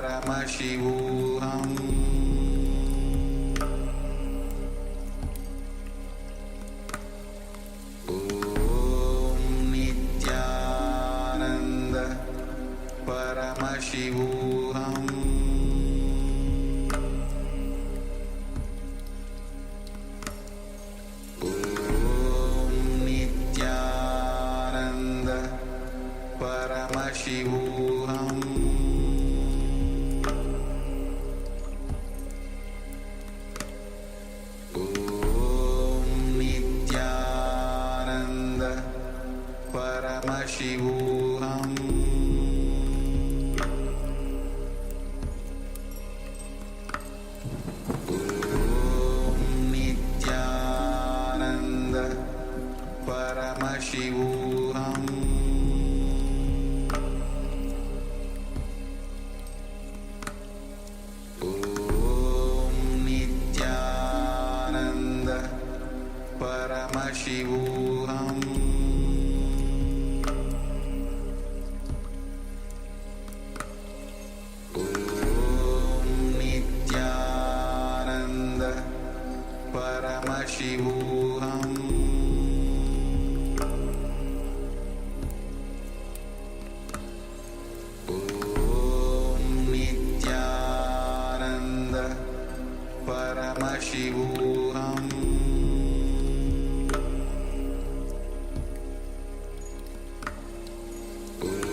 Paramashivoham Om Nithyananda Paramashivoham Om Nithyananda Paramashivoham Paramashivoham Om Nithyananda Paramashivoham Om Nithyananda Paramashivoham Paramashivoham Om Nithyananda Paramashivoham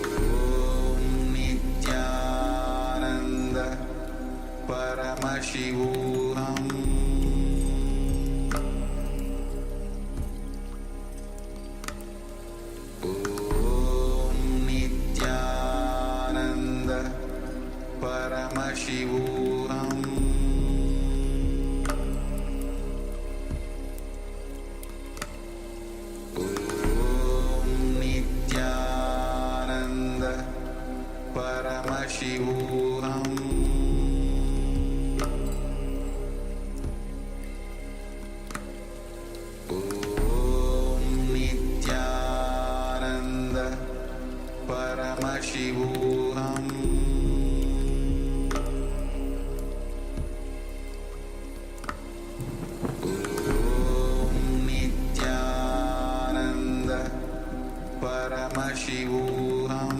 Om Nithyananda Paramashivoham Paramashivoham Om Nithyananda Paramashivoham Om Nithyananda Paramashivoham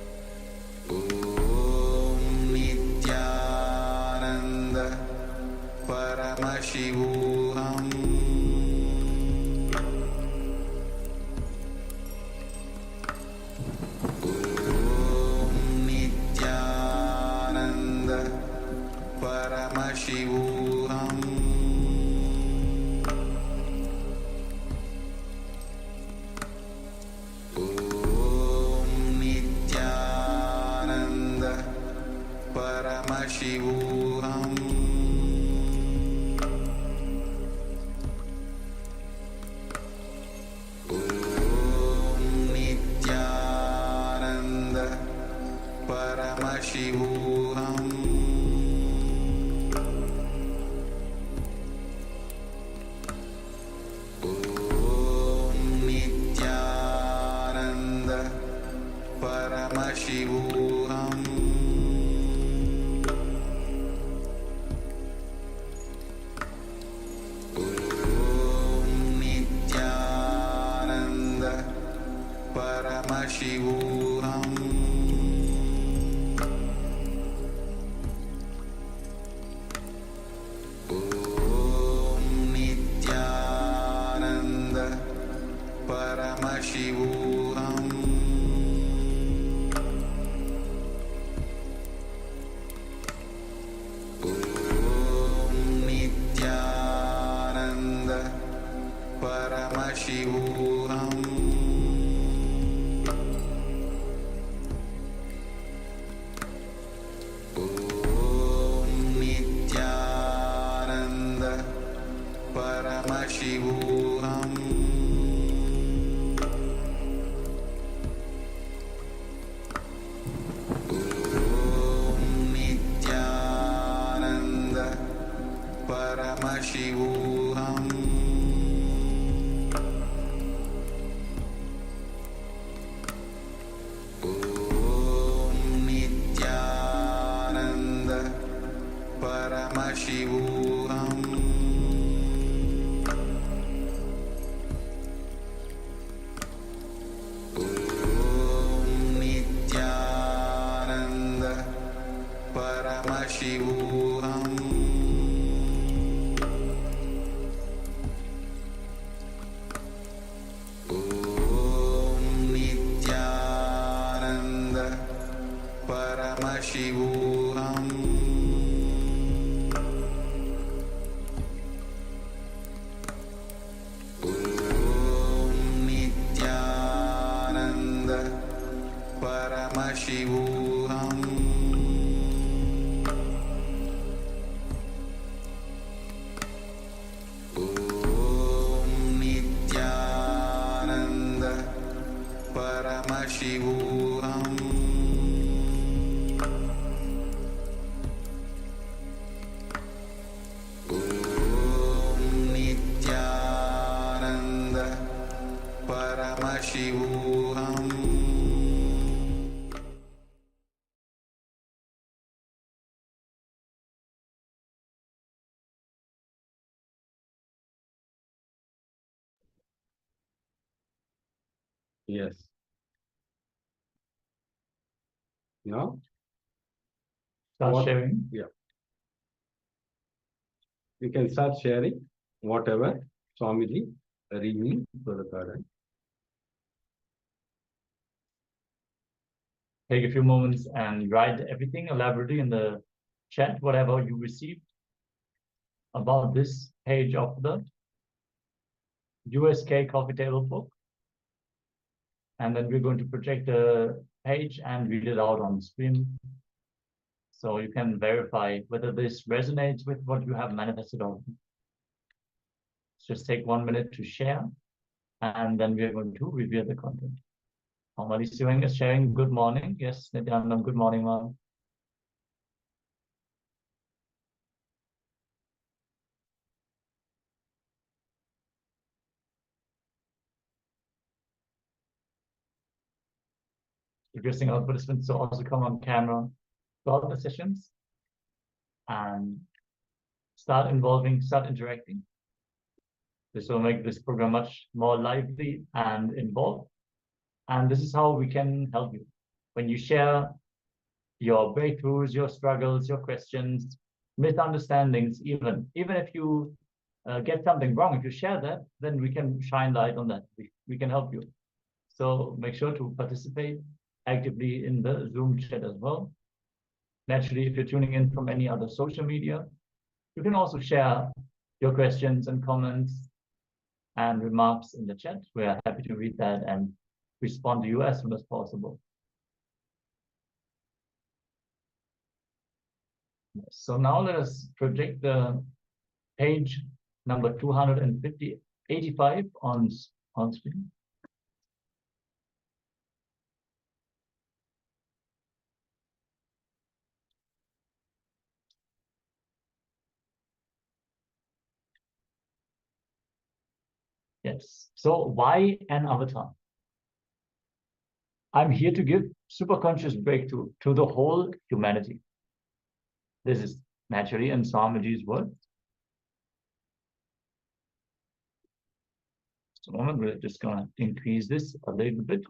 Paramashivoham Om Nithyananda Paramashivoham Om Nithyananda Paramashivoham Om Nithyananda Paramashivoham Om Nithyananda Paramashivoham Om Nithyananda Paramashivoham Om Nithyananda Paramashivoham Om Nithyananda Paramashivoham Om Nithyananda Paramashivoham Om Nithyananda Paramashivoham Om Nithyananda Paramashivoham Om Nithyananda Paramashivoham Om Nithyananda Paramashivoham Yes. Now, Start what- sharing. yeah. You can start sharing whatever Swamiji reading for the current. Take a few moments and write everything elaborately in the chat, whatever you received about this page of the USK coffee table book. And then we're going to project the page and read it out on screen. So you can verify whether this resonates with what you have manifested or not. Just take 1 minute to share, and then we are going to review the content. Normally, Sivang is sharing good morning. Yes, Nithyananda, good morning, ma'am. Requesting our participants to also come on camera throughout the sessions and start interacting. This will make this program much more lively and involved. And this is how we can help you. When you share your breakthroughs, your struggles, your questions, misunderstandings, even if you get something wrong, if you share that, then we can shine light on that. We can help you. So make sure to participate actively in the Zoom chat as well. Naturally, if you're tuning in from any other social media, you can also share your questions and comments and remarks in the chat. We are happy to read that and respond to you as soon as possible. So now let us project the page number 285 on screen. Yes. So why an avatar? I'm here to give superconscious breakthrough to the whole humanity. This is naturally in Swamiji's word. Just a moment, we're just going to increase this a little bit.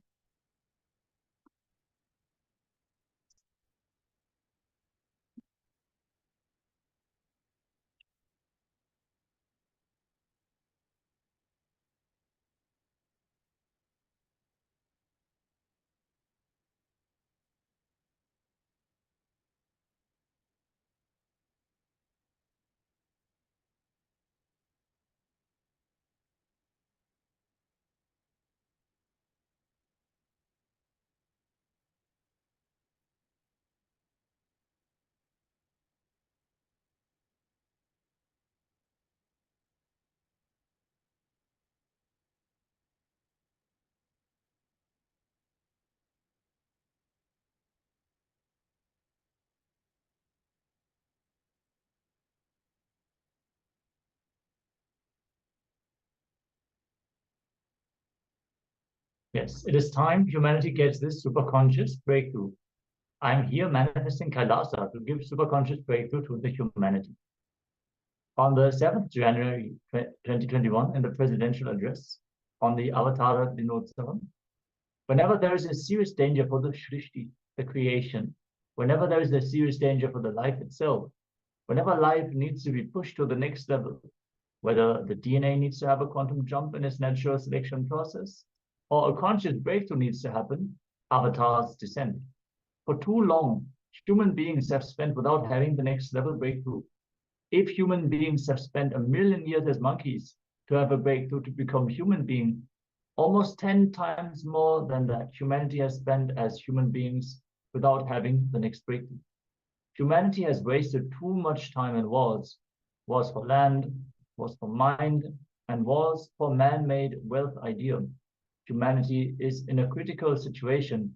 Yes, it is time humanity gets this superconscious breakthrough. I'm here manifesting Kailasa to give superconscious breakthrough to the humanity. On the 7th January 2021, in the presidential address on the Avatara Dinotsavam, whenever there is a serious danger for the Shrishti, the creation, whenever there is a serious danger for the life itself, whenever life needs to be pushed to the next level, whether the DNA needs to have a quantum jump in its natural selection process, or a conscious breakthrough needs to happen, avatars descend. For too long, human beings have spent without having the next level breakthrough. If human beings have spent 1,000,000 years as monkeys to have a breakthrough to become human being, almost 10 times more than that humanity has spent as human beings without having the next breakthrough. Humanity has wasted too much time in wars for land, wars for mind, and wars for man-made wealth ideal. Humanity is in a critical situation.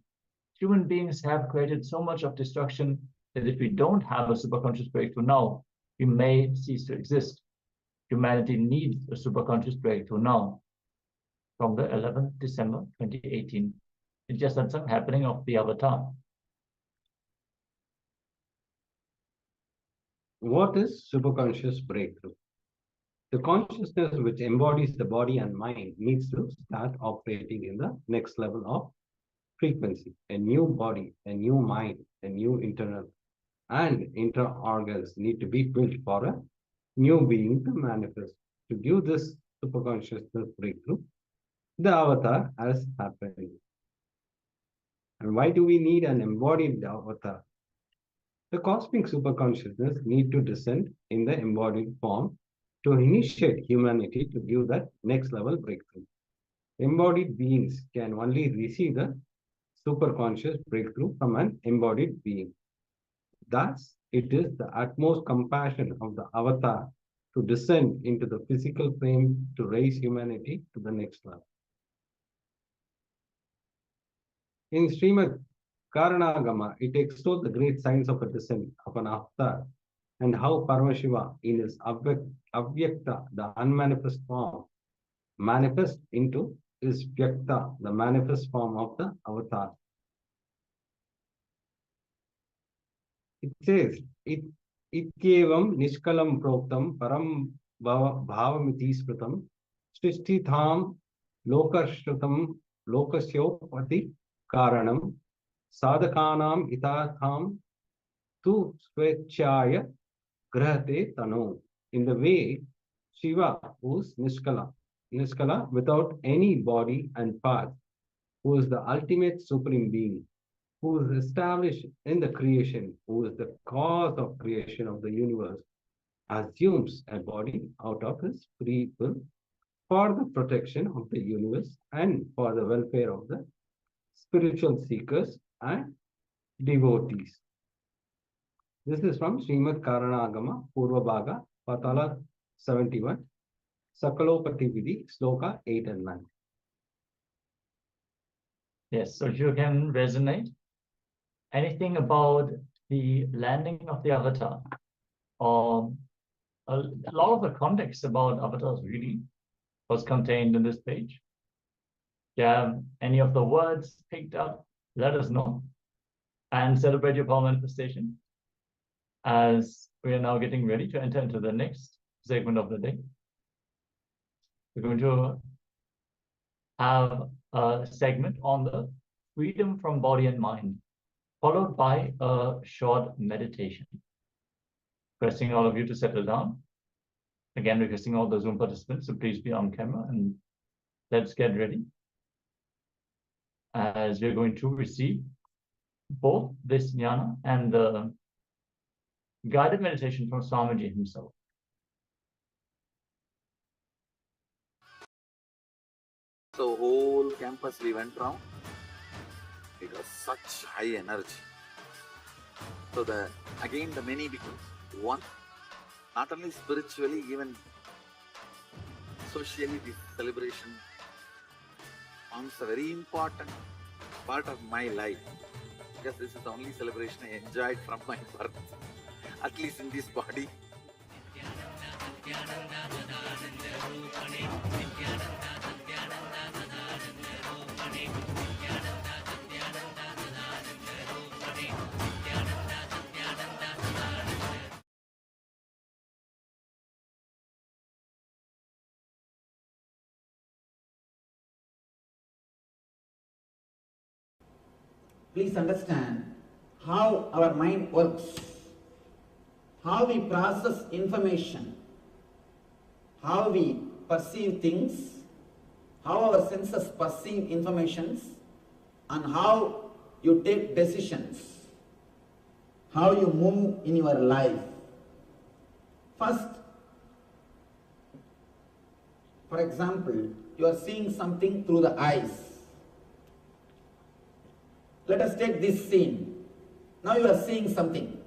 Human beings have created so much of destruction that if we don't have a superconscious breakthrough now, we may cease to exist. Humanity needs a superconscious breakthrough now. From the 11th December 2018, it's just that's a happening of the avatar. What is superconscious breakthrough? The consciousness which embodies the body and mind needs to start operating in the next level of frequency. A new body, a new mind, a new internal and inter-organs need to be built for a new being to manifest. To give this superconsciousness breakthrough, the avatar has happened. And why do we need an embodied avatar? The cosmic superconsciousness need to descend in the embodied form to initiate humanity to give that next level breakthrough. Embodied beings can only receive the superconscious breakthrough from an embodied being. Thus, it is the utmost compassion of the avatar to descend into the physical frame to raise humanity to the next level. In Srimad Karanagama, it extols the great science of a descent of an avatar and how Paramashiva in his Avyakta, the unmanifest form, manifests into his Vyakta, the manifest form of the avatar. It says, Ityevam Nishkalam Proktam Param Bhavamiti Spritam Srishtitham Lokashrutam Lokasyopati Karanam Sadhakanam Itatham Tu Swechaya Grahate Tano. In the way Shiva, who's Nishkala without any body and parts, who is the ultimate supreme being, who is established in the creation, who is the cause of creation of the universe, assumes a body out of his free will for the protection of the universe and for the welfare of the spiritual seekers and devotees. This is from Srimad Karanagama, Purva Bhaga, Patala 71, Sakalopati Vidhi, Sloka 8 and 9. Yes, so you can resonate anything about the landing of the avatar, or a lot of the context about avatars really was contained in this page. If you have any of the words picked up, let us know and celebrate your power manifestation as we are now getting ready to enter into the next segment of the day. We're going to have a segment on the freedom from body and mind, followed by a short meditation. Requesting all of you to settle down. Again, requesting all the Zoom participants to please be on camera, and let's get ready as we're going to receive both this jnana and the guided meditation from Swamiji himself. So whole campus we went round. It was such high energy. So the many becomes one. Not only spiritually, even socially, this celebration forms a very important part of my life. Because this is the only celebration I enjoyed from my birth, at least in this body. Please understand how our mind works, how we process information, how we perceive things, how our senses perceive information, and how you take decisions, how you move in your life. First, for example, you are seeing something through the eyes. Let us take this scene. Now you are seeing something.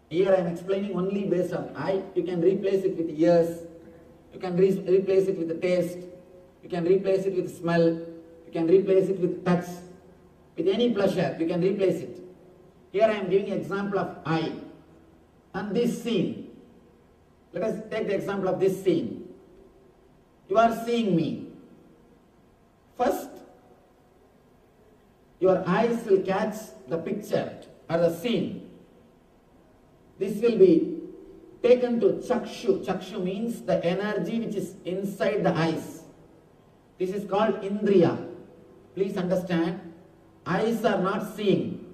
Here I am explaining only based on eye. You can replace it with ears. You can replace it with the taste. You can replace it with smell. You can replace it with touch. With any pleasure, you can replace it. Here I am giving an example of eye. And this scene. Let us take the example of this scene. You are seeing me. First, your eyes will catch the picture or the scene. This will be taken to chakshu. Chakshu means the energy which is inside the eyes. This is called indriya. Please understand, eyes are not seeing.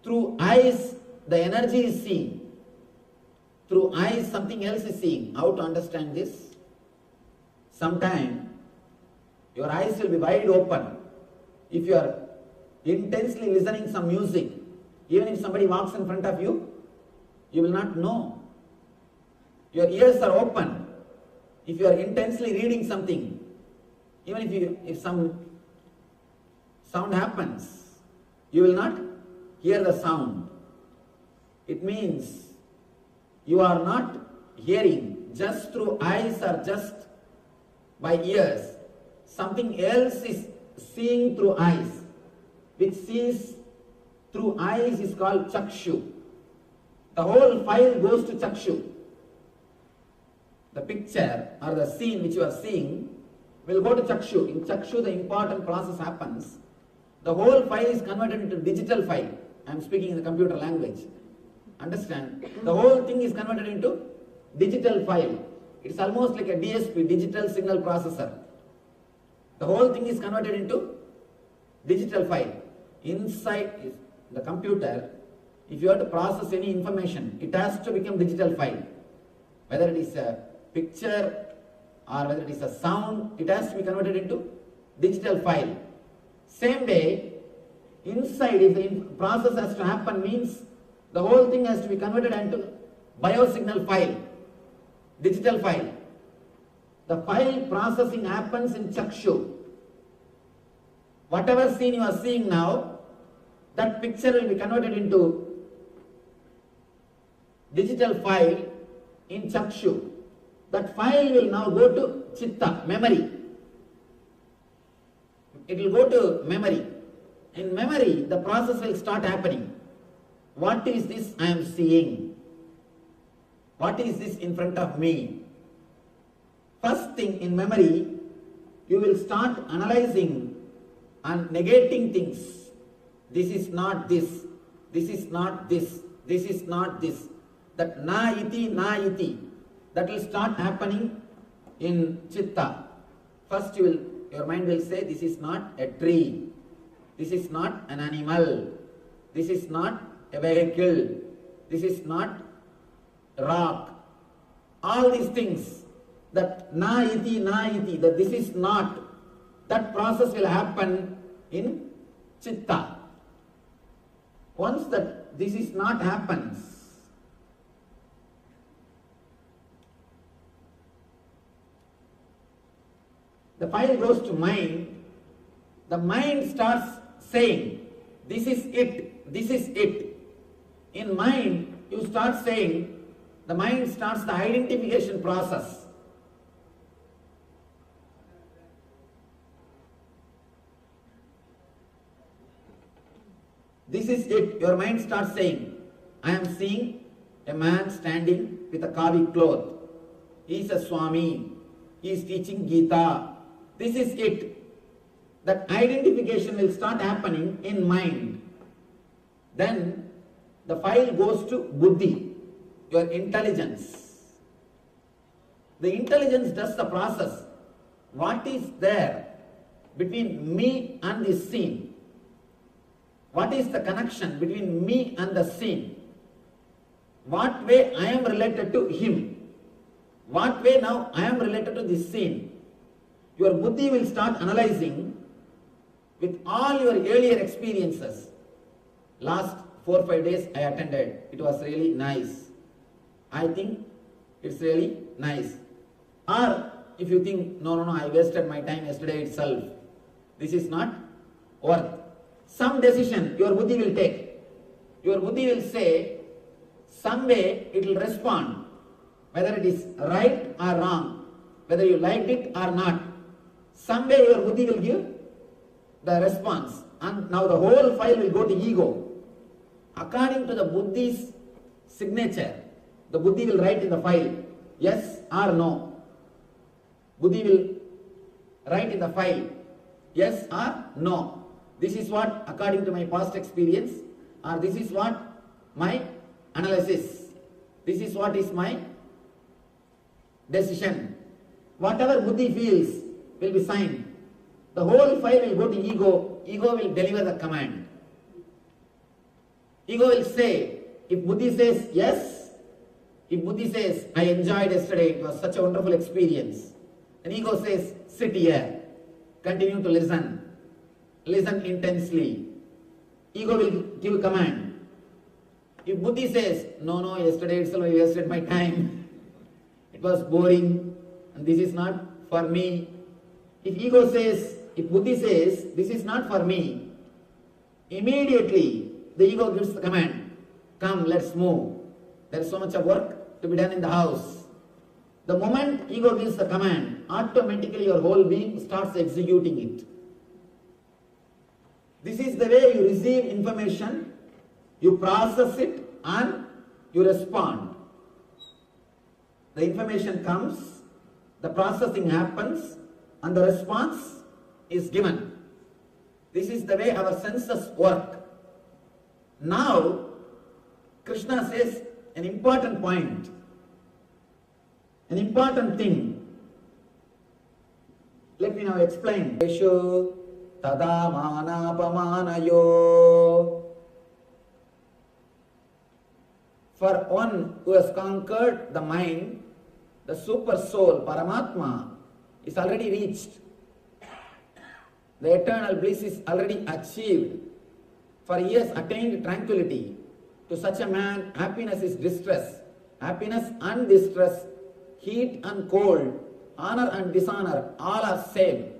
Through eyes, the energy is seen. Through eyes, something else is seeing. How to understand this? Sometime, your eyes will be wide open. If you are intensely listening some music, even if somebody walks in front of you, you will not know. Your ears are open. If you are intensely reading something, even if some sound happens, you will not hear the sound. It means you are not hearing just through eyes or just by ears. Something else is seeing through eyes. Which sees through eyes is called chakshu. The whole file goes to chakshu. The picture or the scene which you are seeing will go to chakshu. In chakshu, the important process happens. The whole file is converted into digital file. I am speaking in the computer language. Understand? The whole thing is converted into digital file. It's almost like a DSP, digital signal processor. The whole thing is converted into digital file. Inside the computer, if you have to process any information, it has to become digital file. Whether it is a picture or whether it is a sound, it has to be converted into digital file. Same way, inside, if the process has to happen, means the whole thing has to be converted into biosignal file, digital file. The file processing happens in chakshu. Whatever scene you are seeing now, that picture will be converted into digital file in chakshu. That file will now go to chitta, memory. It will go to memory. In memory, the process will start happening. What is this I am seeing? What is this in front of me? first thing in memory, you will start analyzing and negating things. This is not this. This is not this. This is not this. That na iti, that will start happening in chitta. First your mind will say, this is not a tree. This is not an animal. This is not a vehicle. This is not a rock. All these things, that na iti, that this is not, that process will happen in chitta. Once that this is not happens, the file goes to mind. The mind starts saying, this is it, this is it. In mind, you start saying, the mind starts the identification process. This is it. Your mind starts saying, I am seeing a man standing with a kavi cloth. He is a Swami. He is teaching Gita. This is it. That identification will start happening in mind. Then the file goes to buddhi, your intelligence. The intelligence does the process. What is there between me and this scene? What is the connection between me and the scene? What way I am related to him? What way now I am related to this scene? Your buddhi will start analyzing with all your earlier experiences. Last 4 or 5 days I attended. It was really nice. I think it's really nice. Or if you think, no, I wasted my time yesterday itself. This is not worth. Some decision your buddhi will take. Your buddhi will say, some way it will respond, whether it is right or wrong, whether you liked it or not. Some way your buddhi will give the response, and now the whole file will go to ego. According to the buddhi's signature, the buddhi will write in the file, yes or no. Buddhi will write in the file, yes or no. This is what, according to my past experience, or this is what my analysis, this is what is my decision. Whatever buddhi feels will be signed. The whole file will go to ego. Ego will deliver the command. Ego will say, if buddhi says yes, if buddhi says, I enjoyed yesterday, it was such a wonderful experience, and ego says, sit here, continue to listen. Listen intensely. Ego will give command. If buddhi says, no, yesterday itself I wasted my time, it was boring, and this is not for me. If ego says, if buddhi says, this is not for me, immediately the ego gives the command, come, let's move. There is so much of work to be done in the house. The moment ego gives the command, automatically your whole being starts executing it. This is the way you receive information, you process it, and you respond. The information comes, the processing happens, and the response is given. This is the way our senses work. Now, Krishna says an important point, an important thing. Let me now explain. Tada manapamanayo. For one who has conquered the mind, the super soul, Paramatma, is already reached. The eternal bliss is already achieved. For he has attained tranquility. To such a man, happiness is distress. Happiness and distress, heat and cold, honor and dishonor, all are same.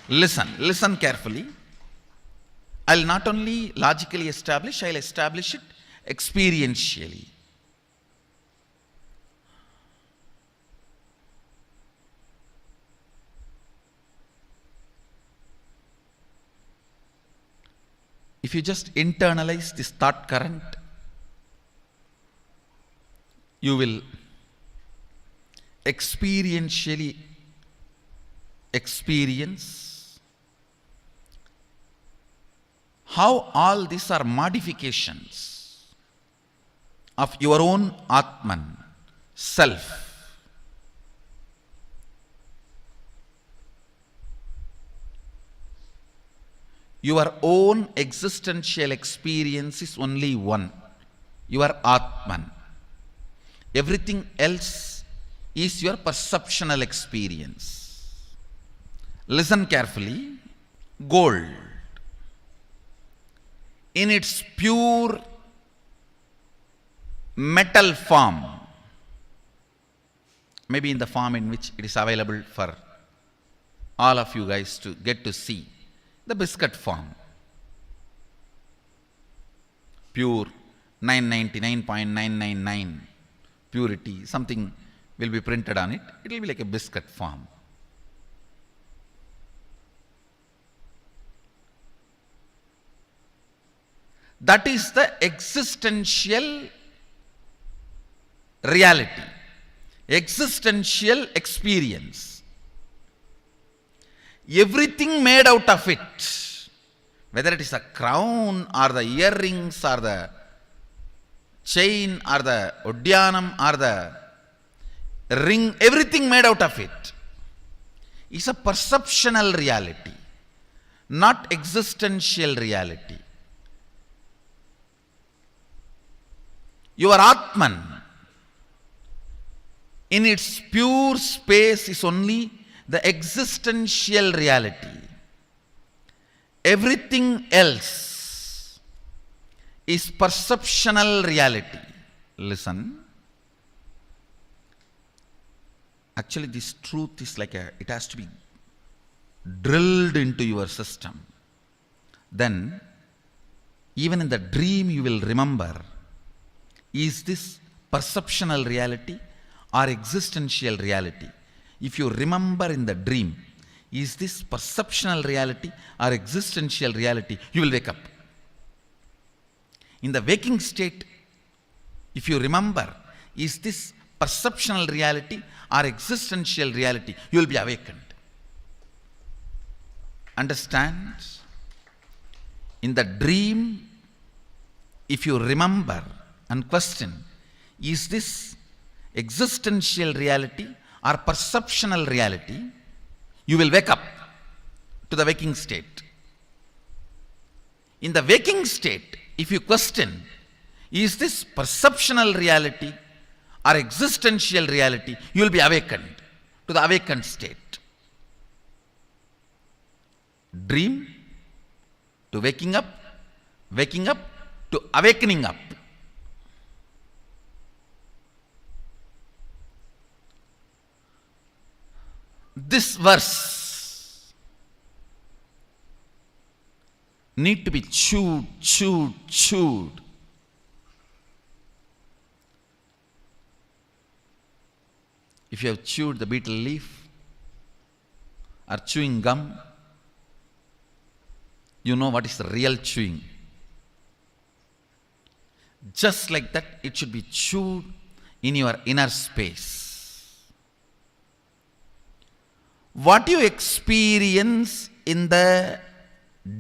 Listen carefully. I'll not only logically establish, I'll establish it experientially. If you just internalize this thought current, you will experientially experience how all these are modifications of your own Atman, self. Your own existential experience is only one, your Atman. Everything else is your perceptual experience. Listen carefully. Gold, in its pure metal form, maybe in the form in which it is available for all of you guys to get to see, the biscuit form, pure 999.999 purity, something will be printed on it, it will be like a biscuit form. That is the existential reality, existential experience. Everything made out of it, whether it is a crown or the earrings or the chain or the udyanam or the ring, everything made out of it is a perceptual reality, not existential reality. Your Atman, in its pure space, is only the existential reality. Everything else is perceptual reality. Listen. Actually, this truth is like it has to be drilled into your system. Then, even in the dream, you will remember, is this perceptual reality or existential reality? If you remember in the dream, is this perceptual reality or existential reality, you will wake up. In the waking state, if you remember, is this perceptual reality or existential reality, you will be awakened. Understand? In the dream, if you remember and question, is this existential reality or perceptual reality, you will wake up to the waking state. In the waking state, if you question, is this perceptual reality or existential reality, you will be awakened to the awakened state. Dream to waking up to awakening up. This verse need to be chewed. If you have chewed the betel leaf or chewing gum, you know what is the real chewing. Just like that, it should be chewed in your inner space. What you experience in the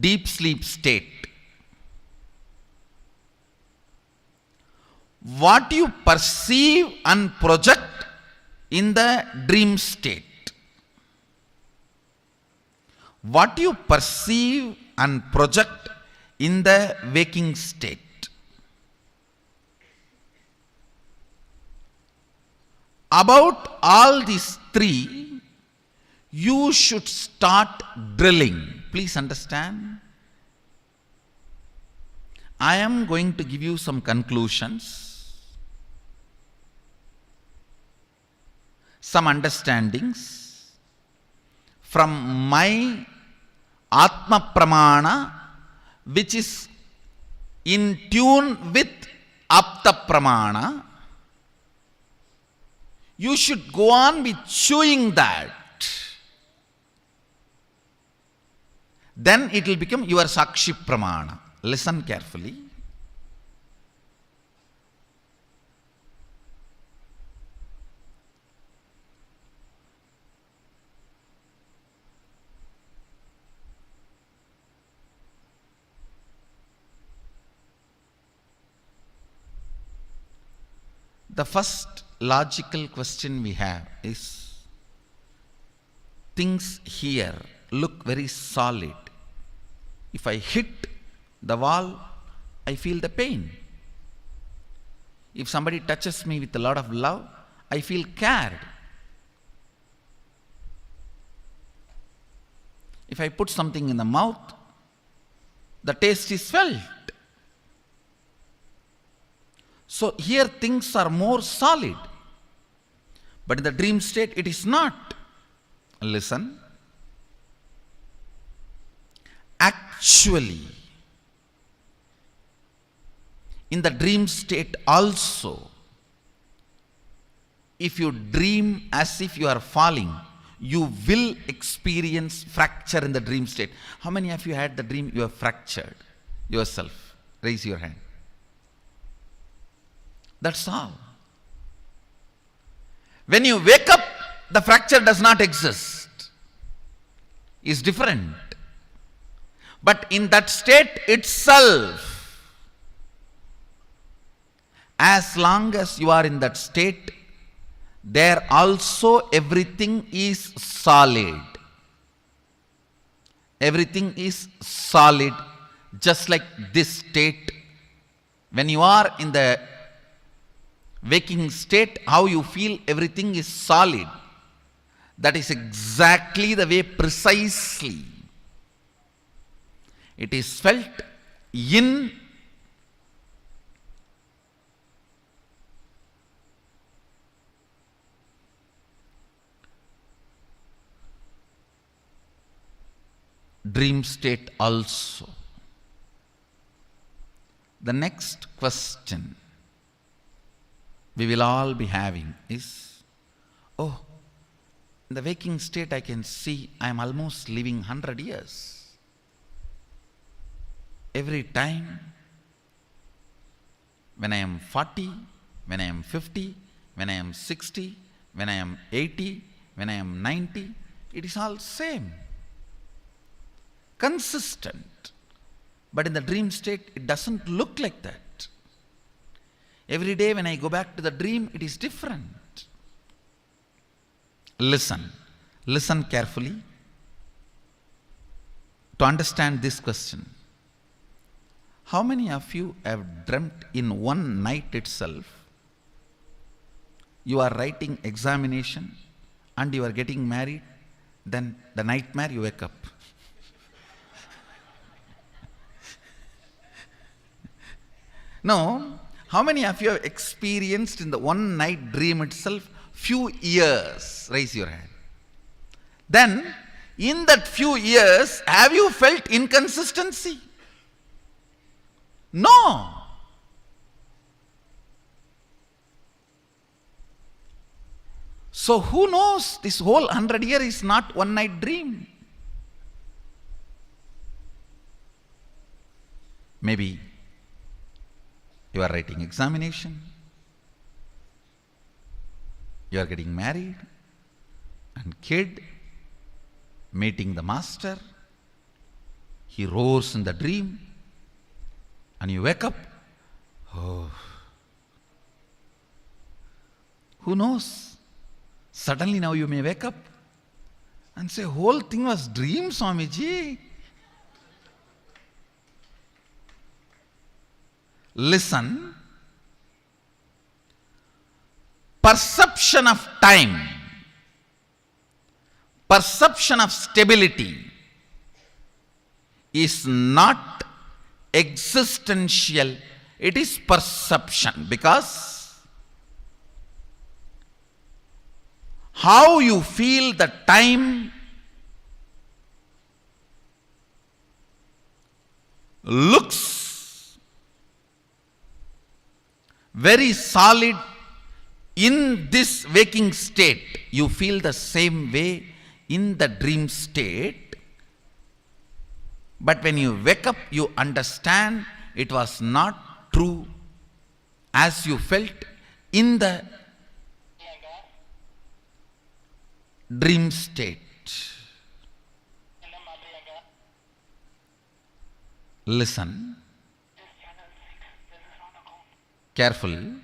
deep sleep state, what you perceive and project in the dream state, what you perceive and project in the waking state, about all these three, you should start drilling. Please understand. I am going to give you some conclusions, some understandings from my Atma Pramana, which is in tune with Apta Pramana. You should go on with chewing that. Then it will become your Sakshi Pramana. Listen carefully. The first logical question we have is, things here look very solid. If I hit the wall, I feel the pain. If somebody touches me with a lot of love, I feel cared. If I put something in the mouth, the taste is felt. So here things are more solid. But in the dream state, it is not. Listen. Actually, in the dream state also, if you dream as if you are falling, you will experience fracture in the dream state. How many of you had the dream you have fractured yourself? Raise your hand. That's all. When you wake up, the fracture does not exist. It's different. But in that state itself, as long as you are in that state, there also everything is solid. Everything is solid, just like this state. When you are in the waking state, how you feel everything is solid. That is exactly the way, precisely, it is felt in dream state also. The next question we will all be having is, oh, in the waking state I can see I am almost living 100 years. Every time, when I am 40, when I am 50, when I am 60, when I am 80, when I am 90, it is all same. Consistent. But in the dream state, it doesn't look like that. Every day when I go back to the dream, it is different. Listen. Listen carefully to understand this question. How many of you have dreamt in one night itself, you are writing examination and you are getting married, then the nightmare you wake up? No. How many of you have experienced in the one night dream itself few years? Raise your hand. Then, in that few years, have you felt inconsistency? No. So who knows, this whole 100 years is not one night dream. Maybe you are writing examination, you are getting married, and kid, meeting the master, he roars in the dream, and you wake up, oh, who knows, suddenly now you may wake up and say, whole thing was dream, Swamiji. Listen, perception of time, perception of stability is not existential, it is perception, because how you feel the time looks very solid in this waking state. You feel the same way in the dream state, but when you wake up, you understand it was not true as you felt in the dream state. Listen carefully.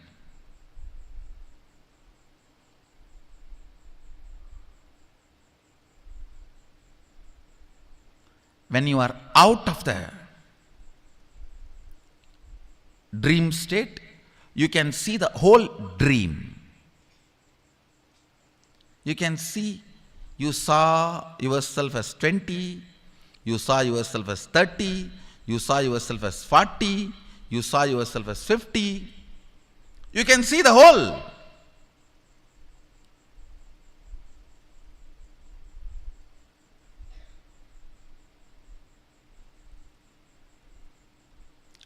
when you are out of the dream state, you can see the whole dream. You can see, you saw yourself as 20, you saw yourself as 30, you saw yourself as 40, you saw yourself as 50. You can see the whole.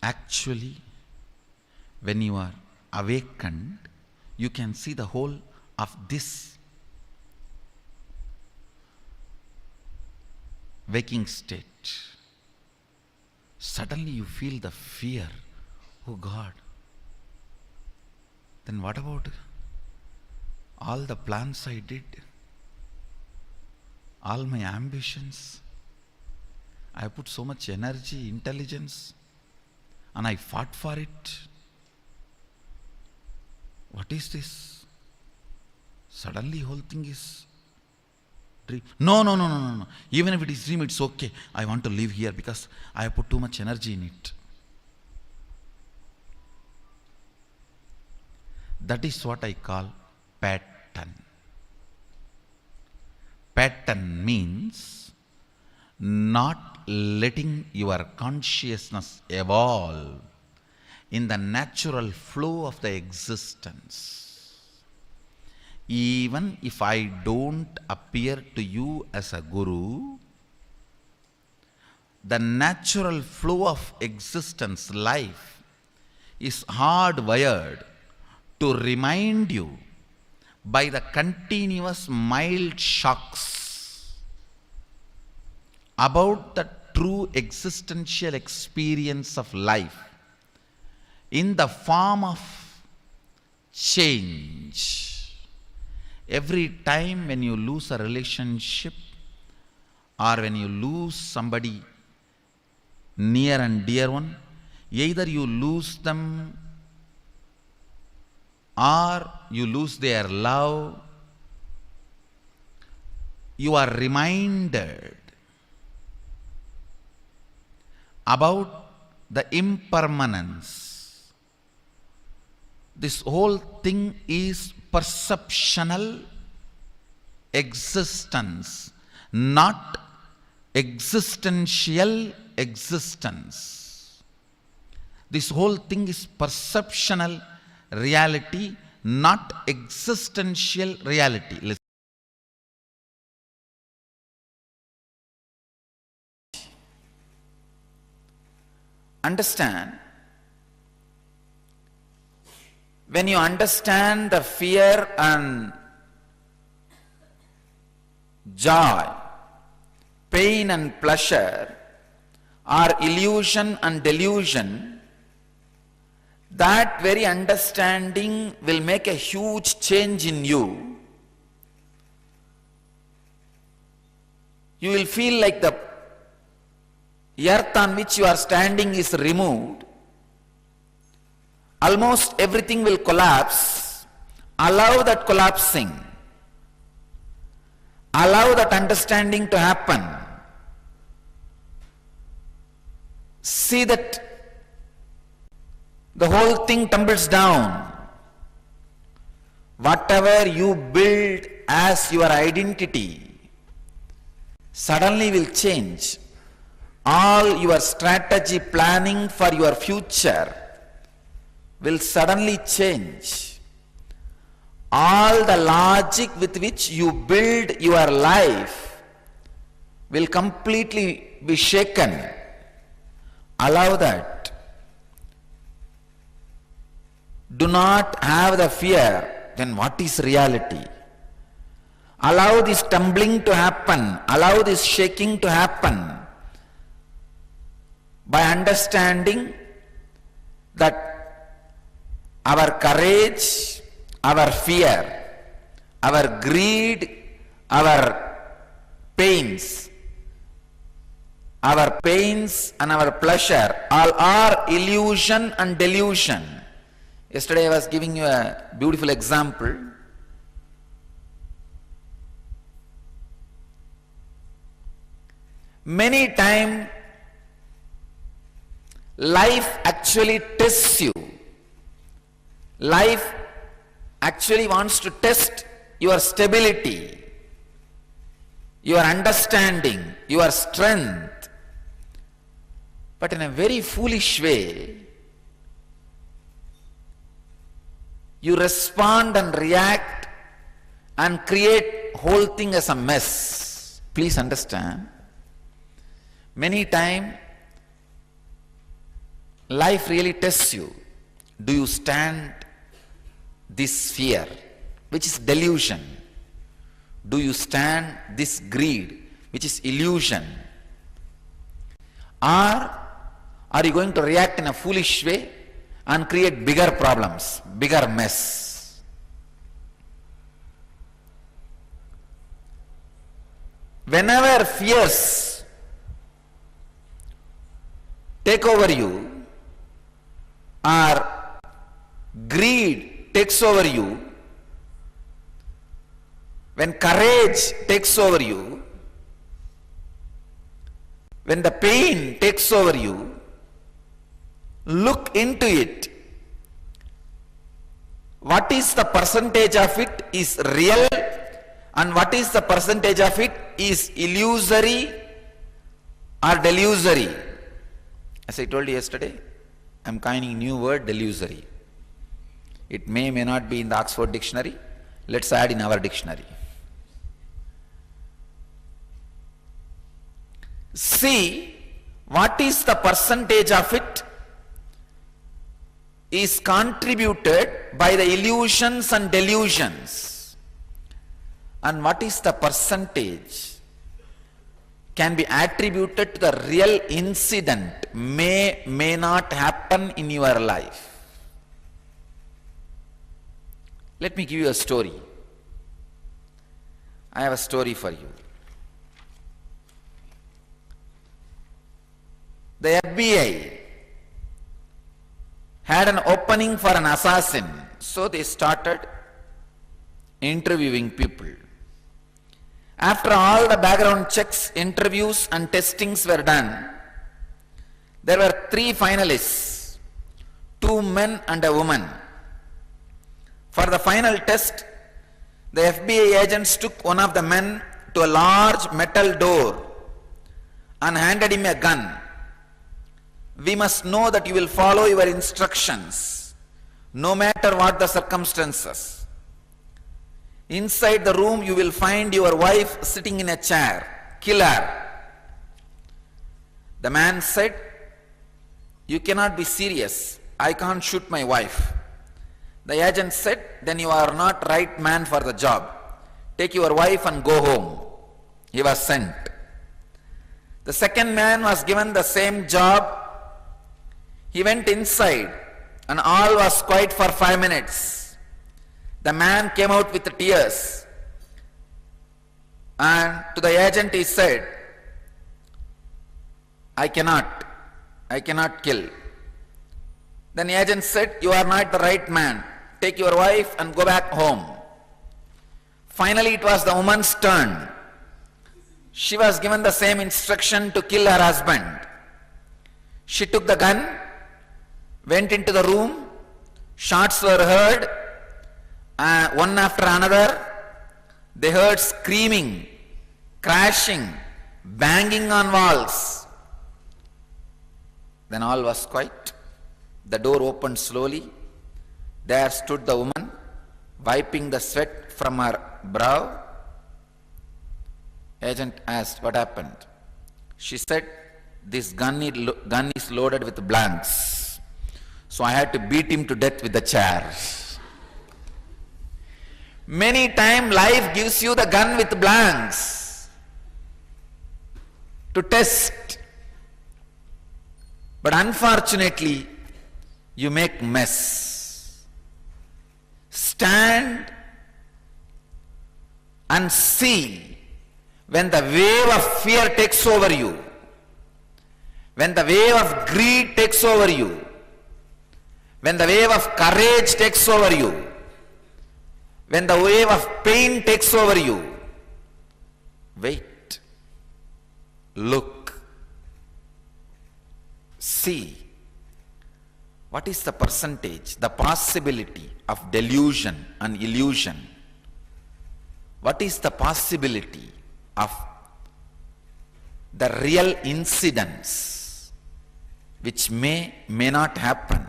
Actually, when you are awakened, you can see the whole of this waking state. Suddenly you feel the fear. Oh God, then what about all the plans I did? All my ambitions? I put so much energy, intelligence, and I fought for it. What is this? Suddenly whole thing is dream. No. Even if it is dream, it's okay. I want to live here because I have put too much energy in it. That is what I call pattern. Pattern means not letting your consciousness evolve in the natural flow of the existence. Even if I don't appear to you as a guru, the natural flow of existence, life, is hardwired to remind you by the continuous mild shocks about the true existential experience of life in the form of change. Every time when you lose a relationship or when you lose somebody near and dear one, either you lose them or you lose their love, you are reminded about the impermanence. This whole thing is perceptional existence, not existential existence. This whole thing is perceptional reality, not existential reality. Listen. Understand, when you understand the fear and joy, pain and pleasure, or illusion and delusion, that very understanding will make a huge change in you. You will feel like the earth on which you are standing is removed. Almost everything will collapse. Allow that collapsing. Allow that understanding to happen. See that the whole thing tumbles down. Whatever you build as your identity suddenly will change. All your strategy planning for your future will suddenly change. All the logic with which you build your life will completely be shaken. Allow that. Do not have the fear. Then what is reality? Allow this tumbling to happen. Allow this shaking to happen by understanding that our courage, our fear, our greed, our pains and our pleasure all are illusion and delusion. Yesterday I was giving you a beautiful example. Many times, life actually tests you. Life actually wants to test your stability, your understanding, your strength. But in a very foolish way, you respond and react and create whole thing as a mess. Please understand. Many times, life really tests you. Do you stand this fear, which is delusion? Do you stand this greed, which is illusion? Or are you going to react in a foolish way and create bigger problems, bigger mess? Whenever fears take over you, or greed takes over you, when courage takes over you, when the pain takes over you, look into it. What is the percentage of it is real and what is the percentage of it is illusory or delusory? As I told you yesterday, I am coining a new word, delusory. It may not be in the Oxford dictionary. Let's add in our dictionary. See what is the percentage of it is contributed by the illusions and delusions, and what is the percentage can be attributed to the real incident, may not happen in your life. Let me give you a story. I have a story for you. The FBI had an opening for an assassin, so they started interviewing people. After all the background checks, interviews and testings were done, there were 3 finalists, 2 men and a woman. For the final test, the FBI agents took one of the men to a large metal door and handed him a gun. We must know that you will follow your instructions, no matter what the circumstances. Inside the room you will find your wife sitting in a chair. Kill her. The man said, you cannot be serious. I can't shoot my wife. The agent said, then you are not right man for the job. Take your wife and go home. He was sent. The second man was given the same job. He went inside and all was quiet for 5 minutes. The man came out with tears, and to the agent he said, I cannot kill. Then the agent said, you are not the right man. Take your wife and go back home. Finally it was the woman's turn. She was given the same instruction to kill her husband. She took the gun, went into the room, shots were heard, one after another. They heard screaming, crashing, banging on walls. Then all was quiet. The door opened slowly. There stood the woman, wiping the sweat from her brow. Agent asked, what happened? She said, this gun is loaded with blanks. So I had to beat him to death with the chair. Many times life gives you the gun with blanks to test. But unfortunately, you make mess. Stand and see when the wave of fear takes over you, when the wave of greed takes over you, when the wave of courage takes over you, when the wave of pain takes over you, wait. look, see, what is the percentage, the possibility of delusion and illusion? What is the possibility of the real incidents which may not happen,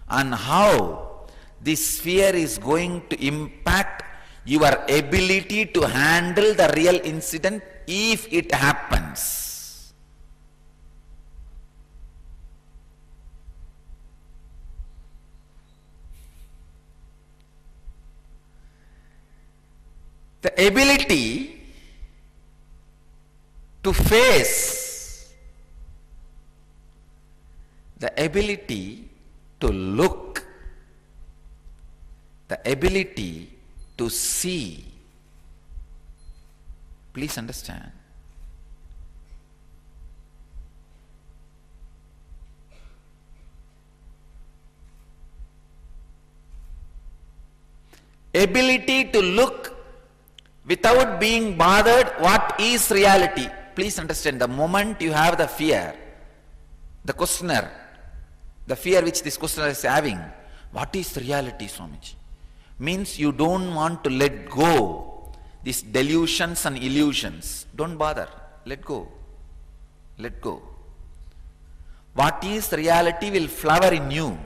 and how this fear is going to impact your ability to handle the real incident if it happens. The ability to face, the ability to look, the ability to see. Please understand. Ability to look without being bothered what is reality. Please understand, the moment you have the fear, the questioner, the fear which this questioner is having, what is reality, Swamiji? Means you don't want to let go these delusions and illusions. Don't bother. Let go. Let go. What is reality will flower in you.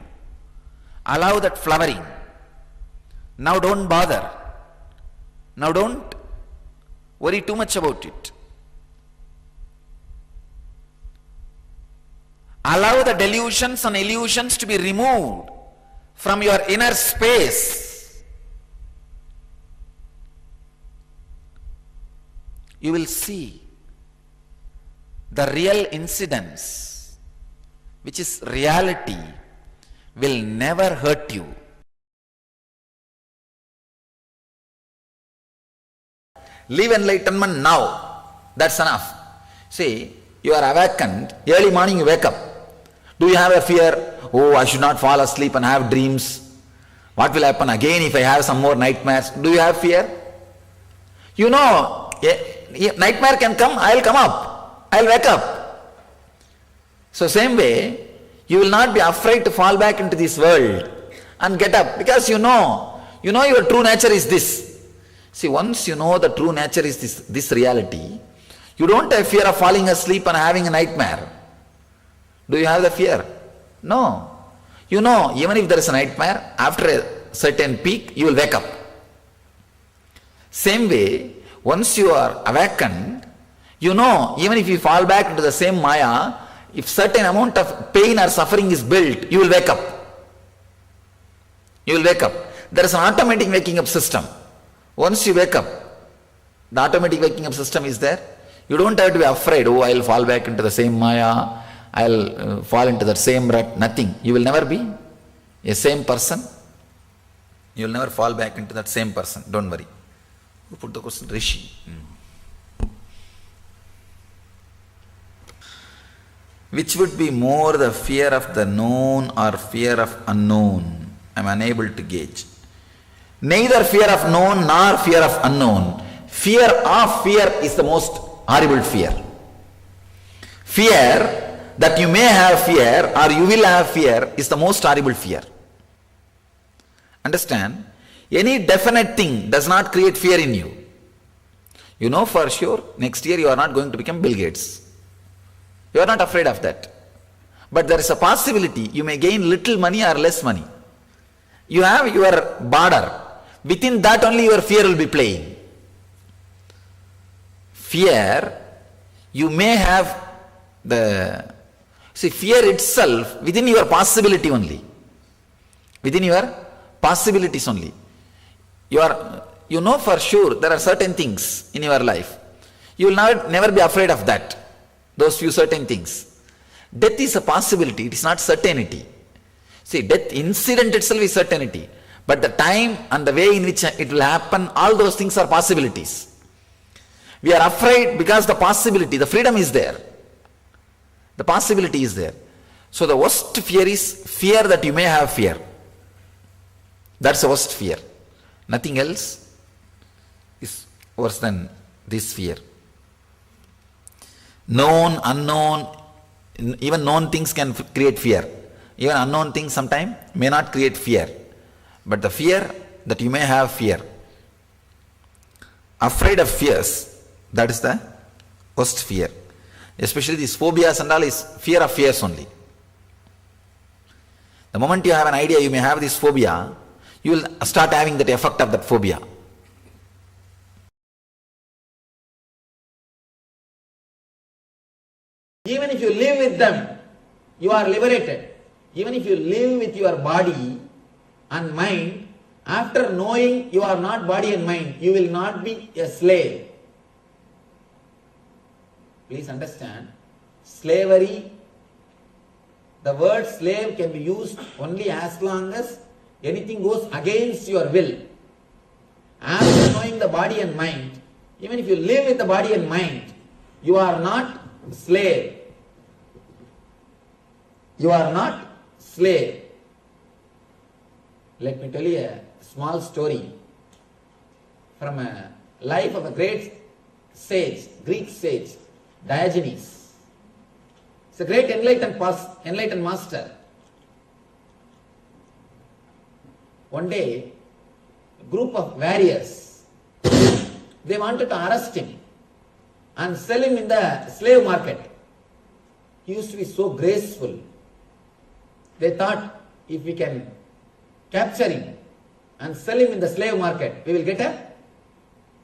Allow that flowering. Now don't bother. Now don't worry too much about it. Allow the delusions and illusions to be removed from your inner space. You will see the real incidents, which is reality, will never hurt you. Live enlightenment now. That's enough. See, you are awakened. Early morning you wake up. Do you have a fear? Oh, I should not fall asleep and have dreams. What will happen again if I have some more nightmares? Do you have fear? You know, nightmare can come, I'll come up. I'll wake up. So same way, you will not be afraid to fall back into this world and get up, because you know your true nature is this. See, once you know the true nature is this reality, you don't have fear of falling asleep and having a nightmare. Do you have the fear? No. You know, even if there is a nightmare, after a certain peak, you will wake up. Same way, once you are awakened, you know, even if you fall back into the same Maya, if certain amount of pain or suffering is built, you will wake up. You will wake up. There is an automatic waking up system. Once you wake up, the automatic waking up system is there. You don't have to be afraid, oh, I'll fall back into the same Maya, I'll fall into the same rut. Nothing. You will never be a same person. You will never fall back into that same person. Don't worry. Who put the question? Rishi. Which would be more, the fear of the known or fear of unknown? I am unable to gauge. Neither fear of known nor fear of unknown. Fear of fear is the most horrible fear. Fear that you may have fear or you will have fear is the most horrible fear. Understand? Any definite thing does not create fear in you. You know for sure next year you are not going to become Bill Gates. You are not afraid of that. But there is a possibility you may gain little money or less money. You have your border. Within that only your fear will be playing. Fear, you may have fear itself within your possibility only. Within your possibilities only. You know for sure there are certain things in your life. You will never be afraid of that. Those few certain things. Death is a possibility, it is not certainty. See, death incident itself is certainty. But the time and the way in which it will happen, all those things are possibilities. We are afraid because the possibility, the freedom is there. The possibility is there. So the worst fear is fear that you may have fear. That's the worst fear. Nothing else is worse than this fear. Known, unknown, even known things can create fear. Even unknown things sometimes may not create fear. But the fear that you may have fear. Afraid of fears, that is the worst fear. Especially these phobias and all is fear of fears only. The moment you have an idea you may have this phobia, you will start having that effect of that phobia. Even if you live with them, you are liberated. Even if you live with your body and mind, after knowing you are not body and mind, you will not be a slave. Please understand, slavery, the word slave can be used only as long as anything goes against your will. After knowing the body and mind, even if you live with the body and mind, you are not slave. You are not slave. Let me tell you a small story from a life of a great sage, Greek sage, Diogenes. It's a great enlightened master. One day, a group of warriors, they wanted to arrest him and sell him in the slave market. He used to be so graceful. They thought, if we can capture him and sell him in the slave market, we will get a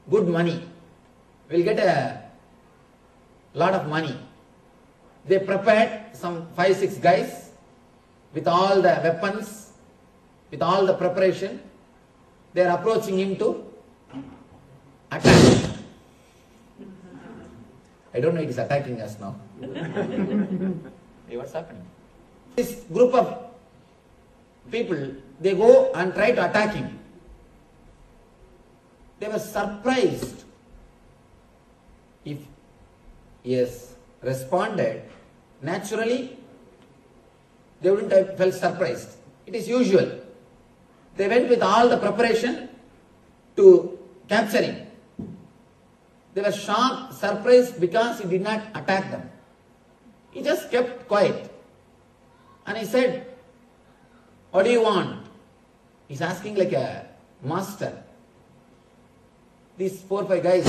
good money. We will get a lot of money. They prepared some 5-6 guys with all the weapons, with all the preparation. They are approaching him to attack. I don't know, it is attacking us now. Hey, what's happening? This group of people, they go and try to attack him. They were surprised. If he has responded, naturally, they wouldn't have felt surprised. It is usual. They went with all the preparation to capture him. They were shocked, surprised because he did not attack them. He just kept quiet. And he said, "What do you want?" He's asking like a master. These 4-5 guys,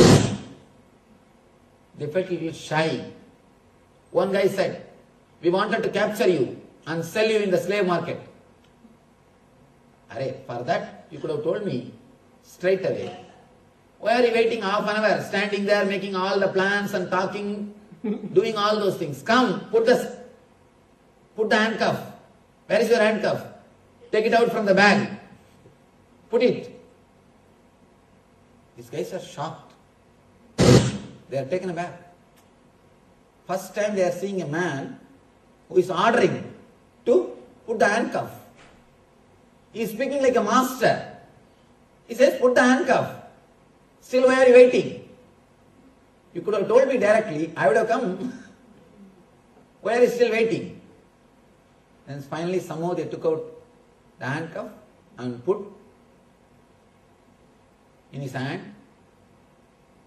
they felt a little shy. One guy said, "We wanted to capture you and sell you in the slave market." For that, you could have told me straight away. Why are you waiting half an hour, standing there, making all the plans and talking, doing all those things? Come, put the handcuff. Where is your handcuff? Take it out from the bag. Put it. These guys are shocked. They are taken aback. First time they are seeing a man who is ordering to put the handcuff. He is speaking like a master. He says, "Put the handcuff." Still, why are you waiting? You could have told me directly, I would have come. Why are you still waiting? And finally, somehow they took out the handcuff and put in his hand.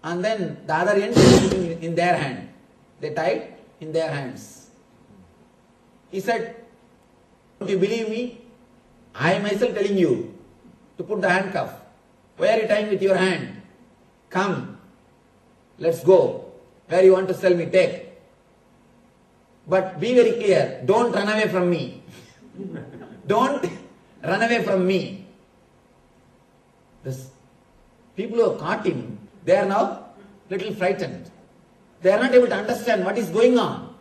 And then the other end in their hand. They tied in their hands. He said, "Don't you believe me? I am myself telling you to put the handcuff. Why are you tying with your hand? Come, let's go. Where you want to sell me, take. But be very clear, don't run away from me. Don't run away from me." This people who have caught him, they are now little frightened. They are not able to understand what is going on.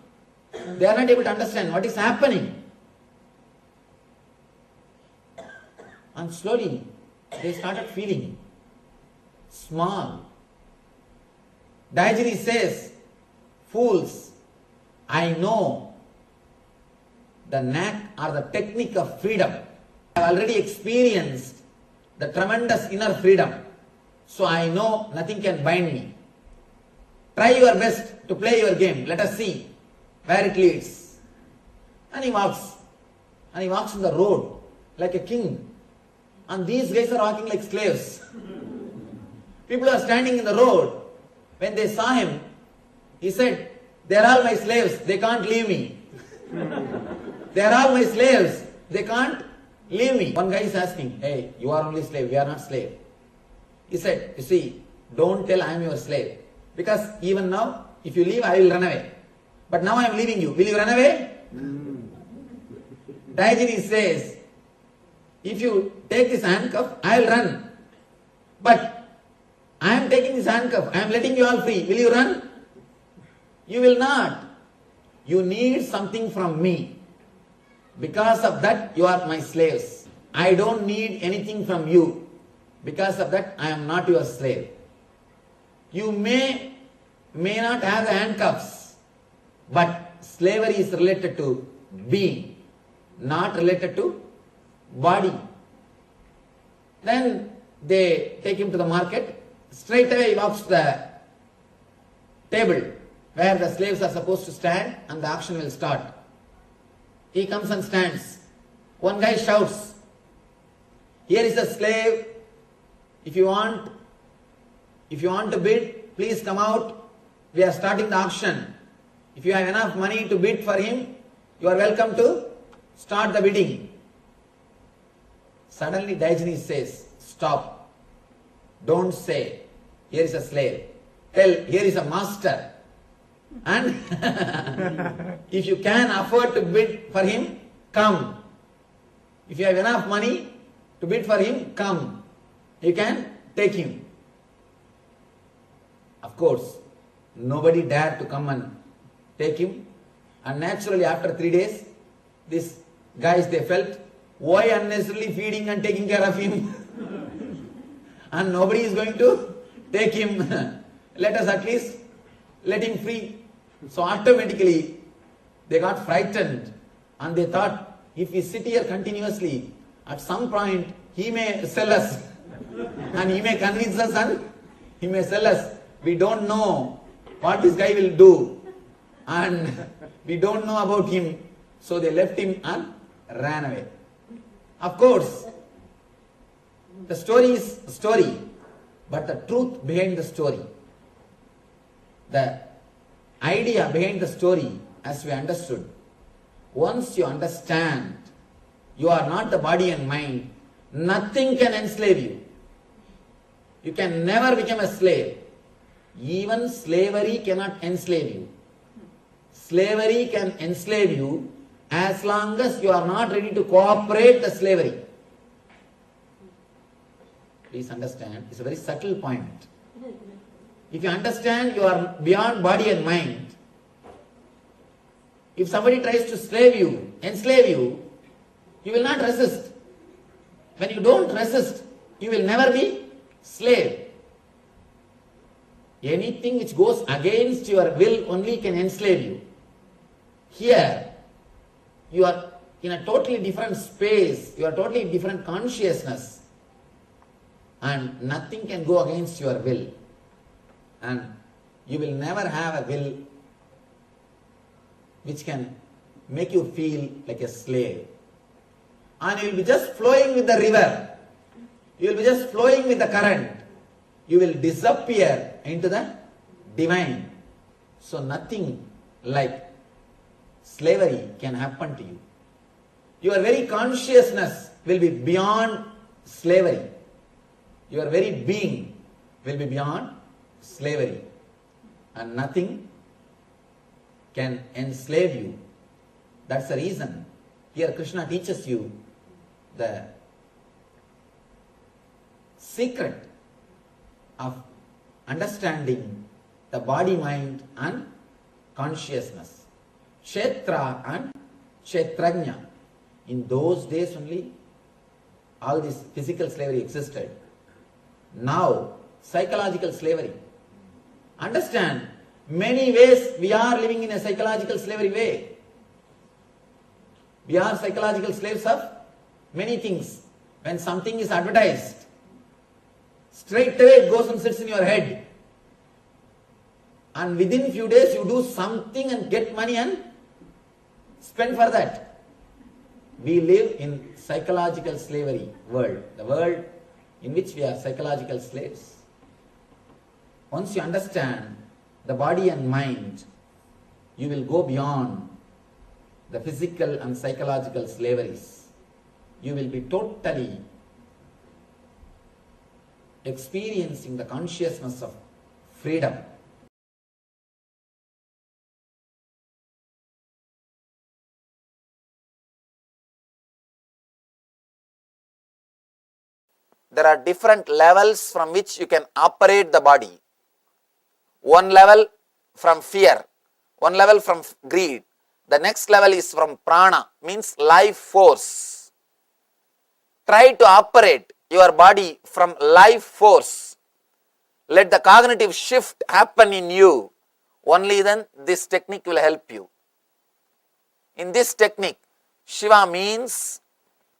They are not able to understand what is happening. And slowly, they started feeling small. Diogenes says, "Fools, I know the knack or the technique of freedom. I have already experienced the tremendous inner freedom. So I know nothing can bind me. Try your best to play your game. Let us see where it leads." And he walks. And he walks on the road like a king. And these guys are walking like slaves. People are standing in the road. When they saw him, he said, They are all my slaves, they can't leave me. They are all my slaves, they can't leave me. One guy is asking, hey, you are only slave, we are not slave. He said, you see, don't tell I am your slave. Because even now, if you leave, I will run away. But now I am leaving you. Will you run away? Diogenes says, if you take this handcuff, I will run. But I am taking this handcuff, I am letting you all free. Will you run? You will not. You need something from me. Because of that, you are my slaves. I don't need anything from you. Because of that, I am not your slave. You may not have the handcuffs, but slavery is related to being, not related to body. Then they take him to the market. Straight away he walks to the table where the slaves are supposed to stand and the auction will start. He comes and stands. One guy shouts, here is a slave. If you want to bid, please come out. We are starting the auction. If you have enough money to bid for him, you are welcome to start the bidding. Suddenly Diogenes says, stop. Don't say, here is a slave. Tell, here is a master. And if you can afford to bid for him, come. If you have enough money to bid for him, come. You can take him. Of course, nobody dared to come and take him. And naturally, after 3 days, these guys, they felt, why unnecessarily feeding and taking care of him? And nobody is going to take him. Let us at least let him free. So automatically, they got frightened. And they thought, if we sit here continuously, at some point, he may sell us. And he may convince us and he may sell us. We don't know what this guy will do. And we don't know about him. So they left him and ran away. Of course, the story is a story, but the truth behind the story, the idea behind the story, as we understood, once you understand you are not the body and mind, nothing can enslave you. You can never become a slave. Even slavery cannot enslave you. Slavery can enslave you as long as you are not ready to cooperate the slavery. Please understand, it's a very subtle point. If you understand you are beyond body and mind, if somebody tries to slave you, enslave you, you will not resist. When you don't resist, you will never be slave. Anything which goes against your will only can enslave you. Here, you are in a totally different space, you are totally different consciousness, and nothing can go against your will. And you will never have a will which can make you feel like a slave. And you will be just flowing with the river. You will be just flowing with the current. You will disappear into the divine. So nothing like slavery can happen to you. Your very consciousness will be beyond slavery. Your very being will be beyond slavery. And nothing can enslave you. That's the reason here Krishna teaches you the secret of understanding the body, mind and consciousness. Kshetra and Kshetrajna. In those days only all this physical slavery existed. Now psychological slavery. Understand, many ways we are living in a psychological slavery way. We are psychological slaves of many things. When something is advertised, straight away it goes and sits in your head. And within few days you do something and get money and spend for that. We live in psychological slavery world. The world in which we are psychological slaves. Once you understand the body and mind, you will go beyond the physical and psychological slaveries. You will be totally experiencing the consciousness of freedom. There are different levels from which you can operate the body. One level from fear, one level from greed. The next level is from prana, means life force. Try to operate your body from life force. Let the cognitive shift happen in you. Only then this technique will help you. In this technique, Shiva means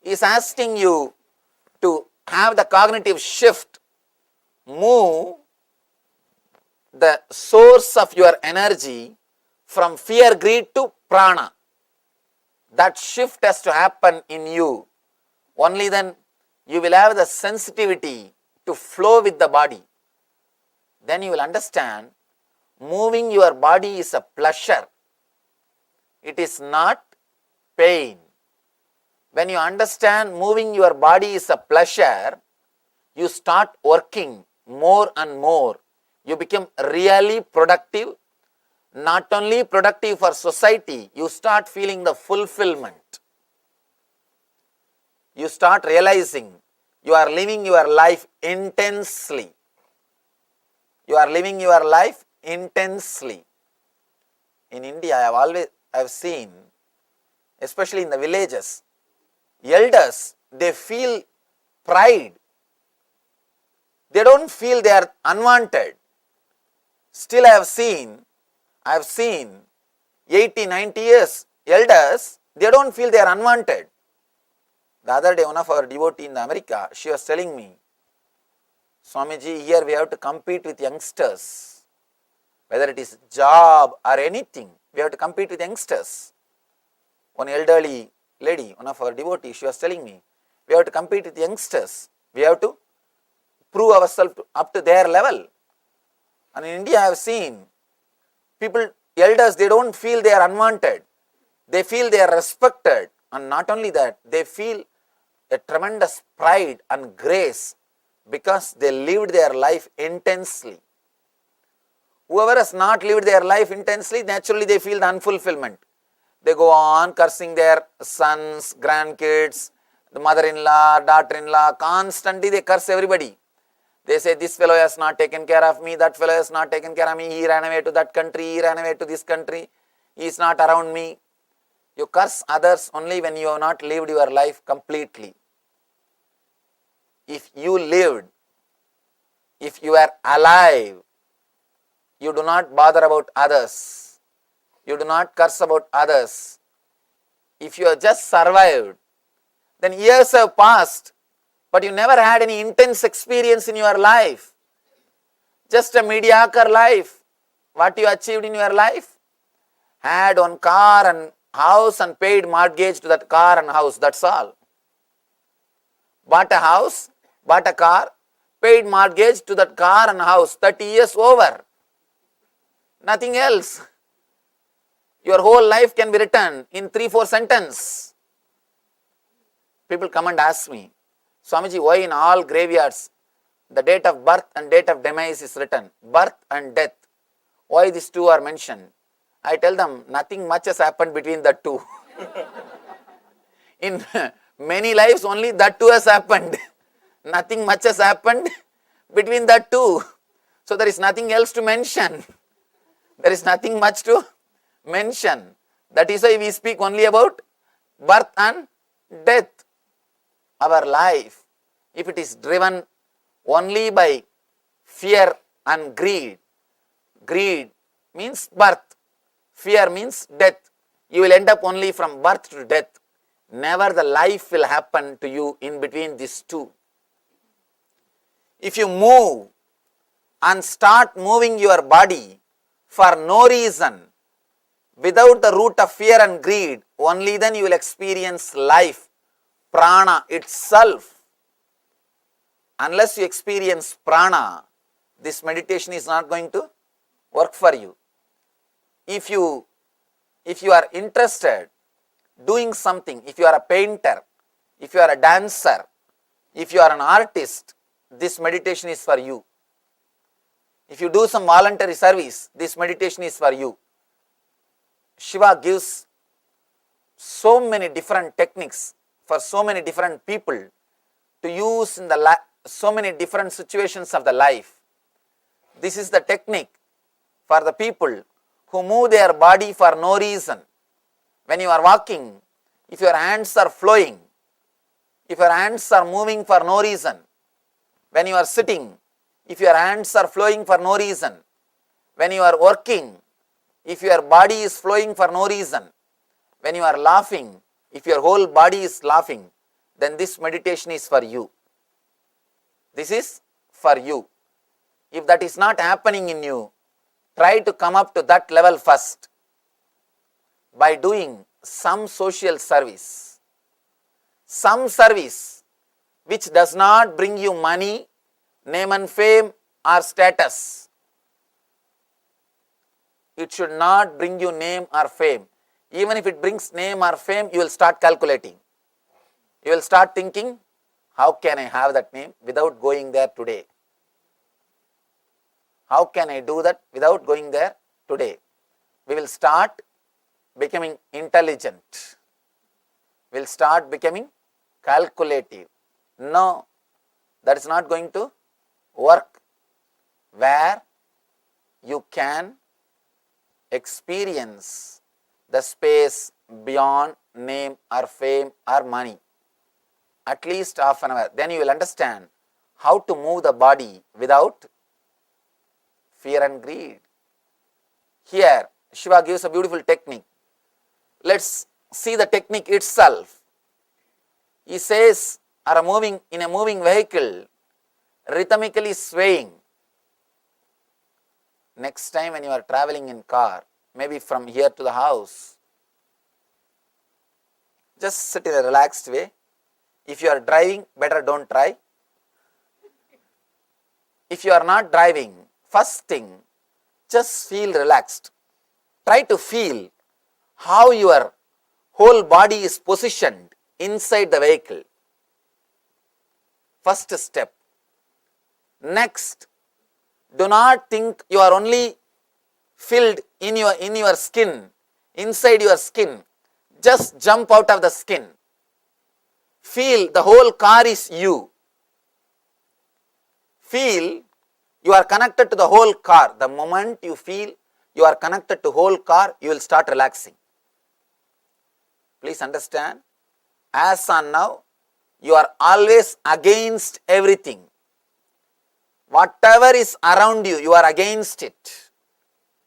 is asking you to have the cognitive shift, move the source of your energy from fear, greed to prana. That shift has to happen in you. Only then you will have the sensitivity to flow with the body. Then you will understand moving your body is a pleasure. It is not pain. When you understand moving your body is a pleasure, you start working more and more. You become really productive. Not only productive for society, you start feeling the fulfillment. You start realizing you are living your life intensely. You are living your life intensely. In India, I have seen, especially in the villages, elders, they feel pride. They don't feel they are unwanted. Still I have seen 80, 90 years elders, they don't feel they are unwanted. The other day, one of our devotees in America, she was telling me, Swamiji, here we have to compete with youngsters. Whether it is job or anything, we have to compete with youngsters. One elderly lady, one of our devotees, she was telling me, we have to compete with youngsters. We have to prove ourselves up to their level. And in India, I have seen people, elders, they don't feel they are unwanted. They feel they are respected. And not only that, they feel a tremendous pride and grace because they lived their life intensely. Whoever has not lived their life intensely, naturally they feel the unfulfillment. They go on cursing their sons, grandkids, the mother-in-law, daughter-in-law, constantly they curse everybody. They say, this fellow has not taken care of me, that fellow has not taken care of me, he ran away to that country, he ran away to this country, he is not around me. You curse others only when you have not lived your life completely. If you lived, if you are alive, you do not bother about others. You do not curse about others. If you have just survived, then years have passed, but you never had any intense experience in your life. Just a mediocre life. What you achieved in your life? Had one car and house and paid mortgage to that car and house, that's all. Bought a house, bought a car, paid mortgage to that car and house, 30 years over. Nothing else. Your whole life can be written in 3-4 sentences. People come and ask me, Swamiji, why in all graveyards the date of birth and date of demise is written? Birth and death. Why these two are mentioned? I tell them, nothing much has happened between the two. In many lives only that two has happened. Nothing much has happened between the two. So there is nothing else to mention. There is nothing much to mention. That is why we speak only about birth and death. Our life, if it is driven only by fear and greed, greed means birth, fear means death. You will end up only from birth to death. Never the life will happen to you in between these two. If you move and start moving your body for no reason, without the root of fear and greed, only then you will experience life, prana itself. Unless you experience prana, this meditation is not going to work for you. If you if you are interested doing something, if you are a painter, if you are a dancer, if you are an artist, this meditation is for you. If you do some voluntary service, this meditation is for you. Shiva gives so many different techniques for so many different people to use in the so many different situations of the life. This is the technique for the people who move their body for no reason. When you are walking, if your hands are flowing, if your hands are moving for no reason, when you are sitting, if your hands are flowing for no reason, when you are working, if your body is flowing for no reason, when you are laughing, if your whole body is laughing, then this meditation is for you. This is for you. If that is not happening in you, try to come up to that level first by doing some social service. Some service which does not bring you money, name and fame or status. It should not bring you name or fame. Even if it brings name or fame, you will start calculating. You will start thinking, how can I have that name without going there today? How can I do that without going there today? We will start becoming intelligent. We will start becoming calculative. No, that is not going to work. Where you can experience the space beyond name or fame or money. At least half an hour. Then you will understand how to move the body without fear and greed. Here, Shiva gives a beautiful technique. Let's see the technique itself. He says, are moving in a moving vehicle, rhythmically swaying. Next time when you are traveling in car, maybe from here to the house, just sit in a relaxed way. If you are driving, better don't try. If you are not driving, first thing, just feel relaxed. Try to feel how your whole body is positioned inside the vehicle. First step. Next, do not think you are only filled in your skin, inside your skin. Just jump out of the skin. Feel the whole car is you. Feel you are connected to the whole car. The moment you feel you are connected to whole car, you will start relaxing. Please understand, as on now, you are always against everything. Whatever is around you, you are against it.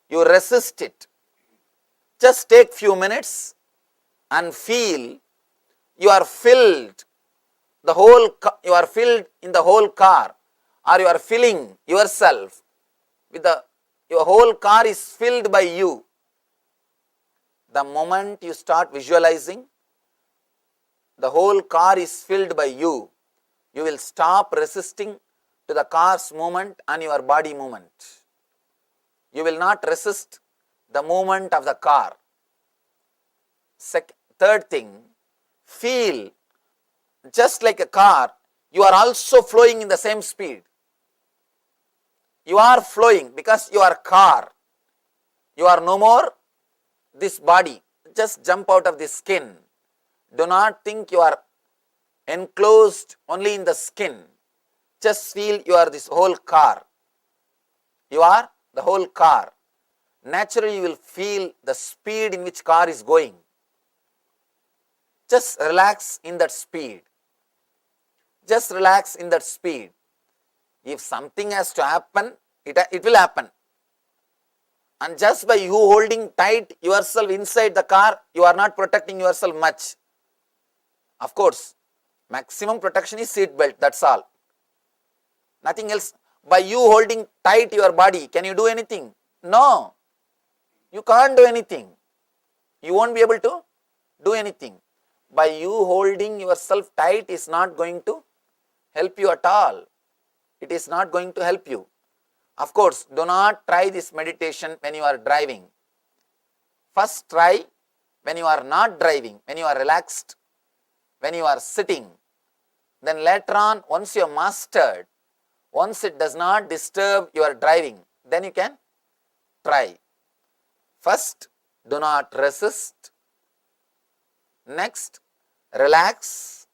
You resist it. Just take few minutes and feel you are filled. You are filled in the whole car, or you are filling yourself with your whole car is filled by you. The moment you start visualizing the whole car is filled by you, you will stop resisting to the car's movement and your body movement. You will not resist the movement of the car. Third thing, feel just like a car, you are also flowing in the same speed. You are flowing because you are car. You are no more this body. Just jump out of the skin. Do not think you are enclosed only in the skin. Just feel you are this whole car. You are the whole car. Naturally, you will feel the speed in which car is going. Just relax in that speed. Just relax in that speed. If something has to happen, it will happen. And just by you holding tight yourself inside the car, you are not protecting yourself much. Of course, maximum protection is seat belt, that's all. Nothing else. By you holding tight your body, can you do anything? No. You can't do anything. You won't be able to do anything. By you holding yourself tight is not going to help you at all. It is not going to help you. Of course, do not try this meditation when you are driving. First try when you are not driving, when you are relaxed, when you are sitting. Then later on, once you have mastered, once it does not disturb your driving, then you can try. First, do not resist. Next, relax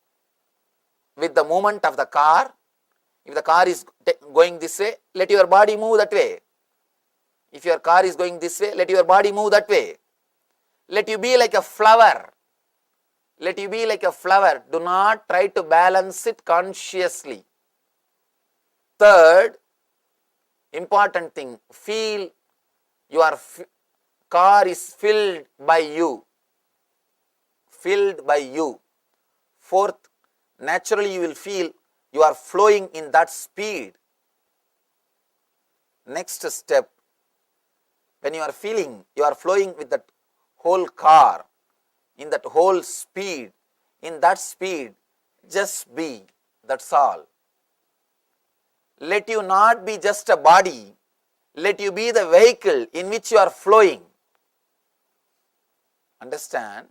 with the movement of the car. If the car is going this way, let your body move that way. If your car is going this way, let your body move that way. Let you be like a flower. Let you be like a flower. Do not try to balance it consciously. Third, important thing, feel your car is filled by you. Filled by you. Fourth, naturally you will feel you are flowing in that speed. Next step, when you are feeling you are flowing with that whole car, in that whole speed, in that speed, just be, that's all. Let you not be just a body, let you be the vehicle in which you are flowing. Understand?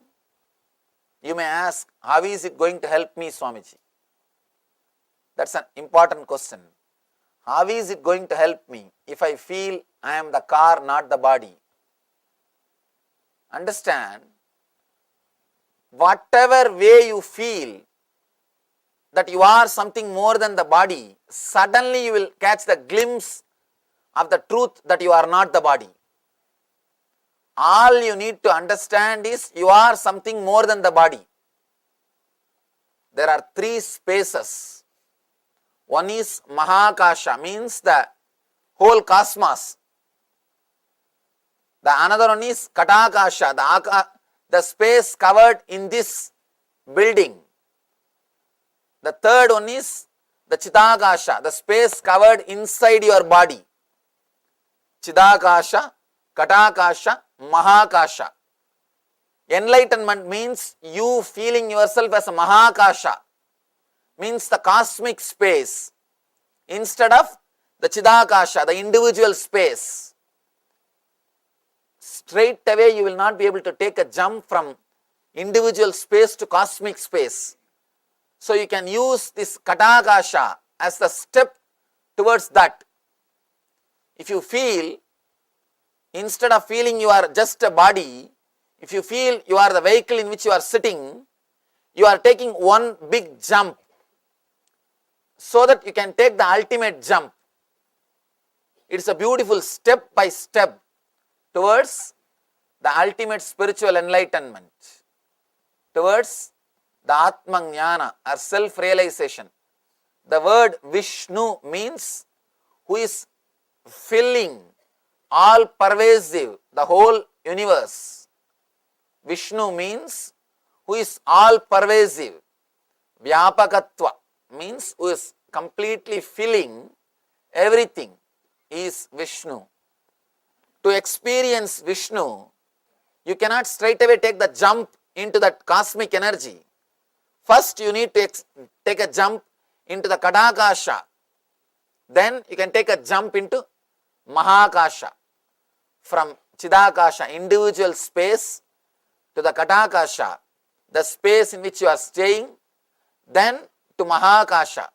You may ask, how is it going to help me, Swamiji? That's an important question. How is it going to help me if I feel I am the car, not the body? Understand? Whatever way you feel that you are something more than the body, suddenly you will catch the glimpse of the truth that you are not the body. All you need to understand is you are something more than the body. There are three spaces. One is Mahakasha, means the whole cosmos. The another one is Katakasha, the space covered in this building. The third one is the Chidakasha, the space covered inside your body. Chidakasha, Katakasha, Mahakasha. Enlightenment means you feeling yourself as a Mahakasha, means the cosmic space, instead of the Chidakasha, the individual space. Straight away you will not be able to take a jump from individual space to cosmic space. So you can use this Katakasha as the step towards that. If you feel, instead of feeling you are just a body, if you feel you are the vehicle in which you are sitting, you are taking one big jump so that you can take the ultimate jump. It's a beautiful step by step towards the ultimate spiritual enlightenment, towards the Atma Jnana or self-realization. The word Vishnu means who is filling, all pervasive, the whole universe. Vishnu means who is all pervasive. Vyapakatva means who is completely filling everything, is Vishnu. To experience Vishnu, you cannot straight away take the jump into that cosmic energy. First you need to take a jump into the Katakasha. Then you can take a jump into Mahakasha. From Chidakasha, individual space, to the Katakasha, the space in which you are staying, then to Mahakasha,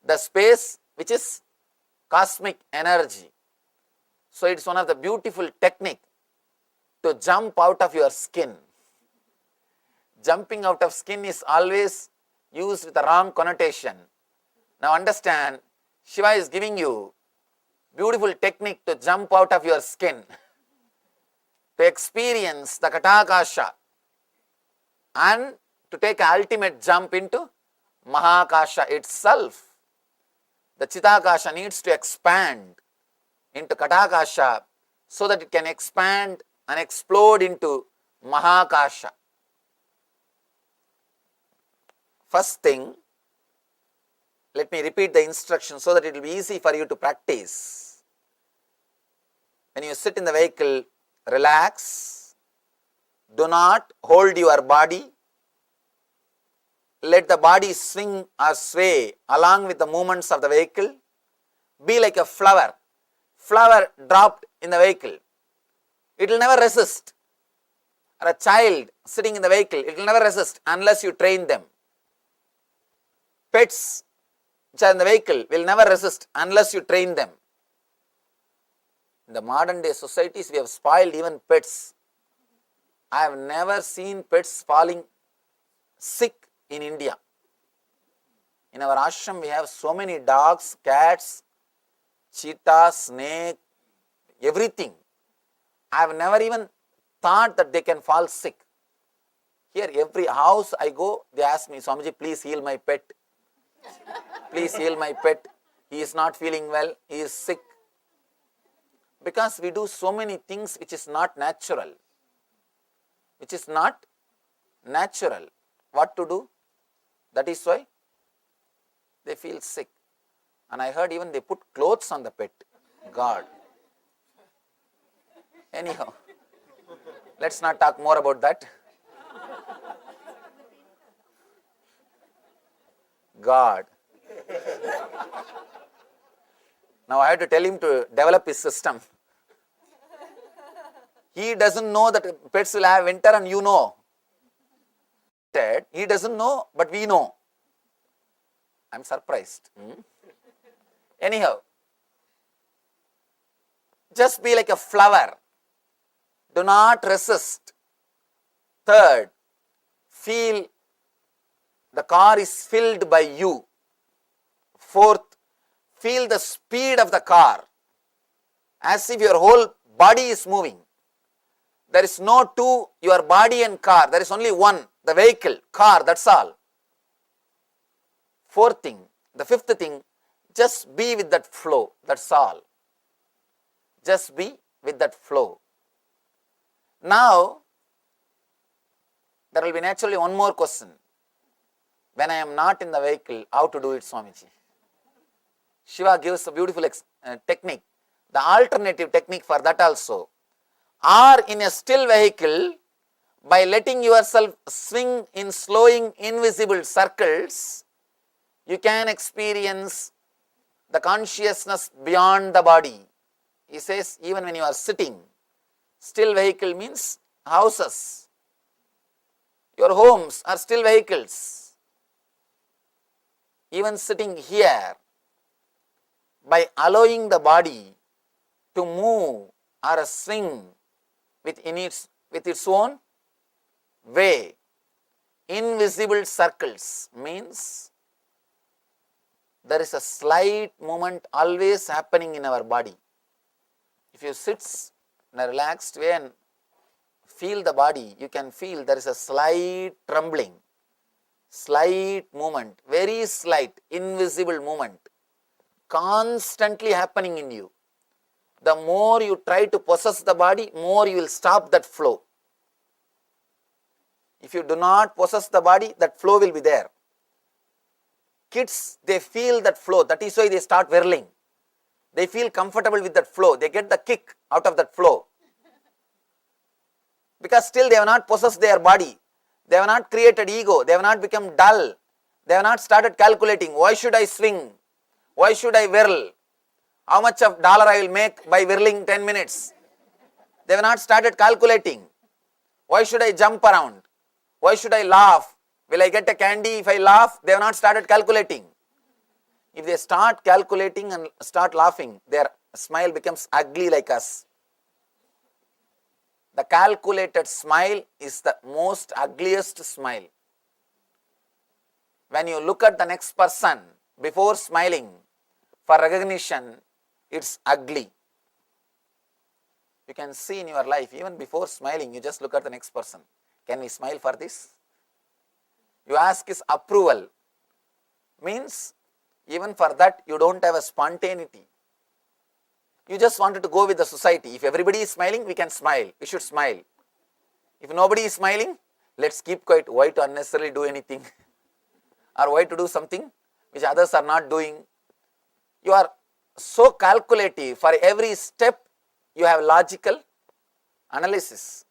the space which is cosmic energy. So it's one of the beautiful technique to jump out of your skin. Jumping out of skin is always used with a wrong connotation. Now understand, Shiva is giving you beautiful technique to jump out of your skin, to experience the Katakasha and to take an ultimate jump into Mahakasha itself. The Chidakasha needs to expand into Katakasha so that it can expand and explode into Mahakasha. First thing, let me repeat the instructions so that it will be easy for you to practice. When you sit in the vehicle, relax. Do not hold your body. Let the body swing or sway along with the movements of the vehicle. Be like a flower. Flower dropped in the vehicle. It will never resist. or a child sitting in the vehicle, it will never resist unless you train them. Pets which are in the vehicle will never resist unless you train them. In the modern day societies, we have spoiled even pets. I have never seen pets falling sick in India. In our ashram, we have so many dogs, cats, cheetahs, snake, everything. I have never even thought that they can fall sick. Here, every house I go, they ask me, Swamiji, please heal my pet. Please heal my pet. He is not feeling well. He is sick. Because we do so many things which is not natural. Which is not natural. What to do? That is why they feel sick. And I heard even they put clothes on the pet. God. Anyhow, let's not talk more about that. God. Now I have to tell him to develop his system. He doesn't know that pets will have winter and you know. He doesn't know, but we know. I'm surprised. Anyhow, just be like a flower. Do not resist. Third, feel the car is filled by you. Fourth, feel the speed of the car as if your whole body is moving. There is no two, your body and car. There is only one, the vehicle, car, that's all. Fourth thing, the fifth thing, just be with that flow, that's all. Just be with that flow. Now, there will be naturally one more question. When I am not in the vehicle, how to do it, Swamiji? Shiva gives a beautiful technique. The alternative technique for that also. Or in a still vehicle, by letting yourself swing in slowing invisible circles, you can experience the consciousness beyond the body. He says, even when you are sitting, still vehicle means houses. Your homes are still vehicles. Even sitting here, by allowing the body to move or swing with its own way, invisible circles means there is a slight movement always happening in our body. If you sit in a relaxed way and feel the body, you can feel there is a slight trembling, slight movement, very slight, invisible movement, constantly happening in you. The more you try to possess the body, more you will stop that flow. If you do not possess the body, that flow will be there. Kids, they feel that flow. That is why they start whirling. They feel comfortable with that flow. They get the kick out of that flow. Because still they have not possessed their body. They have not created ego. They have not become dull. They have not started calculating. Why should I swing? Why should I whirl? How much of dollar I will make by whirling 10 minutes? They have not started calculating. Why should I jump around? Why should I laugh? Will I get a candy if I laugh? They have not started calculating. If they start calculating and start laughing, their smile becomes ugly like us. The calculated smile is the most ugliest smile. When you look at the next person before smiling for recognition, it's ugly. You can see in your life, even before smiling, you just look at the next person. Can we smile for this? You ask his approval. Means, even for that, you don't have a spontaneity. You just wanted to go with the society. If everybody is smiling, we can smile. We should smile. If nobody is smiling, let's keep quiet. Why to unnecessarily do anything? Or why to do something which others are not doing? You are so calculative. For every step, you have logical analysis.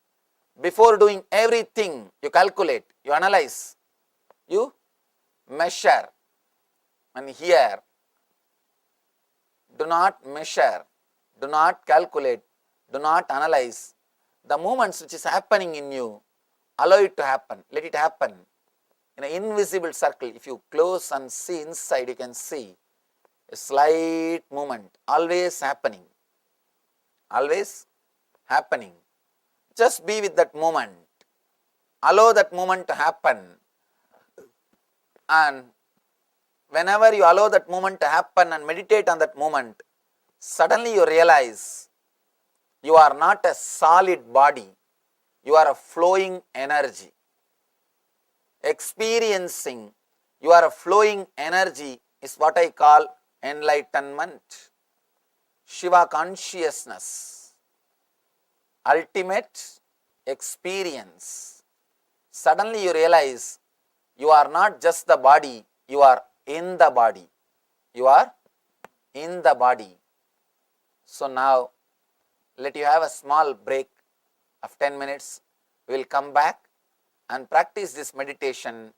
Before doing everything, you calculate, you analyze, you measure. And here, do not measure, do not calculate, do not analyze, The movements which is happening in you, allow it to happen, let it happen. In an invisible circle, if you close and see inside, you can see a slight movement, always happening. Always happening. Just be with that moment. Allow that moment to happen. And whenever you allow that moment to happen and meditate on that moment, suddenly you realize you are not a solid body. You are a flowing energy. Experiencing you are a flowing energy is what I call enlightenment. Shiva consciousness. Ultimate experience. Suddenly you realize you are not just the body, you are in the body. You are in the body. So now let you have a small break of 10 minutes. We will come back and practice this meditation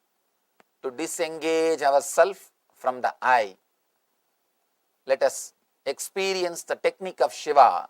to disengage ourselves from the I. Let us experience the technique of Shiva.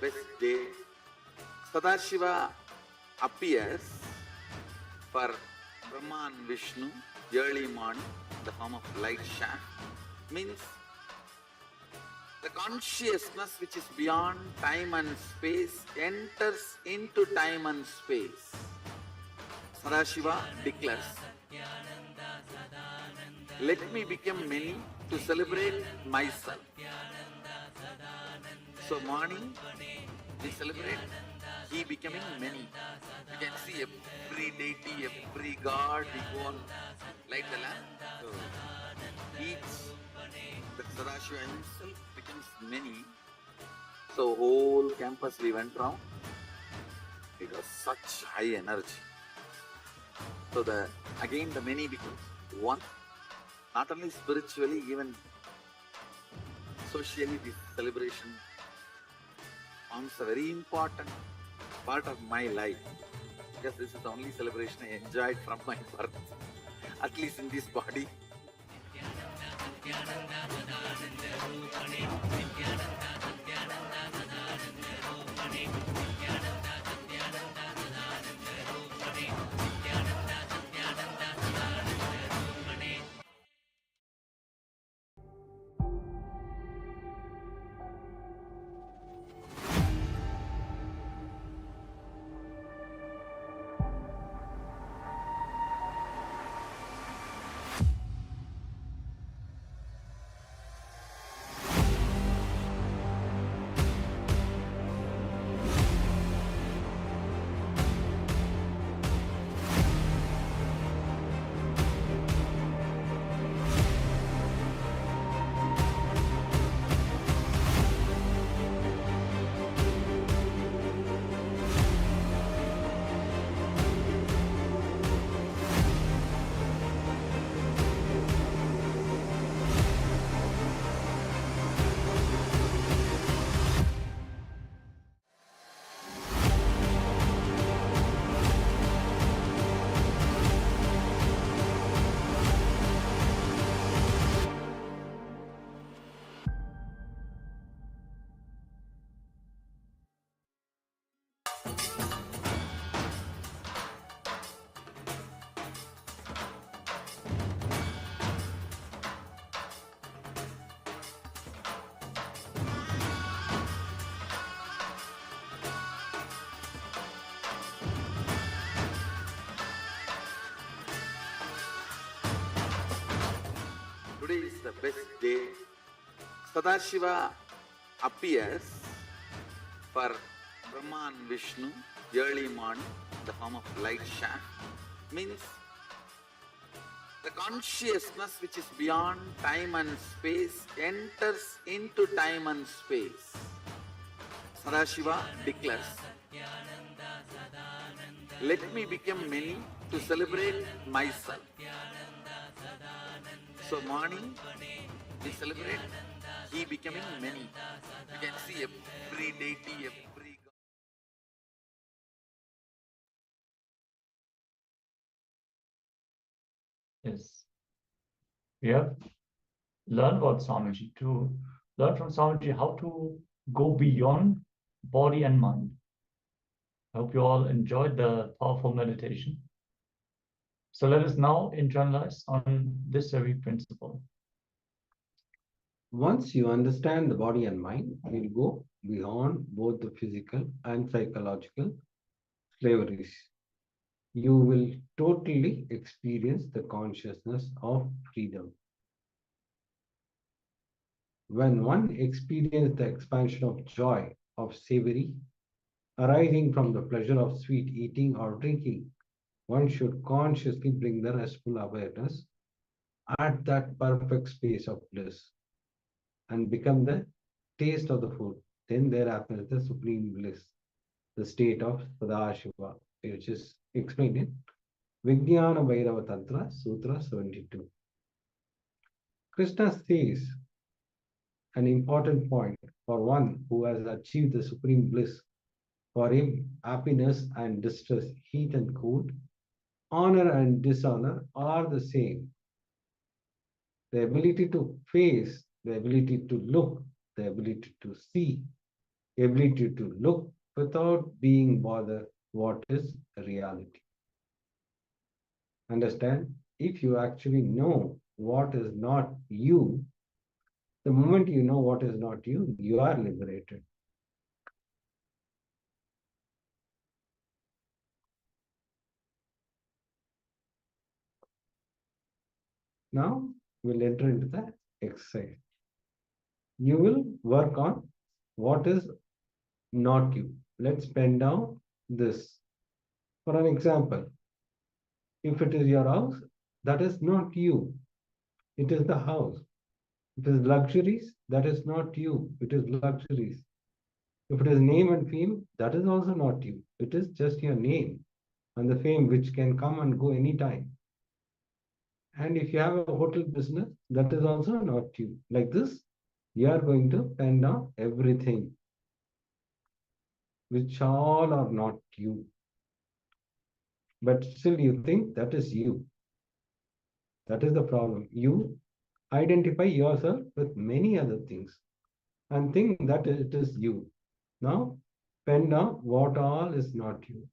best day. Sadashiva appears for Brahma and Vishnu early morning in the form of light shaft. Means the consciousness which is beyond time and space enters into time and space. Sadashiva declares, let me become many to celebrate myself. So morning we celebrate he becoming many. You can see every deity, every god, we go on light the lamp. So each, the Sadashiva himself becomes many. So whole campus we went round. It was such high energy. So again the many becomes one. Not only spiritually, even socially, this celebration forms a very important part of my life, because this is the only celebration I enjoyed from my birth, at least in this body. Today is the best day. Sadashiva appears for Brahma and Vishnu early morning in the form of light shaft. Means the consciousness which is beyond time and space enters into time and space. Sadashiva declares, let me become many to celebrate myself. So morning we celebrate he becoming many. You can see every deity, every god. Yes. We have learned about Swamiji to learn from Swamiji how to go beyond body and mind. I hope you all enjoyed the powerful meditation. So let us now internalize on this very principle. Once you understand the body and mind, you'll go beyond both the physical and psychological slaveries. You will totally experience the consciousness of freedom. When one experiences the expansion of joy, of savory, arising from the pleasure of sweet eating or drinking, one should consciously bring the restful awareness at that perfect space of bliss and become the taste of the food. Then there happens the supreme bliss, the state of Sadashiva, which is explained in Vijnana Bhairava Tantra, Sutra 72. Krishna says an important point for one who has achieved the supreme bliss. For him, happiness and distress, heat and cold, honor and dishonor are the same. The ability to face, the ability to look, the ability to see, ability to look without being bothered what is reality. Understand? If you actually know what is not you, the moment you know what is not you, you are liberated. Now we'll enter into the exercise. You will work on what is not you. Let's pen down this. For an example, if it is your house, that is not you. It is the house. If it is luxuries, that is not you. It is luxuries. If it is name and fame, that is also not you. It is just your name and the fame which can come and go anytime. And if you have a hotel business, that is also not you. Like this, you are going to pen down everything which all are not you. But still you think that is you. That is the problem. You identify yourself with many other things and think that it is you. Now, pen down what all is not you.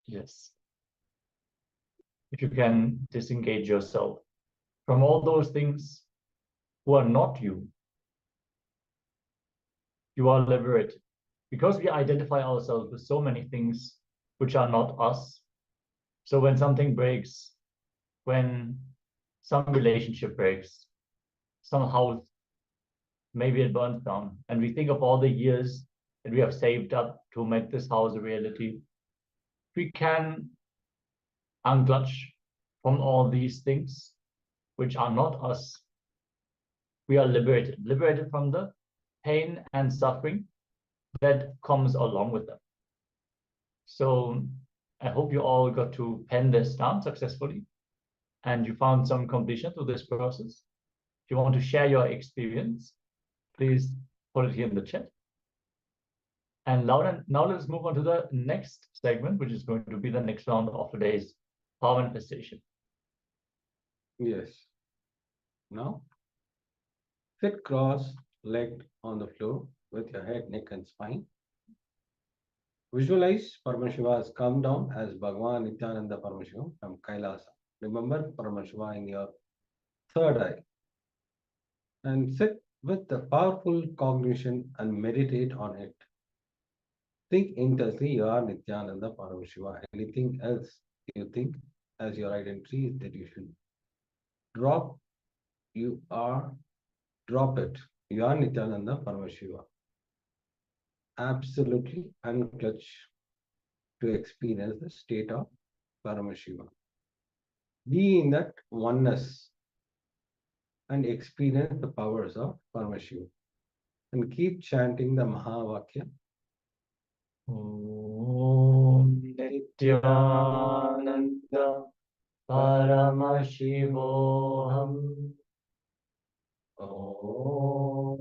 Yes. If you can disengage yourself from all those things who are not you, you are liberated. Because we identify ourselves with so many things which are not us. So when something breaks, when some relationship breaks, some house, maybe it burns down, and we think of all the years that we have saved up to make this house a reality, we can unclutch from all these things which are not us. We are liberated from the pain and suffering that comes along with them. So I hope you all got to pen this down successfully and you found some completion to this process. If you want to share your experience, please put it here in the chat. And now let's move on to the next segment, which is going to be the next round of today's power manifestation. Yes. Now, sit cross-legged on the floor with your head, neck, and spine. Visualize Paramashiva has come down as Bhagavan Nithyananda Paramashivoham from Kailasa. Remember Paramashiva in your third eye. And sit with the powerful cognition and meditate on it. Think intensely, you are Nithyananda Paramashiva. Anything else you think as your identity is that you should drop. Drop it. You are Nithyananda Paramashiva. Absolutely unclutch to experience the state of Paramashiva. Be in that oneness and experience the powers of Paramashiva. And keep chanting the Mahavakya. Om Nithyananda Paramashivoham. Om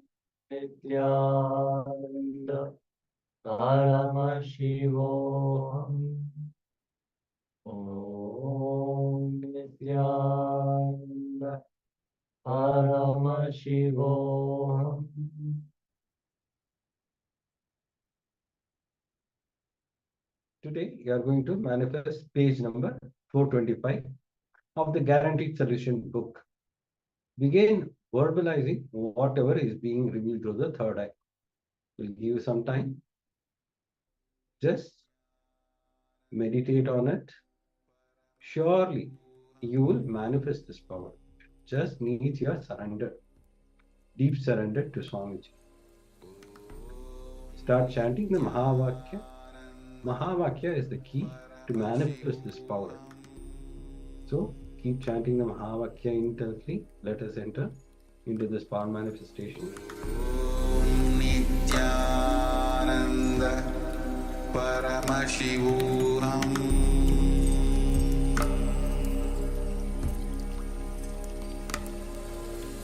Nithyananda Paramashivoham. Om Nithyananda Paramashivoham. Today, you are going to manifest page number 425 of the Guaranteed Solution book. Begin verbalizing whatever is being revealed through the third eye. We'll give you some time. Just meditate on it. Surely, you will manifest this power. Just needs your surrender. Deep surrender to Swamiji. Start chanting the Mahavakya. Mahavakya is the key to manifest this power. So, keep chanting the Mahavakya intensely. Let us enter into this power manifestation. Nithyananda Paramashivoham.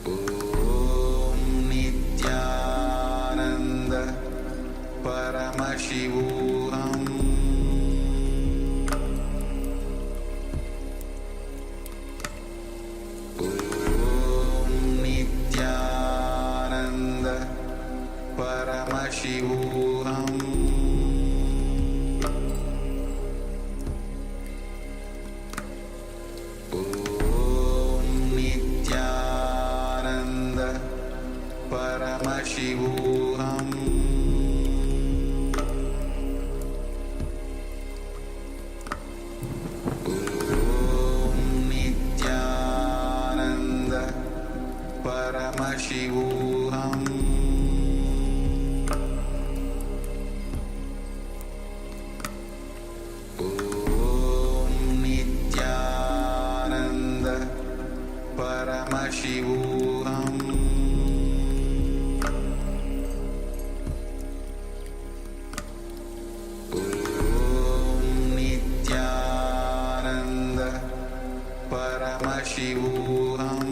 Om Nithyananda Paramashivoham. Paramashivoham. Om Nithyananda Paramashivoham. Om Nithyananda Paramashivoham. Paramashivoham. Om Nithyananda Paramashivoham.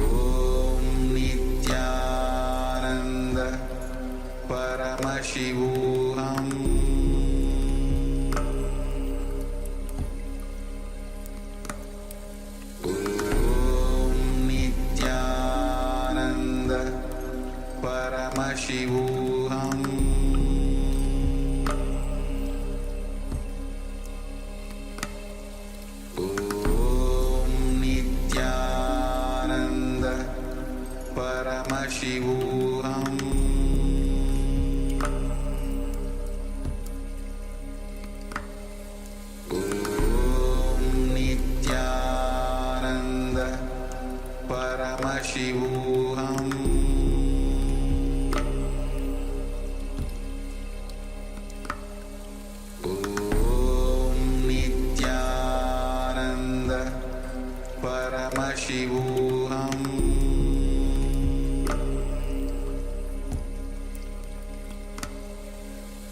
Om Nithyananda Paramashivoham. Paramashivoham Om Nithyananda Paramashivoham Om Nithyananda Paramashivoham Paramashivoham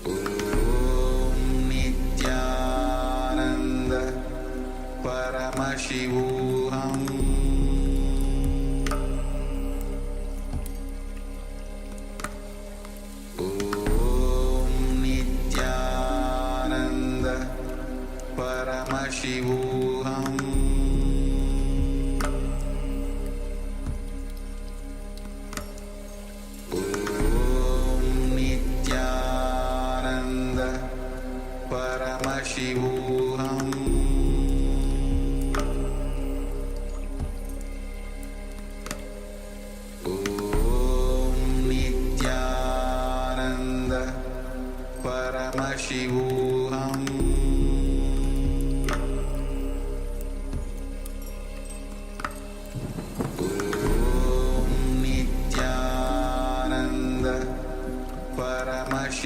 Om Nithyananda Paramashivoham Om Nithyananda Paramashivoham Paramashivoham Om Nithyananda Paramashivoham Om Nithyananda Paramashivoham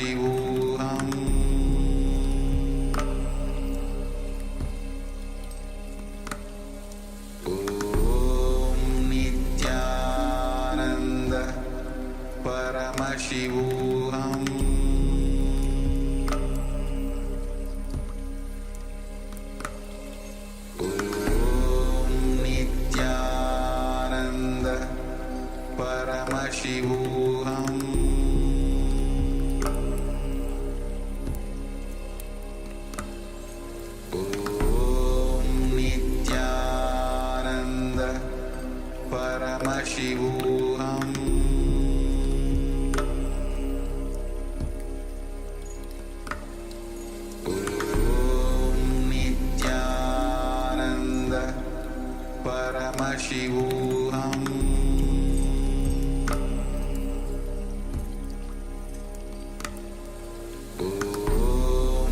Paramashivoham Om Nithyananda Paramashivoham Om Nithyananda Paramashivoham Paramashivoham Om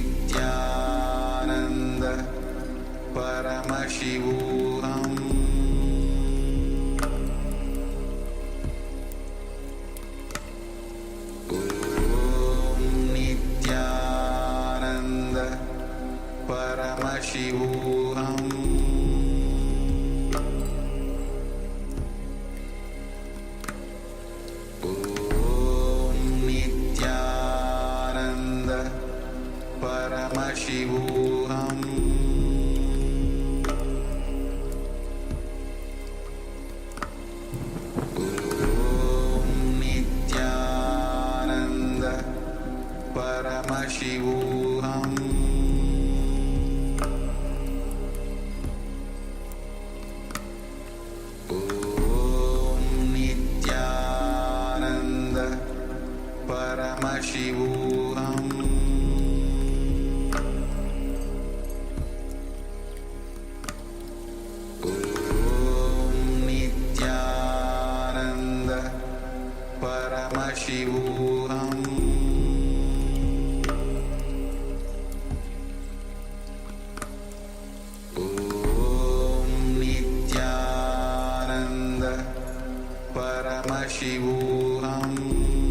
Nithyananda Paramashivoham Om Nithyananda Paramashivoham Paramashivoham Om Nithyananda Paramashivoham Om Nithyananda Paramashivoham Paramashivoham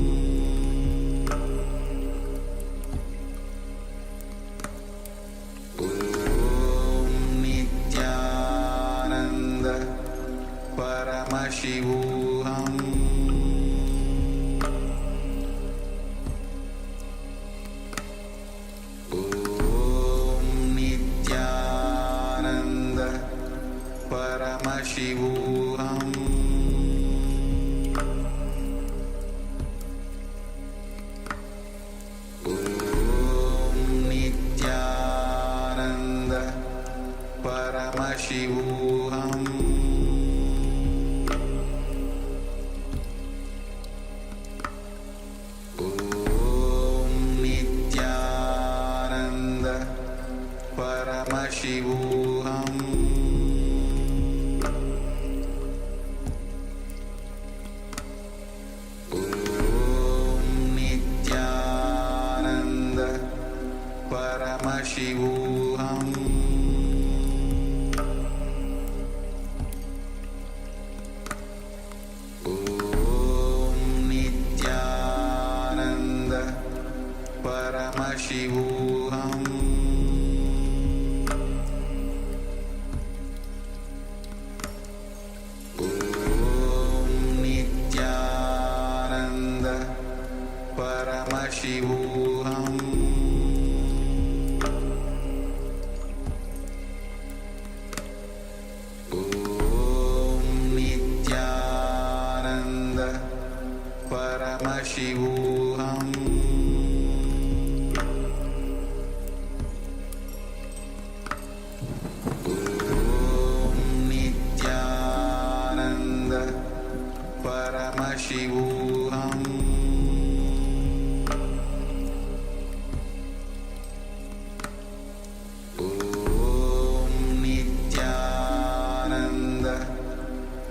Om Nithyananda Paramashivoham Om Nithyananda Paramashivoham Paramashivoham Om Nithyananda Paramashivoham Paramashivoham Om Nithyananda Paramashivoham Om Nithyananda Paramashivoham Paramashivoham Om Nithyananda Paramashivoham Om Nithyananda Paramashivoham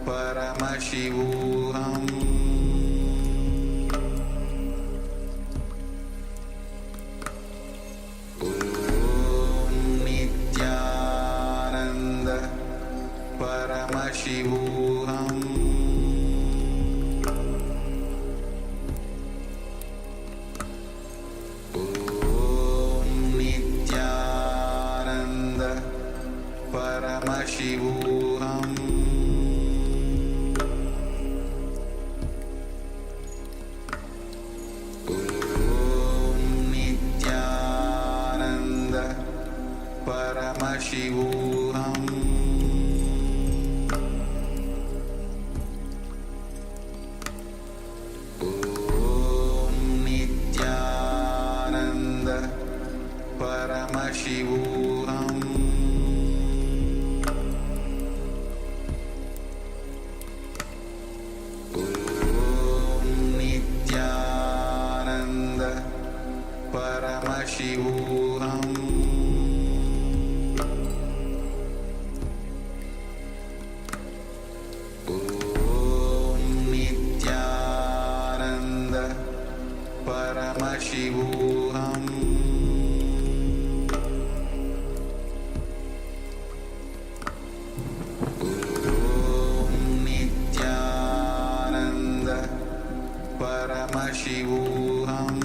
Paramashivoham Om Nithyananda Paramashivoham Om Nithyananda Paramashivoham Paramashivoham Om Nithyananda Paramashivoham Om Nithyananda Paramashivoham Paramashivoham Om Nithyananda Paramashivoham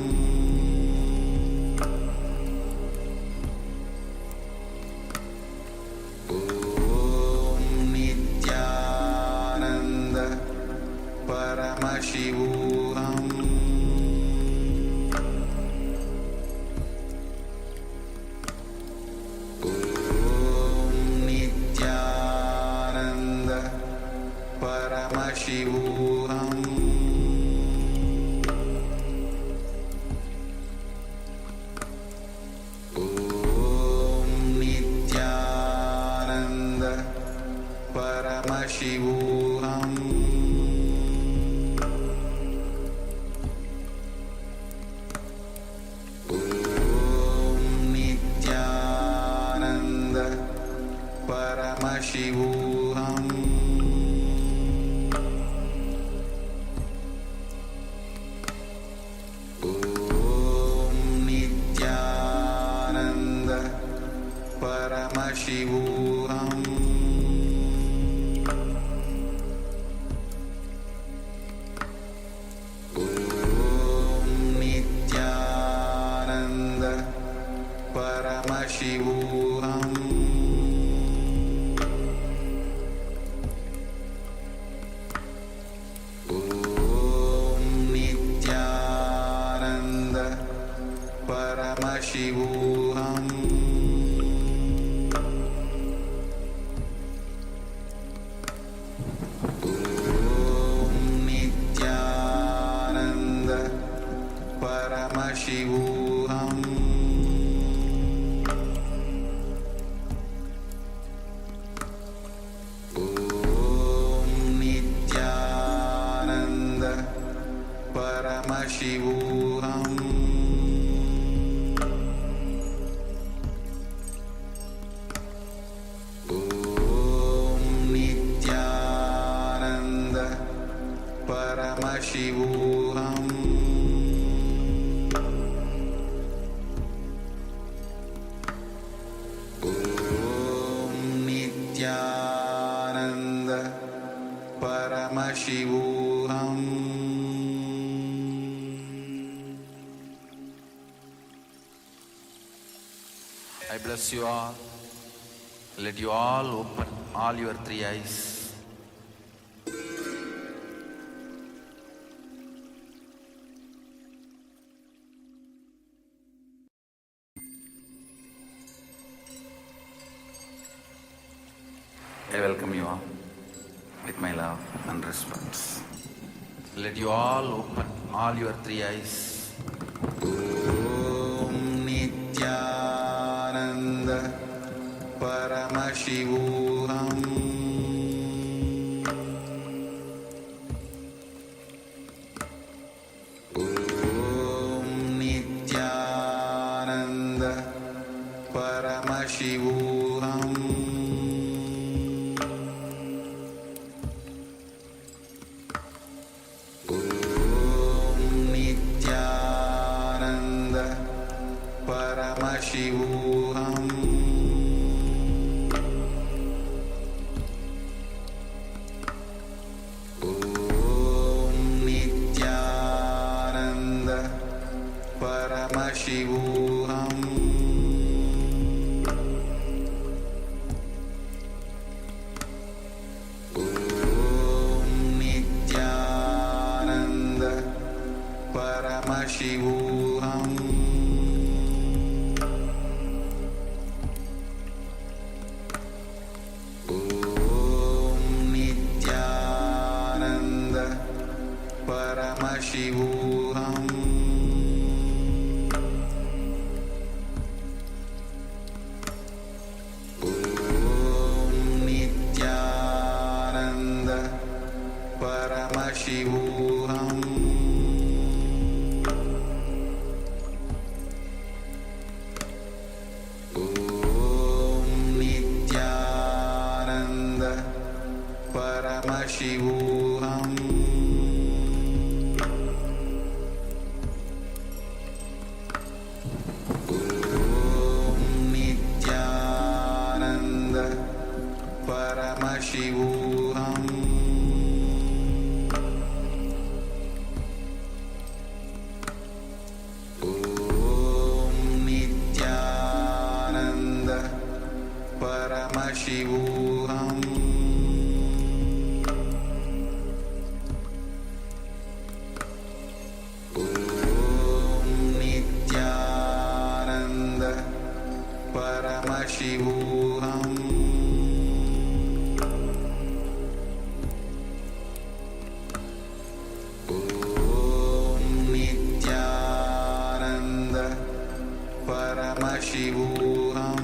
Om Nithyananda Paramashivoham Paramashivoham Om Nithyananda Paramashivoham Om Nithyananda Paramashivoham Paramashivoham Om Nithyananda Paramashivoham Om Nithyananda Paramashivoham Paramashivoham Om Nithyananda Paramashivoham I bless you all. Let you all open all your three eyes. I welcome you all with my love and respect. Let you all open all your three eyes. Om Nithyananda Paramashivoham Om Nithyananda Paramashivoham Om Nithyananda Paramashivoham Om Nithyananda Paramashivoham Om Nithyananda Paramashivoham Om Nithyananda Paramashivoham Om Nithyananda Paramashivoham Om Nithyananda Paramashivoham Om Nithyananda Paramashivoham Om Nithyananda Paramashivoham Om Nithyananda Paramashivoham Om Nithyananda Paramashivoham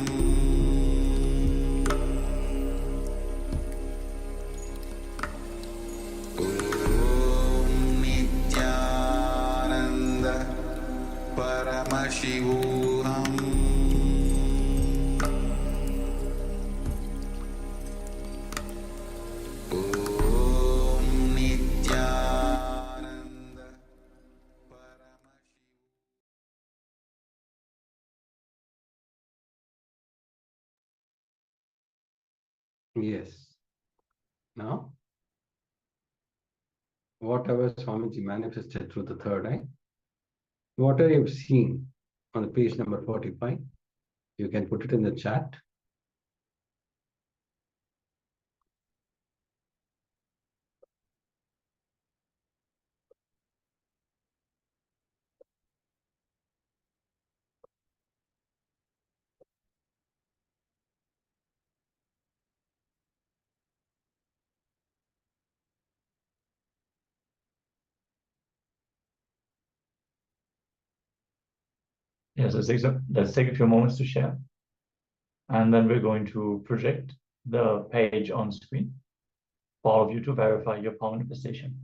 Om Nithyananda Paramashivoham Om Nithyananda Paramashivoham. Yes. Now, whatever Swamiji manifested through the third eye, whatever you've seen on the page number 45, you can put it in the chat. Yes, let's take a few moments to share. And then we're going to project the page on screen for all of you to verify your power manifestation.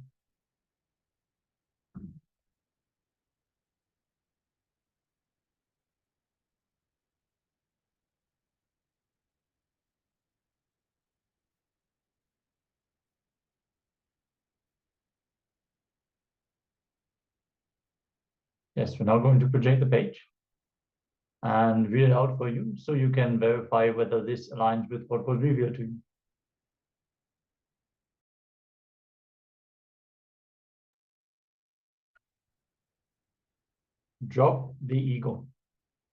Yes, we're now going to project the page and read it out for you so you can verify whether this aligns with what was revealed to you. Drop the ego.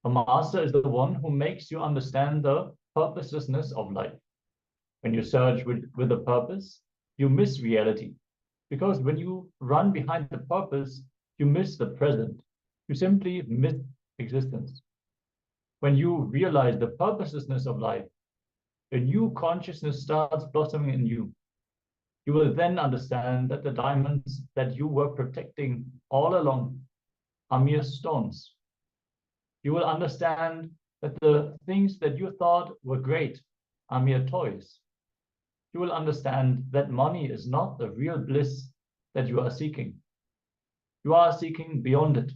A master is the one who makes you understand the purposelessness of life. When you search with a purpose, you miss reality. Because when you run behind the purpose, you miss the present. You simply miss existence. When you realize the purposelessness of life, a new consciousness starts blossoming in you. You will then understand that the diamonds that you were protecting all along are mere stones. You will understand that the things that you thought were great are mere toys. You will understand that money is not the real bliss that you are seeking. You are seeking beyond it.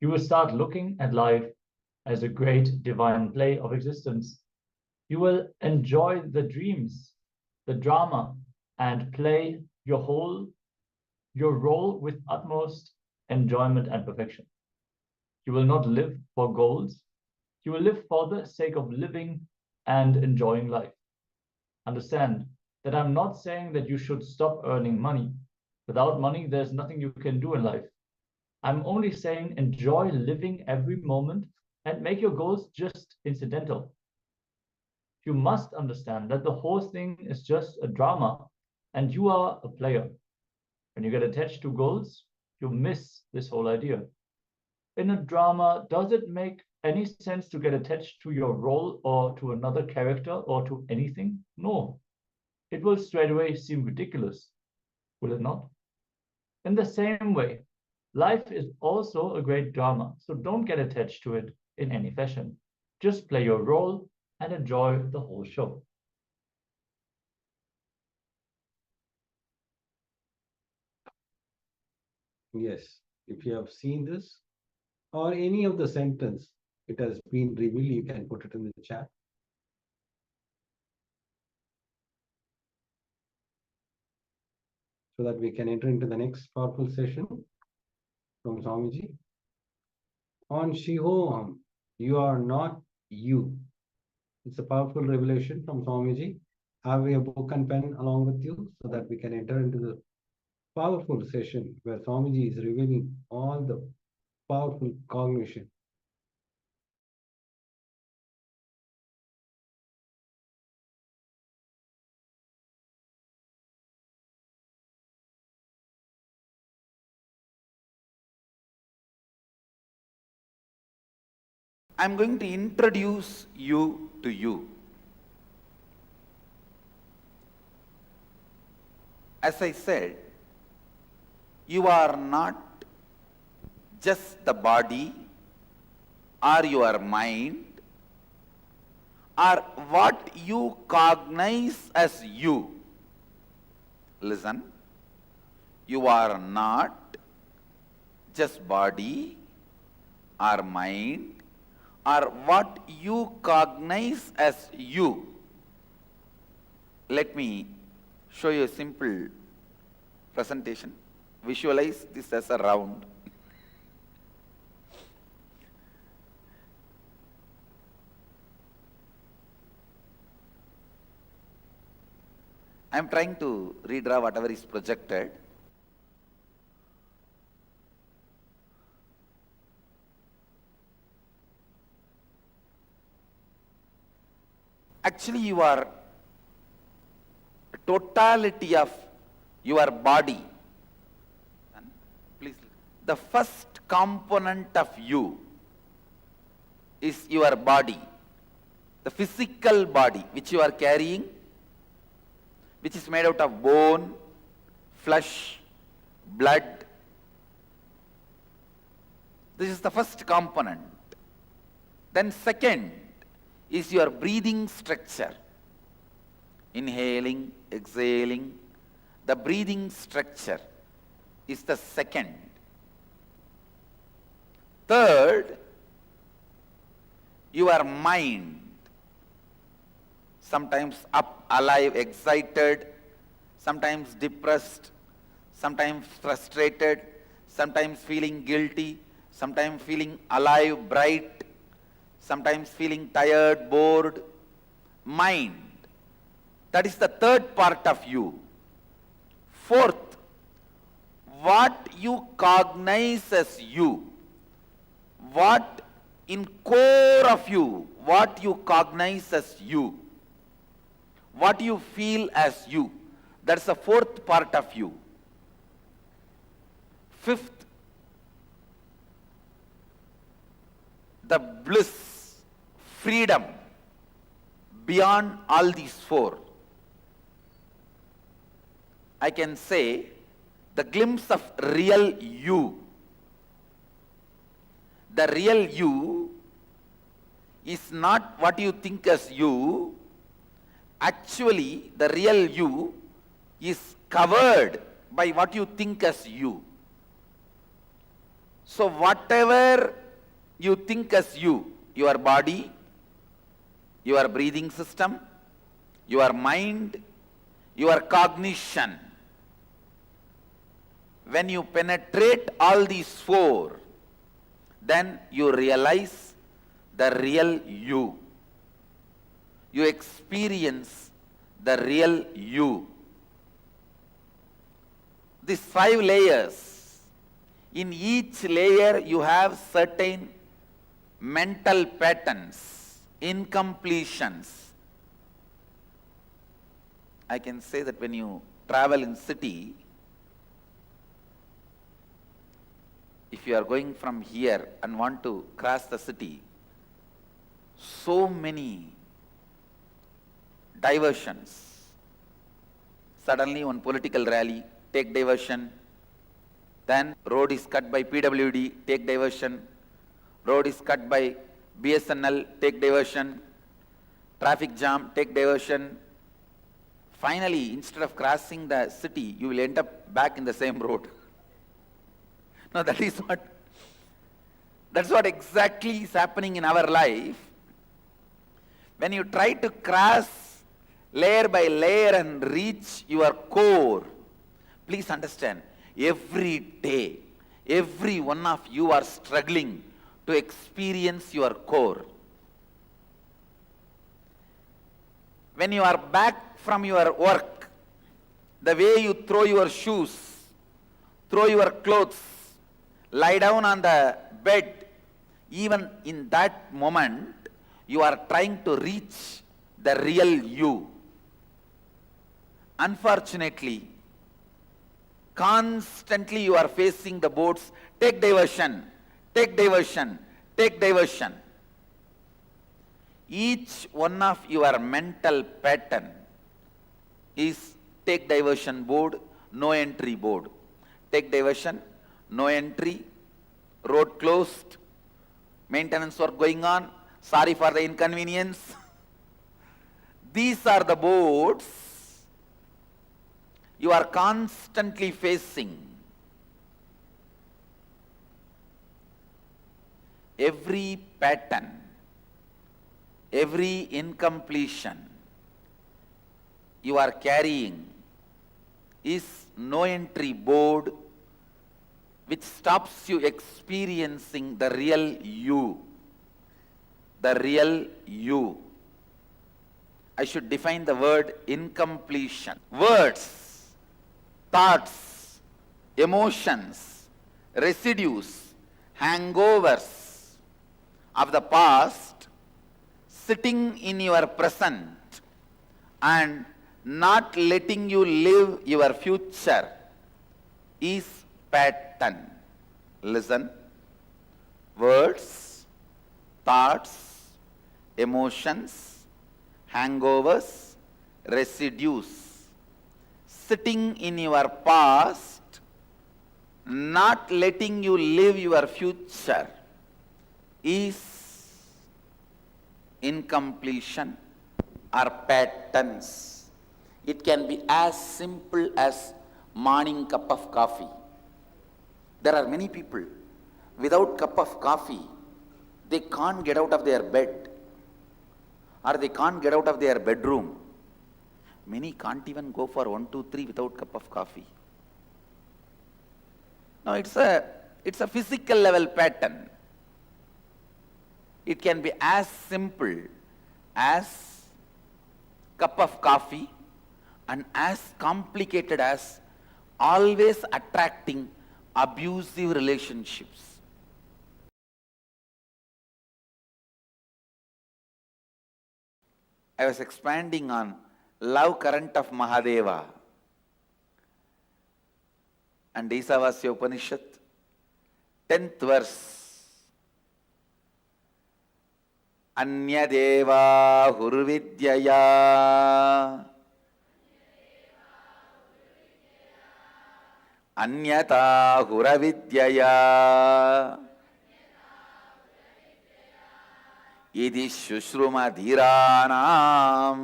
You will start looking at life as a great divine play of existence. You will enjoy the dreams, the drama, and play your role with utmost enjoyment and perfection. You will not live for goals. You will live for the sake of living and enjoying life. Understand that I'm not saying that you should stop earning money. Without money, there's nothing you can do in life. I'm only saying enjoy living every moment and make your goals just incidental. You must understand that the whole thing is just a drama and you are a player. When you get attached to goals, you miss this whole idea. In a drama, does it make any sense to get attached to your role or to another character or to anything? No. It will straight away seem ridiculous, will it not? In the same way, life is also a great drama, so don't get attached to it in any fashion. Just play your role and enjoy the whole show. Yes, if you have seen this or any of the sentence, it has been revealed, you can put it in the chat. So that we can enter into the next powerful session from Swamiji. On Shivoham, you are not you. It's a powerful revelation from Swamiji. Have a book and pen along with you so that we can enter into the powerful session where Swamiji is revealing all the powerful cognition. I'm going to introduce you to you. As I said, you are not just the body or your mind or what you cognize as you. Listen, you are not just body or mind or what you cognize as you. Let me show you a simple presentation. Visualize this as a round. I am trying to redraw whatever is projected. Actually, you are totality of your body. Please, the first component of you is your body, the physical body which you are carrying, which is made out of bone, flesh, blood. This is the first component. Then second is your breathing structure. Inhaling, exhaling, the breathing structure is the second. Third, your mind, sometimes up, alive, excited, sometimes depressed, sometimes frustrated, sometimes feeling guilty, sometimes feeling alive, bright, sometimes feeling tired, bored. Mind, that is the third part of you. Fourth, what you cognize as you, what in core of you, what you cognize as you, what you feel as you, that's the fourth part of you. Fifth, the bliss, freedom beyond all these four. I can say the glimpse of real you. The real you is not what you think as you. Actually, the real you is covered by what you think as you. So whatever you think as you, your body, your breathing system, your mind, your cognition, when you penetrate all these four, then you realize the real you. You experience the real you. These 5 layers, in each layer you have certain mental patterns, incompletions. I can say that when you travel in city, if you are going from here and want to cross the city, so many diversions. Suddenly one political rally, take diversion. Then road is cut by PWD, take diversion. Road is cut by BSNL, take diversion. Traffic jam, take diversion. Finally, instead of crossing the city, you will end up back in the same road. Now that's what exactly is happening in our life. When you try to cross layer by layer and reach your core, please understand, every day, every one of you are struggling to experience your core. When you are back from your work, the way you throw your shoes, throw your clothes, lie down on the bed, even in that moment, you are trying to reach the real you. Unfortunately, constantly you are facing the boards, take diversion, take diversion, take diversion. Each one of your mental pattern is take diversion board, no entry board. Take diversion, no entry, road closed, maintenance work going on, sorry for the inconvenience. These are the boards you are constantly facing. Every pattern, every incompletion you are carrying is no entry board which stops you experiencing the real you. The real you. I should define the word incompletion. Words, thoughts, emotions, residues, hangovers of the past sitting in your present and not letting you live your future is pattern. Listen. Words, thoughts, emotions, hangovers, residues sitting in your past, not letting you live your future is incompletion or patterns. It can be as simple as morning cup of coffee. There are many people, without cup of coffee, they can't get out of their bed or they can't get out of their bedroom. Many can't even go for 1, 2, 3 without cup of coffee. Now it's a physical level pattern. It can be as simple as cup of coffee and as complicated as always attracting abusive relationships. I was expanding on love current of Mahadeva. And Isavasya Upanishad, 10th verse. Anyadeva hurvidyaya Anyata huravidyaya Idi shushruma dhiranam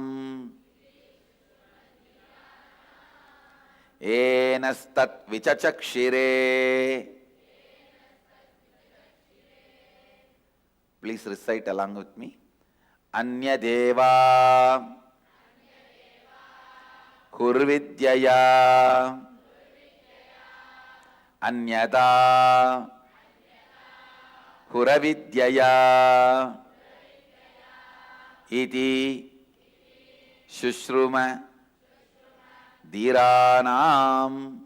Enastat vichachakshire. Please recite along with me. Anyadeva hurvidyaya Anyada huravidyaya Iti shushruma dhiranam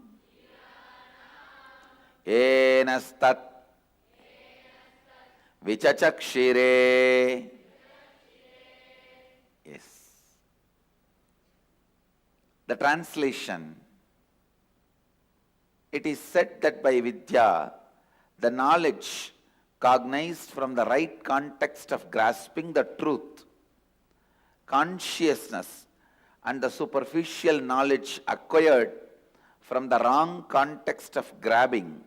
Enastat vichachakshire. Yes. The translation. It is said that by Vidya, the knowledge cognized from the right context of grasping the truth, consciousness, and the superficial knowledge acquired from the wrong context of grabbing,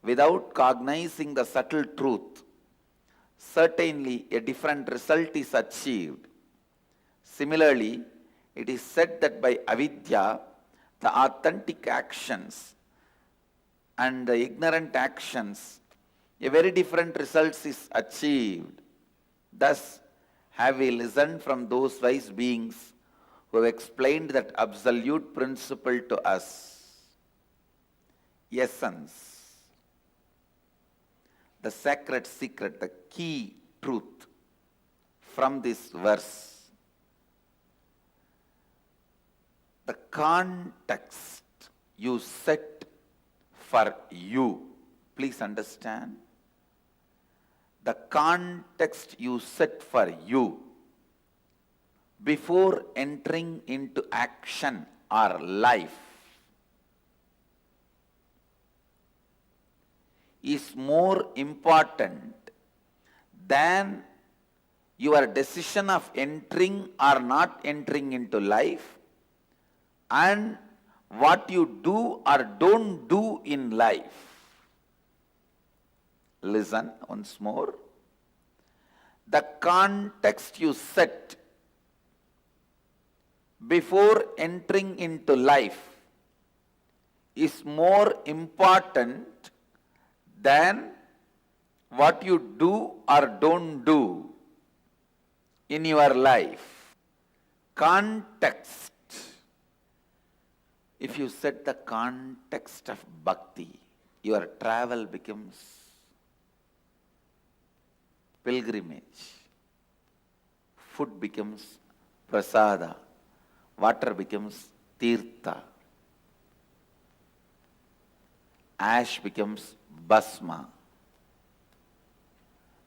without cognizing the subtle truth, certainly a different result is achieved. Similarly, it is said that by avidya, the authentic actions and the ignorant actions, a very different result is achieved. Thus, have we listened from those wise beings who have explained that absolute principle to us. Essence, the sacred secret, the key truth from this verse. The context you set for you. Please understand. The context you set for you before entering into action or life is more important than your decision of entering or not entering into life and what you do or don't do in life. Listen once more. The context you set before entering into life is more important than what you do or don't do in your life. Context. If you set the context of bhakti, your travel becomes pilgrimage. Food becomes prasada. Water becomes tirtha. Ash becomes basma.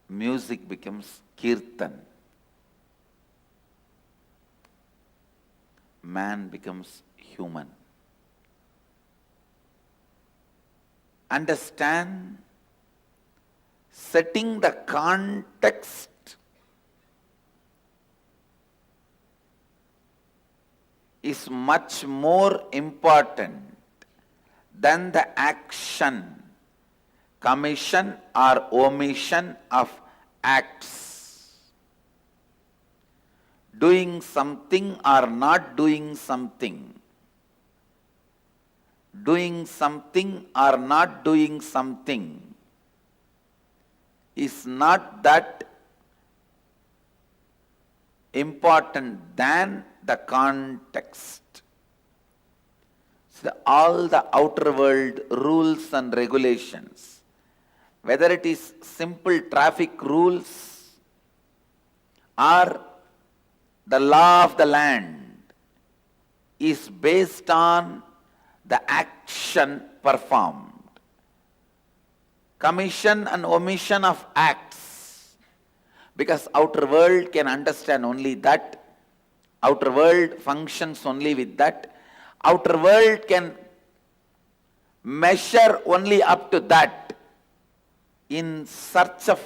Music becomes kirtan. Man becomes human. Understand, setting the context is much more important than the action, commission or omission of acts. Doing something or not doing something. Doing something or not doing something is not that important than the context. So all the outer world rules and regulations, whether it is simple traffic rules or the law of the land, is based on the action performed. Commission and omission of acts, because outer world can understand only that Outer world functions only with that. Outer world can measure only up to that. In search of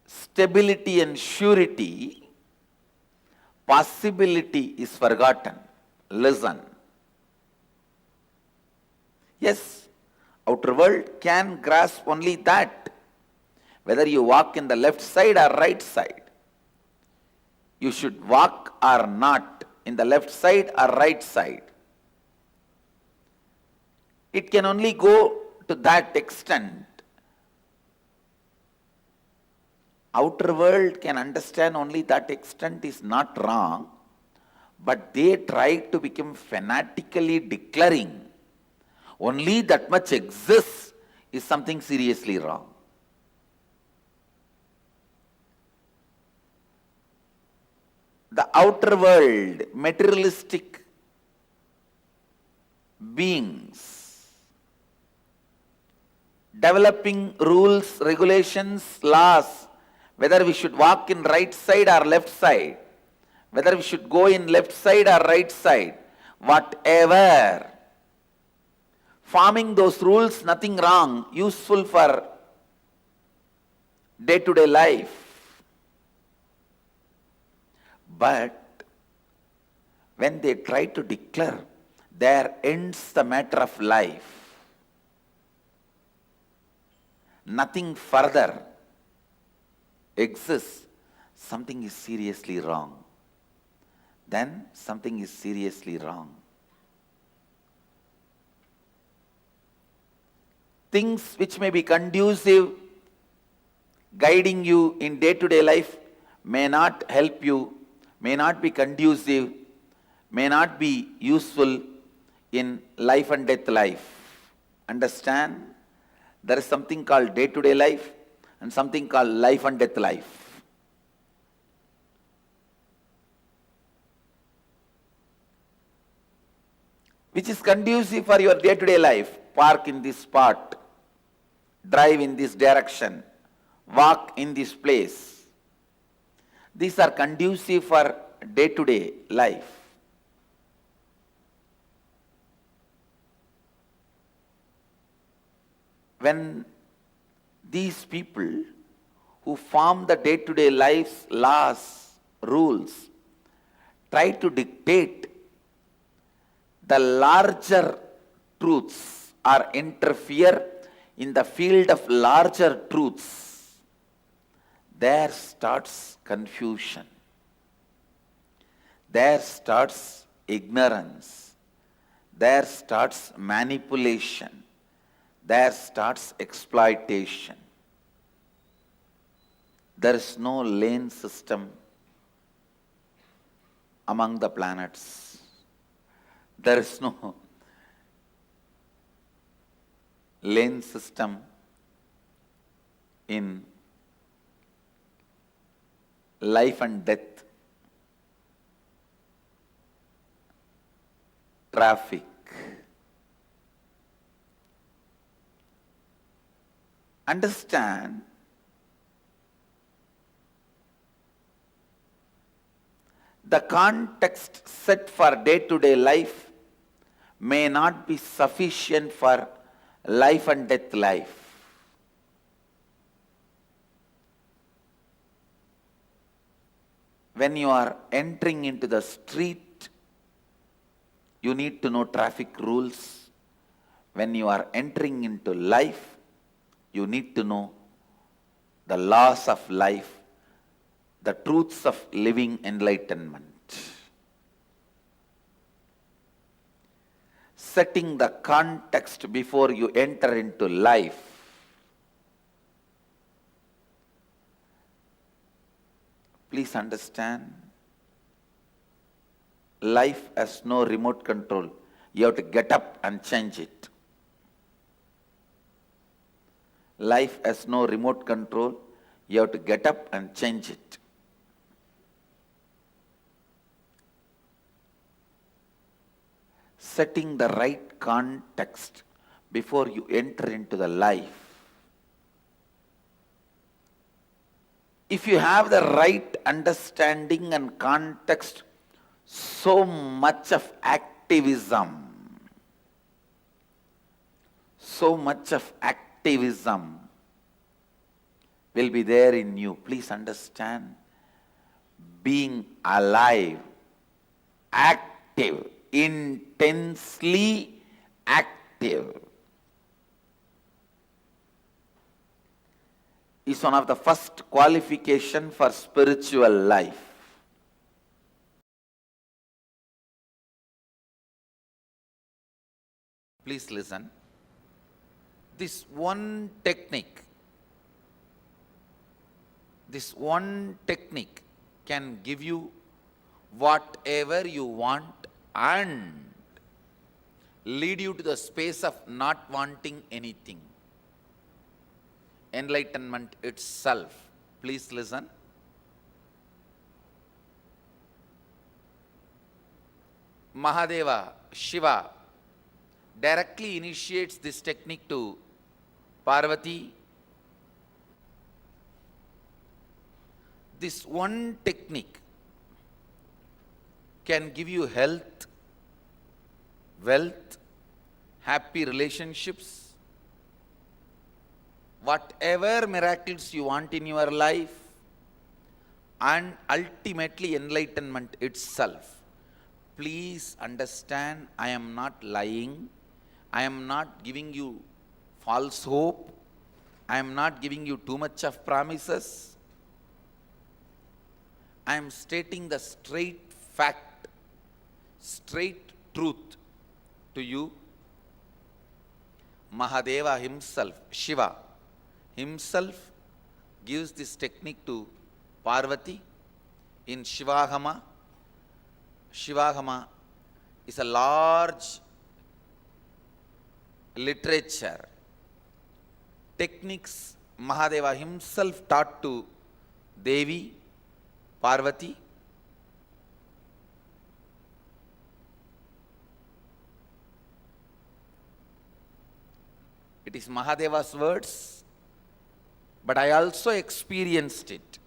stability and surety, possibility is forgotten. Listen. Yes, outer world can grasp only that. Whether you walk in the left side or right side, you should walk or not in the left side or right side. It can only go to that extent. Outer world can understand only that extent is not wrong, but they try to become fanatically declaring only that much exists is something seriously wrong. The outer world, materialistic beings, developing rules, regulations, laws, whether we should walk in right side or left side, whether we should go in left side or right side, whatever. Forming those rules, nothing wrong, useful for day-to-day life. But when they try to declare, there ends the matter of life. Nothing further exists, something is seriously wrong. Then something is seriously wrong. Things which may be conducive, guiding you in day-to-day life, may not help you, may not be conducive, may not be useful in life and death life. Understand? There is something called day-to-day life and something called life and death life. Which is conducive for your day-to-day life. Park in this spot, drive in this direction, walk in this place. These are conducive for day-to-day life. When these people who form the day-to-day life's laws, rules, try to dictate the larger truths or interfere in the field of larger truths, there starts confusion. There starts ignorance. There starts manipulation. There starts exploitation. There is no lane system among the planets. There is no lane system in life and death, traffic. Understand, the context set for day-to-day life may not be sufficient for life and death life. When you are entering into the street, you need to know traffic rules. When you are entering into life, you need to know the laws of life, the truths of living enlightenment. Setting the context before you enter into life. Please understand, life has no remote control. You have to get up and change it. Life has no remote control. You have to get up and change it. Setting the right context before you enter into the life. If you have the right understanding and context so much of activism. So much of activism will be there in you. Please understand, being alive, active, intensely active is one of the first qualification for spiritual life. Please listen. This one technique can give you whatever you want and lead you to the space of not wanting anything. Enlightenment itself. Please listen. Mahadeva, Shiva, directly initiates this technique to Parvati. This one technique can give you health, wealth, happy relationships, whatever miracles you want in your life, and ultimately enlightenment itself. Please understand, I am not lying. I am not giving you false hope. I am not giving you too much of promises. I am stating the straight fact, straight truth to you. Mahadeva himself, Shiva himself, gives this technique to Parvati in Shivahama. Shivahama is a large literature. Techniques Mahadeva himself taught to Devi, Parvati. It is Mahadeva's words, but I also experienced it.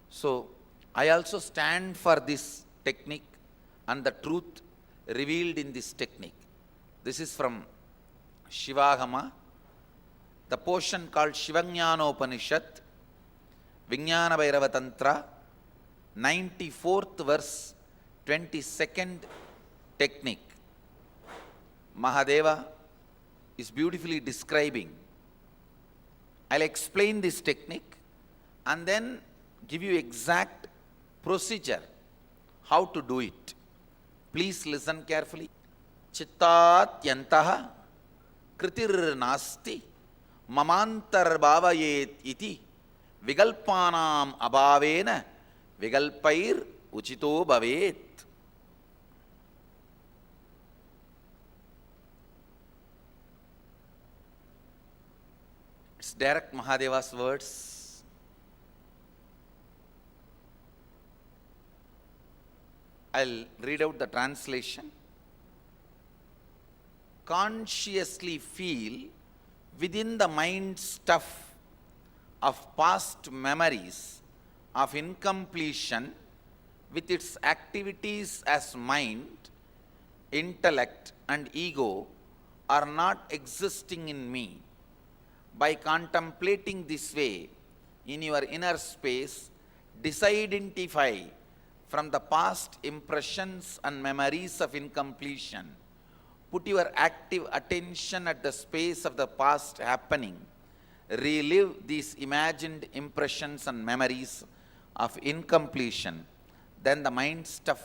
So I also stand for this technique and the truth revealed in this technique. This is from Shivahama, the portion called Shivajnanopanishad, Vijnana Bhairava Tantra, 94th verse, 22nd technique. Mahadeva is beautifully describing. I'll explain this technique and then give you exact procedure how to do it. Please listen carefully. Chittat yantaha kritir nasti mamantar bhavayet iti vigalpanam abhavena vigalpair uchito bhavet. It's direct Mahadeva's words. I'll read out the translation. Consciously feel within the mind stuff of past memories of incompletion with its activities as mind, intellect and ego are not existing in me. By contemplating this way in your inner space, disidentify from the past impressions and memories of incompletion. Put your active attention at the space of the past happening. Relive these imagined impressions and memories of incompletion. Then the mind stuff,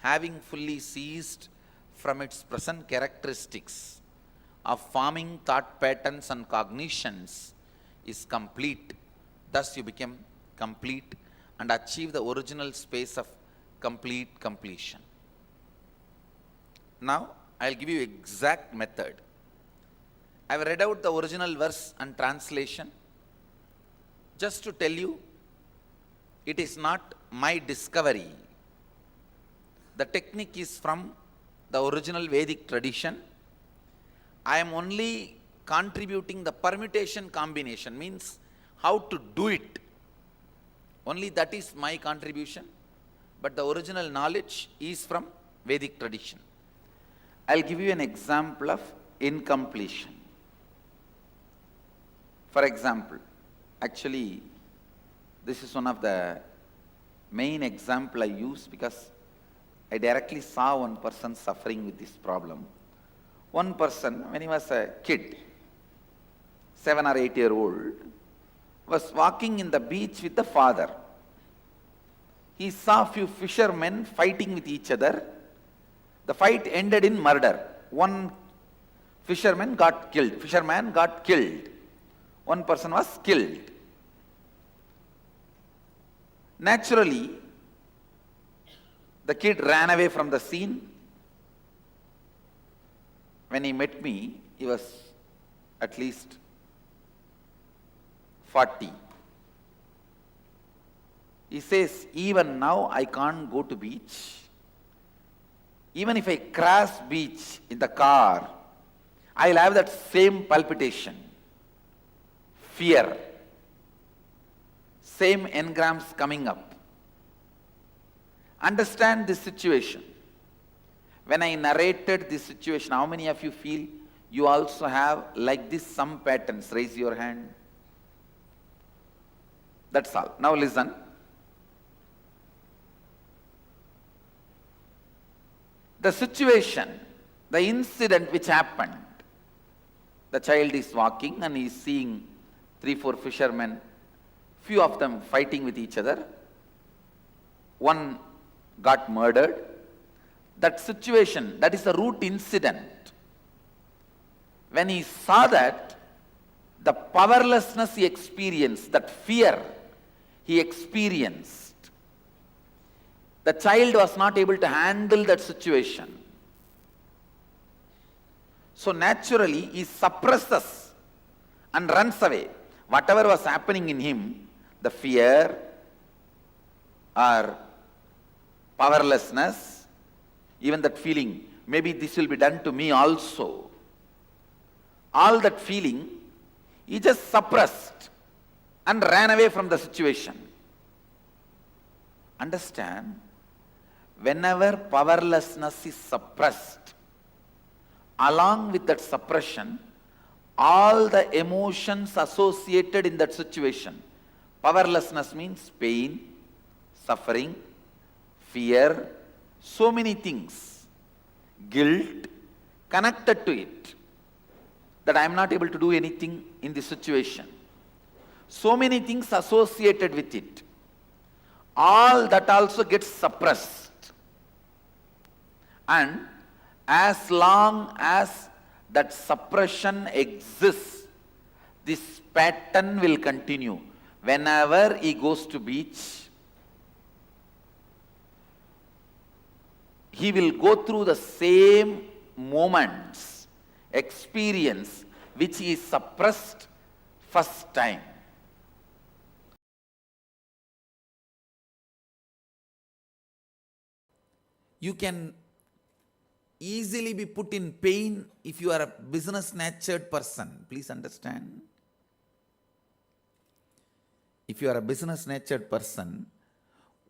having fully ceased from its present characteristics of forming thought patterns and cognitions, is complete. Thus you become complete and achieve the original space of complete completion. Now, I'll give you exact method. I've read out the original verse and translation just to tell you it is not my discovery. The technique is from the original Vedic tradition. I am only contributing the permutation combination, means how to do it. Only that is my contribution. but the original knowledge is from Vedic tradition. I'll give you an example of incompletion. For example, actually, this is one of the main example I use because I directly saw one person suffering with this problem. One person, when he was a kid, 7 or 8 year old, was walking in the beach with the father. He saw few fishermen fighting with each other. The fight ended in murder. One fisherman got killed. One person was killed. Naturally, the kid ran away from the scene. When he met me, he was at least 40. He says, even now I can't go to beach. Even if I cross beach in the car, I'll have that same palpitation, fear, same engrams coming up. Understand this situation. When I narrated this situation, how many of you feel you also have like this some patterns? Raise your hand. That's all. Now listen. The situation, the incident which happened, the child is walking and he is seeing 3-4 fishermen, few of them fighting with each other. One got murdered. That situation, that is the root incident. When he saw that, the powerlessness he experienced, that fear he experienced, the child was not able to handle that situation. So naturally, he suppresses and runs away. Whatever was happening in him, the fear or powerlessness, even that feeling, maybe this will be done to me also. All that feeling, he just suppressed and ran away from the situation. Understand, whenever powerlessness is suppressed, along with that suppression, all the emotions associated in that situation, powerlessness means pain, suffering, fear, so many things, guilt connected to it, that I am not able to do anything in this situation. So many things associated with it. All that also gets suppressed. And as long as that suppression exists, this pattern will continue. Whenever he goes to beach, he will go through the same moments, experience, which he suppressed first time. You can easily be put in pain if you are a business-natured person. Please understand. If you are a business-natured person,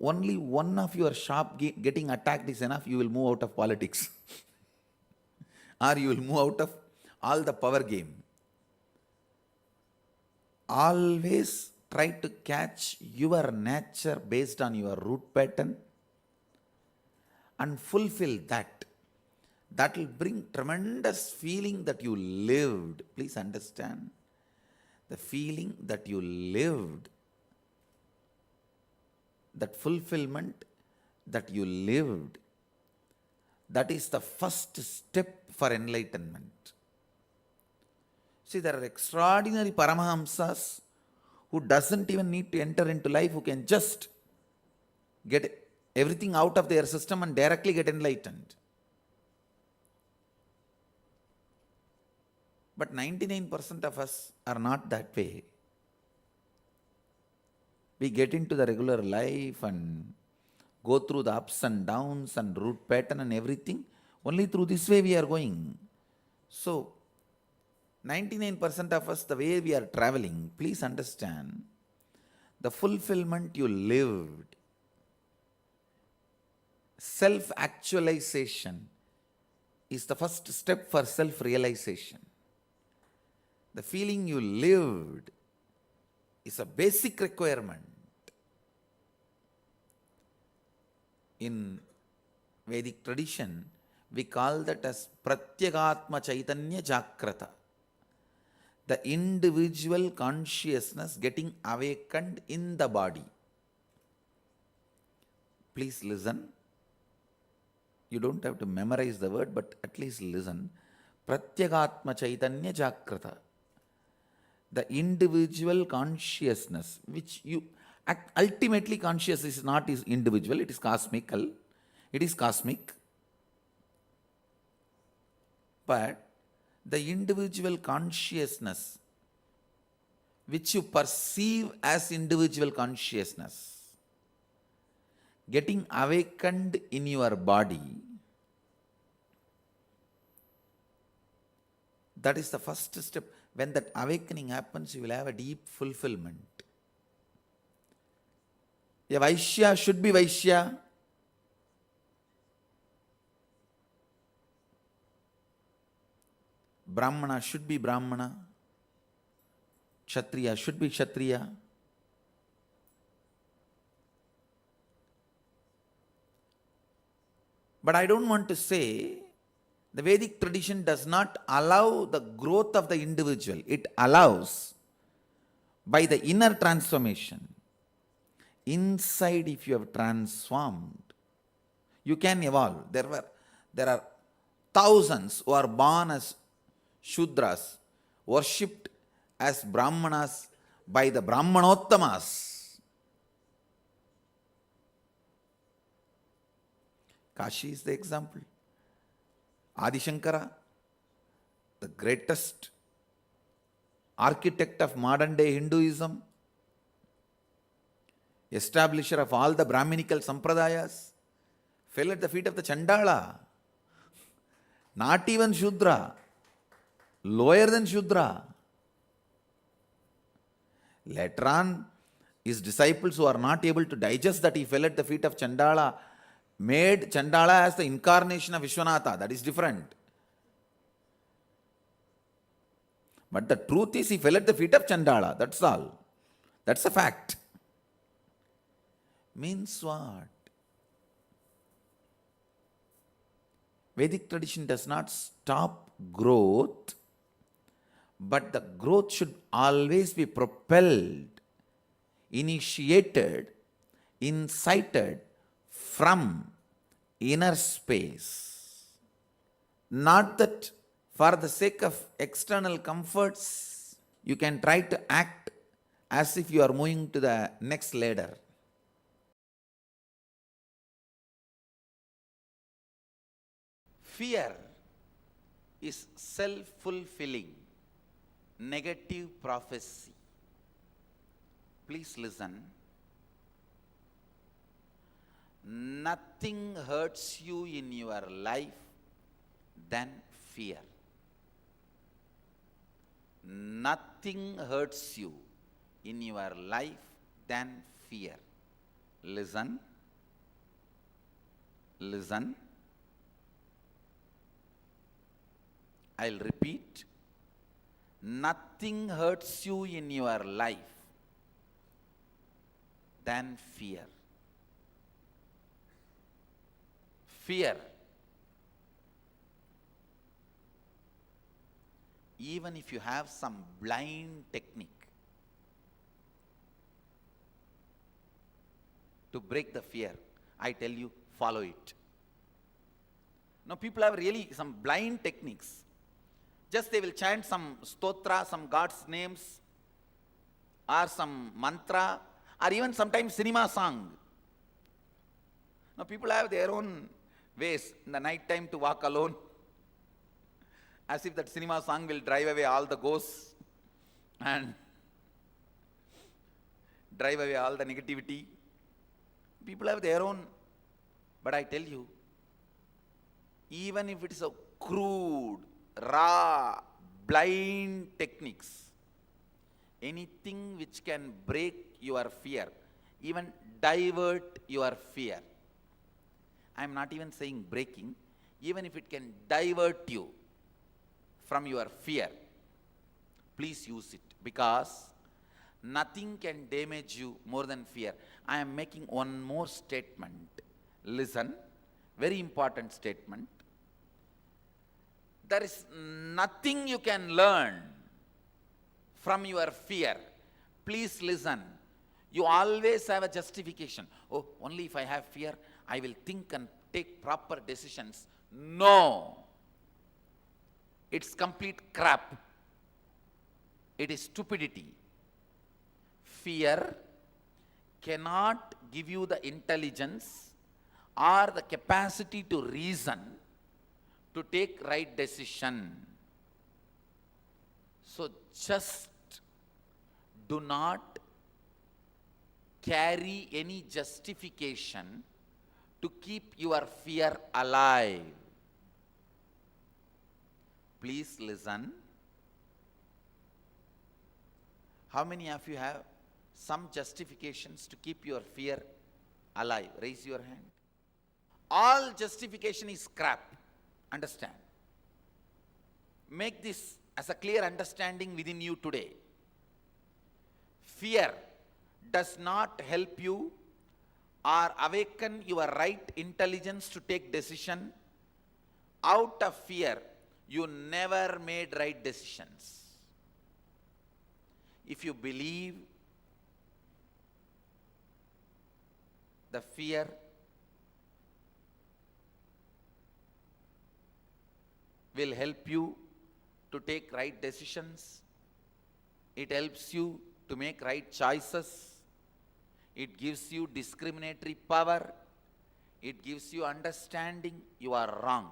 only one of your shop getting attacked is enough, you will move out of politics. Or you will move out of all the power game. Always try to catch your nature based on your root pattern and fulfill that. That will bring tremendous feeling that you lived. Please understand. The feeling that you lived, that fulfillment that you lived, that is the first step for enlightenment. See, there are extraordinary Paramahamsas who doesn't even need to enter into life, who can just get everything out of their system and directly get enlightened. But 99% of us are not that way. We get into the regular life and go through the ups and downs and root pattern and everything. Only through this way we are going. So, 99% of us, the way we are traveling, please understand, the fulfillment you lived, self-actualization is the first step for self-realization. The feeling you lived is a basic requirement. In Vedic tradition, we call that as Pratyagatma Chaitanya Jagrata. The individual consciousness getting awakened in the body. Please listen. You don't have to memorize the word, but at least listen. Pratyagatma Chaitanya Jagrata. The individual consciousness, which you ultimately conscious is not is individual, it is cosmical. It is cosmic. But the individual consciousness, which you perceive as individual consciousness, getting awakened in your body, that is the first step. When that awakening happens, you will have a deep fulfillment. A Vaishya should be Vaishya. Brahmana should be Brahmana. Kshatriya should be Kshatriya. But I don't want to say the Vedic tradition does not allow the growth of the individual. It allows by the inner transformation. Inside, if you have transformed, you can evolve. There are thousands who are born as Shudras, worshipped as Brahmanas by the Brahmanottamas. Kashi is the example. Adi Shankara, the greatest architect of modern day Hinduism, establisher of all the Brahminical Sampradayas, fell at the feet of the Chandala. Not even Shudra, lower than Shudra. Later on, his disciples who are not able to digest that he fell at the feet of Chandala, made Chandala as the incarnation of Vishwanatha. That is different. But the truth is he fell at the feet of Chandala. That's all. That's a fact. Means what? Vedic tradition does not stop growth, but the growth should always be propelled, initiated, incited from inner space. Not that for the sake of external comforts, you can try to act as if you are moving to the next ladder. Fear is self-fulfilling, negative prophecy. Please listen. Nothing hurts you in your life than fear. Nothing hurts you in your life than fear. Listen. Listen. I'll repeat. Nothing hurts you in your life than fear. Fear. Even if you have some blind technique to break the fear, I tell you, follow it. Now people have really some blind techniques. Just they will chant some stotra, some God's names, or some mantra, or even sometimes cinema song. Now people have their own ways in the night time to walk alone, as if that cinema song will drive away all the ghosts and drive away all the negativity. People have their own, but I tell you, even if it is a crude, raw, blind techniques, anything which can break your fear, even divert your fear, I am not even saying breaking, even if it can divert you from your fear, please use it, because nothing can damage you more than fear. I am making one more statement. Listen, very important statement. There is nothing you can learn from your fear. Please listen. You always have a justification. Oh, only if I have fear, I will think and take proper decisions. No. It's complete crap. It is stupidity. Fear cannot give you the intelligence or the capacity to reason to take right decision. So just do not carry any justification to keep your fear alive. Please listen. How many of you have some justifications to keep your fear alive? Raise your hand. All justification is crap. Understand. Make this as a clear understanding within you today. Fear does not help you or awaken your right intelligence to take decision. Out of fear, you never made right decisions. If you believe the fear will help you to take right decisions, it helps you to make right choices, it gives you discriminatory power, it gives you understanding, you are wrong.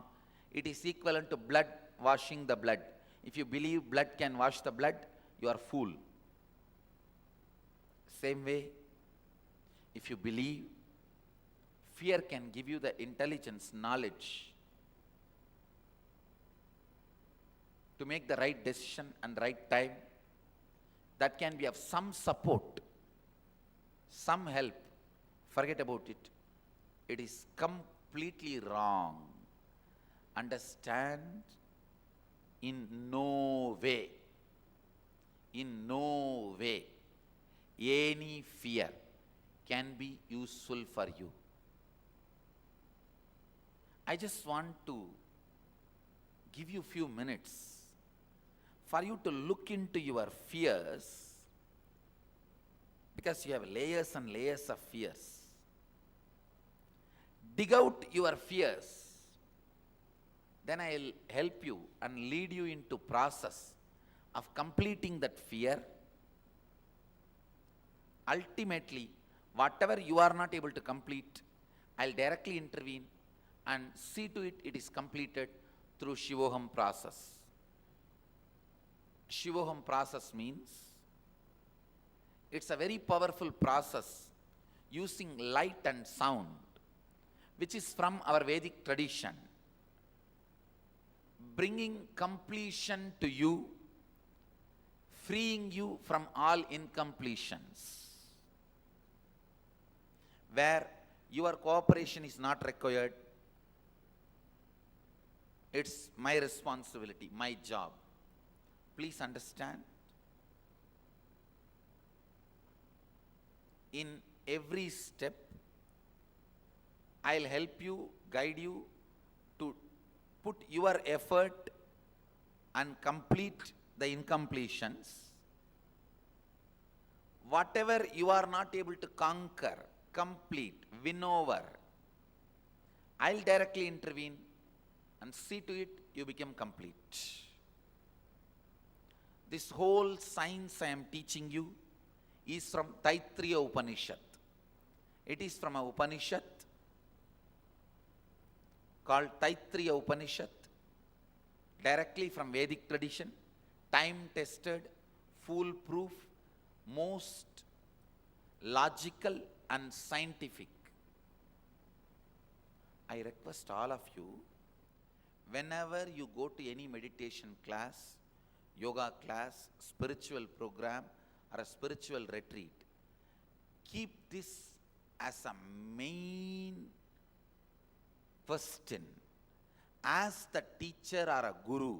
It is equivalent to blood washing the blood. If you believe blood can wash the blood, you are fool. Same way, if you believe fear can give you the intelligence, knowledge to make the right decision and right time, that can be of some support, some help, forget about it. It is completely wrong. Understand, in no way, any fear can be useful for you. I just want to give you a few minutes for you to look into your fears, because you have layers and layers of fears. Dig out your fears. Then I'll help you and lead you into process of completing that fear. Ultimately, whatever you are not able to complete, I'll directly intervene and see to it it is completed through Shivoham process. Shivoham process means it's a very powerful process using light and sound, which is from our Vedic tradition, bringing completion to you, freeing you from all incompletions. Where your cooperation is not required, it's my responsibility, my job. Please understand. In every step, I'll help you, guide you to put your effort and complete the incompletions. Whatever you are not able to conquer, complete, win over, I'll directly intervene and see to it you become complete. This whole science I am teaching you is from Taittiriya Upanishad. It is from a Upanishad called Taittiriya Upanishad, directly from Vedic tradition, time-tested, foolproof, most logical and scientific. I request all of you, whenever you go to any meditation class, yoga class, spiritual program, or a spiritual retreat, keep this as a main question. As the teacher or a guru,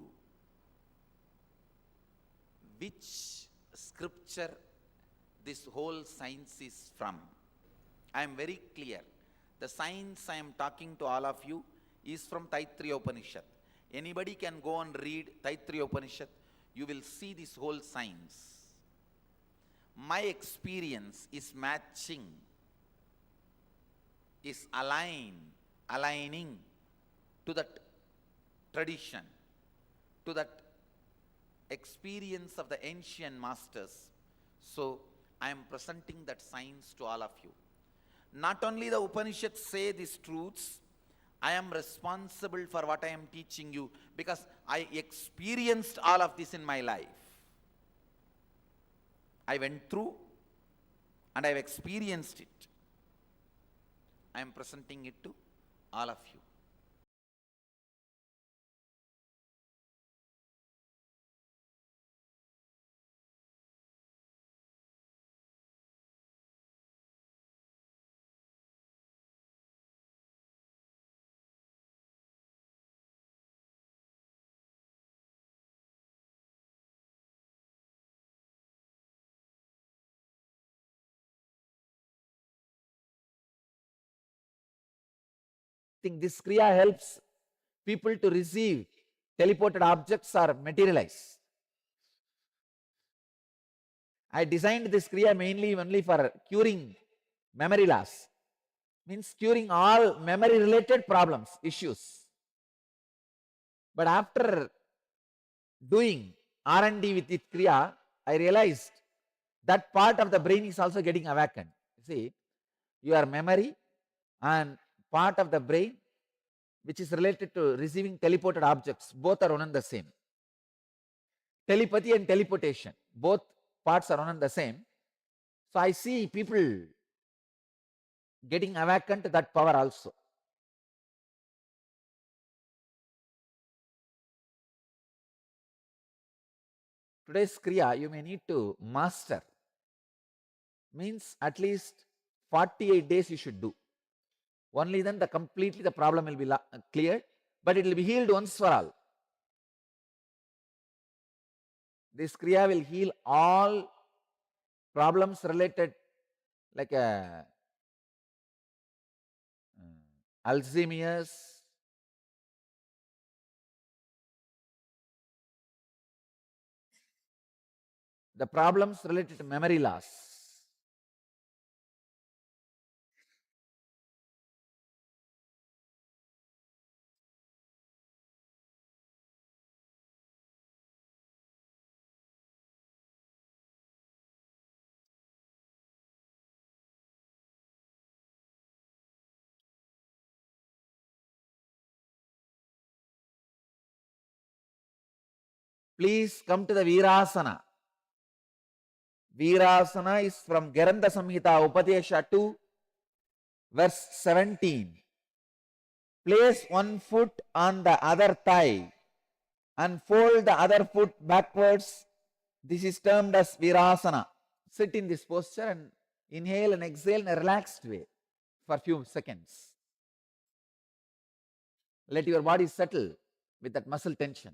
which scripture this whole science is from? I am very clear. The science I am talking to all of you is from Taittiriya Upanishad. Anybody can go and read Taittiriya Upanishad. You will see this whole science. My experience is matching, is aligning to that tradition, to that experience of the ancient masters. So I am presenting that science to all of you. Not only the Upanishads say these truths, I am responsible for what I am teaching you because I experienced all of this in my life. I went through and I have experienced it. I am presenting it to all of you. Think this Kriya helps people to receive teleported objects or materialize. I designed this Kriya mainly only for curing memory loss. Means curing all memory related problems, issues. But after doing R&D with this Kriya, I realized that part of the brain is also getting awakened. See, your memory and part of the brain which is related to receiving teleported objects, both are one and the same. Telepathy and teleportation, both parts are one and the same. So I see people getting awakened to that power also. Today's Kriya you may need to master. Means at least 48 days you should do. Only then completely the problem will be cleared, but it will be healed once for all. This Kriya will heal all problems related like Alzheimer's, the problems related to memory loss. Please come to the Virasana. Virasana is from Garanda Samhita Upadesha 2, verse 17. Place one foot on the other thigh and fold the other foot backwards. This is termed as Virasana. Sit in this posture and inhale and exhale in a relaxed way for a few seconds. Let your body settle with that muscle tension.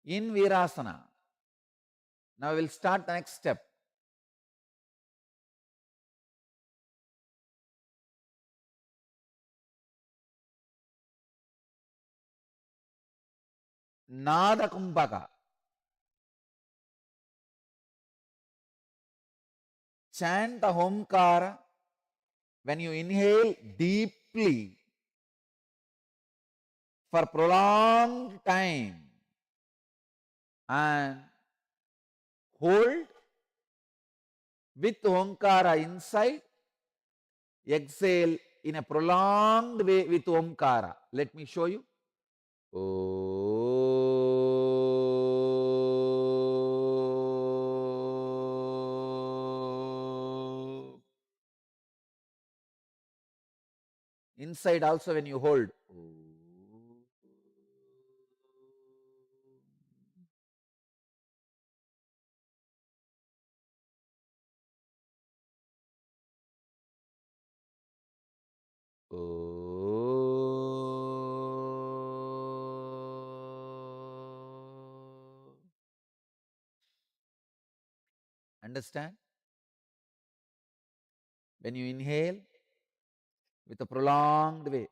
In Virasana, now we will start the next step. Nada Kumbhaka. Chant the Homkara when you inhale deeply for prolonged time and hold with Omkara inside, exhale in a prolonged way with Omkara. Let me show you. Om. Inside also when you hold. Understand? When you inhale with a prolonged way,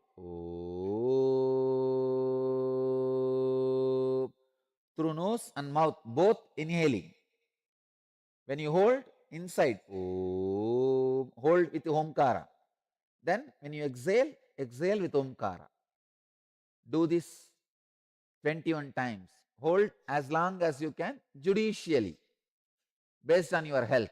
through nose and mouth, both inhaling. When you hold inside, hold with Omkara. Then when you exhale, exhale with Omkara. Do this 21 times. Hold as long as you can, judicially, based on your health.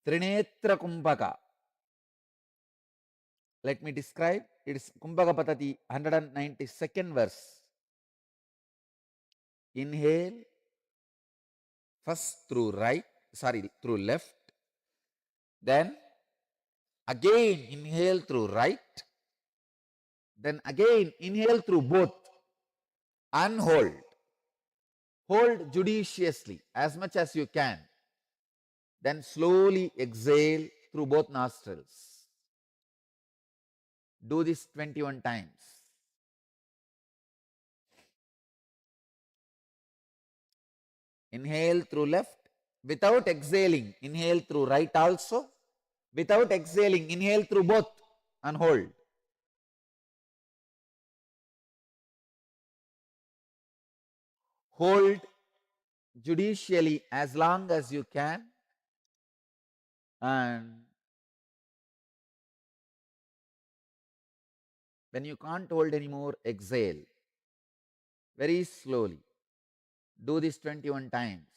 Trinetra Kumbhaka. Let me describe. It is Kumbhaka Patati, 192nd verse. Inhale first through through left. Then again inhale through right. Then again inhale through both. And hold. Hold judiciously as much as you can. Then slowly exhale through both nostrils. Do this 21 times. Inhale through left without exhaling. Inhale through right also. Without exhaling, inhale through both and hold. Hold judicially as long as you can, and when you can't hold anymore, exhale very slowly. Do this 21 times.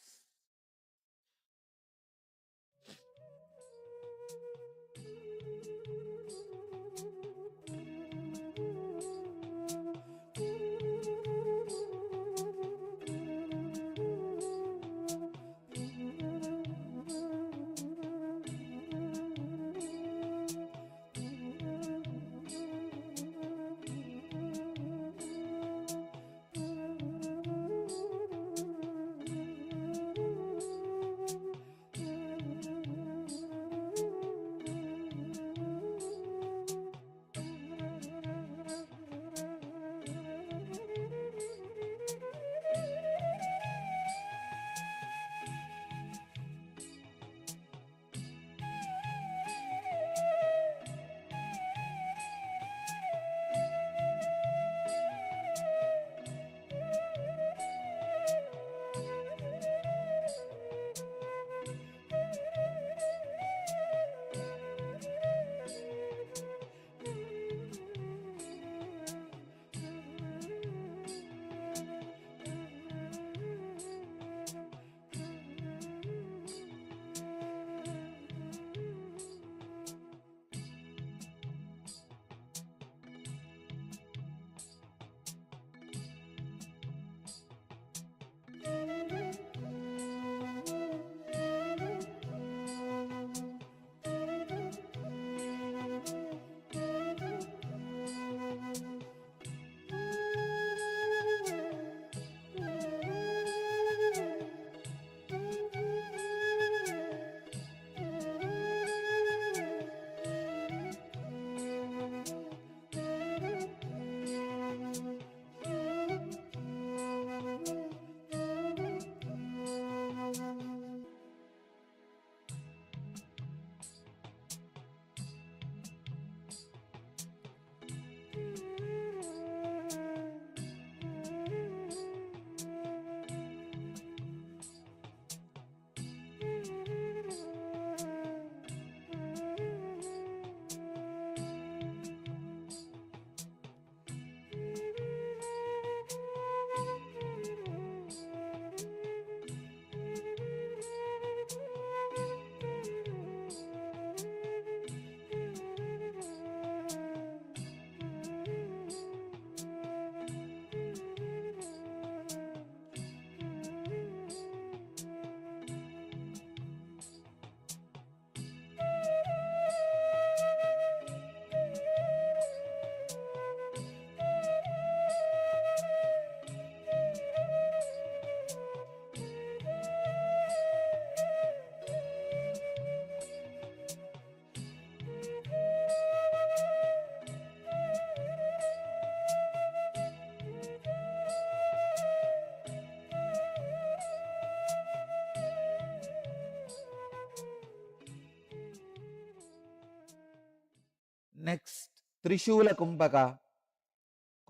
Next, Trishula Kumbhaka,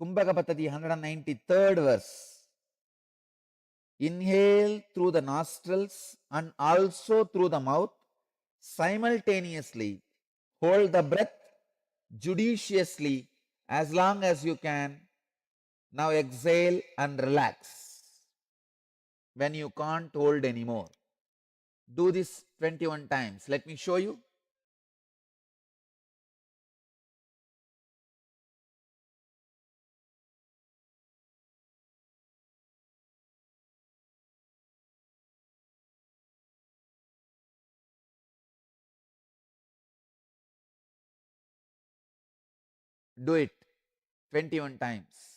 Kumbhaka Patati, 193rd verse. Inhale through the nostrils and also through the mouth. Simultaneously, hold the breath judiciously as long as you can. Now exhale and relax when you can't hold anymore. Do this 21 times. Let me show you. Do it 21 times.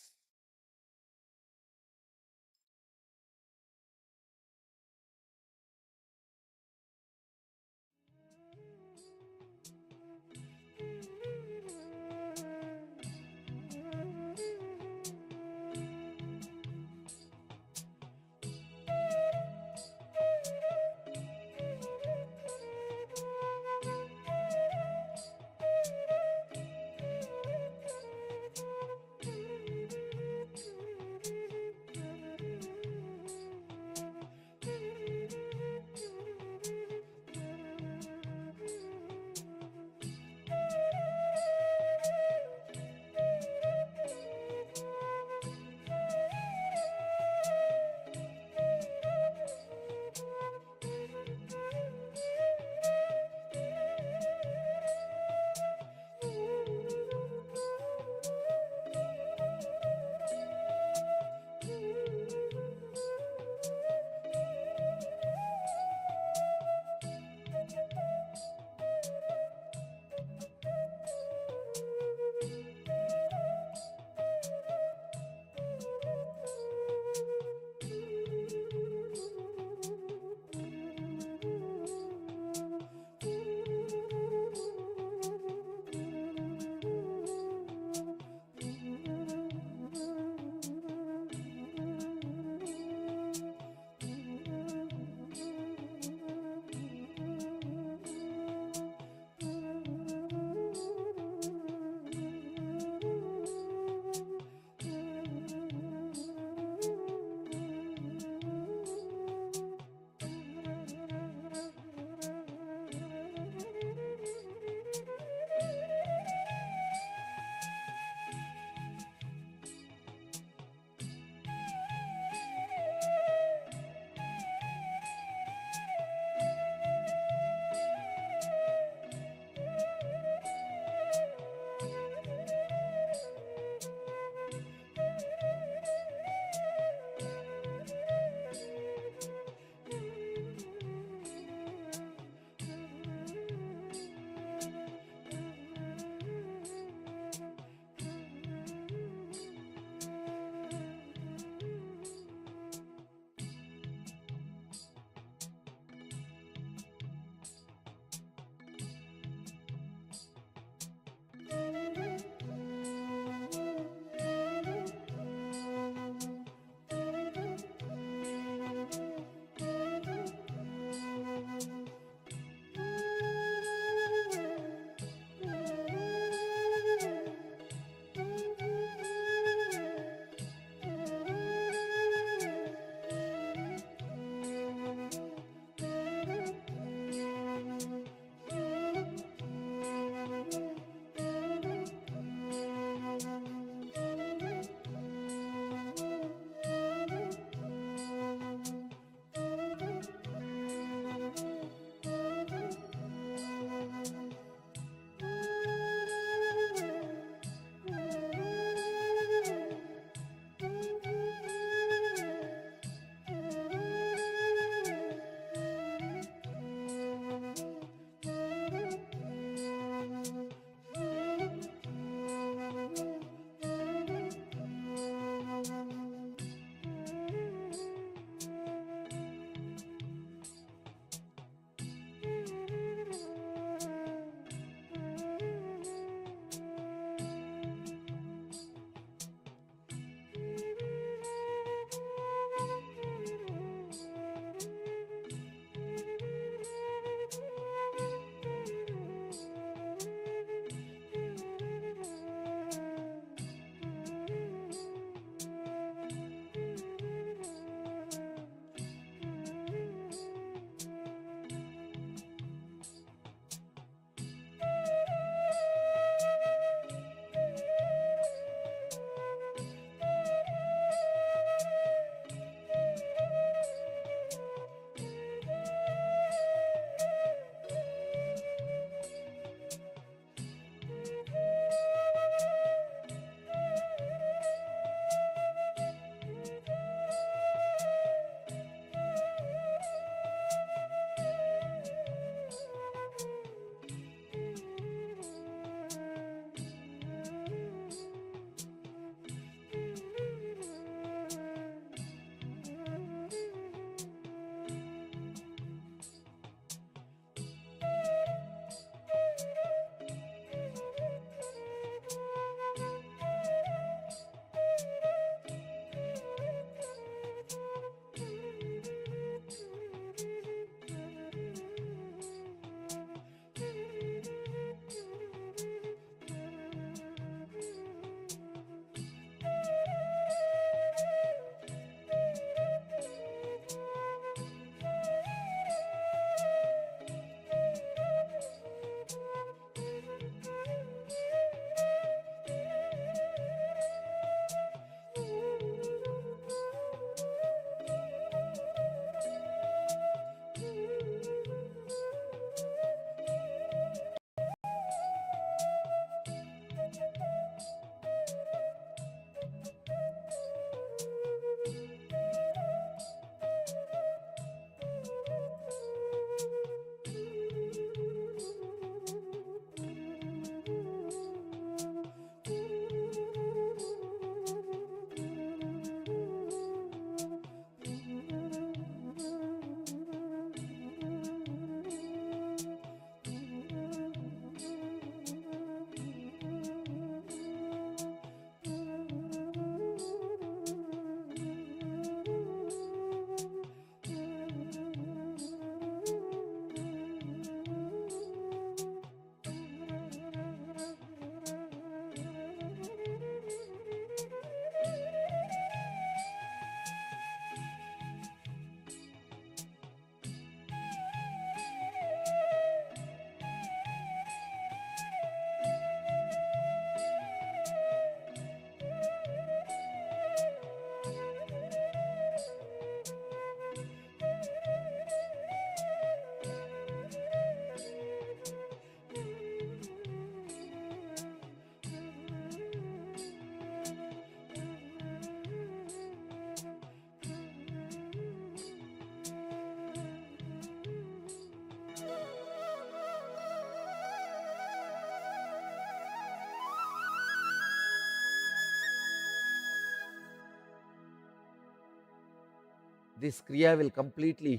this Kriya will completely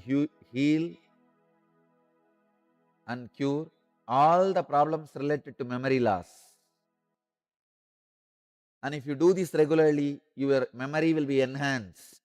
heal and cure all the problems related to memory loss. And if you do this regularly, your memory will be enhanced.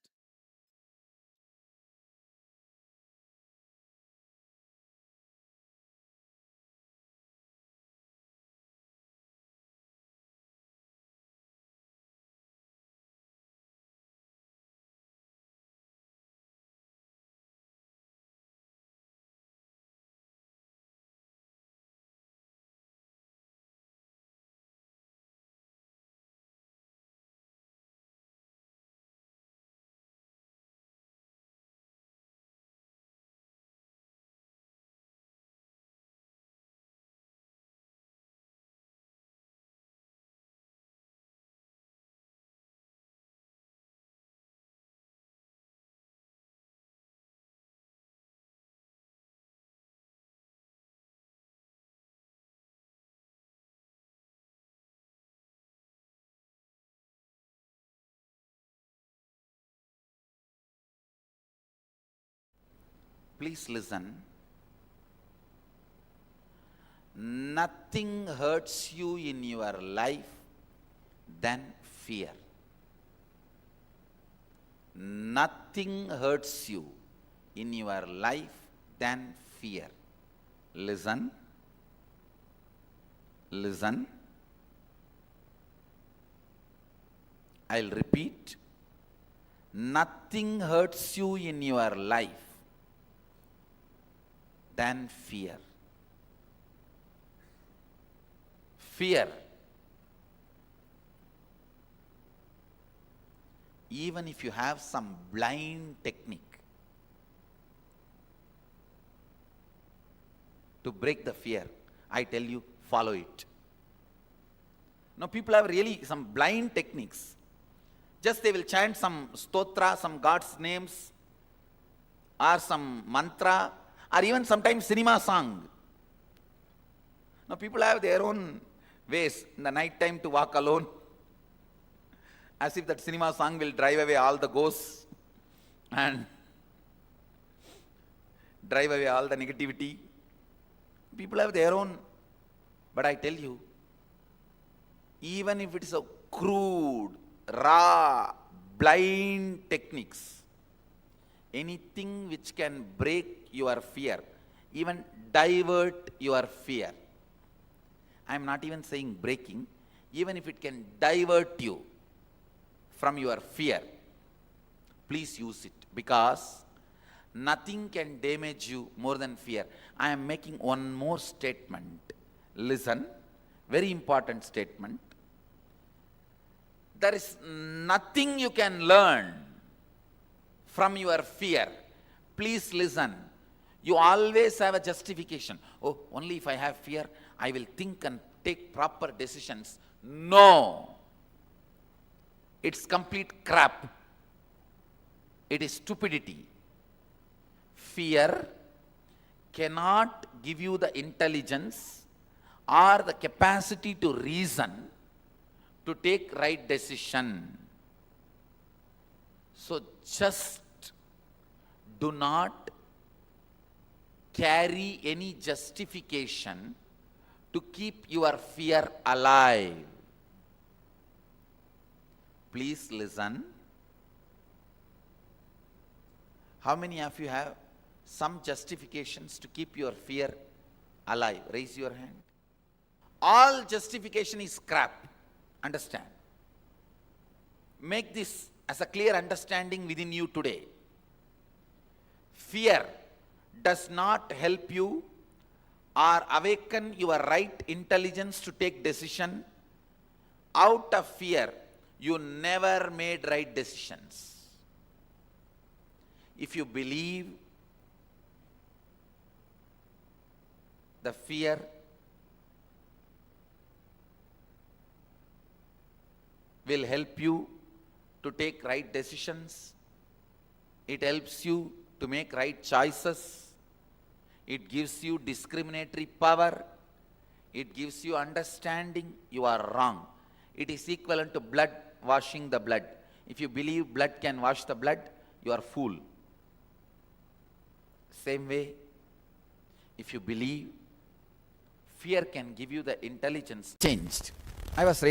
Please listen. Nothing hurts you in your life than fear. Nothing hurts you in your life than fear. Listen. Listen. I'll repeat. Nothing hurts you in your life than fear. Fear. Even if you have some blind technique to break the fear, I tell you, follow it. Now people have really some blind techniques. Just they will chant some stotra, some God's names, or some mantra, or even sometimes cinema song. Now people have their own ways in the night time to walk alone, as if that cinema song will drive away all the ghosts and drive away all the negativity. People have their own, but I tell you, even if it is a crude, raw, blind techniques, anything which can break your fear, even divert your fear. I am not even saying breaking, even if it can divert you from your fear, please use it, because nothing can damage you more than fear. I am making one more statement. Listen, very important statement. There is nothing you can learn from your fear. Please listen. You always have a justification. Oh, only if I have fear, I will think and take proper decisions. No. It's complete crap. It is stupidity. Fear cannot give you the intelligence or the capacity to reason to take right decision. So just do not carry any justification to keep your fear alive. Please listen. How many of you have some justifications to keep your fear alive? Raise your hand. All justification is crap. Understand. Make this as a clear understanding within you today. Fear does not help you or awaken your right intelligence to take decision. Out of fear, you never made right decisions. If you believe the fear will help you to take right decisions, it helps you to make right choices, it gives you discriminatory power, it gives you understanding, you are wrong. It is equivalent to blood washing the blood. If you believe blood can wash the blood, you are fool. same way, if you believe, fear can give you the intelligence changed. I was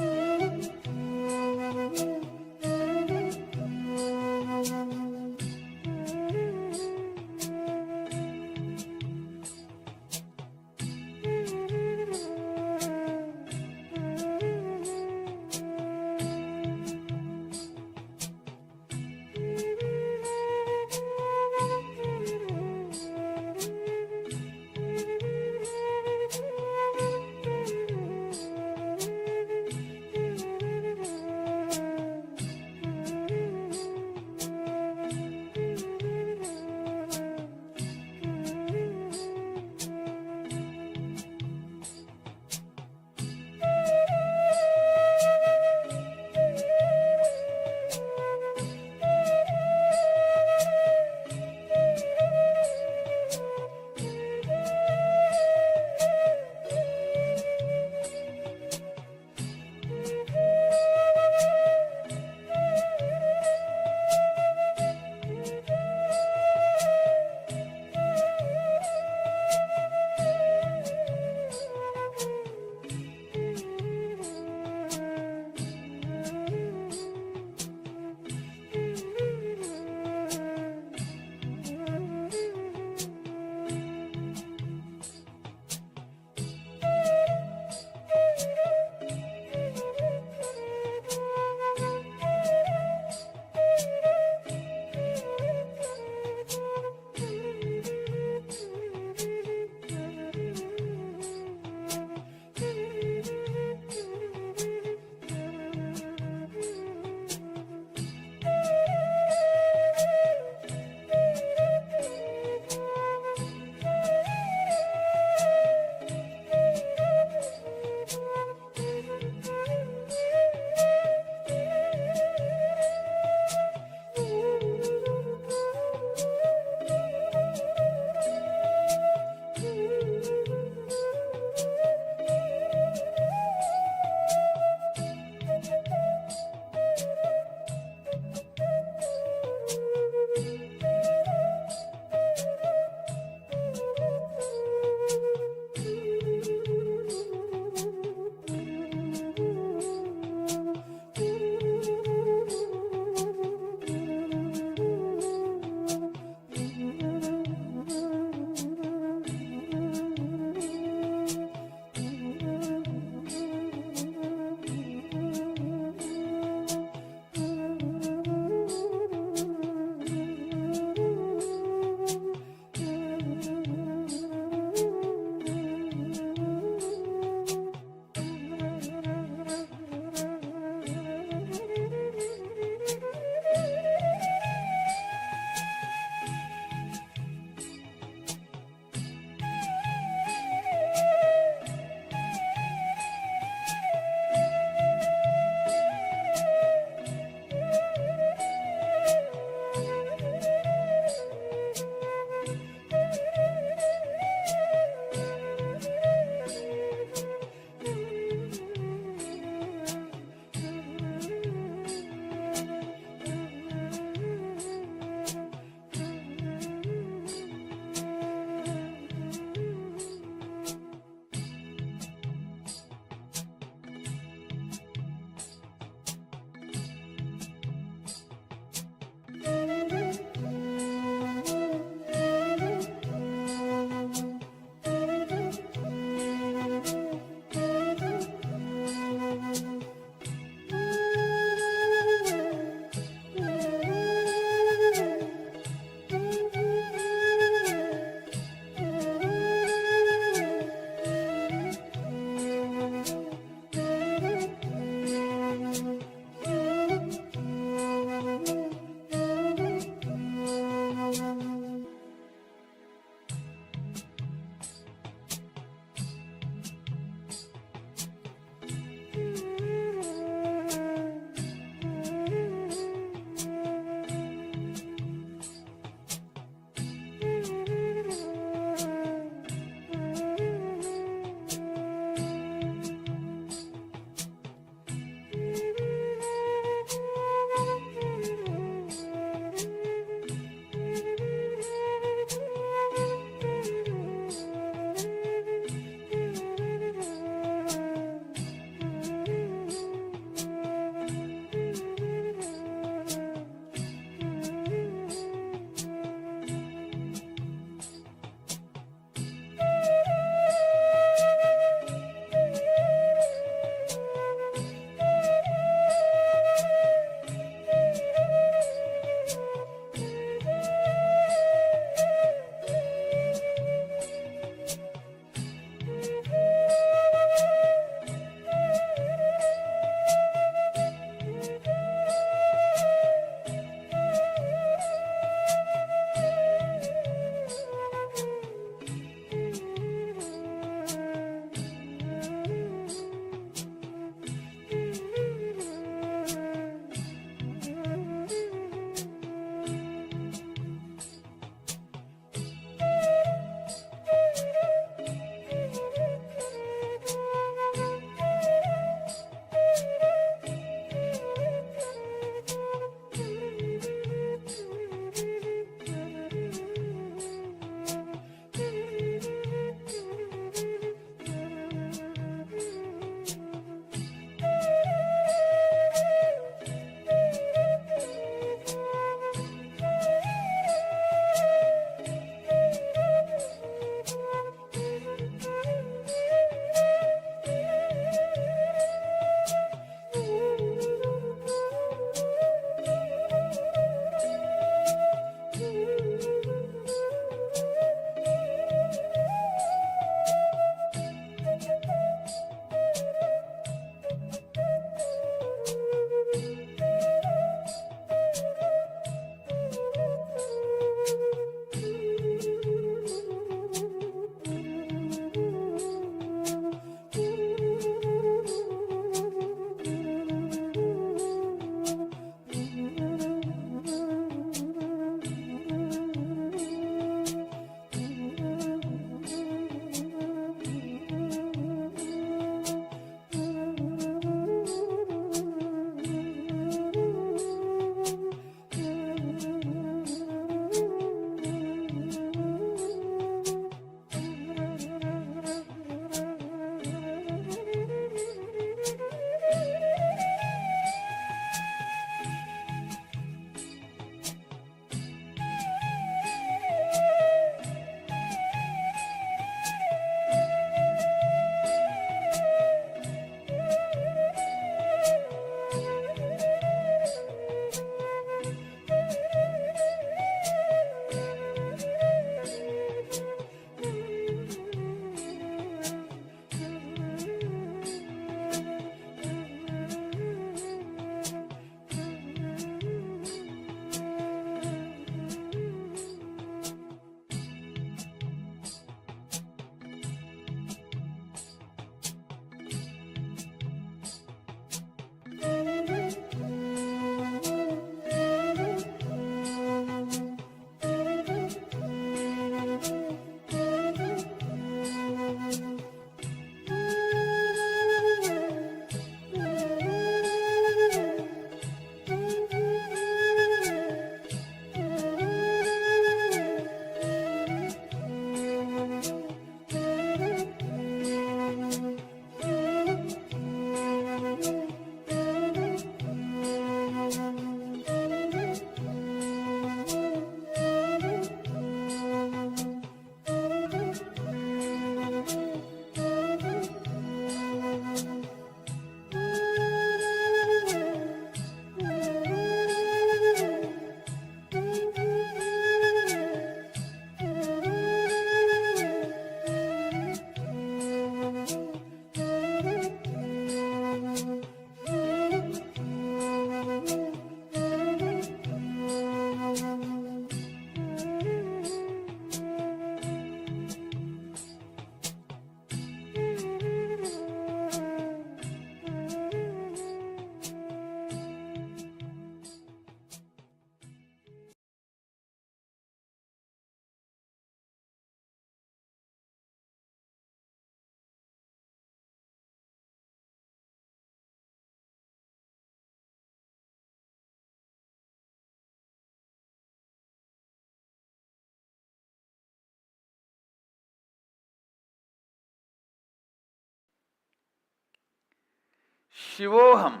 Shivoham.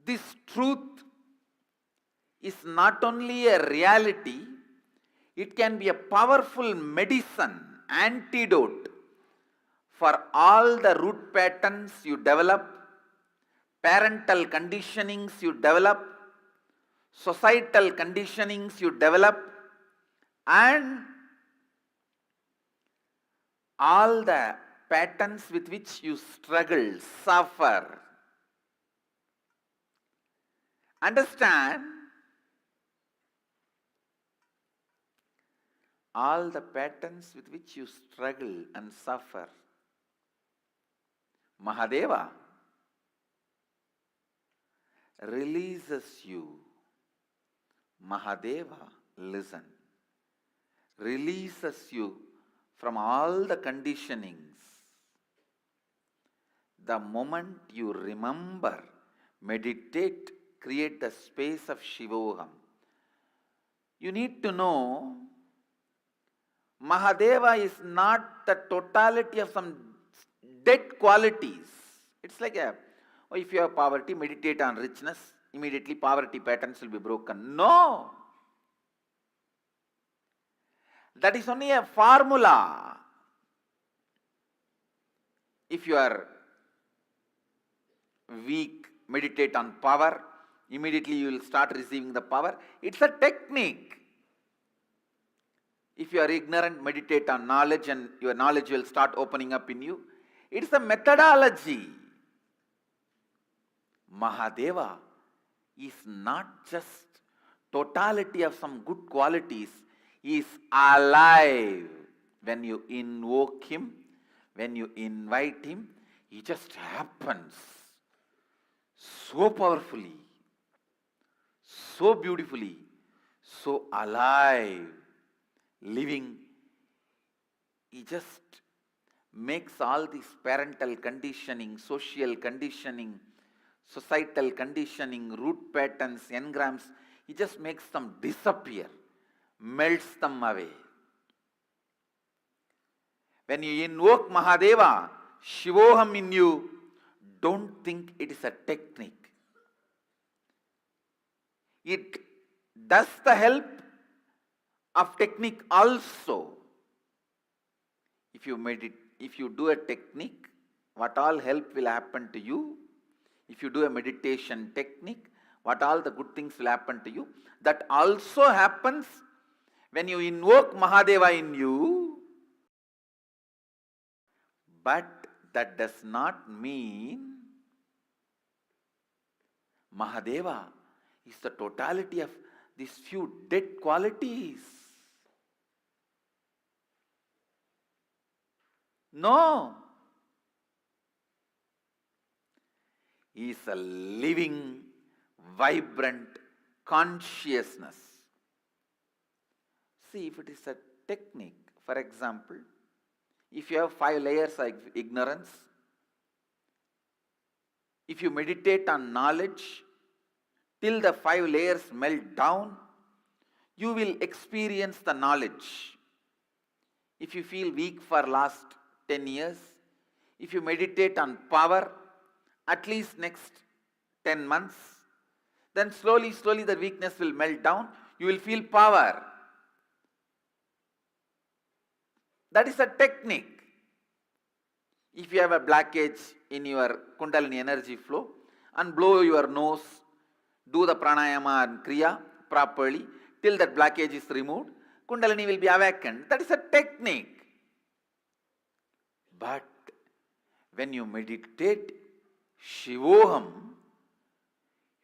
This truth is not only a reality, it can be a powerful medicine, antidote for all the root patterns you develop, parental conditionings you develop, societal conditionings you develop, and all the patterns with which you struggle, suffer. Understand? All the patterns with which you struggle and suffer. Mahadeva releases you. Mahadeva, listen, releases you from all the conditionings. The moment you remember, meditate, create the space of Shivoham. You need to know, Mahadeva is not the totality of some dead qualities. It's like if you have poverty, meditate on richness, immediately poverty patterns will be broken. No! That is only a formula. If you are weak, meditate on power, immediately you will start receiving the power. It's a technique. If you are ignorant, meditate on knowledge and your knowledge will start opening up in you. It's a methodology. Mahadeva is not just totality of some good qualities. He is alive. When you invoke him, when you invite him, he just happens so powerfully, so beautifully, so alive, living. He just makes all this parental conditioning, social conditioning, societal conditioning, root patterns, engrams, he just makes them disappear, melts them away. When you invoke Mahadeva, Shivoham in you, don't think it is a technique. It does the help of technique also. If you do a technique, what all help will happen to you? If you do a meditation technique, what all the good things will happen to you? That also happens when you invoke Mahadeva in you. But that does not mean Mahadeva is the totality of these few dead qualities. No. He is a living, vibrant consciousness. See, if it is a technique, for example, if you have 5 layers of ignorance, if you meditate on knowledge till the 5 layers melt down, you will experience the knowledge. If you feel weak for last 10 years, if you meditate on power at least next 10 months, then slowly the weakness will melt down, you will feel power. That is a technique. If you have a blockage in your Kundalini energy flow, and blow your nose, do the pranayama and kriya properly till that blockage is removed, Kundalini will be awakened. That is a technique. But when you meditate Shivoham,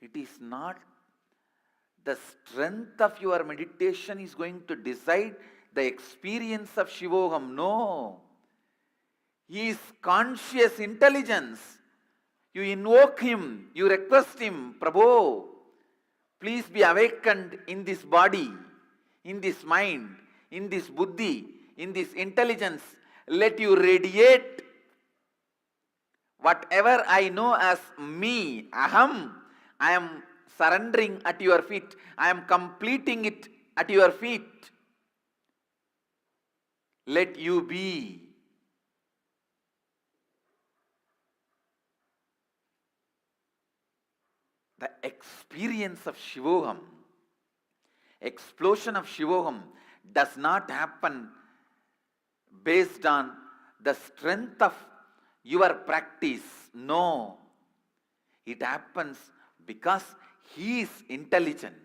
it is not the strength of your meditation is going to decide the experience of Shivoham. No. He is conscious intelligence. You invoke him, you request him, Prabhu, please be awakened in this body, in this mind, in this buddhi, in this intelligence. Let you radiate whatever I know as me, aham. I am surrendering at your feet. I am completing it at your feet. Let you be. The experience of Shivoham, explosion of Shivoham, does not happen based on the strength of your practice. No. It happens because he is intelligent.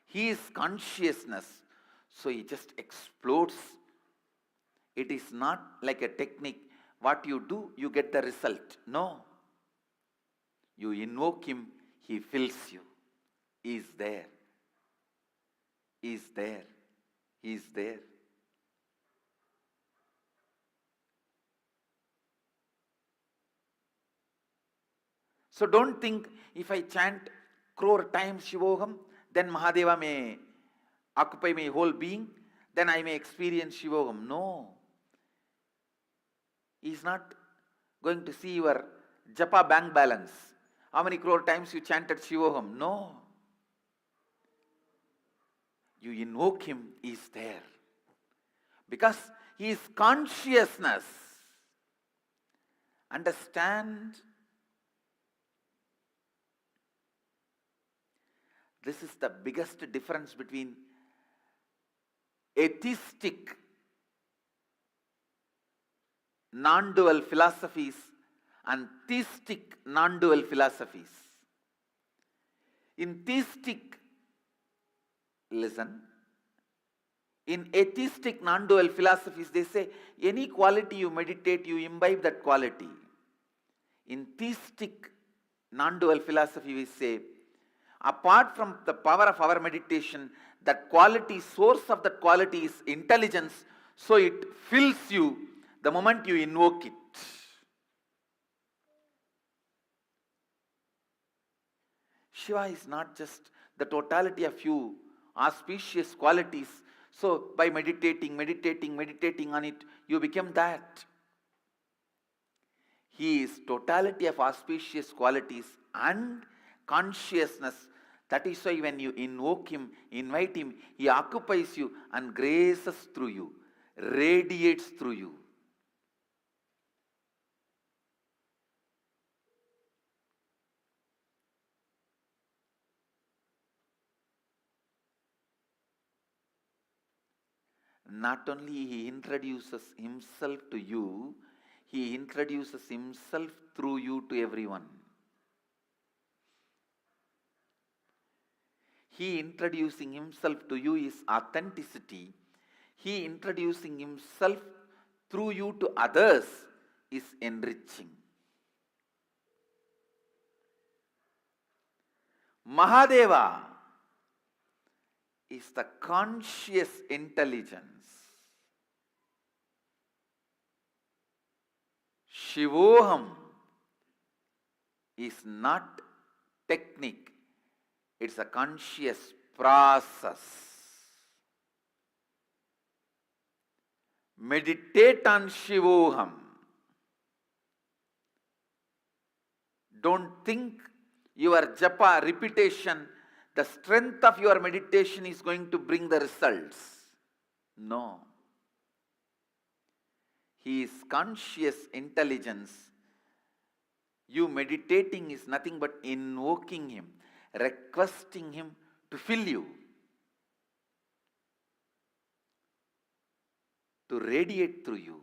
He is consciousness. So he just explodes. It is not like a technique. What you do, you get the result. No. You invoke him, he fills you. He is there. He is there. He is there. So don't think if I chant crore times Shivoham, then Mahadeva may occupy my whole being, then I may experience Shivoham. No. He is not going to see your japa bank balance. How many crore times you chanted Shivoham? No. You invoke him, he is there. Because he is consciousness. Understand? This is the biggest difference between atheistic non-dual philosophies and theistic non-dual philosophies. In theistic, listen, in atheistic non-dual philosophies, they say any quality you meditate, you imbibe that quality. In theistic non-dual philosophy, we say, apart from the power of our meditation, that quality, source of that quality is intelligence, so it fills you the moment you invoke it. Shiva is not just the totality of few auspicious qualities. So by meditating on it, you become that. He is totality of auspicious qualities and consciousness. That is why when you invoke him, invite him, he occupies you and graces through you, radiates through you. Not only he introduces himself to you, he introduces himself through you to everyone. He introducing himself to you is authenticity. He introducing himself through you to others is enriching. Mahadeva is the conscious intelligence. Shivoham is not technique, it's a conscious process. Meditate on Shivoham. Don't think your japa repetition, the strength of your meditation is going to bring the results. No. He is conscious intelligence. You meditating is nothing but invoking him, requesting him to fill you, to radiate through you.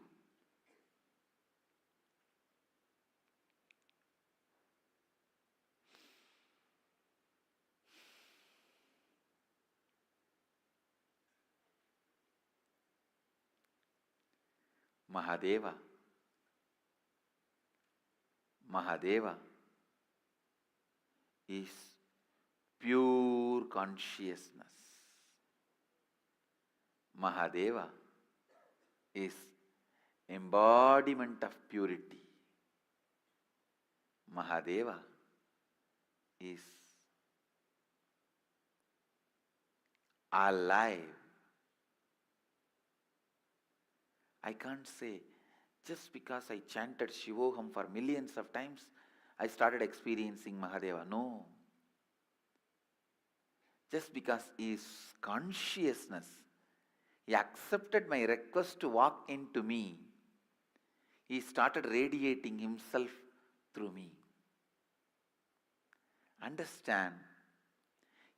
Mahadeva. Mahadeva is pure consciousness. Mahadeva is embodiment of purity. Mahadeva is alive. I can't say, just because I chanted Shivoham for millions of times, I started experiencing Mahadeva. No. just because he is consciousness, he accepted my request to walk into me. He started radiating himself through me. Understand,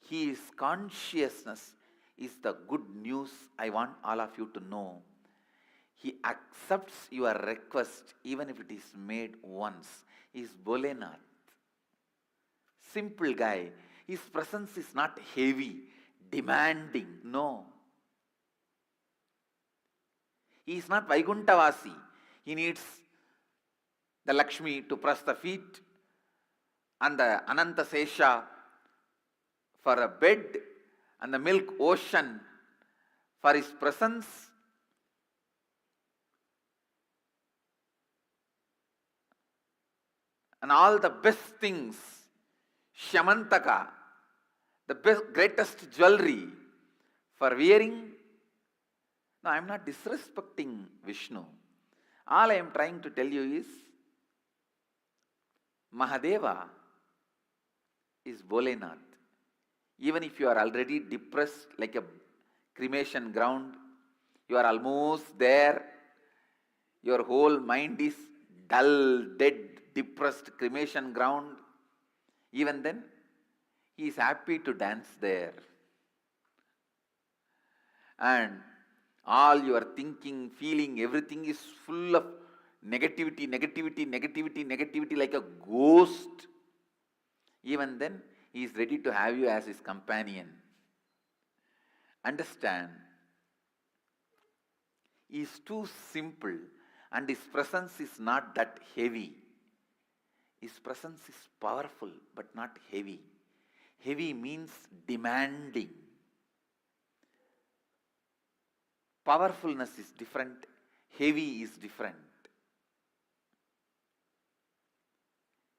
he is consciousness is the good news I want all of you to know. He accepts your request even if it is made once. He is Bholenath. Simple guy. His presence is not heavy, demanding. No. He is not Vaikuntavasi. He needs the Lakshmi to press the feet and the Ananta Sesha for a bed and the milk ocean for his presence. And all the best things, Shamantaka, the best, greatest jewelry for wearing. No, I am not disrespecting Vishnu. All I am trying to tell you is, Mahadeva is Bholenath. Even if you are already depressed like a cremation ground, you are almost there, your whole mind is dull, dead, depressed cremation ground, even then, he is happy to dance there. And all your thinking, feeling, everything is full of negativity, negativity, negativity, negativity like a ghost. Even then, he is ready to have you as his companion. Understand? He is too simple and his presence is not that heavy. His presence is powerful but not heavy. Heavy means demanding. Powerfulness is different. Heavy is different.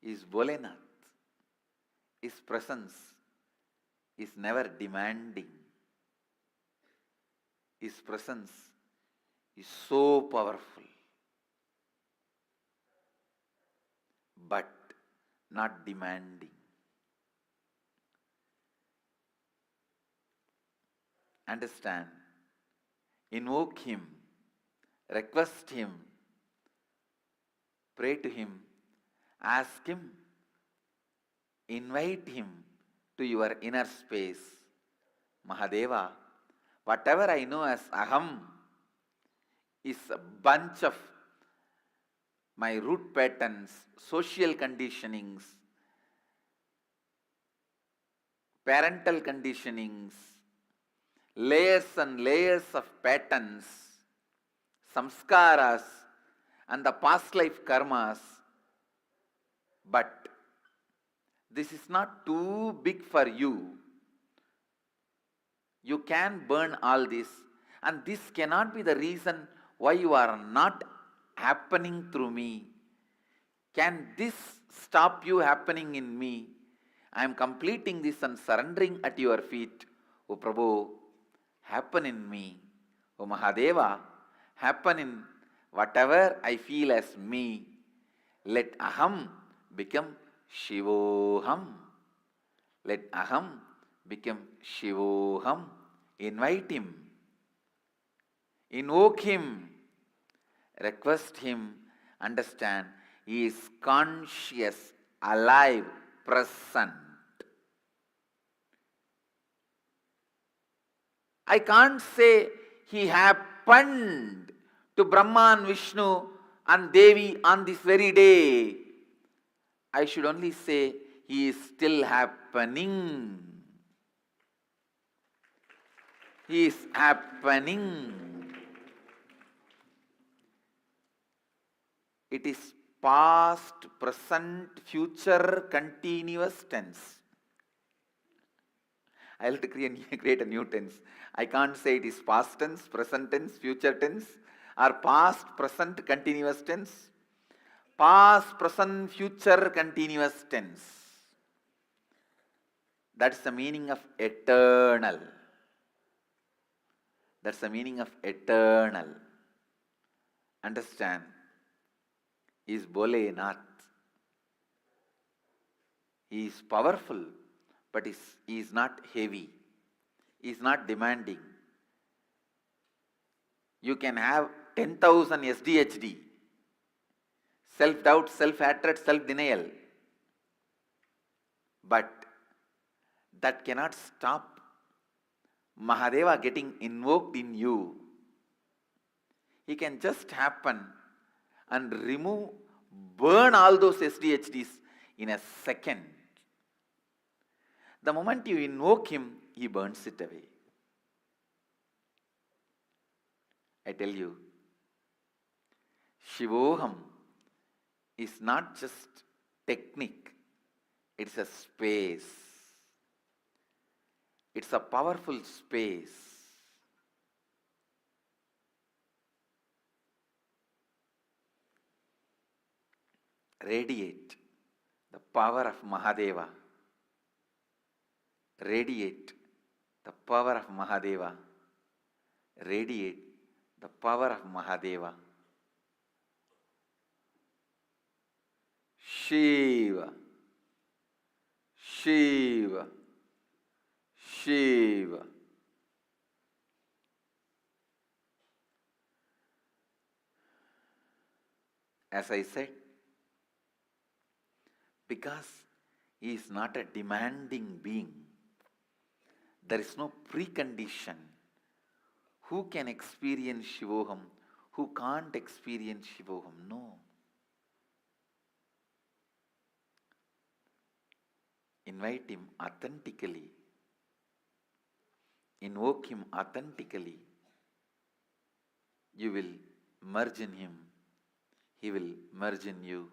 He is Bholenath. His presence is never demanding. His presence is so powerful, but not demanding. Understand? Invoke him, request him, pray to him, ask him, invite him to your inner space. Mahadeva, whatever I know as Aham is a bunch of my root patterns, social conditionings, parental conditionings, layers and layers of patterns, samskaras, and the past life karmas. But this is not too big for you. You can burn all this, and this cannot be the reason why you are not happening through me. Can this stop you happening in me? I am completing this and surrendering at your feet. O Prabhu, happen in me. O Mahadeva, happen in whatever I feel as me. Let Aham become Shivoham. Let Aham become Shivoham. Invite him. Invoke him. Request him. Understand, he is conscious, alive, present. I can't say he happened to Brahma and Vishnu and Devi on this very day. I should only say he is still happening. He is happening. It is past, present, future, continuous tense. I will create a new tense. I can't say it is past tense, present tense, future tense, or past, present, continuous tense. Past, present, future, continuous tense. That's the meaning of eternal. That's the meaning of eternal. Understand? He is Bholenath. He is powerful, but he is not heavy. is not demanding. You can have 10,000 SDHD, self-doubt, self-hatred, self-denial, but that cannot stop Mahadeva getting invoked in you. He can just happen and remove, burn all those SDHDs in a second. The moment you invoke him, he burns it away. I tell you, Shivoham is not just technique, it's a space. It's a powerful space. Radiate the power of Mahadeva. Radiate the power of Mahadeva. Radiate the power of Mahadeva. Shiva, Shiva, Shiva. As I said, because he is not a demanding being, there is no precondition. Who can experience Shivoham? Who can't experience Shivoham? No. Invite him authentically. Invoke him authentically. You will merge in him. He will merge in you.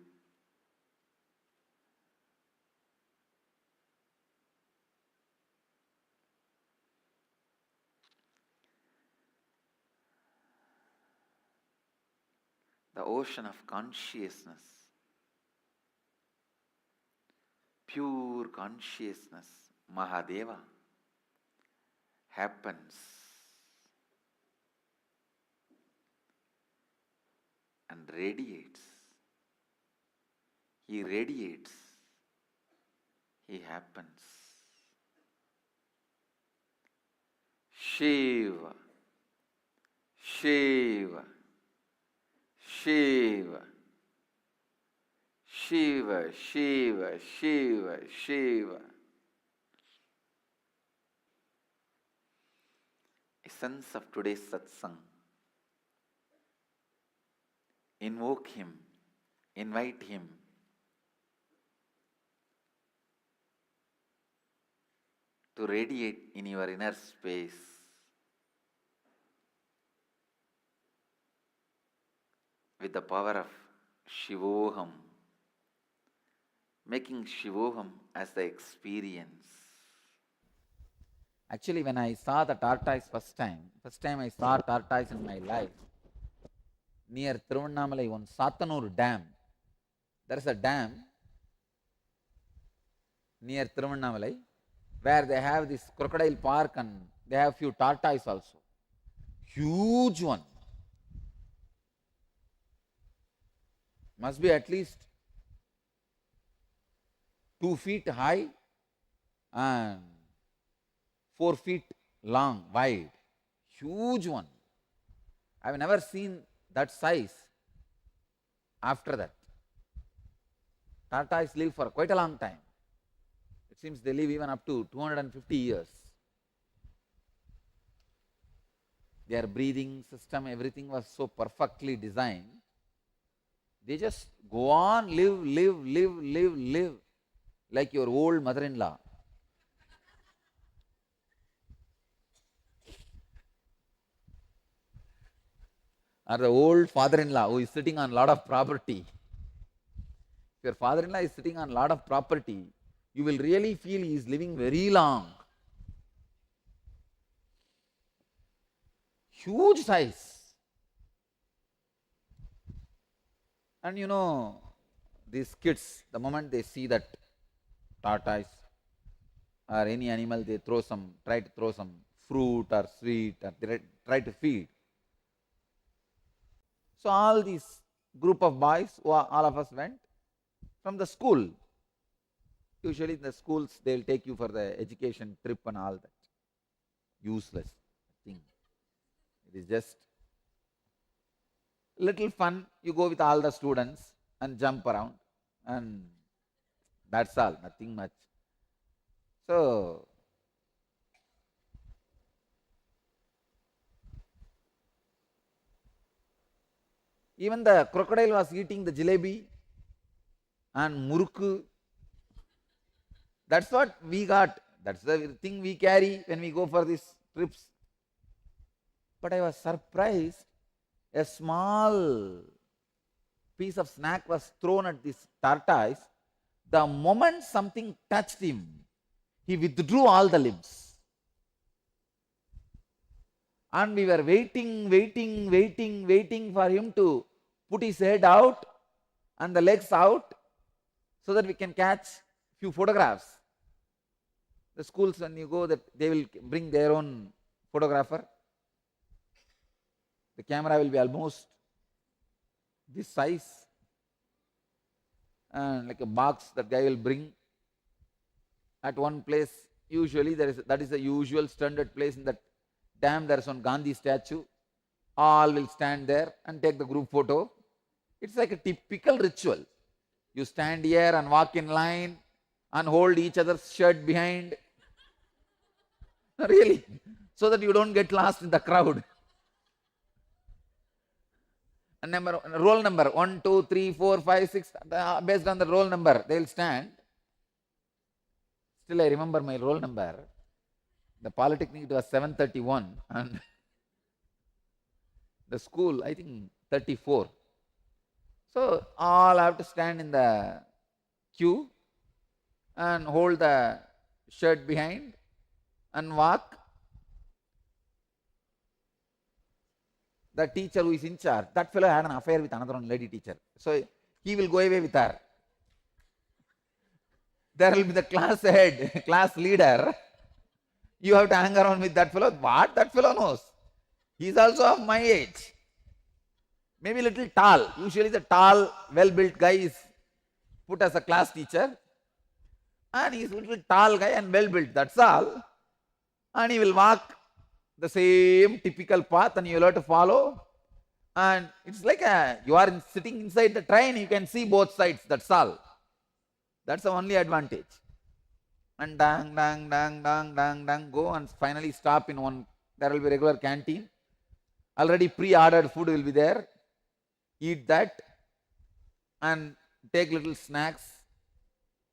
The ocean of consciousness, pure consciousness, Mahadeva, happens and radiates. He radiates. He happens. Shiva, Shiva, Shiva, Shiva, Shiva, Shiva, Shiva. Essence of today's satsang. Invoke him, invite him. To radiate in your inner space. With the power of Shivoham, making Shivoham as the experience. Actually, when I saw the tortoise first time I saw tortoise in my life, near Thiruvannamalai on Satanur Dam. There is a dam near Thiruvannamalai where they have this crocodile park and they have few tortoise also. Huge one. Must be at least 2 feet high and 4 feet long, wide. Huge one. I have never seen that size after that. Tortoise live for quite a long time. It seems they live even up to 250 years. Their breathing system, everything was so perfectly designed. They just go on, live, like your old mother-in-law. Or the old father-in-law who is sitting on a lot of property. If your father-in-law is sitting on a lot of property, you will really feel he is living very long. Huge size. And you know, these kids, the moment they see that tortoise or any animal, they try to throw some fruit or sweet, or they try to feed. So all these group of boys, all of us went from the school. Usually in the schools, they'll take you for the education trip and all that. useless thing. It is just little fun. You go with all the students and jump around, and that's all, nothing much. So, even the crocodile was eating the jalebi and murukku. That's what we got. That's the thing we carry when we go for these trips. But I was surprised. A small piece of snack was thrown at this tortoise. The moment something touched him, he withdrew all the limbs. And we were waiting for him to put his head out and the legs out so that we can catch few photographs. The schools, when you go, that they will bring their own photographer. The camera will be almost this size, and like a box that guy will bring at one place. Usually that is the usual standard place. In that dam there is one Gandhi statue. All will stand there and take the group photo. It's like a typical ritual. You stand here and walk in line and hold each other's shirt behind. Really, so that you don't get lost in the crowd. And roll number 1, 2, 3, 4, 5, 6, based on the roll number, they will stand. Still, I remember my roll number. The polytechnic, it was 731, and the school, I think 34. So, all have to stand in the queue and hold the shirt behind and walk. The teacher who is in charge, that fellow had an affair with another lady teacher. So he will go away with her. There will be the class head, class leader. You have to hang around with that fellow. What that fellow knows? He is also of my age. Maybe a little tall. Usually the tall, well-built guy is put as a class teacher. And he is a little tall guy and well-built, that's all. And he will walk the same typical path and you will have to follow. And it's like you are sitting inside the train, you can see both sides, that's all. That's the only advantage. And dang, go and finally stop in one. There will be regular canteen. Already pre-ordered food will be there. Eat that and take little snacks,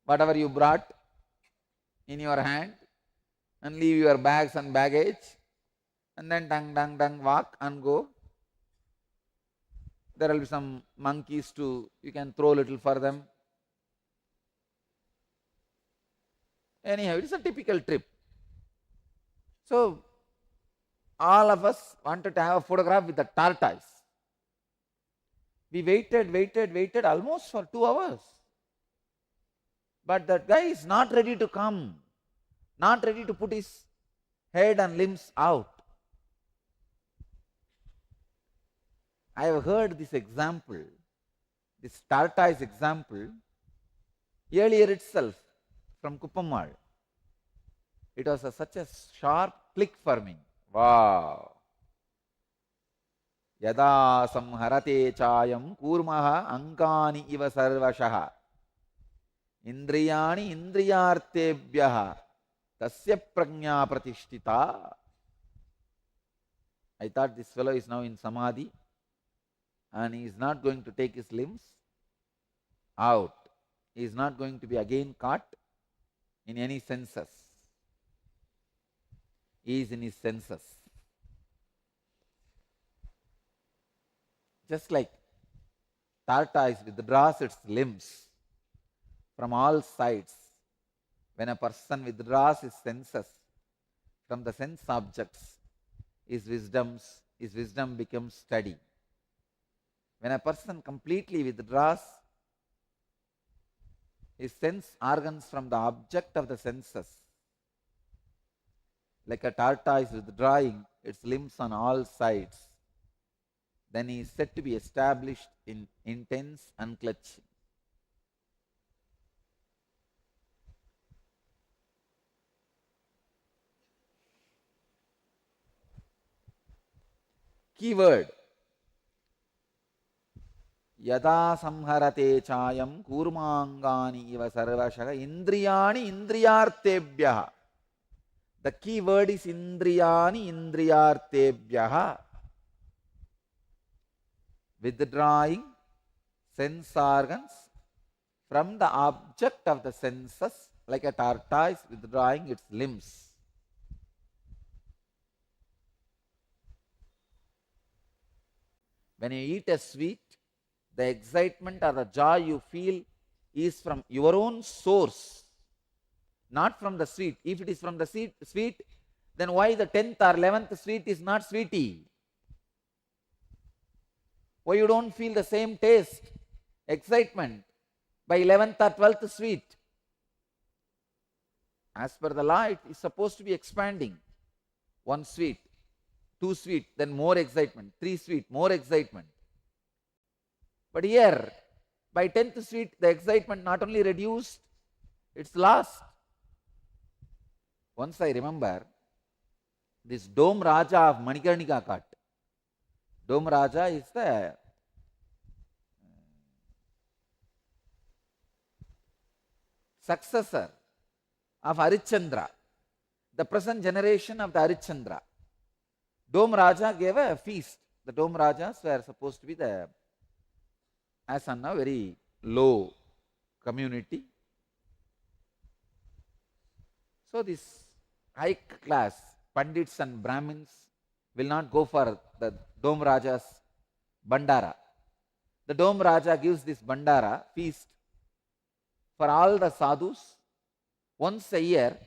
whatever you brought in your hand, and leave your bags and baggage. And then walk and go. There will be some monkeys too. You can throw a little for them. Anyhow, it is a typical trip. So, all of us wanted to have a photograph with the tortoise. We waited almost for 2 hours. But that guy is not ready to come, not ready to put his head and limbs out. I have heard this example, this tortoise example, earlier itself from Kuppamal. It was such a sharp click for me. Wow! Yada samharate chayam kurmaha ankani iva sarvashaha indriyani indriyartebhyaha tasya prajna pratishtita. I thought this fellow is now in samadhi and he is not going to take his limbs out. He is not going to be again caught in any senses. He is in his senses. Just like tortoise withdraws its limbs from all sides, when a person withdraws his senses from the sense objects, his wisdom becomes steady. When a person completely withdraws his sense organs from the object of the senses, like a tortoise withdrawing its limbs on all sides, then he is said to be established in intense unclutching. Keyword. Yada samharate chayam kurmangani iva sarvashaga indriyani indriyartebhyaha. The key word is indriyani indriyartebhyaha. Withdrawing sense organs from the object of the senses, like a tortoise withdrawing its limbs. When you eat a sweet, the excitement or the joy you feel is from your own source, not from the sweet. If it is from the sweet, then why the 10th or 11th sweet is not sweetie? Why you don't feel the same taste, excitement by 11th or 12th sweet? As per the law, it is supposed to be expanding. 1 sweet, 2 sweet, then more excitement, 3 sweet, more excitement. But here, by 10th sweet, the excitement not only reduced, it's lost. Once I remember, this Dome Raja of Manikarnika Ghat. Dome Raja is the successor of Harichandra, the present generation of the Harichandra. Dome Raja gave a feast. The Dome Rajas were supposed to be the, as on now, very low community. So this high class Pandits and Brahmins will not go for the Dome Raja's Bandara. The Dome Raja gives this Bandara feast for all the sadhus once a year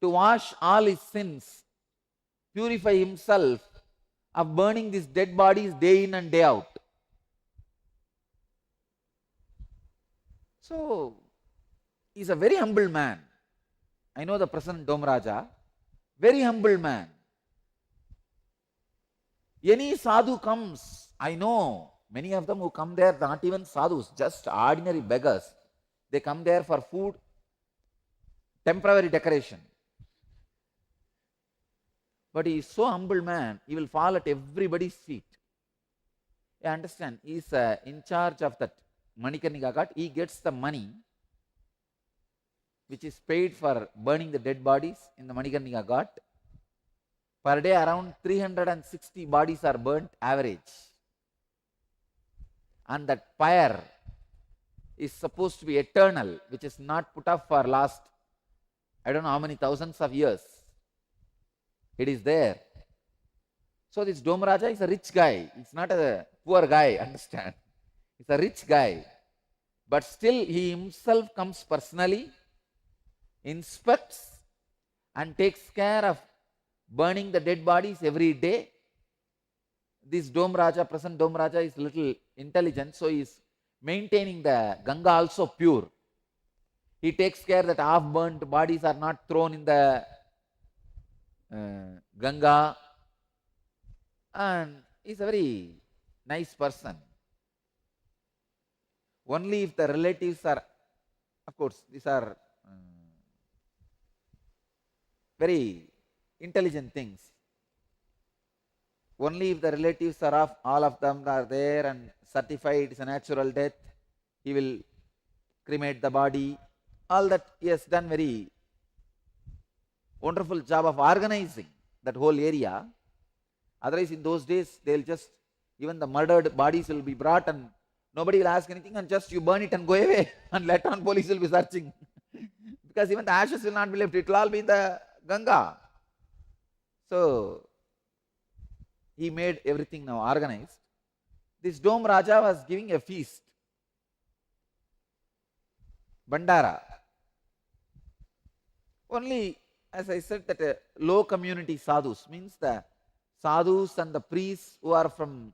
to wash all his sins, purify himself of burning these dead bodies day in and day out. So, he is a very humble man. I know the present Dome Raja, very humble man. Any sadhu comes, I know many of them who come there, not even sadhus, just ordinary beggars. They come there for food, temporary decoration. But he is so humble man, he will fall at everybody's feet. You understand? He is in charge of that Manikarnika Ghat. He gets the money which is paid for burning the dead bodies in the Manikarnika Ghat. Per day around 360 bodies are burnt average. And that fire is supposed to be eternal, which is not put up for last, I don't know how many thousands of years. It is there. So this Dome Raja is a rich guy. It's not a poor guy, understand? He's a rich guy. But still he himself comes personally, inspects and takes care of burning the dead bodies every day. This Dome Raja, present Dome Raja, is little intelligent, so he is maintaining the Ganga also pure. He takes care that half-burnt bodies are not thrown in the Ganga, and he is a very nice person. Only if the relatives are, of course, these are very intelligent things. Only if the relatives are of, all of them are there and certified it's a natural death, he will cremate the body. All that he has done very wonderful job of organizing that whole area. Otherwise, in those days, they'll just, even the murdered bodies will be brought and nobody will ask anything, and just you burn it and go away, and later on police will be searching. Because even the ashes will not be left, it will all be in the Ganga. So, he made everything now organized. This Dome Raja was giving a feast, Bandara. Only, as I said, that low community sadhus, means the sadhus and the priests who are from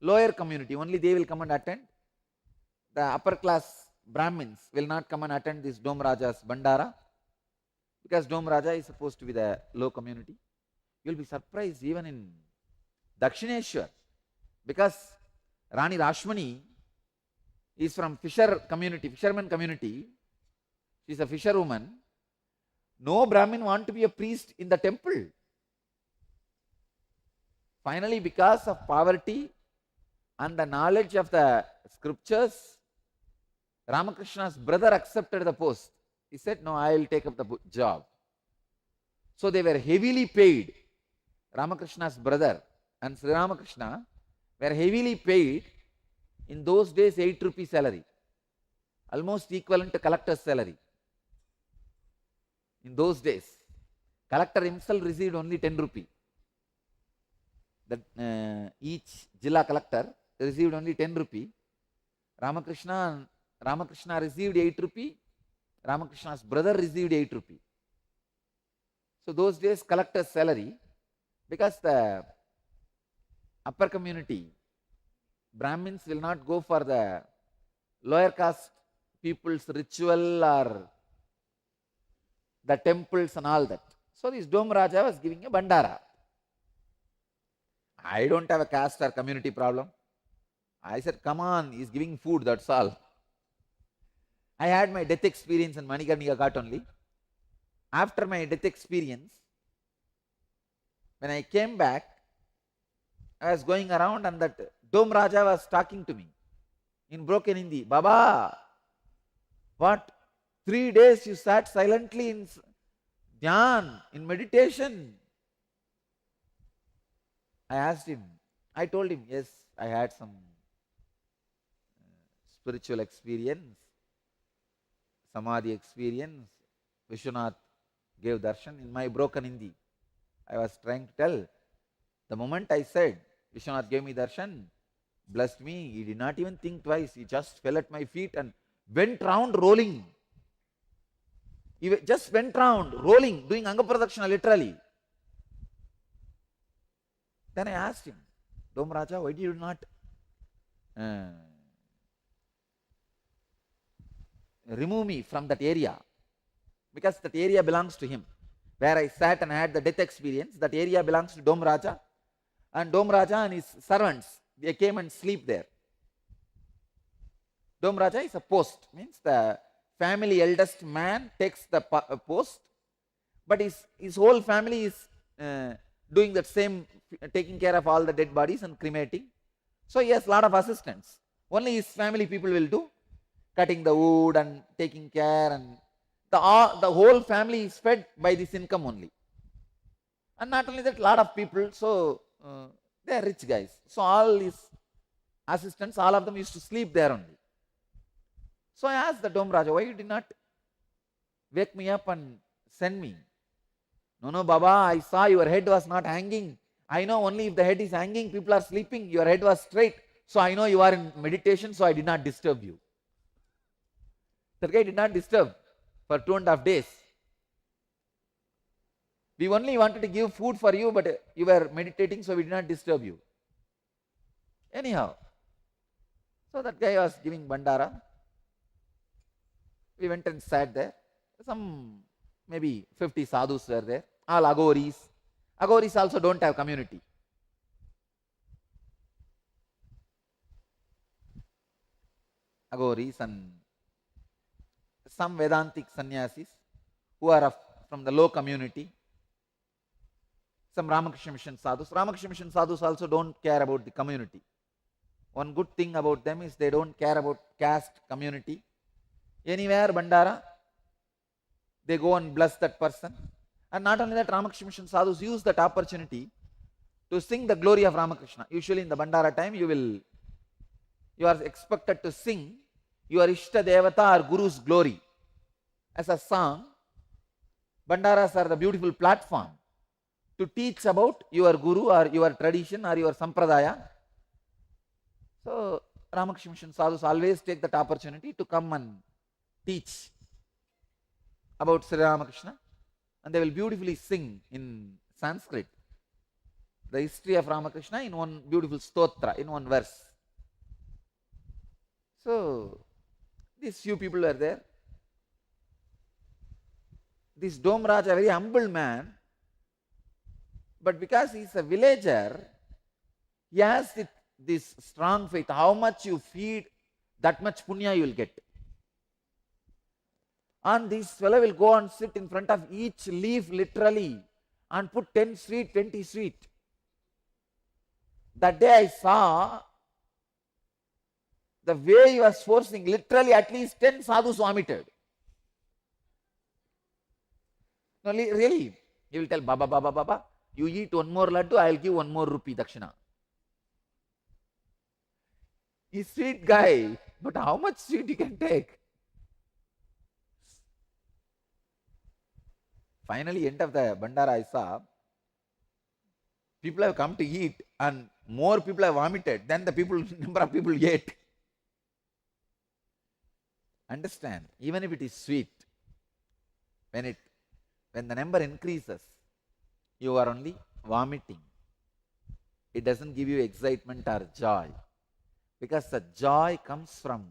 lower community, only they will come and attend. The upper class Brahmins will not come and attend this Dome Raja's Bandara, because Dome Raja is supposed to be the low community. You will be surprised even in Dakshineshwar, because Rani Rashmani is from fisherman community. She is a fisherwoman. No Brahmin want to be a priest in the temple. Finally, because of poverty and the knowledge of the scriptures, Ramakrishna's brother accepted the post. He said, no, I will take up the job. So they were heavily paid. Ramakrishna's brother and Sri Ramakrishna were heavily paid. In those days, 8 rupee salary, almost equivalent to collector's salary. In those days, collector himself received only 10 rupee. Each Jilla collector received only 10 rupee. Ramakrishna received 8 rupee. Ramakrishna's brother received 8 rupee. So those days collector's salary, because the upper community, Brahmins will not go for the lower caste people's ritual or the temples and all that. So this Dome Raja was giving a bandara. I don't have a caste or community problem. I said, come on, he's giving food, that's all. I had my death experience in Manikarnika Ghat only. After my death experience, when I came back, I was going around and that Dome Raja was talking to me in broken Hindi. Baba, what? 3 days you sat silently in dhyan, in meditation. I asked him, I told him, yes, I had some spiritual experience, samadhi experience. Vishwanath gave darshan in my broken Hindi. I was trying to tell. The moment I said, Vishwanath gave me darshan, blessed me, he did not even think twice. He just fell at my feet and went round rolling. He just went round rolling, doing Anga Pradakshina literally. Then I asked him, Dome Raja, why did you not remove me from that area? Because that area belongs to him. Where I sat and had the death experience, that area belongs to Dome Raja. And Dome Raja and his servants, they came and sleep there. Dome Raja is a post, means the family eldest man takes the post, but his whole family is doing that same, taking care of all the dead bodies and cremating. So he has a lot of assistants. Only his family people will do, cutting the wood and taking care, and the whole family is fed by this income only. And not only that, a lot of people, so they are rich guys. So all his assistants, all of them used to sleep there only. So I asked the Dome Raja, why you did not wake me up and send me? No, Baba, I saw your head was not hanging. I know only if the head is hanging, people are sleeping. Your head was straight. So I know you are in meditation, so I did not disturb you. That guy did not disturb for 2.5 days. We only wanted to give food for you, but you were meditating, so we did not disturb you. Anyhow, so that guy was giving bandara. We went and sat there. Some maybe 50 sadhus were there, all agoris. Agoris also don't have community. Agoris and some Vedantic sannyasis who are from the low community. Some Ramakrishna Mission sadhus. Ramakrishna Mission sadhus also don't care about the community. One good thing about them is they don't care about caste, community. Anywhere bandara, they go and bless that person. And not only that, Ramakrishna Mission sadhus use that opportunity to sing the glory of Ramakrishna. Usually in the bandara time, you are expected to sing your Ishta Devata or Guru's glory as a song. Bandaras are the beautiful platform to teach about your Guru or your tradition or your Sampradaya. So Ramakrishna Mission sadhus always take that opportunity to come and teach about Sri Ramakrishna, and they will beautifully sing in Sanskrit the history of Ramakrishna in one beautiful stotra, in one verse. So these few people were there. This Dome Raja, a very humble man, but because he is a villager, he has this strong faith. How much you feed, that much punya you will get. And this fellow will go and sit in front of each leaf literally and put 10 sweet, 20 sweet. That day I saw the way he was forcing, literally at least 10 sadhus vomited. No, really, he will tell, Baba, Baba, Baba, you eat one more laddu, I will give 1 more rupee dakshina. He's sweet guy, but how much sweet he can take? Finally, end of the Bandara I saw, people have come to eat and more people have vomited than the people number of people ate. Understand, even if it is sweet, when the number increases, you are only vomiting. It doesn't give you excitement or joy, because the joy comes from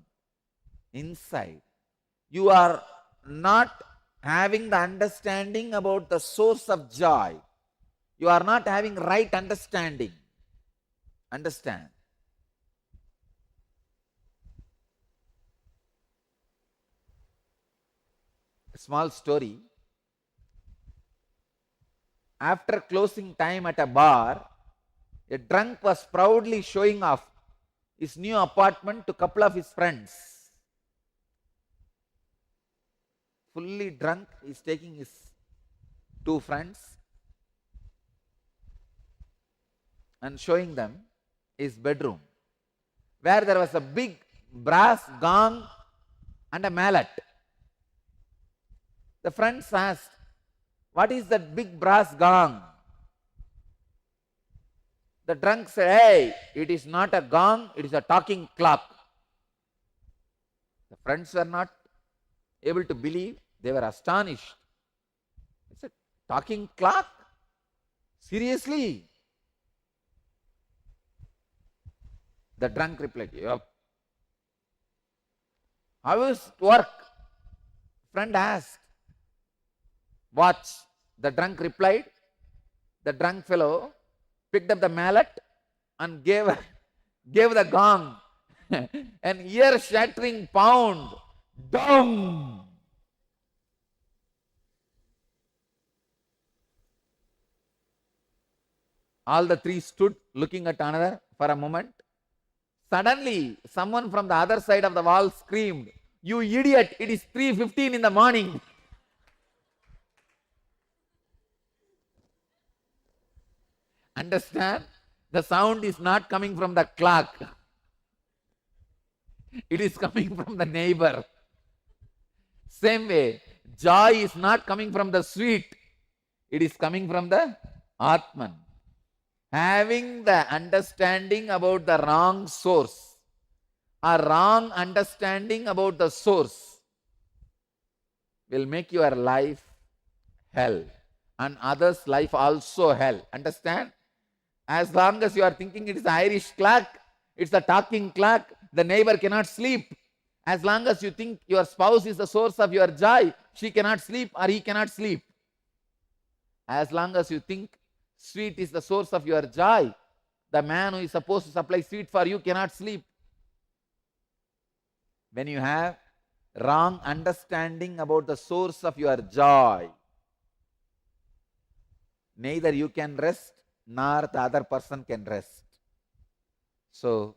inside. You are not having the understanding about the source of joy. You are not having right understanding. Understand? A small story. After closing time at a bar, a drunk was proudly showing off his new apartment to a couple of his friends. Fully drunk, he is taking his 2 friends and showing them his bedroom, where there was a big brass gong and a mallet. The friends asked, what is that big brass gong? The drunk said, hey, it is not a gong, it is a talking clock. The friends were not able to believe, they were astonished. He said, talking clock? Seriously? The drunk replied, yep. How is it work? Friend asked. Watch. The drunk replied. The drunk fellow picked up the mallet and gave the gong an ear-shattering pound. Dong! All the 3 stood looking at another for a moment. Suddenly, someone from the other side of the wall screamed, you idiot, it is 3:15 in the morning. Understand? The sound is not coming from the clock. It is coming from the neighbor. Same way, joy is not coming from the sweet. It is coming from the Atman. Having the understanding about the wrong source, a wrong understanding about the source, will make your life hell and others' life also hell. Understand? As long as you are thinking it is the Irish clock, it's the talking clock, the neighbor cannot sleep. As long as you think your spouse is the source of your joy, she cannot sleep or he cannot sleep. As long as you think sweet is the source of your joy, the man who is supposed to supply sweet for you cannot sleep. When you have wrong understanding about the source of your joy, neither you can rest nor the other person can rest. So,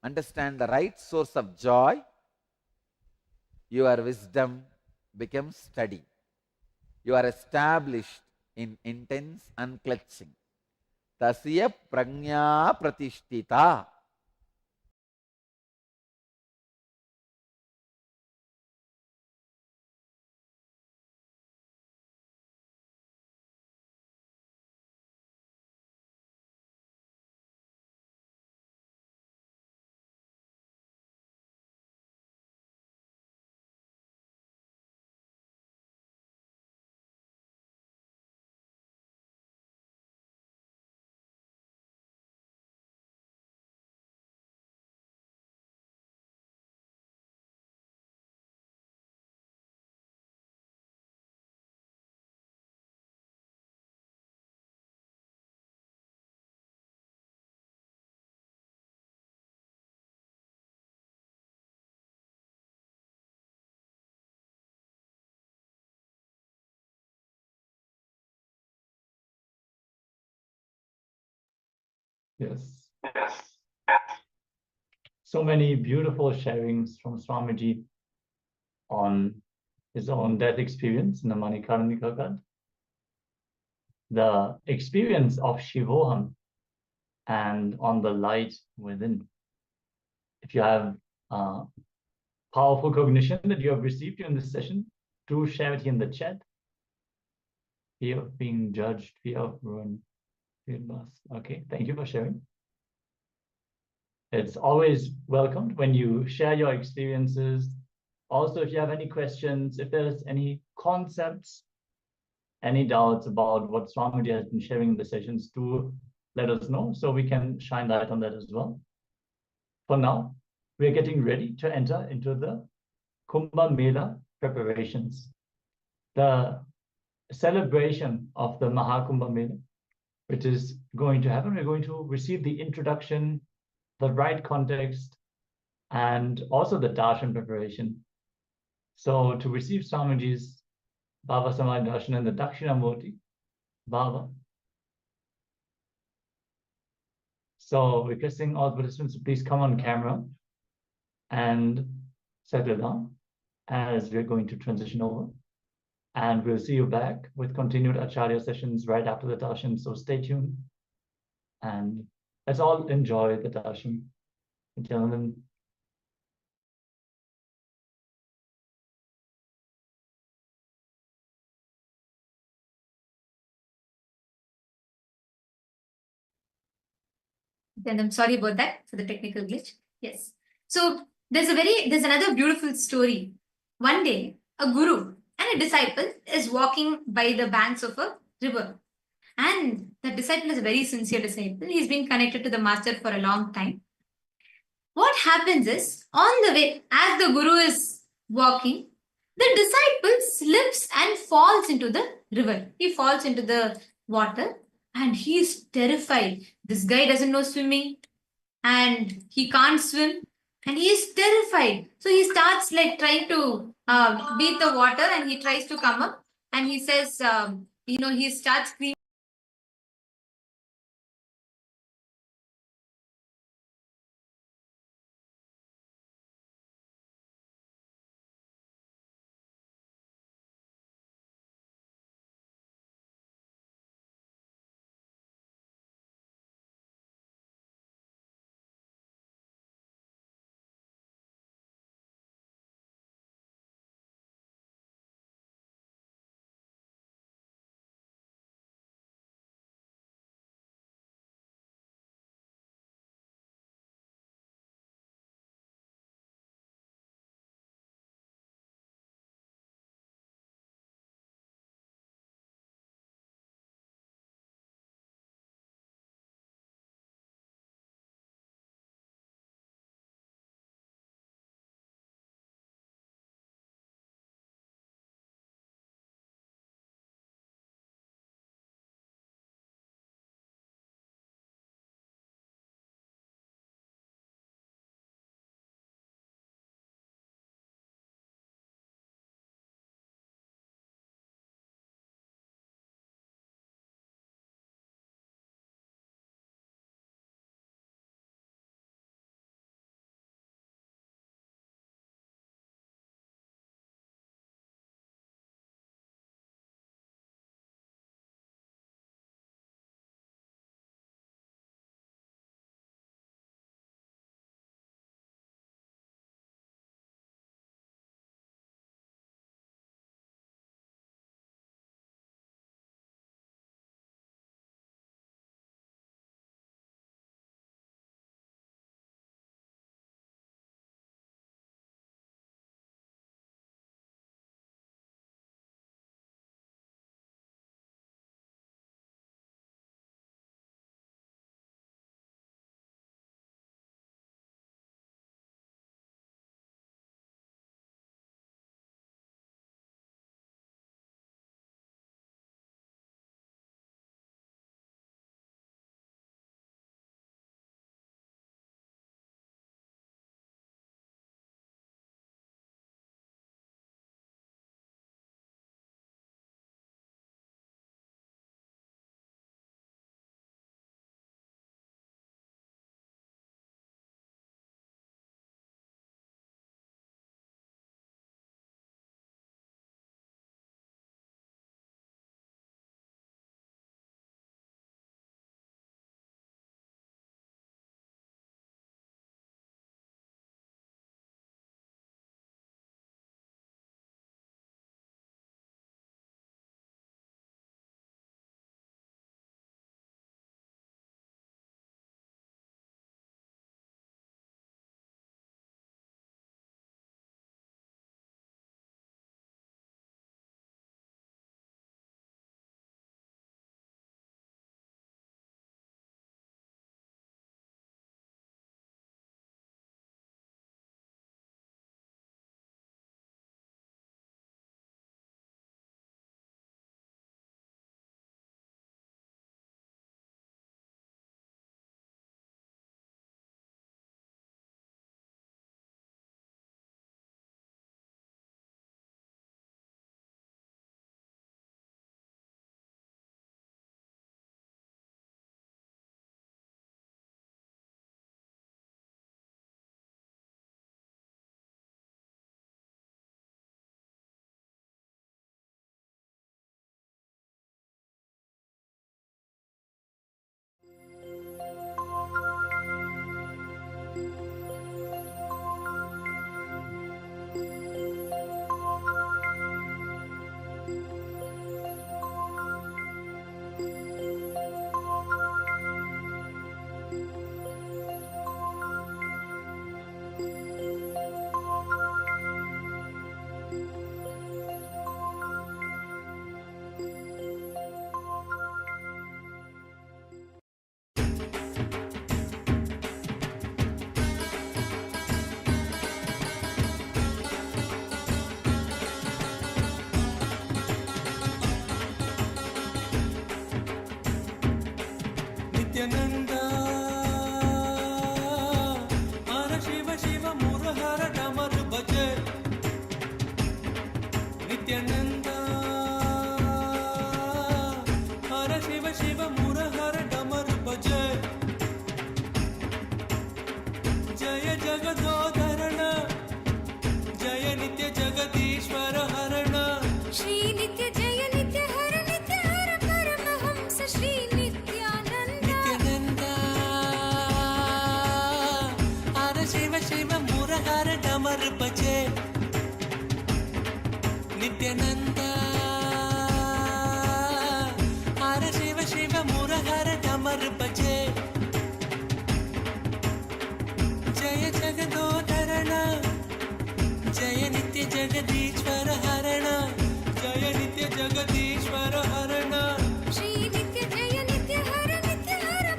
understand the right source of joy, your wisdom becomes steady. You are established in intense unclutching. Tasya prajna pratishtita. Yes. So many beautiful sharings from Swamiji on his own death experience in the Manikarnika Ghat. The experience of Shivoham and on the light within. If you have powerful cognition that you have received during this session, do share it in the chat. Fear of being judged, fear of ruin, fear of loss. Okay, thank you for sharing. It's always welcomed when you share your experiences. Also, if you have any questions, if there's any concepts, any doubts about what Swamiji has been sharing in the sessions, do let us know so we can shine light on that as well. For now, we're getting ready to enter into the Kumbh Mela preparations. The celebration of the Mahakumbh Mela, which is going to happen. We're going to receive the introduction, the right context, and also the darshan preparation. So to receive Swamiji's Bhava Samadhi darshan and the Dakshinamurti Bhava. So requesting all participants to please come on camera and settle down as we're going to transition over. And we'll see you back with continued Acharya sessions right after the darshan. So stay tuned and let's all enjoy the darshan. Nithyananda. Then I'm sorry about that for the technical glitch. Yes. So there's another beautiful story. One day, a guru and a disciple is walking by the banks of a river. And the disciple is a very sincere disciple. He's been connected to the master for a long time. What happens is, on the way, as the guru is walking, the disciple slips and falls into the river. He falls into the water and he's terrified. This guy doesn't know swimming and he can't swim and he is terrified. So he starts like trying to beat the water and he tries to come up and he says, he starts screaming. Nithyananda, Hara Shiva Shiva Murahara Damar Bhaje. Nithyananda, Hara Shiva Shiva Murahara Damar Bhaje. Jaya Jagadodharana, Jaya Nitya Jagadishwara Harana. Shri Nitya Jaya Nitya Hara Paramahamsa Shri Nithyananda. Nithyananda, Hara Shiva Shiva Murahara Damar Bhaje. Nithyananda, Hara Shiva Shiva Murahara Damar Bhaje. Jaya Jagadodharana, Jaya Nitya Jagadishwara Harana. Jaya Nitya Jagadishwara Harana. Shri Nitya Jaya Nitya Hara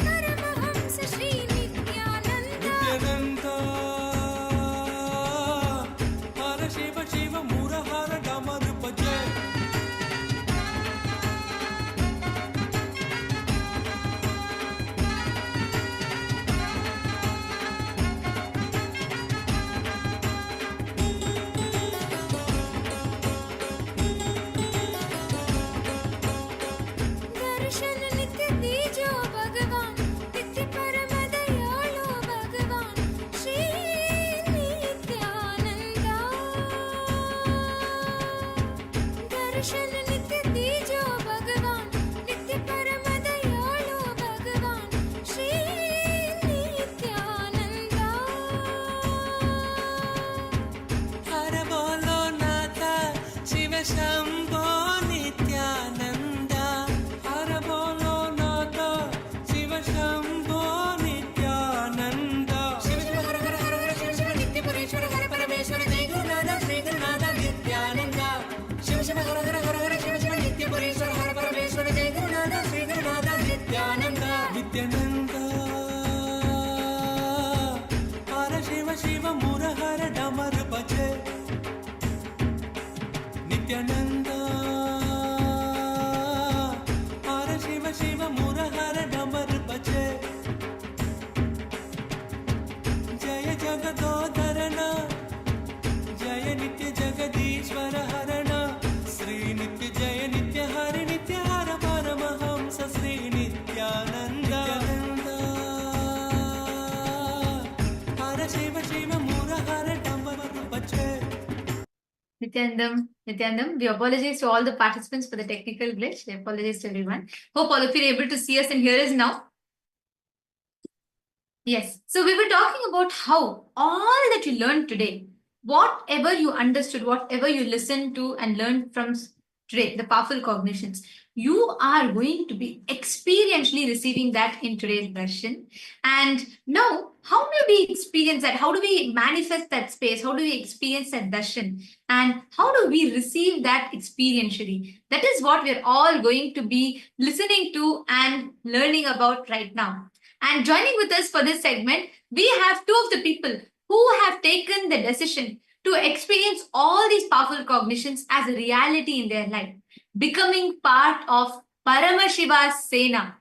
Paramahamsa Shri Nithyananda. Nithyananda, Hara Shiva Shiva Murahara Damar Bhaje. Darshan Nitya Dijo Bhagavan, Nitya Paramadayalu Bhagavan, Shri Nithyananda. Darshan Nitya Dijo Bhagavan, Nitya Paramadayalu Bhagavan, Shri Nithyananda. Hara Bolo Nata Shiva Shambho Nithyananda. Hara Bolo Nata Shiva Shambho Nithyananda. Shiva Shiva Hara Hara Hara Hara Shiva Shiva Nitya Parishwara Hara Parameshwara Jai Gurunada Sri Gurunada Nithyananda. Shiva Shiva Hara Hara Hara Hara Shiva Shiva Nitya Parishwara Hara Parameshwara Jai Gurunada Sri Gurunada Nithyananda. Nithyananda, Hara Shiva Shiva Murahara Damar Bhaje. Nithyananda, Hara Shiva Shiva Murahara Damar Bhaje. Jaya Jagadodharana, Jaya Nitya Jagadishwara Harana. Sri Nitya Jaya Nitya Hari Nitya Hara Paramahamsa Sri Nithyananda. Nithyananda, Hara Shiva Shiva Murahara Damar Bhaje. Nithyanandam, we apologize to all the participants for the technical glitch. We apologize to everyone. Hope all of you are able to see us and hear us now. Yes. So we were talking about how all that you learned today, whatever you understood, whatever you listened to and learned from today, the powerful cognitions, you are going to be experientially receiving that in today's version. And now, how do we experience that? How do we manifest that space? How do we experience that darshan? And how do we receive that experientially? That is what we're all going to be listening to and learning about right now. And joining with us for this segment, we have two of the people who have taken the decision to experience all these powerful cognitions as a reality in their life, becoming part of Paramashiva Sena,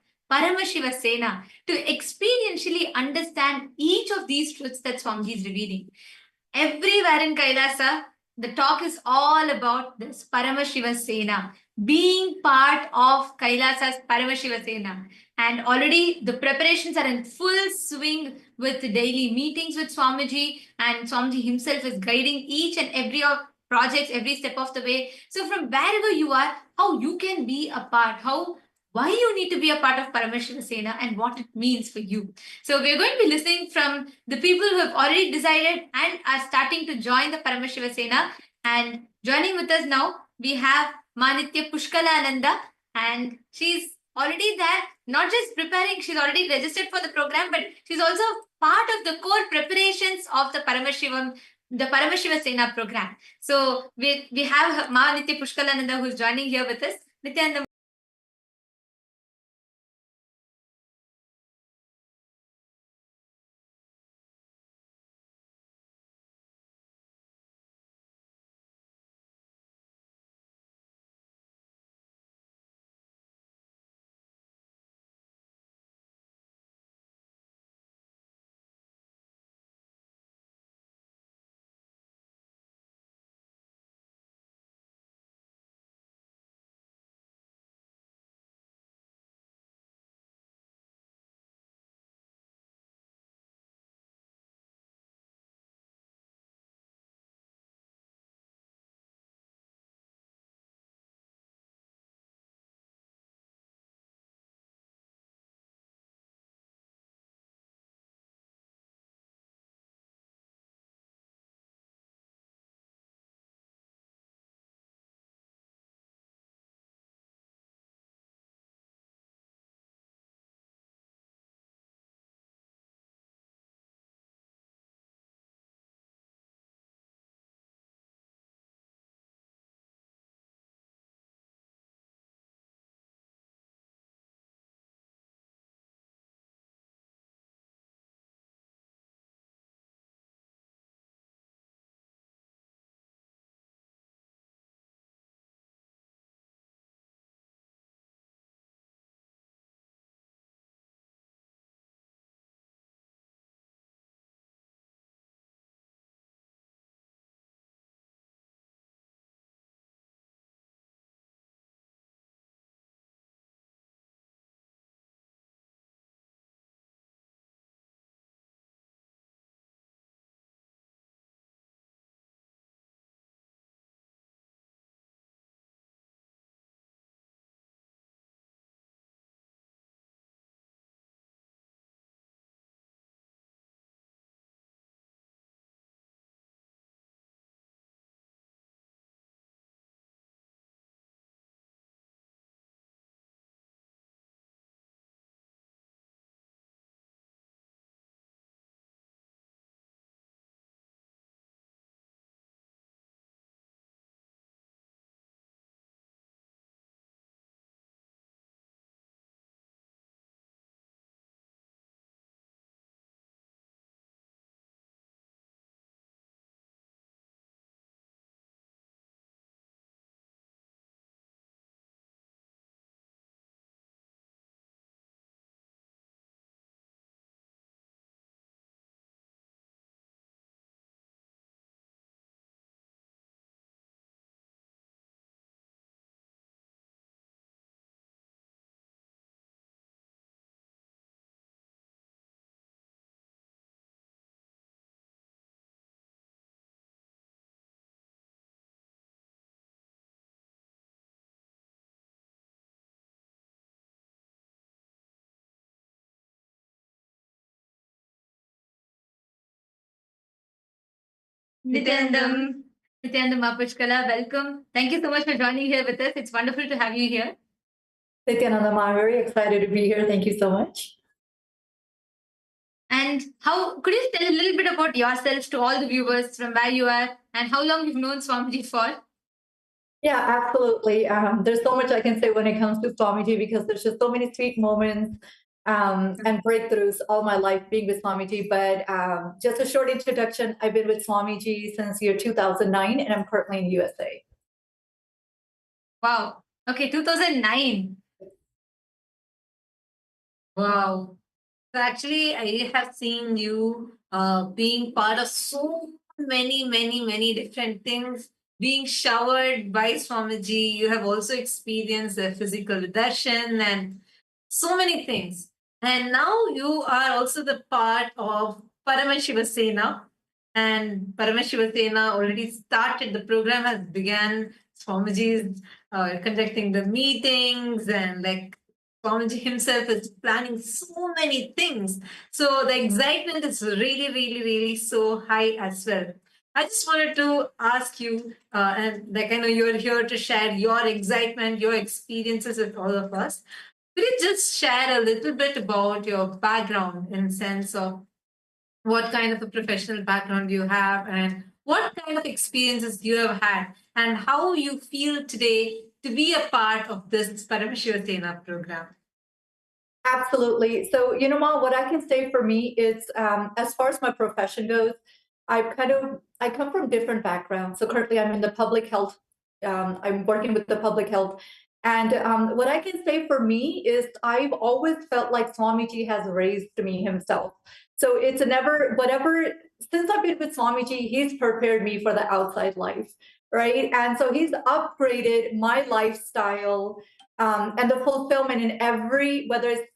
to experientially understand each of these truths that Swamiji is revealing. Everywhere in Kailasa, the talk is all about this Paramashiva Sena, being part of Kailasa's Paramashiva Sena. And already the preparations are in full swing with the daily meetings with Swamiji, and Swamiji himself is guiding each and every of projects every step of the way. So from wherever you are, how you can be a part, why you need to be a part of Paramashiva Sena and what it means for you. So we're going to be listening from the people who have already decided and are starting to join the Paramashiva Sena. And joining with us now, we have Manitya Pushkalananda, and she's already there, not just preparing, she's already registered for the program, but she's also part of the core preparations of the Paramashiva Sena program. So we have Manitya Pushkalananda who's joining here with us. Nithyananda, Nithyanandam, Mapuchkala, welcome. Thank you so much for joining here with us. It's wonderful to have you here. Nithyananda, I'm very excited to be here. Thank you so much. And how could you tell a little bit about yourself to all the viewers from where you are and how long you've known Swamiji for? Yeah, absolutely. There's so much I can say when it comes to Swamiji because there's just so many sweet moments and breakthroughs all my life being with Swamiji. But just a short introduction, I've been with Swamiji since year 2009 and I'm currently in the USA. Wow. Okay, 2009. Wow. So actually, I have seen you being part of so many different things, being showered by Swamiji. You have also experienced the physical darshan and so many things. And now you are also the part of Paramashivoham. And Paramashivoham already started, the program has begun. Swamiji is conducting the meetings and like Swamiji himself is planning so many things. So the excitement is really so high as well. I just wanted to ask you, and like I know you're here to share your excitement, your experiences with all of us. Could you just share a little bit about your background in sense of what kind of a professional background you have and what kind of experiences you have had and how you feel today to be a part of this Paramashivoham program? Absolutely. So, Ma, what I can say for me is, as far as my profession goes, I come from different backgrounds. So currently I'm in the public health. I'm working with the public health. And what I can say for me is I've always felt like Swamiji has raised me himself. So it's since I've been with Swamiji, he's prepared me for the outside life, right? And so he's upgraded my lifestyle and the fulfillment in whether it's